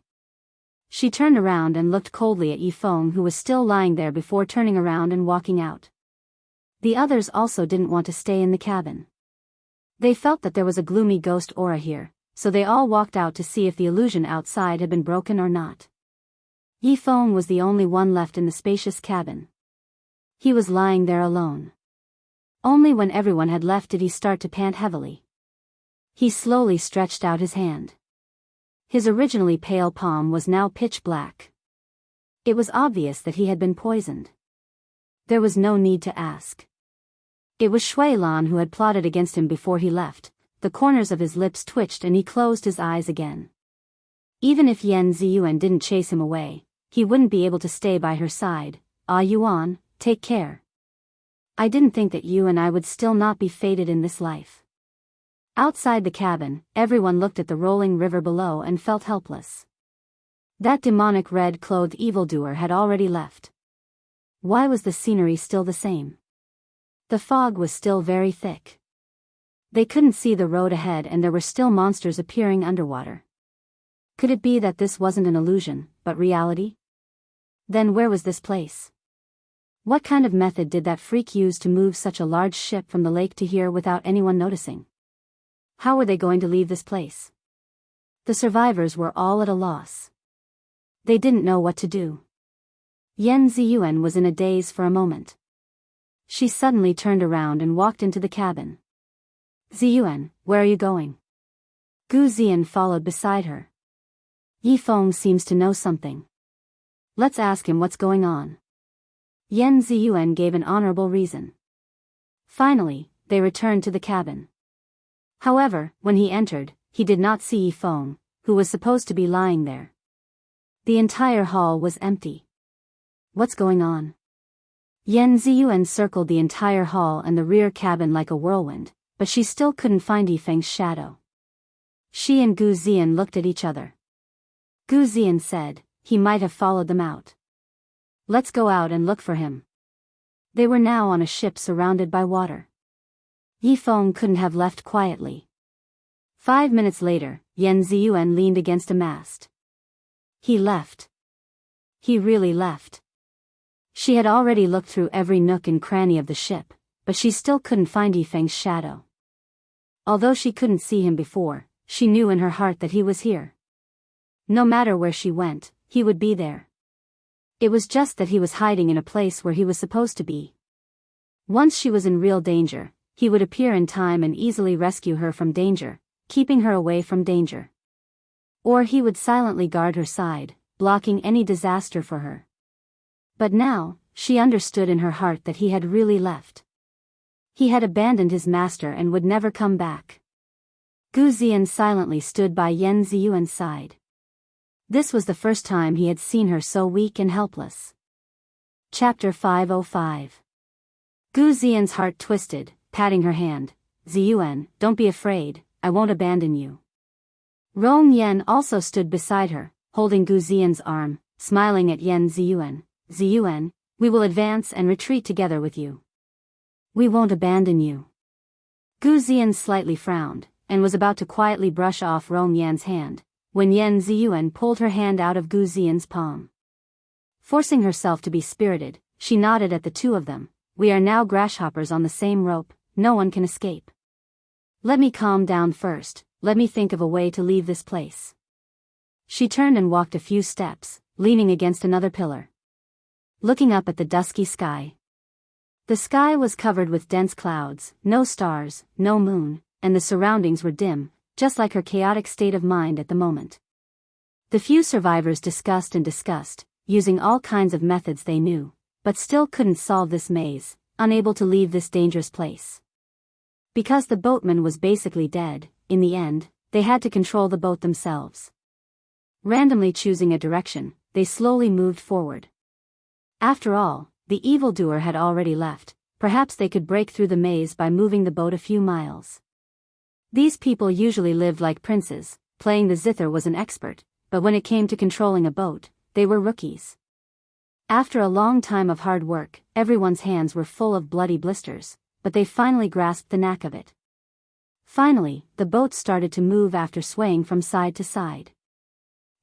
She turned around and looked coldly at Yifeng who was still lying there before turning around and walking out. The others also didn't want to stay in the cabin. They felt that there was a gloomy ghost aura here, so they all walked out to see if the illusion outside had been broken or not. Yifeng was the only one left in the spacious cabin. He was lying there alone. Only when everyone had left did he start to pant heavily. He slowly stretched out his hand. His originally pale palm was now pitch black. It was obvious that he had been poisoned. There was no need to ask. It was Shui Lan who had plotted against him before he left. The corners of his lips twitched and he closed his eyes again. Even if Yan Ziyuan didn't chase him away, he wouldn't be able to stay by her side. Ah Yuan, take care. I didn't think that you and I would still not be fated in this life. Outside the cabin, everyone looked at the rolling river below and felt helpless. That demonic red-clothed evildoer had already left. Why was the scenery still the same? The fog was still very thick. They couldn't see the road ahead and there were still monsters appearing underwater. Could it be that this wasn't an illusion, but reality? Then where was this place? What kind of method did that freak use to move such a large ship from the lake to here without anyone noticing? How were they going to leave this place? The survivors were all at a loss. They didn't know what to do. Yan Ziyuan was in a daze for a moment. She suddenly turned around and walked into the cabin. Ziyuan, where are you going? Gu Ziyan followed beside her. Yifeng seems to know something. Let's ask him what's going on. Yan Ziyuan gave an honorable reason. Finally, they returned to the cabin. However, when he entered, he did not see Yifeng, who was supposed to be lying there. The entire hall was empty. What's going on? Yan Ziyuan circled the entire hall and the rear cabin like a whirlwind, but she still couldn't find Yifeng's shadow. She and Gu Ziyan looked at each other. Gu Ziyan said, he might have followed them out. Let's go out and look for him. They were now on a ship surrounded by water. Yifeng couldn't have left quietly. 5 minutes later, Yan Ziyuan leaned against a mast. He left. He really left. She had already looked through every nook and cranny of the ship, but she still couldn't find Yifeng's shadow. Although she couldn't see him before, she knew in her heart that he was here. No matter where she went, he would be there. It was just that he was hiding in a place where he was supposed to be. Once she was in real danger, he would appear in time and easily rescue her from danger, keeping her away from danger. Or he would silently guard her side, blocking any disaster for her. But now, she understood in her heart that he had really left. He had abandoned his master and would never come back. Gu Ziyan silently stood by Yan Ziyuan's side. This was the first time he had seen her so weak and helpless. Chapter 505. Gu Ziyan's heart twisted, patting her hand. Ziyuan, don't be afraid, I won't abandon you. Rong Yan also stood beside her, holding Gu Ziyan's arm, smiling at Yan Ziyuan. Ziyuan, we will advance and retreat together with you. We won't abandon you. Gu Ziyan slightly frowned, and was about to quietly brush off Rong Yan's hand, when Yan Ziyuan pulled her hand out of Gu Ziyan's palm. Forcing herself to be spirited, she nodded at the two of them. We are now grasshoppers on the same rope, no one can escape. Let me calm down first, let me think of a way to leave this place. She turned and walked a few steps, leaning against another pillar. Looking up at the dusky sky. The sky was covered with dense clouds, no stars, no moon, and the surroundings were dim, just like her chaotic state of mind at the moment. The few survivors discussed, using all kinds of methods they knew, but still couldn't solve this maze, unable to leave this dangerous place. Because the boatman was basically dead, in the end, they had to control the boat themselves. Randomly choosing a direction, they slowly moved forward. After all, the evildoer had already left, perhaps they could break through the maze by moving the boat a few miles. These people usually lived like princes, playing the zither was an expert, but when it came to controlling a boat, they were rookies. After a long time of hard work, everyone's hands were full of bloody blisters, but they finally grasped the knack of it. Finally, the boat started to move after swaying from side to side.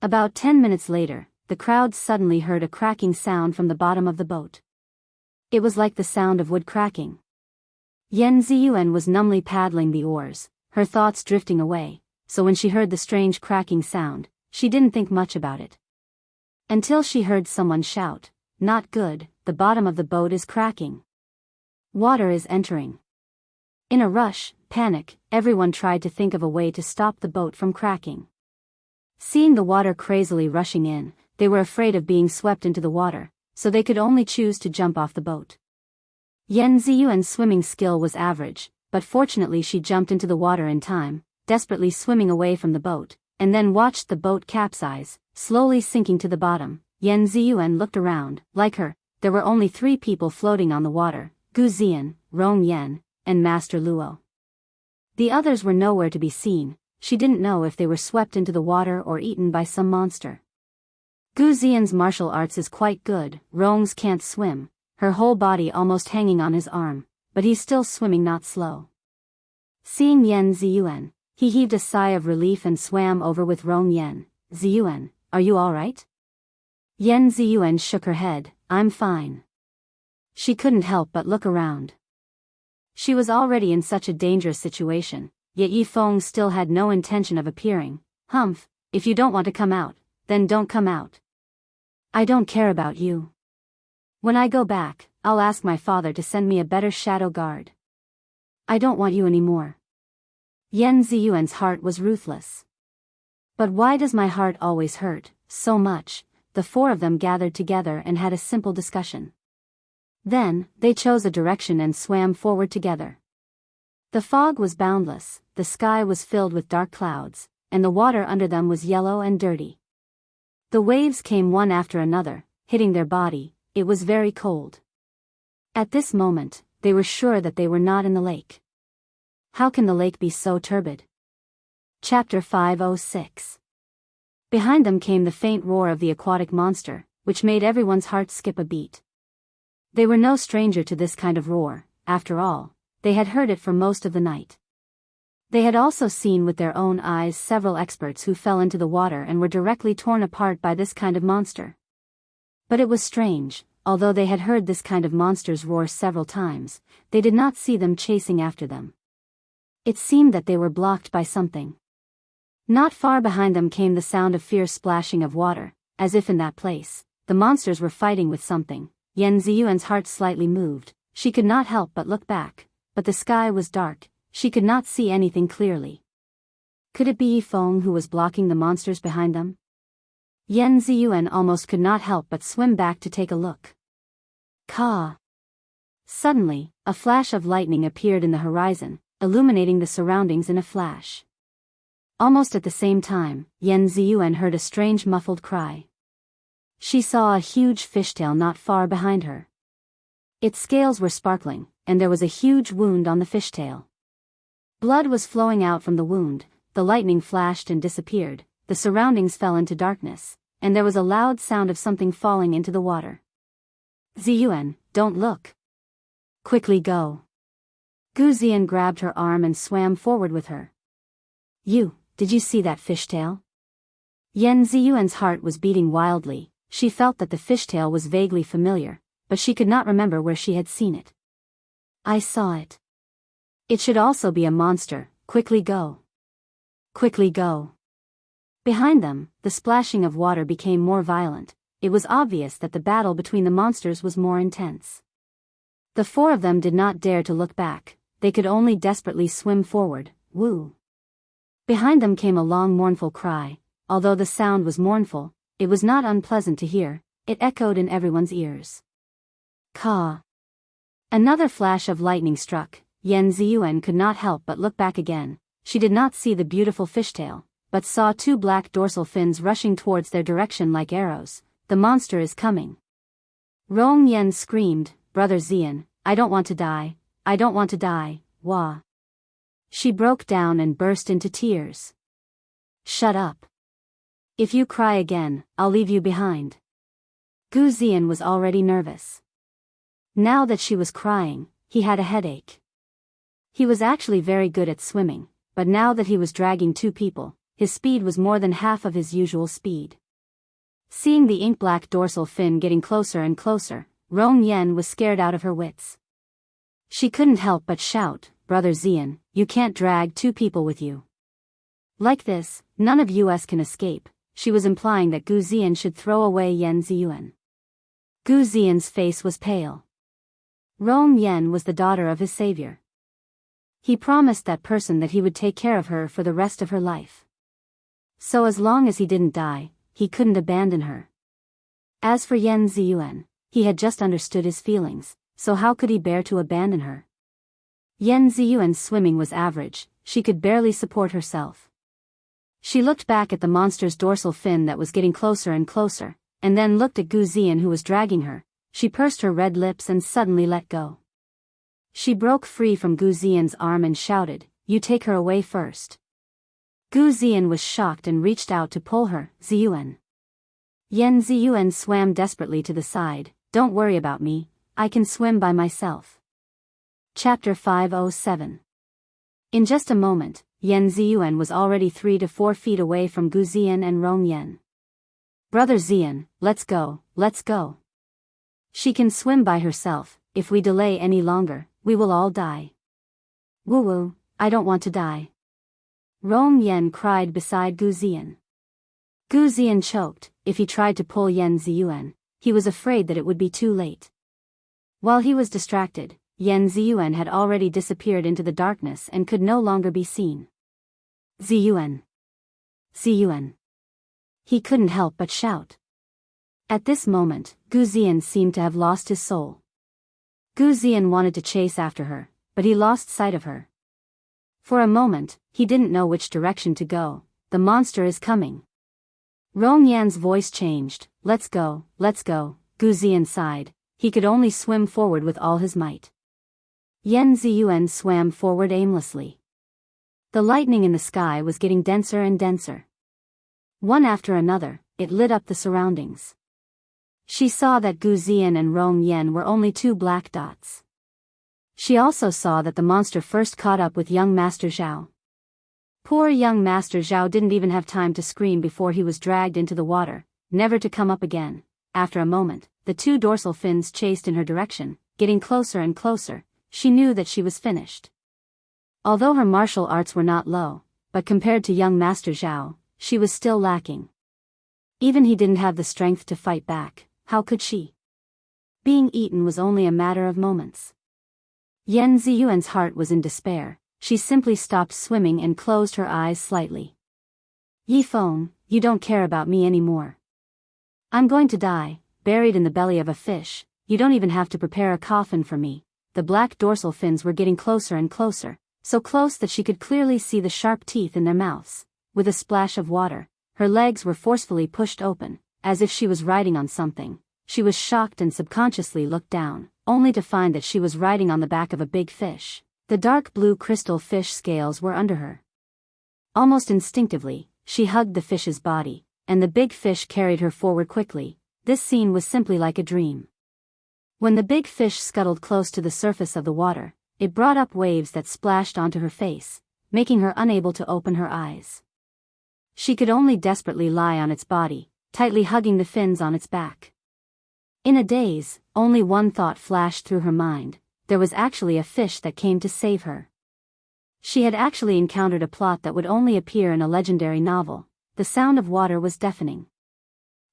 About 10 minutes later, the crowd suddenly heard a cracking sound from the bottom of the boat. It was like the sound of wood cracking. Yan Ziyuan was numbly paddling the oars, her thoughts drifting away, so when she heard the strange cracking sound, she didn't think much about it. Until she heard someone shout, "Not good, the bottom of the boat is cracking. Water is entering." In a rush, panic, everyone tried to think of a way to stop the boat from cracking. Seeing the water crazily rushing in, they were afraid of being swept into the water, so they could only choose to jump off the boat. Yan Ziyuan's swimming skill was average, but fortunately she jumped into the water in time, desperately swimming away from the boat, and then watched the boat capsize, slowly sinking to the bottom. Yan Ziyuan looked around. Like her, there were only 3 people floating on the water, Gu Ziyan, Rong Yan, and Master Luo. The others were nowhere to be seen. She didn't know if they were swept into the water or eaten by some monster. Gu Ziyan's martial arts is quite good. Rong's can't swim, her whole body almost hanging on his arm, but he's still swimming not slow. Seeing Yan Ziyuan, he heaved a sigh of relief and swam over with Rong Yan. "Ziyuan, are you all right?" Yan Ziyuan shook her head. "I'm fine." She couldn't help but look around. She was already in such a dangerous situation, yet Yi Feng still had no intention of appearing. "Humph, if you don't want to come out, then don't come out. I don't care about you. When I go back, I'll ask my father to send me a better shadow guard. I don't want you anymore." Yan Ziyuan's heart was ruthless. "But why does my heart always hurt so much?" The 4 of them gathered together and had a simple discussion. Then, they chose a direction and swam forward together. The fog was boundless, the sky was filled with dark clouds, and the water under them was yellow and dirty. The waves came one after another, hitting their body. It was very cold. At this moment, they were sure that they were not in the lake. How can the lake be so turbid? Chapter 506. Behind them came the faint roar of the aquatic monster, which made everyone's heart skip a beat. They were no stranger to this kind of roar. After all, they had heard it for most of the night. They had also seen with their own eyes several experts who fell into the water and were directly torn apart by this kind of monster. But it was strange, although they had heard this kind of monsters roar several times, they did not see them chasing after them. It seemed that they were blocked by something. Not far behind them came the sound of fierce splashing of water, as if in that place, the monsters were fighting with something. Yan Ziyuan's heart slightly moved. She could not help but look back, but the sky was dark, she could not see anything clearly. Could it be Yi Feng who was blocking the monsters behind them? Yan Ziyuan almost could not help but swim back to take a look. Ka! Suddenly, a flash of lightning appeared in the horizon, illuminating the surroundings in a flash. Almost at the same time, Yan Ziyuan heard a strange muffled cry. She saw a huge fishtail not far behind her. Its scales were sparkling, and there was a huge wound on the fishtail. Blood was flowing out from the wound, the lightning flashed and disappeared, the surroundings fell into darkness, and there was a loud sound of something falling into the water. Ziyuan, don't look. Quickly go. Gu Ziyan grabbed her arm and swam forward with her. Did you see that fishtail? Yan Ziyuan's heart was beating wildly. She felt that the fishtail was vaguely familiar, but she could not remember where she had seen it. I saw it. It should also be a monster. Quickly go. Quickly go. Behind them, the splashing of water became more violent. It was obvious that the battle between the monsters was more intense. The four of them did not dare to look back. They could only desperately swim forward. Woo. Behind them came a long mournful cry. Although the sound was mournful, it was not unpleasant to hear. It echoed in everyone's ears. Caw. Another flash of lightning struck. Yan Ziyuan could not help but look back again. She did not see the beautiful fishtail, but saw two black dorsal fins rushing towards their direction like arrows. The monster is coming. Rong Yan screamed, Brother Ziyan, I don't want to die. I don't want to die. Wah. She broke down and burst into tears. Shut up. If you cry again, I'll leave you behind. Gu Ziyan was already nervous. Now that she was crying, he had a headache. He was actually very good at swimming, but now that he was dragging two people, his speed was more than half of his usual speed. Seeing the ink-black dorsal fin getting closer and closer, Rong Yan was scared out of her wits. She couldn't help but shout, Brother Ziyan, you can't drag two people with you. Like this, none of us can escape. She was implying that Gu Ziyan should throw away Yan Ziyuan. Gu Ziyan's face was pale. Rong Yan was the daughter of his savior. He promised that person that he would take care of her for the rest of her life. So as long as he didn't die, he couldn't abandon her. As for Yan Ziyuan, he had just understood his feelings, so how could he bear to abandon her? Yan Ziyuan's swimming was average, she could barely support herself. She looked back at the monster's dorsal fin that was getting closer and closer, and then looked at Gu Ziyan who was dragging her. She pursed her red lips and suddenly let go. She broke free from Gu Ziyan's arm and shouted, You take her away first. Gu Ziyan was shocked and reached out to pull her. Ziyuan. Yan Ziyuan swam desperately to the side. Don't worry about me, I can swim by myself. Chapter 507. In just a moment, Yan Ziyuan was already 3 to 4 feet away from Gu Ziyan and Rong Yan. Brother Ziyan, let's go, let's go. She can swim by herself. If we delay any longer, we will all die. Woo-woo, I don't want to die. Rong Yan cried beside Gu Ziyan. Gu Ziyan choked. If he tried to pull Yan Ziyuan, he was afraid that it would be too late. While he was distracted, Yan Ziyuan had already disappeared into the darkness and could no longer be seen. Ziyuan. Ziyuan. He couldn't help but shout. At this moment, Gu Ziyan seemed to have lost his soul. Gu Ziyan wanted to chase after her, but he lost sight of her. For a moment, he didn't know which direction to go. The monster is coming. Rong Yan's voice changed. Let's go, Gu Ziyan sighed. He could only swim forward with all his might. Yan Ziyuan swam forward aimlessly. The lightning in the sky was getting denser and denser. One after another, it lit up the surroundings. She saw that Gu Ziyan and Rong Yan were only 2 black dots. She also saw that the monster first caught up with young Master Zhao. Poor young Master Zhao didn't even have time to scream before he was dragged into the water, never to come up again. After a moment, the 2 dorsal fins chased in her direction, getting closer and closer. She knew that she was finished. Although her martial arts were not low, but compared to young Master Zhao, she was still lacking. Even he didn't have the strength to fight back. How could she? Being eaten was only a matter of moments. Yan Ziyuan's heart was in despair. She simply stopped swimming and closed her eyes slightly. Yifeng, you don't care about me anymore. I'm going to die, buried in the belly of a fish. You don't even have to prepare a coffin for me. The black dorsal fins were getting closer and closer, so close that she could clearly see the sharp teeth in their mouths. With a splash of water, her legs were forcefully pushed open, as if she was riding on something. She was shocked and subconsciously looked down, only to find that she was riding on the back of a big fish. The dark blue crystal fish scales were under her. Almost instinctively, she hugged the fish's body, and the big fish carried her forward quickly. This scene was simply like a dream. When the big fish scuttled close to the surface of the water, it brought up waves that splashed onto her face, making her unable to open her eyes. She could only desperately lie on its body, tightly hugging the fins on its back. In a daze, only one thought flashed through her mind: there was actually a fish that came to save her. She had actually encountered a plot that would only appear in a legendary novel. The sound of water was deafening.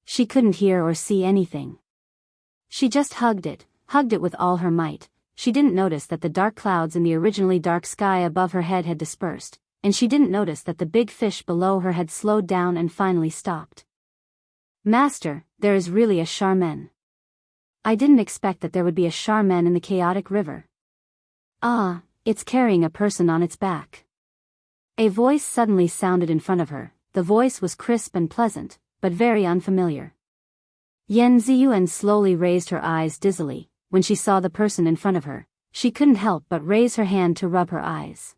She couldn't hear or see anything. She just hugged it with all her might. She didn't notice that the dark clouds in the originally dark sky above her head had dispersed, and she didn't notice that the big fish below her had slowed down and finally stopped. "Master, there is really a Charmin. I didn't expect that there would be a Charmin in the chaotic river." "Ah, it's carrying a person on its back." A voice suddenly sounded in front of her. The voice was crisp and pleasant, but very unfamiliar. Yan Ziyuan slowly raised her eyes dizzily. When she saw the person in front of her, she couldn't help but raise her hand to rub her eyes.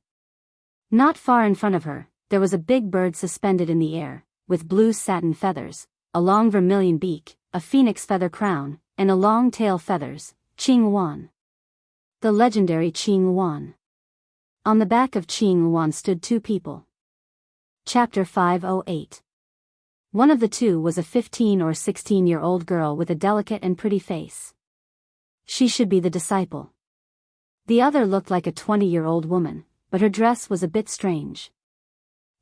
Not far in front of her, there was a big bird suspended in the air, with blue satin feathers, a long vermilion beak, a phoenix feather crown, and a long tail feathers. Qing Wan. The legendary Qing Wan. On the back of Qing Wan stood two people. Chapter 508. One of the two was a 15 or 16-year-old girl with a delicate and pretty face. She should be the disciple. The other looked like a 20-year-old woman, but her dress was a bit strange.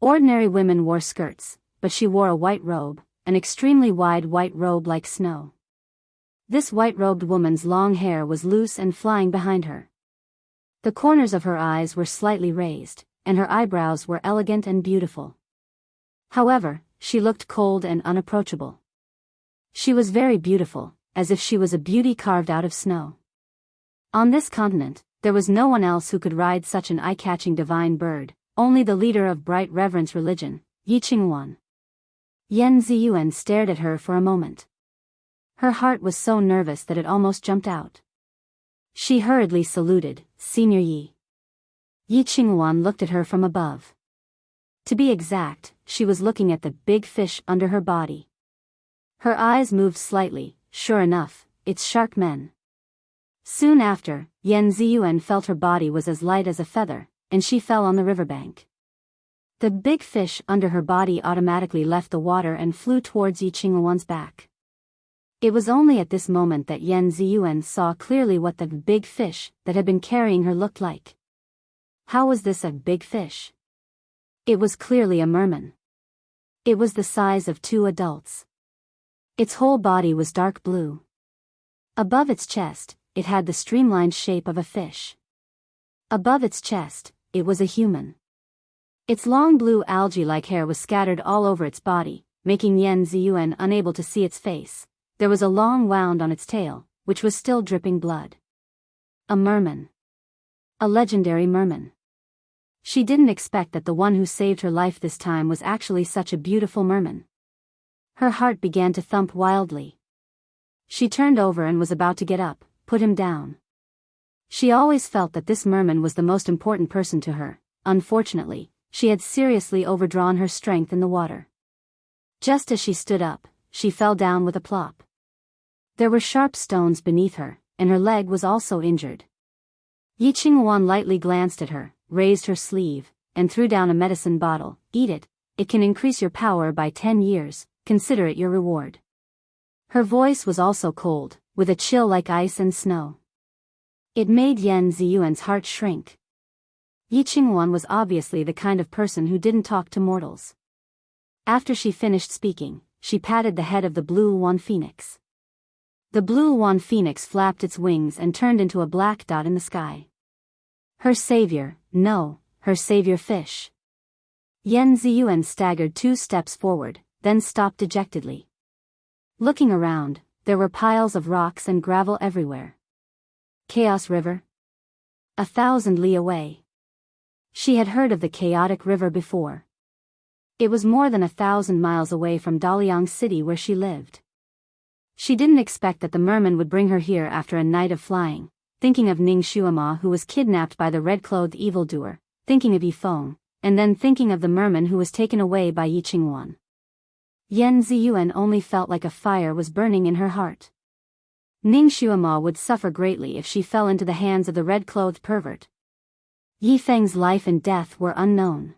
Ordinary women wore skirts, but she wore a white robe, an extremely wide white robe like snow. This white-robed woman's long hair was loose and flying behind her. The corners of her eyes were slightly raised, and her eyebrows were elegant and beautiful. However, she looked cold and unapproachable. She was very beautiful, as if she was a beauty carved out of snow. On this continent, there was no one else who could ride such an eye-catching divine bird, only the leader of bright reverence religion, Yi Qingwan. Yan Ziyuan stared at her for a moment. Her heart was so nervous that it almost jumped out. She hurriedly saluted, "Senior Yi." Yi Qingwan looked at her from above. To be exact, she was looking at the big fish under her body. Her eyes moved slightly. Sure enough, it's shark men. Soon after, Yan Ziyuan felt her body was as light as a feather, and she fell on the riverbank. The big fish under her body automatically left the water and flew towards Yi Qingwan's back. It was only at this moment that Yan Ziyuan saw clearly what the big fish that had been carrying her looked like. How was this a big fish? It was clearly a merman. It was the size of two adults. Its whole body was dark blue. Above its chest, it had the streamlined shape of a fish. Above its chest, it was a human. Its long blue algae-like hair was scattered all over its body, making Yan Ziyuan unable to see its face. There was a long wound on its tail, which was still dripping blood. A merman. A legendary merman. She didn't expect that the one who saved her life this time was actually such a beautiful merman. Her heart began to thump wildly. She turned over and was about to get up, put him down. She always felt that this merman was the most important person to her. Unfortunately, she had seriously overdrawn her strength in the water. Just as she stood up, she fell down with a plop. There were sharp stones beneath her, and her leg was also injured. Yi Qingwan lightly glanced at her, raised her sleeve, and threw down a medicine bottle. "Eat it. It can increase your power by 10 years. Consider it your reward." Her voice was also cold, with a chill like ice and snow. It made Yan Ziyuan's heart shrink. Yi Qingwan was obviously the kind of person who didn't talk to mortals. After she finished speaking, she patted the head of the blue Wan phoenix. The blue Wan phoenix flapped its wings and turned into a black dot in the sky. Her savior, no, her savior fish. Yan Ziyuan staggered 2 steps forward, then stopped dejectedly. Looking around, there were piles of rocks and gravel everywhere. Chaos River? 1,000 li away. She had heard of the chaotic river before. It was more than 1,000 miles away from Daliang City where she lived. She didn't expect that the merman would bring her here after a night of flying, thinking of Ning Shuama who was kidnapped by the red-clothed evildoer, thinking of Yifeng, and then thinking of the merman who was taken away by Yi Qingwan. Yan Ziyuan only felt like a fire was burning in her heart. Ning Shuama would suffer greatly if she fell into the hands of the red-clothed pervert. Yi Feng's life and death were unknown.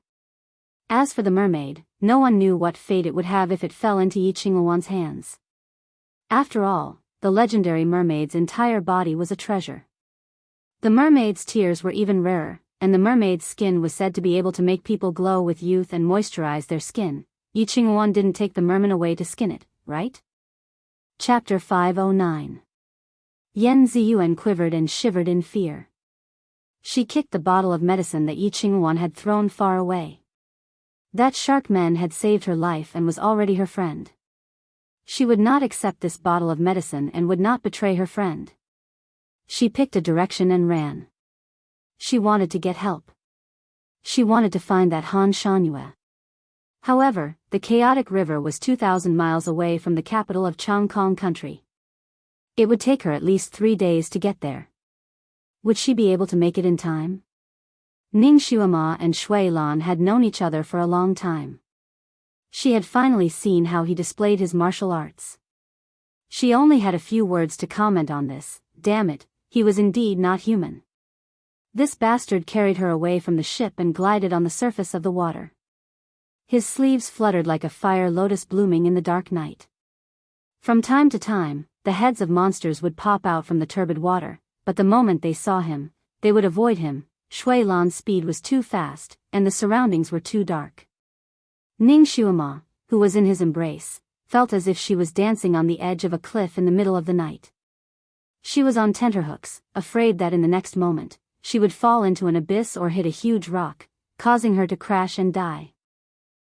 As for the mermaid, no one knew what fate it would have if it fell into Yi Qingwan's hands. After all, the legendary mermaid's entire body was a treasure. The mermaid's tears were even rarer, and the mermaid's skin was said to be able to make people glow with youth and moisturize their skin. Yi Qingwan didn't take the merman away to skin it, right? Chapter 509. Yan Ziyuan quivered and shivered in fear. She kicked the bottle of medicine that Yi Qingwan had thrown far away. That shark man had saved her life and was already her friend. She would not accept this bottle of medicine and would not betray her friend. She picked a direction and ran. She wanted to get help. She wanted to find that Han Shangyue. However, the chaotic river was 2,000 miles away from the capital of Changkong country. It would take her at least 3 days to get there. Would she be able to make it in time? Ning Shuama and Shui Lan had known each other for a long time. She had finally seen how he displayed his martial arts. She only had a few words to comment on this. Damn it, he was indeed not human. This bastard carried her away from the ship and glided on the surface of the water. His sleeves fluttered like a fire lotus blooming in the dark night. From time to time, the heads of monsters would pop out from the turbid water, but the moment they saw him, they would avoid him. Shui Lan's speed was too fast, and the surroundings were too dark. Ning Shuama, who was in his embrace, felt as if she was dancing on the edge of a cliff in the middle of the night. She was on tenterhooks, afraid that in the next moment, she would fall into an abyss or hit a huge rock, causing her to crash and die.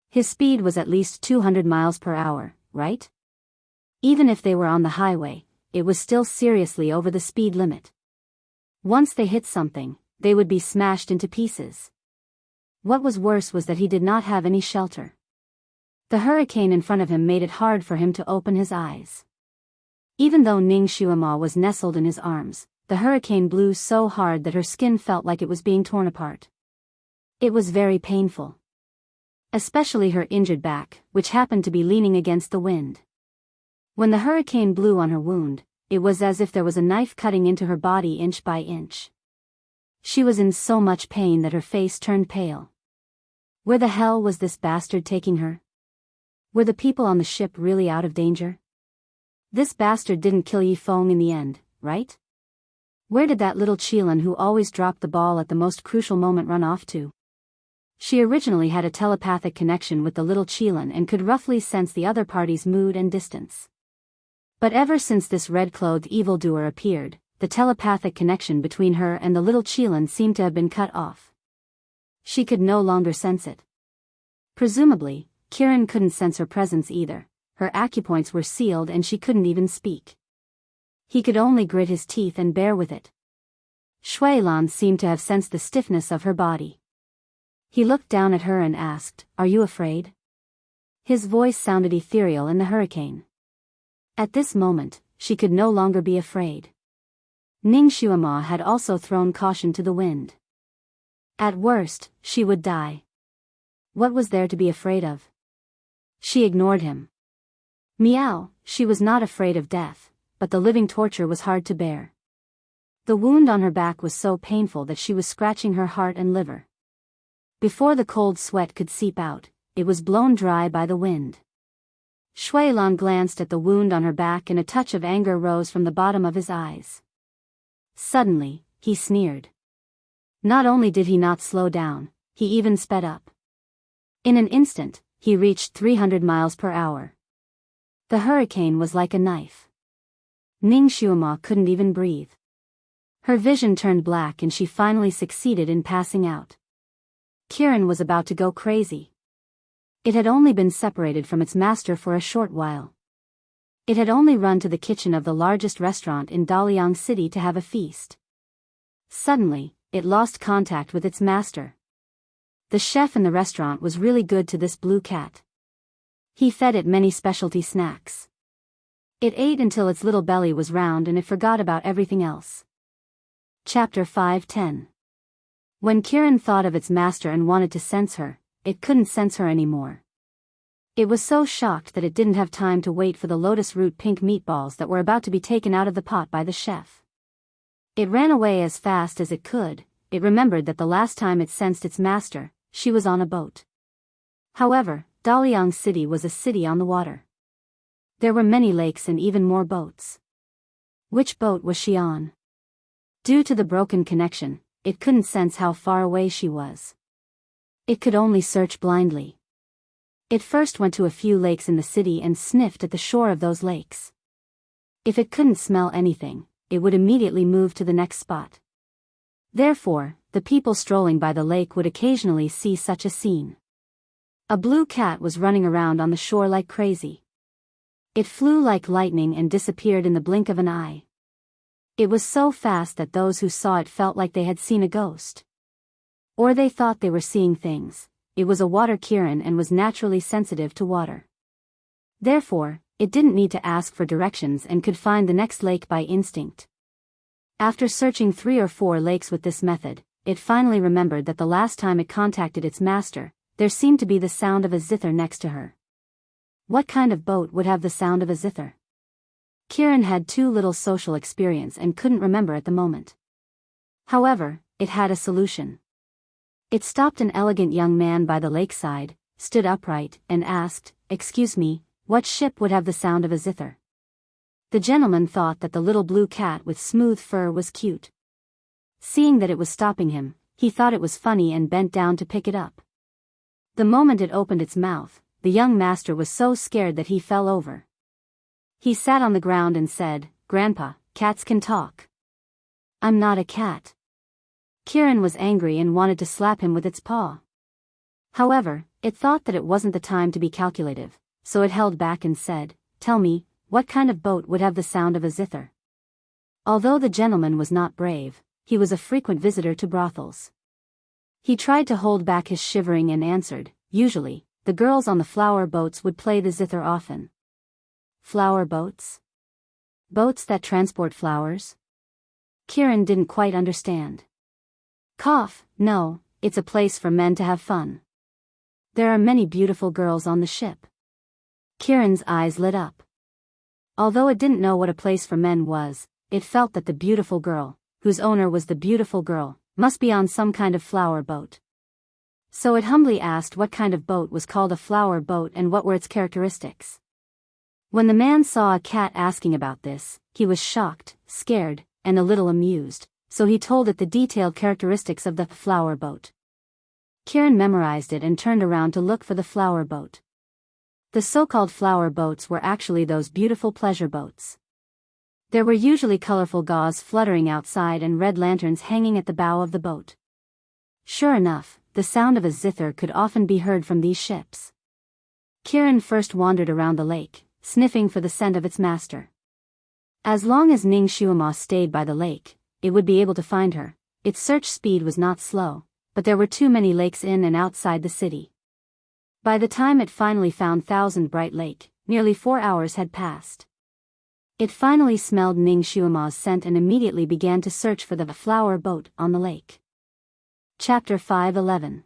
His speed was at least 200 miles per hour, right? Even if they were on the highway, it was still seriously over the speed limit. Once they hit something, they would be smashed into pieces. What was worse was that he did not have any shelter. The hurricane in front of him made it hard for him to open his eyes. Even though Ning Shuama was nestled in his arms, the hurricane blew so hard that her skin felt like it was being torn apart. It was very painful. Especially her injured back, which happened to be leaning against the wind. When the hurricane blew on her wound, it was as if there was a knife cutting into her body inch by inch. She was in so much pain that her face turned pale. Where the hell was this bastard taking her? Were the people on the ship really out of danger? This bastard didn't kill Yifeng in the end, right? Where did that little Qilin who always dropped the ball at the most crucial moment run off to? She originally had a telepathic connection with the little Qilin and could roughly sense the other party's mood and distance. But ever since this red-clothed evildoer appeared, the telepathic connection between her and the little Qilin seemed to have been cut off. She could no longer sense it. Presumably, Kirin couldn't sense her presence either. Her acupoints were sealed and she couldn't even speak. He could only grit his teeth and bear with it. Shui Lan seemed to have sensed the stiffness of her body. He looked down at her and asked, "Are you afraid?" His voice sounded ethereal in the hurricane. At this moment, she could no longer be afraid. Ning Shuama had also thrown caution to the wind. At worst, she would die. What was there to be afraid of? She ignored him. Meow, she was not afraid of death, but the living torture was hard to bear. The wound on her back was so painful that she was scratching her heart and liver. Before the cold sweat could seep out, it was blown dry by the wind. Shui Lan glanced at the wound on her back and a touch of anger rose from the bottom of his eyes. Suddenly, he sneered. Not only did he not slow down, he even sped up. In an instant, he reached 300 miles per hour. The hurricane was like a knife. Ning Shuama couldn't even breathe. Her vision turned black and she finally succeeded in passing out. Kirin was about to go crazy. It had only been separated from its master for a short while. It had only run to the kitchen of the largest restaurant in Daliang City to have a feast. Suddenly, it lost contact with its master. The chef in the restaurant was really good to this blue cat. He fed it many specialty snacks. It ate until its little belly was round and it forgot about everything else. Chapter 5:10. When Kiran thought of its master and wanted to sense her, it couldn't sense her anymore. It was so shocked that it didn't have time to wait for the lotus root pink meatballs that were about to be taken out of the pot by the chef. It ran away as fast as it could. It remembered that the last time it sensed its master, she was on a boat. However, Daliang City was a city on the water. There were many lakes and even more boats. Which boat was she on? Due to the broken connection, it couldn't sense how far away she was. It could only search blindly. It first went to a few lakes in the city and sniffed at the shore of those lakes. If it couldn't smell anything, it would immediately move to the next spot. Therefore, the people strolling by the lake would occasionally see such a scene. A blue cat was running around on the shore like crazy. It flew like lightning and disappeared in the blink of an eye. It was so fast that those who saw it felt like they had seen a ghost. Or they thought they were seeing things. It was a water Kiran and was naturally sensitive to water. Therefore, it didn't need to ask for directions and could find the next lake by instinct. After searching 3 or 4 lakes with this method, it finally remembered that the last time it contacted its master, there seemed to be the sound of a zither next to her. What kind of boat would have the sound of a zither? Kiran had too little social experience and couldn't remember at the moment. However, it had a solution. It stopped an elegant young man by the lakeside, stood upright, and asked, "Excuse me, what ship would have the sound of a zither?" The gentleman thought that the little blue cat with smooth fur was cute. Seeing that it was stopping him, he thought it was funny and bent down to pick it up. The moment it opened its mouth, the young master was so scared that he fell over. He sat on the ground and said, "Grandpa, cats can talk." "I'm not a cat." Kiran was angry and wanted to slap him with its paw. However, it thought that it wasn't the time to be calculative, so it held back and said, "Tell me, what kind of boat would have the sound of a zither?" Although the gentleman was not brave, he was a frequent visitor to brothels. He tried to hold back his shivering and answered, "Usually, the girls on the flower boats would play the zither often." Flower boats? Boats that transport flowers? Kiran didn't quite understand. No, it's a place for men to have fun. There are many beautiful girls on the ship. Kiran's eyes lit up. Although it didn't know what a place for men was, it felt that the beautiful girl, whose owner was the beautiful girl, must be on some kind of flower boat. So it humbly asked what kind of boat was called a flower boat and what were its characteristics. When the man saw a cat asking about this, he was shocked, scared, and a little amused, so he told it the detailed characteristics of the flower boat. Kiran memorized it and turned around to look for the flower boat. The so-called flower boats were actually those beautiful pleasure boats. There were usually colorful gauze fluttering outside and red lanterns hanging at the bow of the boat. Sure enough, the sound of a zither could often be heard from these ships. Kiran first wandered around the lake, sniffing for the scent of its master. As long as Ning Shuama stayed by the lake, it would be able to find her. Its search speed was not slow, but there were too many lakes in and outside the city. By the time it finally found Thousand Bright Lake, nearly 4 hours had passed. It finally smelled Ning Shuama's scent and immediately began to search for the flower boat on the lake. Chapter 5:11.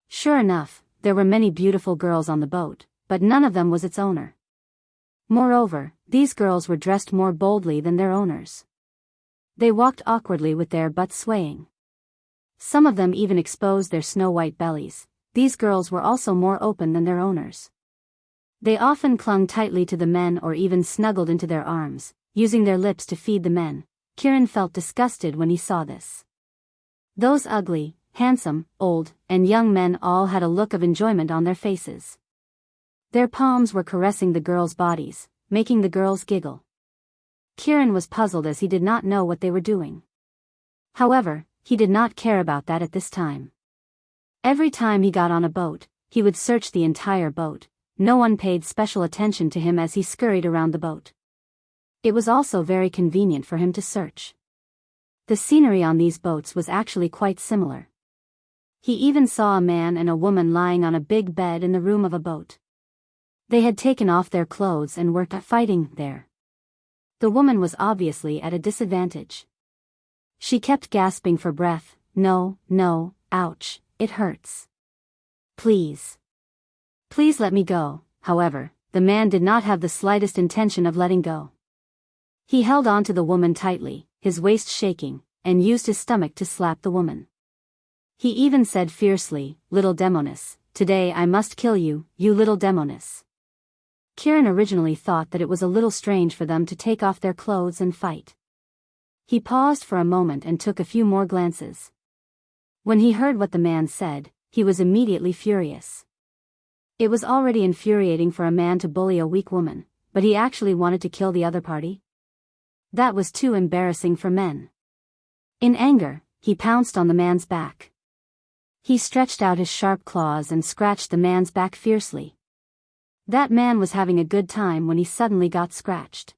Sure enough, there were many beautiful girls on the boat, but none of them was its owner. Moreover, these girls were dressed more boldly than their owners. They walked awkwardly with their butts swaying. Some of them even exposed their snow-white bellies. These girls were also more open than their owners. They often clung tightly to the men or even snuggled into their arms, using their lips to feed the men. Kiran felt disgusted when he saw this. Those ugly, handsome, old, and young men all had a look of enjoyment on their faces. Their palms were caressing the girls' bodies, making the girls giggle. Kiran was puzzled as he did not know what they were doing. However, he did not care about that at this time. Every time he got on a boat, he would search the entire boat. No one paid special attention to him as he scurried around the boat. It was also very convenient for him to search. The scenery on these boats was actually quite similar. He even saw a man and a woman lying on a big bed in the room of a boat. They had taken off their clothes and were fighting there. The woman was obviously at a disadvantage. She kept gasping for breath. No, no, ouch, it hurts. Please. Please let me go. However, the man did not have the slightest intention of letting go. He held on to the woman tightly, his waist shaking, and used his stomach to slap the woman. He even said fiercely, "Little demoness, today I must kill you, you little demoness." Kieran originally thought that it was a little strange for them to take off their clothes and fight. He paused for a moment and took a few more glances. When he heard what the man said, he was immediately furious. It was already infuriating for a man to bully a weak woman, but he actually wanted to kill the other party? That was too embarrassing for men. In anger, he pounced on the man's back. He stretched out his sharp claws and scratched the man's back fiercely. That man was having a good time when he suddenly got scratched.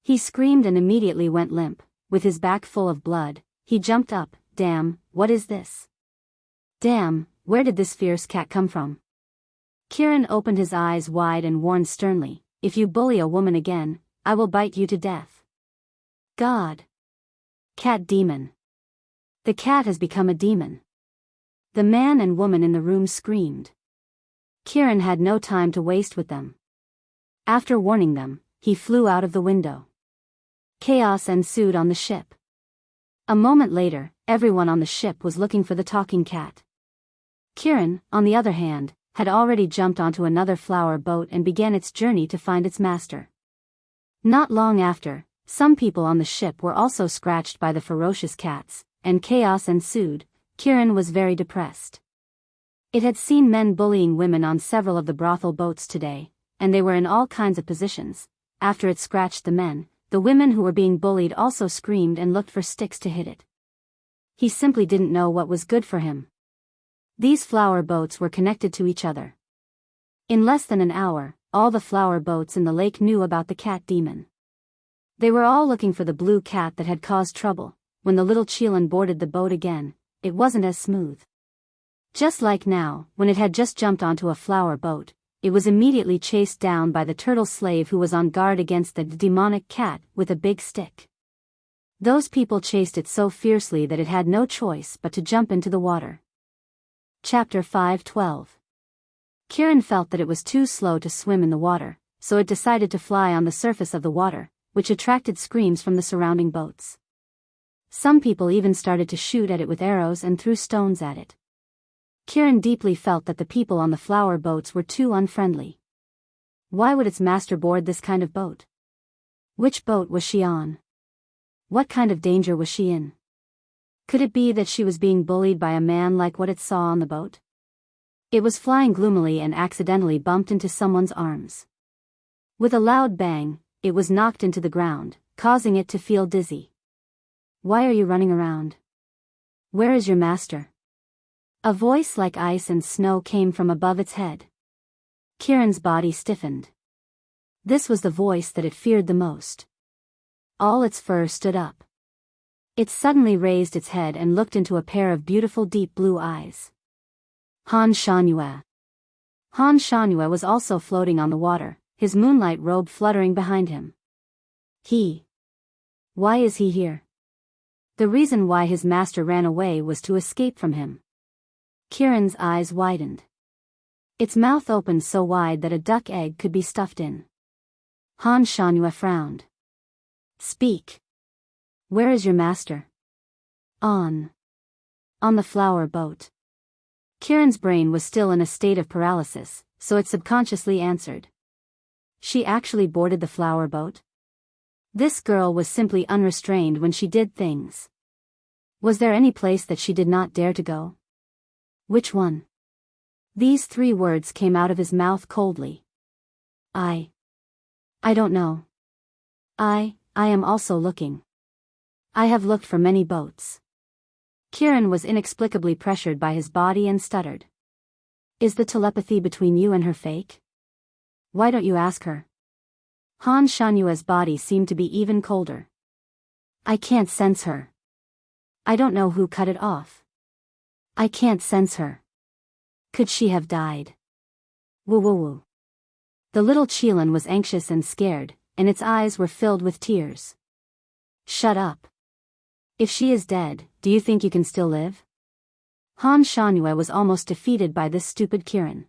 He screamed and immediately went limp, with his back full of blood. He jumped up. Damn, what is this? Damn, where did this fierce cat come from? Kieran opened his eyes wide and warned sternly, "If you bully a woman again, I will bite you to death." God. Cat demon. The cat has become a demon. The man and woman in the room screamed. Kieran had no time to waste with them. After warning them, he flew out of the window. Chaos ensued on the ship. A moment later, everyone on the ship was looking for the talking cat. Kieran, on the other hand, had already jumped onto another flower boat and began its journey to find its master. Not long after, some people on the ship were also scratched by the ferocious cats, and chaos ensued. Kieran was very depressed. It had seen men bullying women on several of the brothel boats today, and they were in all kinds of positions. After it scratched the men, the women who were being bullied also screamed and looked for sticks to hit it. He simply didn't know what was good for him. These flower boats were connected to each other. In less than an hour, all the flower boats in the lake knew about the cat demon. They were all looking for the blue cat that had caused trouble. When the little Chilan boarded the boat again, it wasn't as smooth. Just like now, when it had just jumped onto a flower boat, it was immediately chased down by the turtle slave who was on guard against the demonic cat with a big stick. Those people chased it so fiercely that it had no choice but to jump into the water. Chapter 5:12. Kieran felt that it was too slow to swim in the water, so it decided to fly on the surface of the water, which attracted screams from the surrounding boats. Some people even started to shoot at it with arrows and threw stones at it. Kieran deeply felt that the people on the flower boats were too unfriendly. Why would its master board this kind of boat? Which boat was she on? What kind of danger was she in? Could it be that she was being bullied by a man like what it saw on the boat? It was flying gloomily and accidentally bumped into someone's arms. With a loud bang, it was knocked into the ground, causing it to feel dizzy. Why are you running around? Where is your master? A voice like ice and snow came from above its head. Kieran's body stiffened. This was the voice that it feared the most. All its fur stood up. It suddenly raised its head and looked into a pair of beautiful deep blue eyes. Han Shanhua. Han Shanhua was also floating on the water, his moonlight robe fluttering behind him. Why is he here? The reason why his master ran away was to escape from him. Kieran's eyes widened. Its mouth opened so wide that a duck egg could be stuffed in. Han Shanhua frowned. Speak. Where is your master? On the flower boat. Kieran's brain was still in a state of paralysis, so it subconsciously answered. She actually boarded the flower boat? This girl was simply unrestrained when she did things. Was there any place that she did not dare to go? Which one? These 3 words came out of his mouth coldly. I don't know. I am also looking. I have looked for many boats. Kieran was inexplicably pressured by his body and stuttered. Is the telepathy between you and her fake? Why don't you ask her? Han Shanhua's body seemed to be even colder. I can't sense her. I don't know who cut it off. I can't sense her. Could she have died? Woo woo woo. The little Qilin was anxious and scared, and its eyes were filled with tears. Shut up. If she is dead, do you think you can still live? Han Shangyue was almost defeated by this stupid Kirin.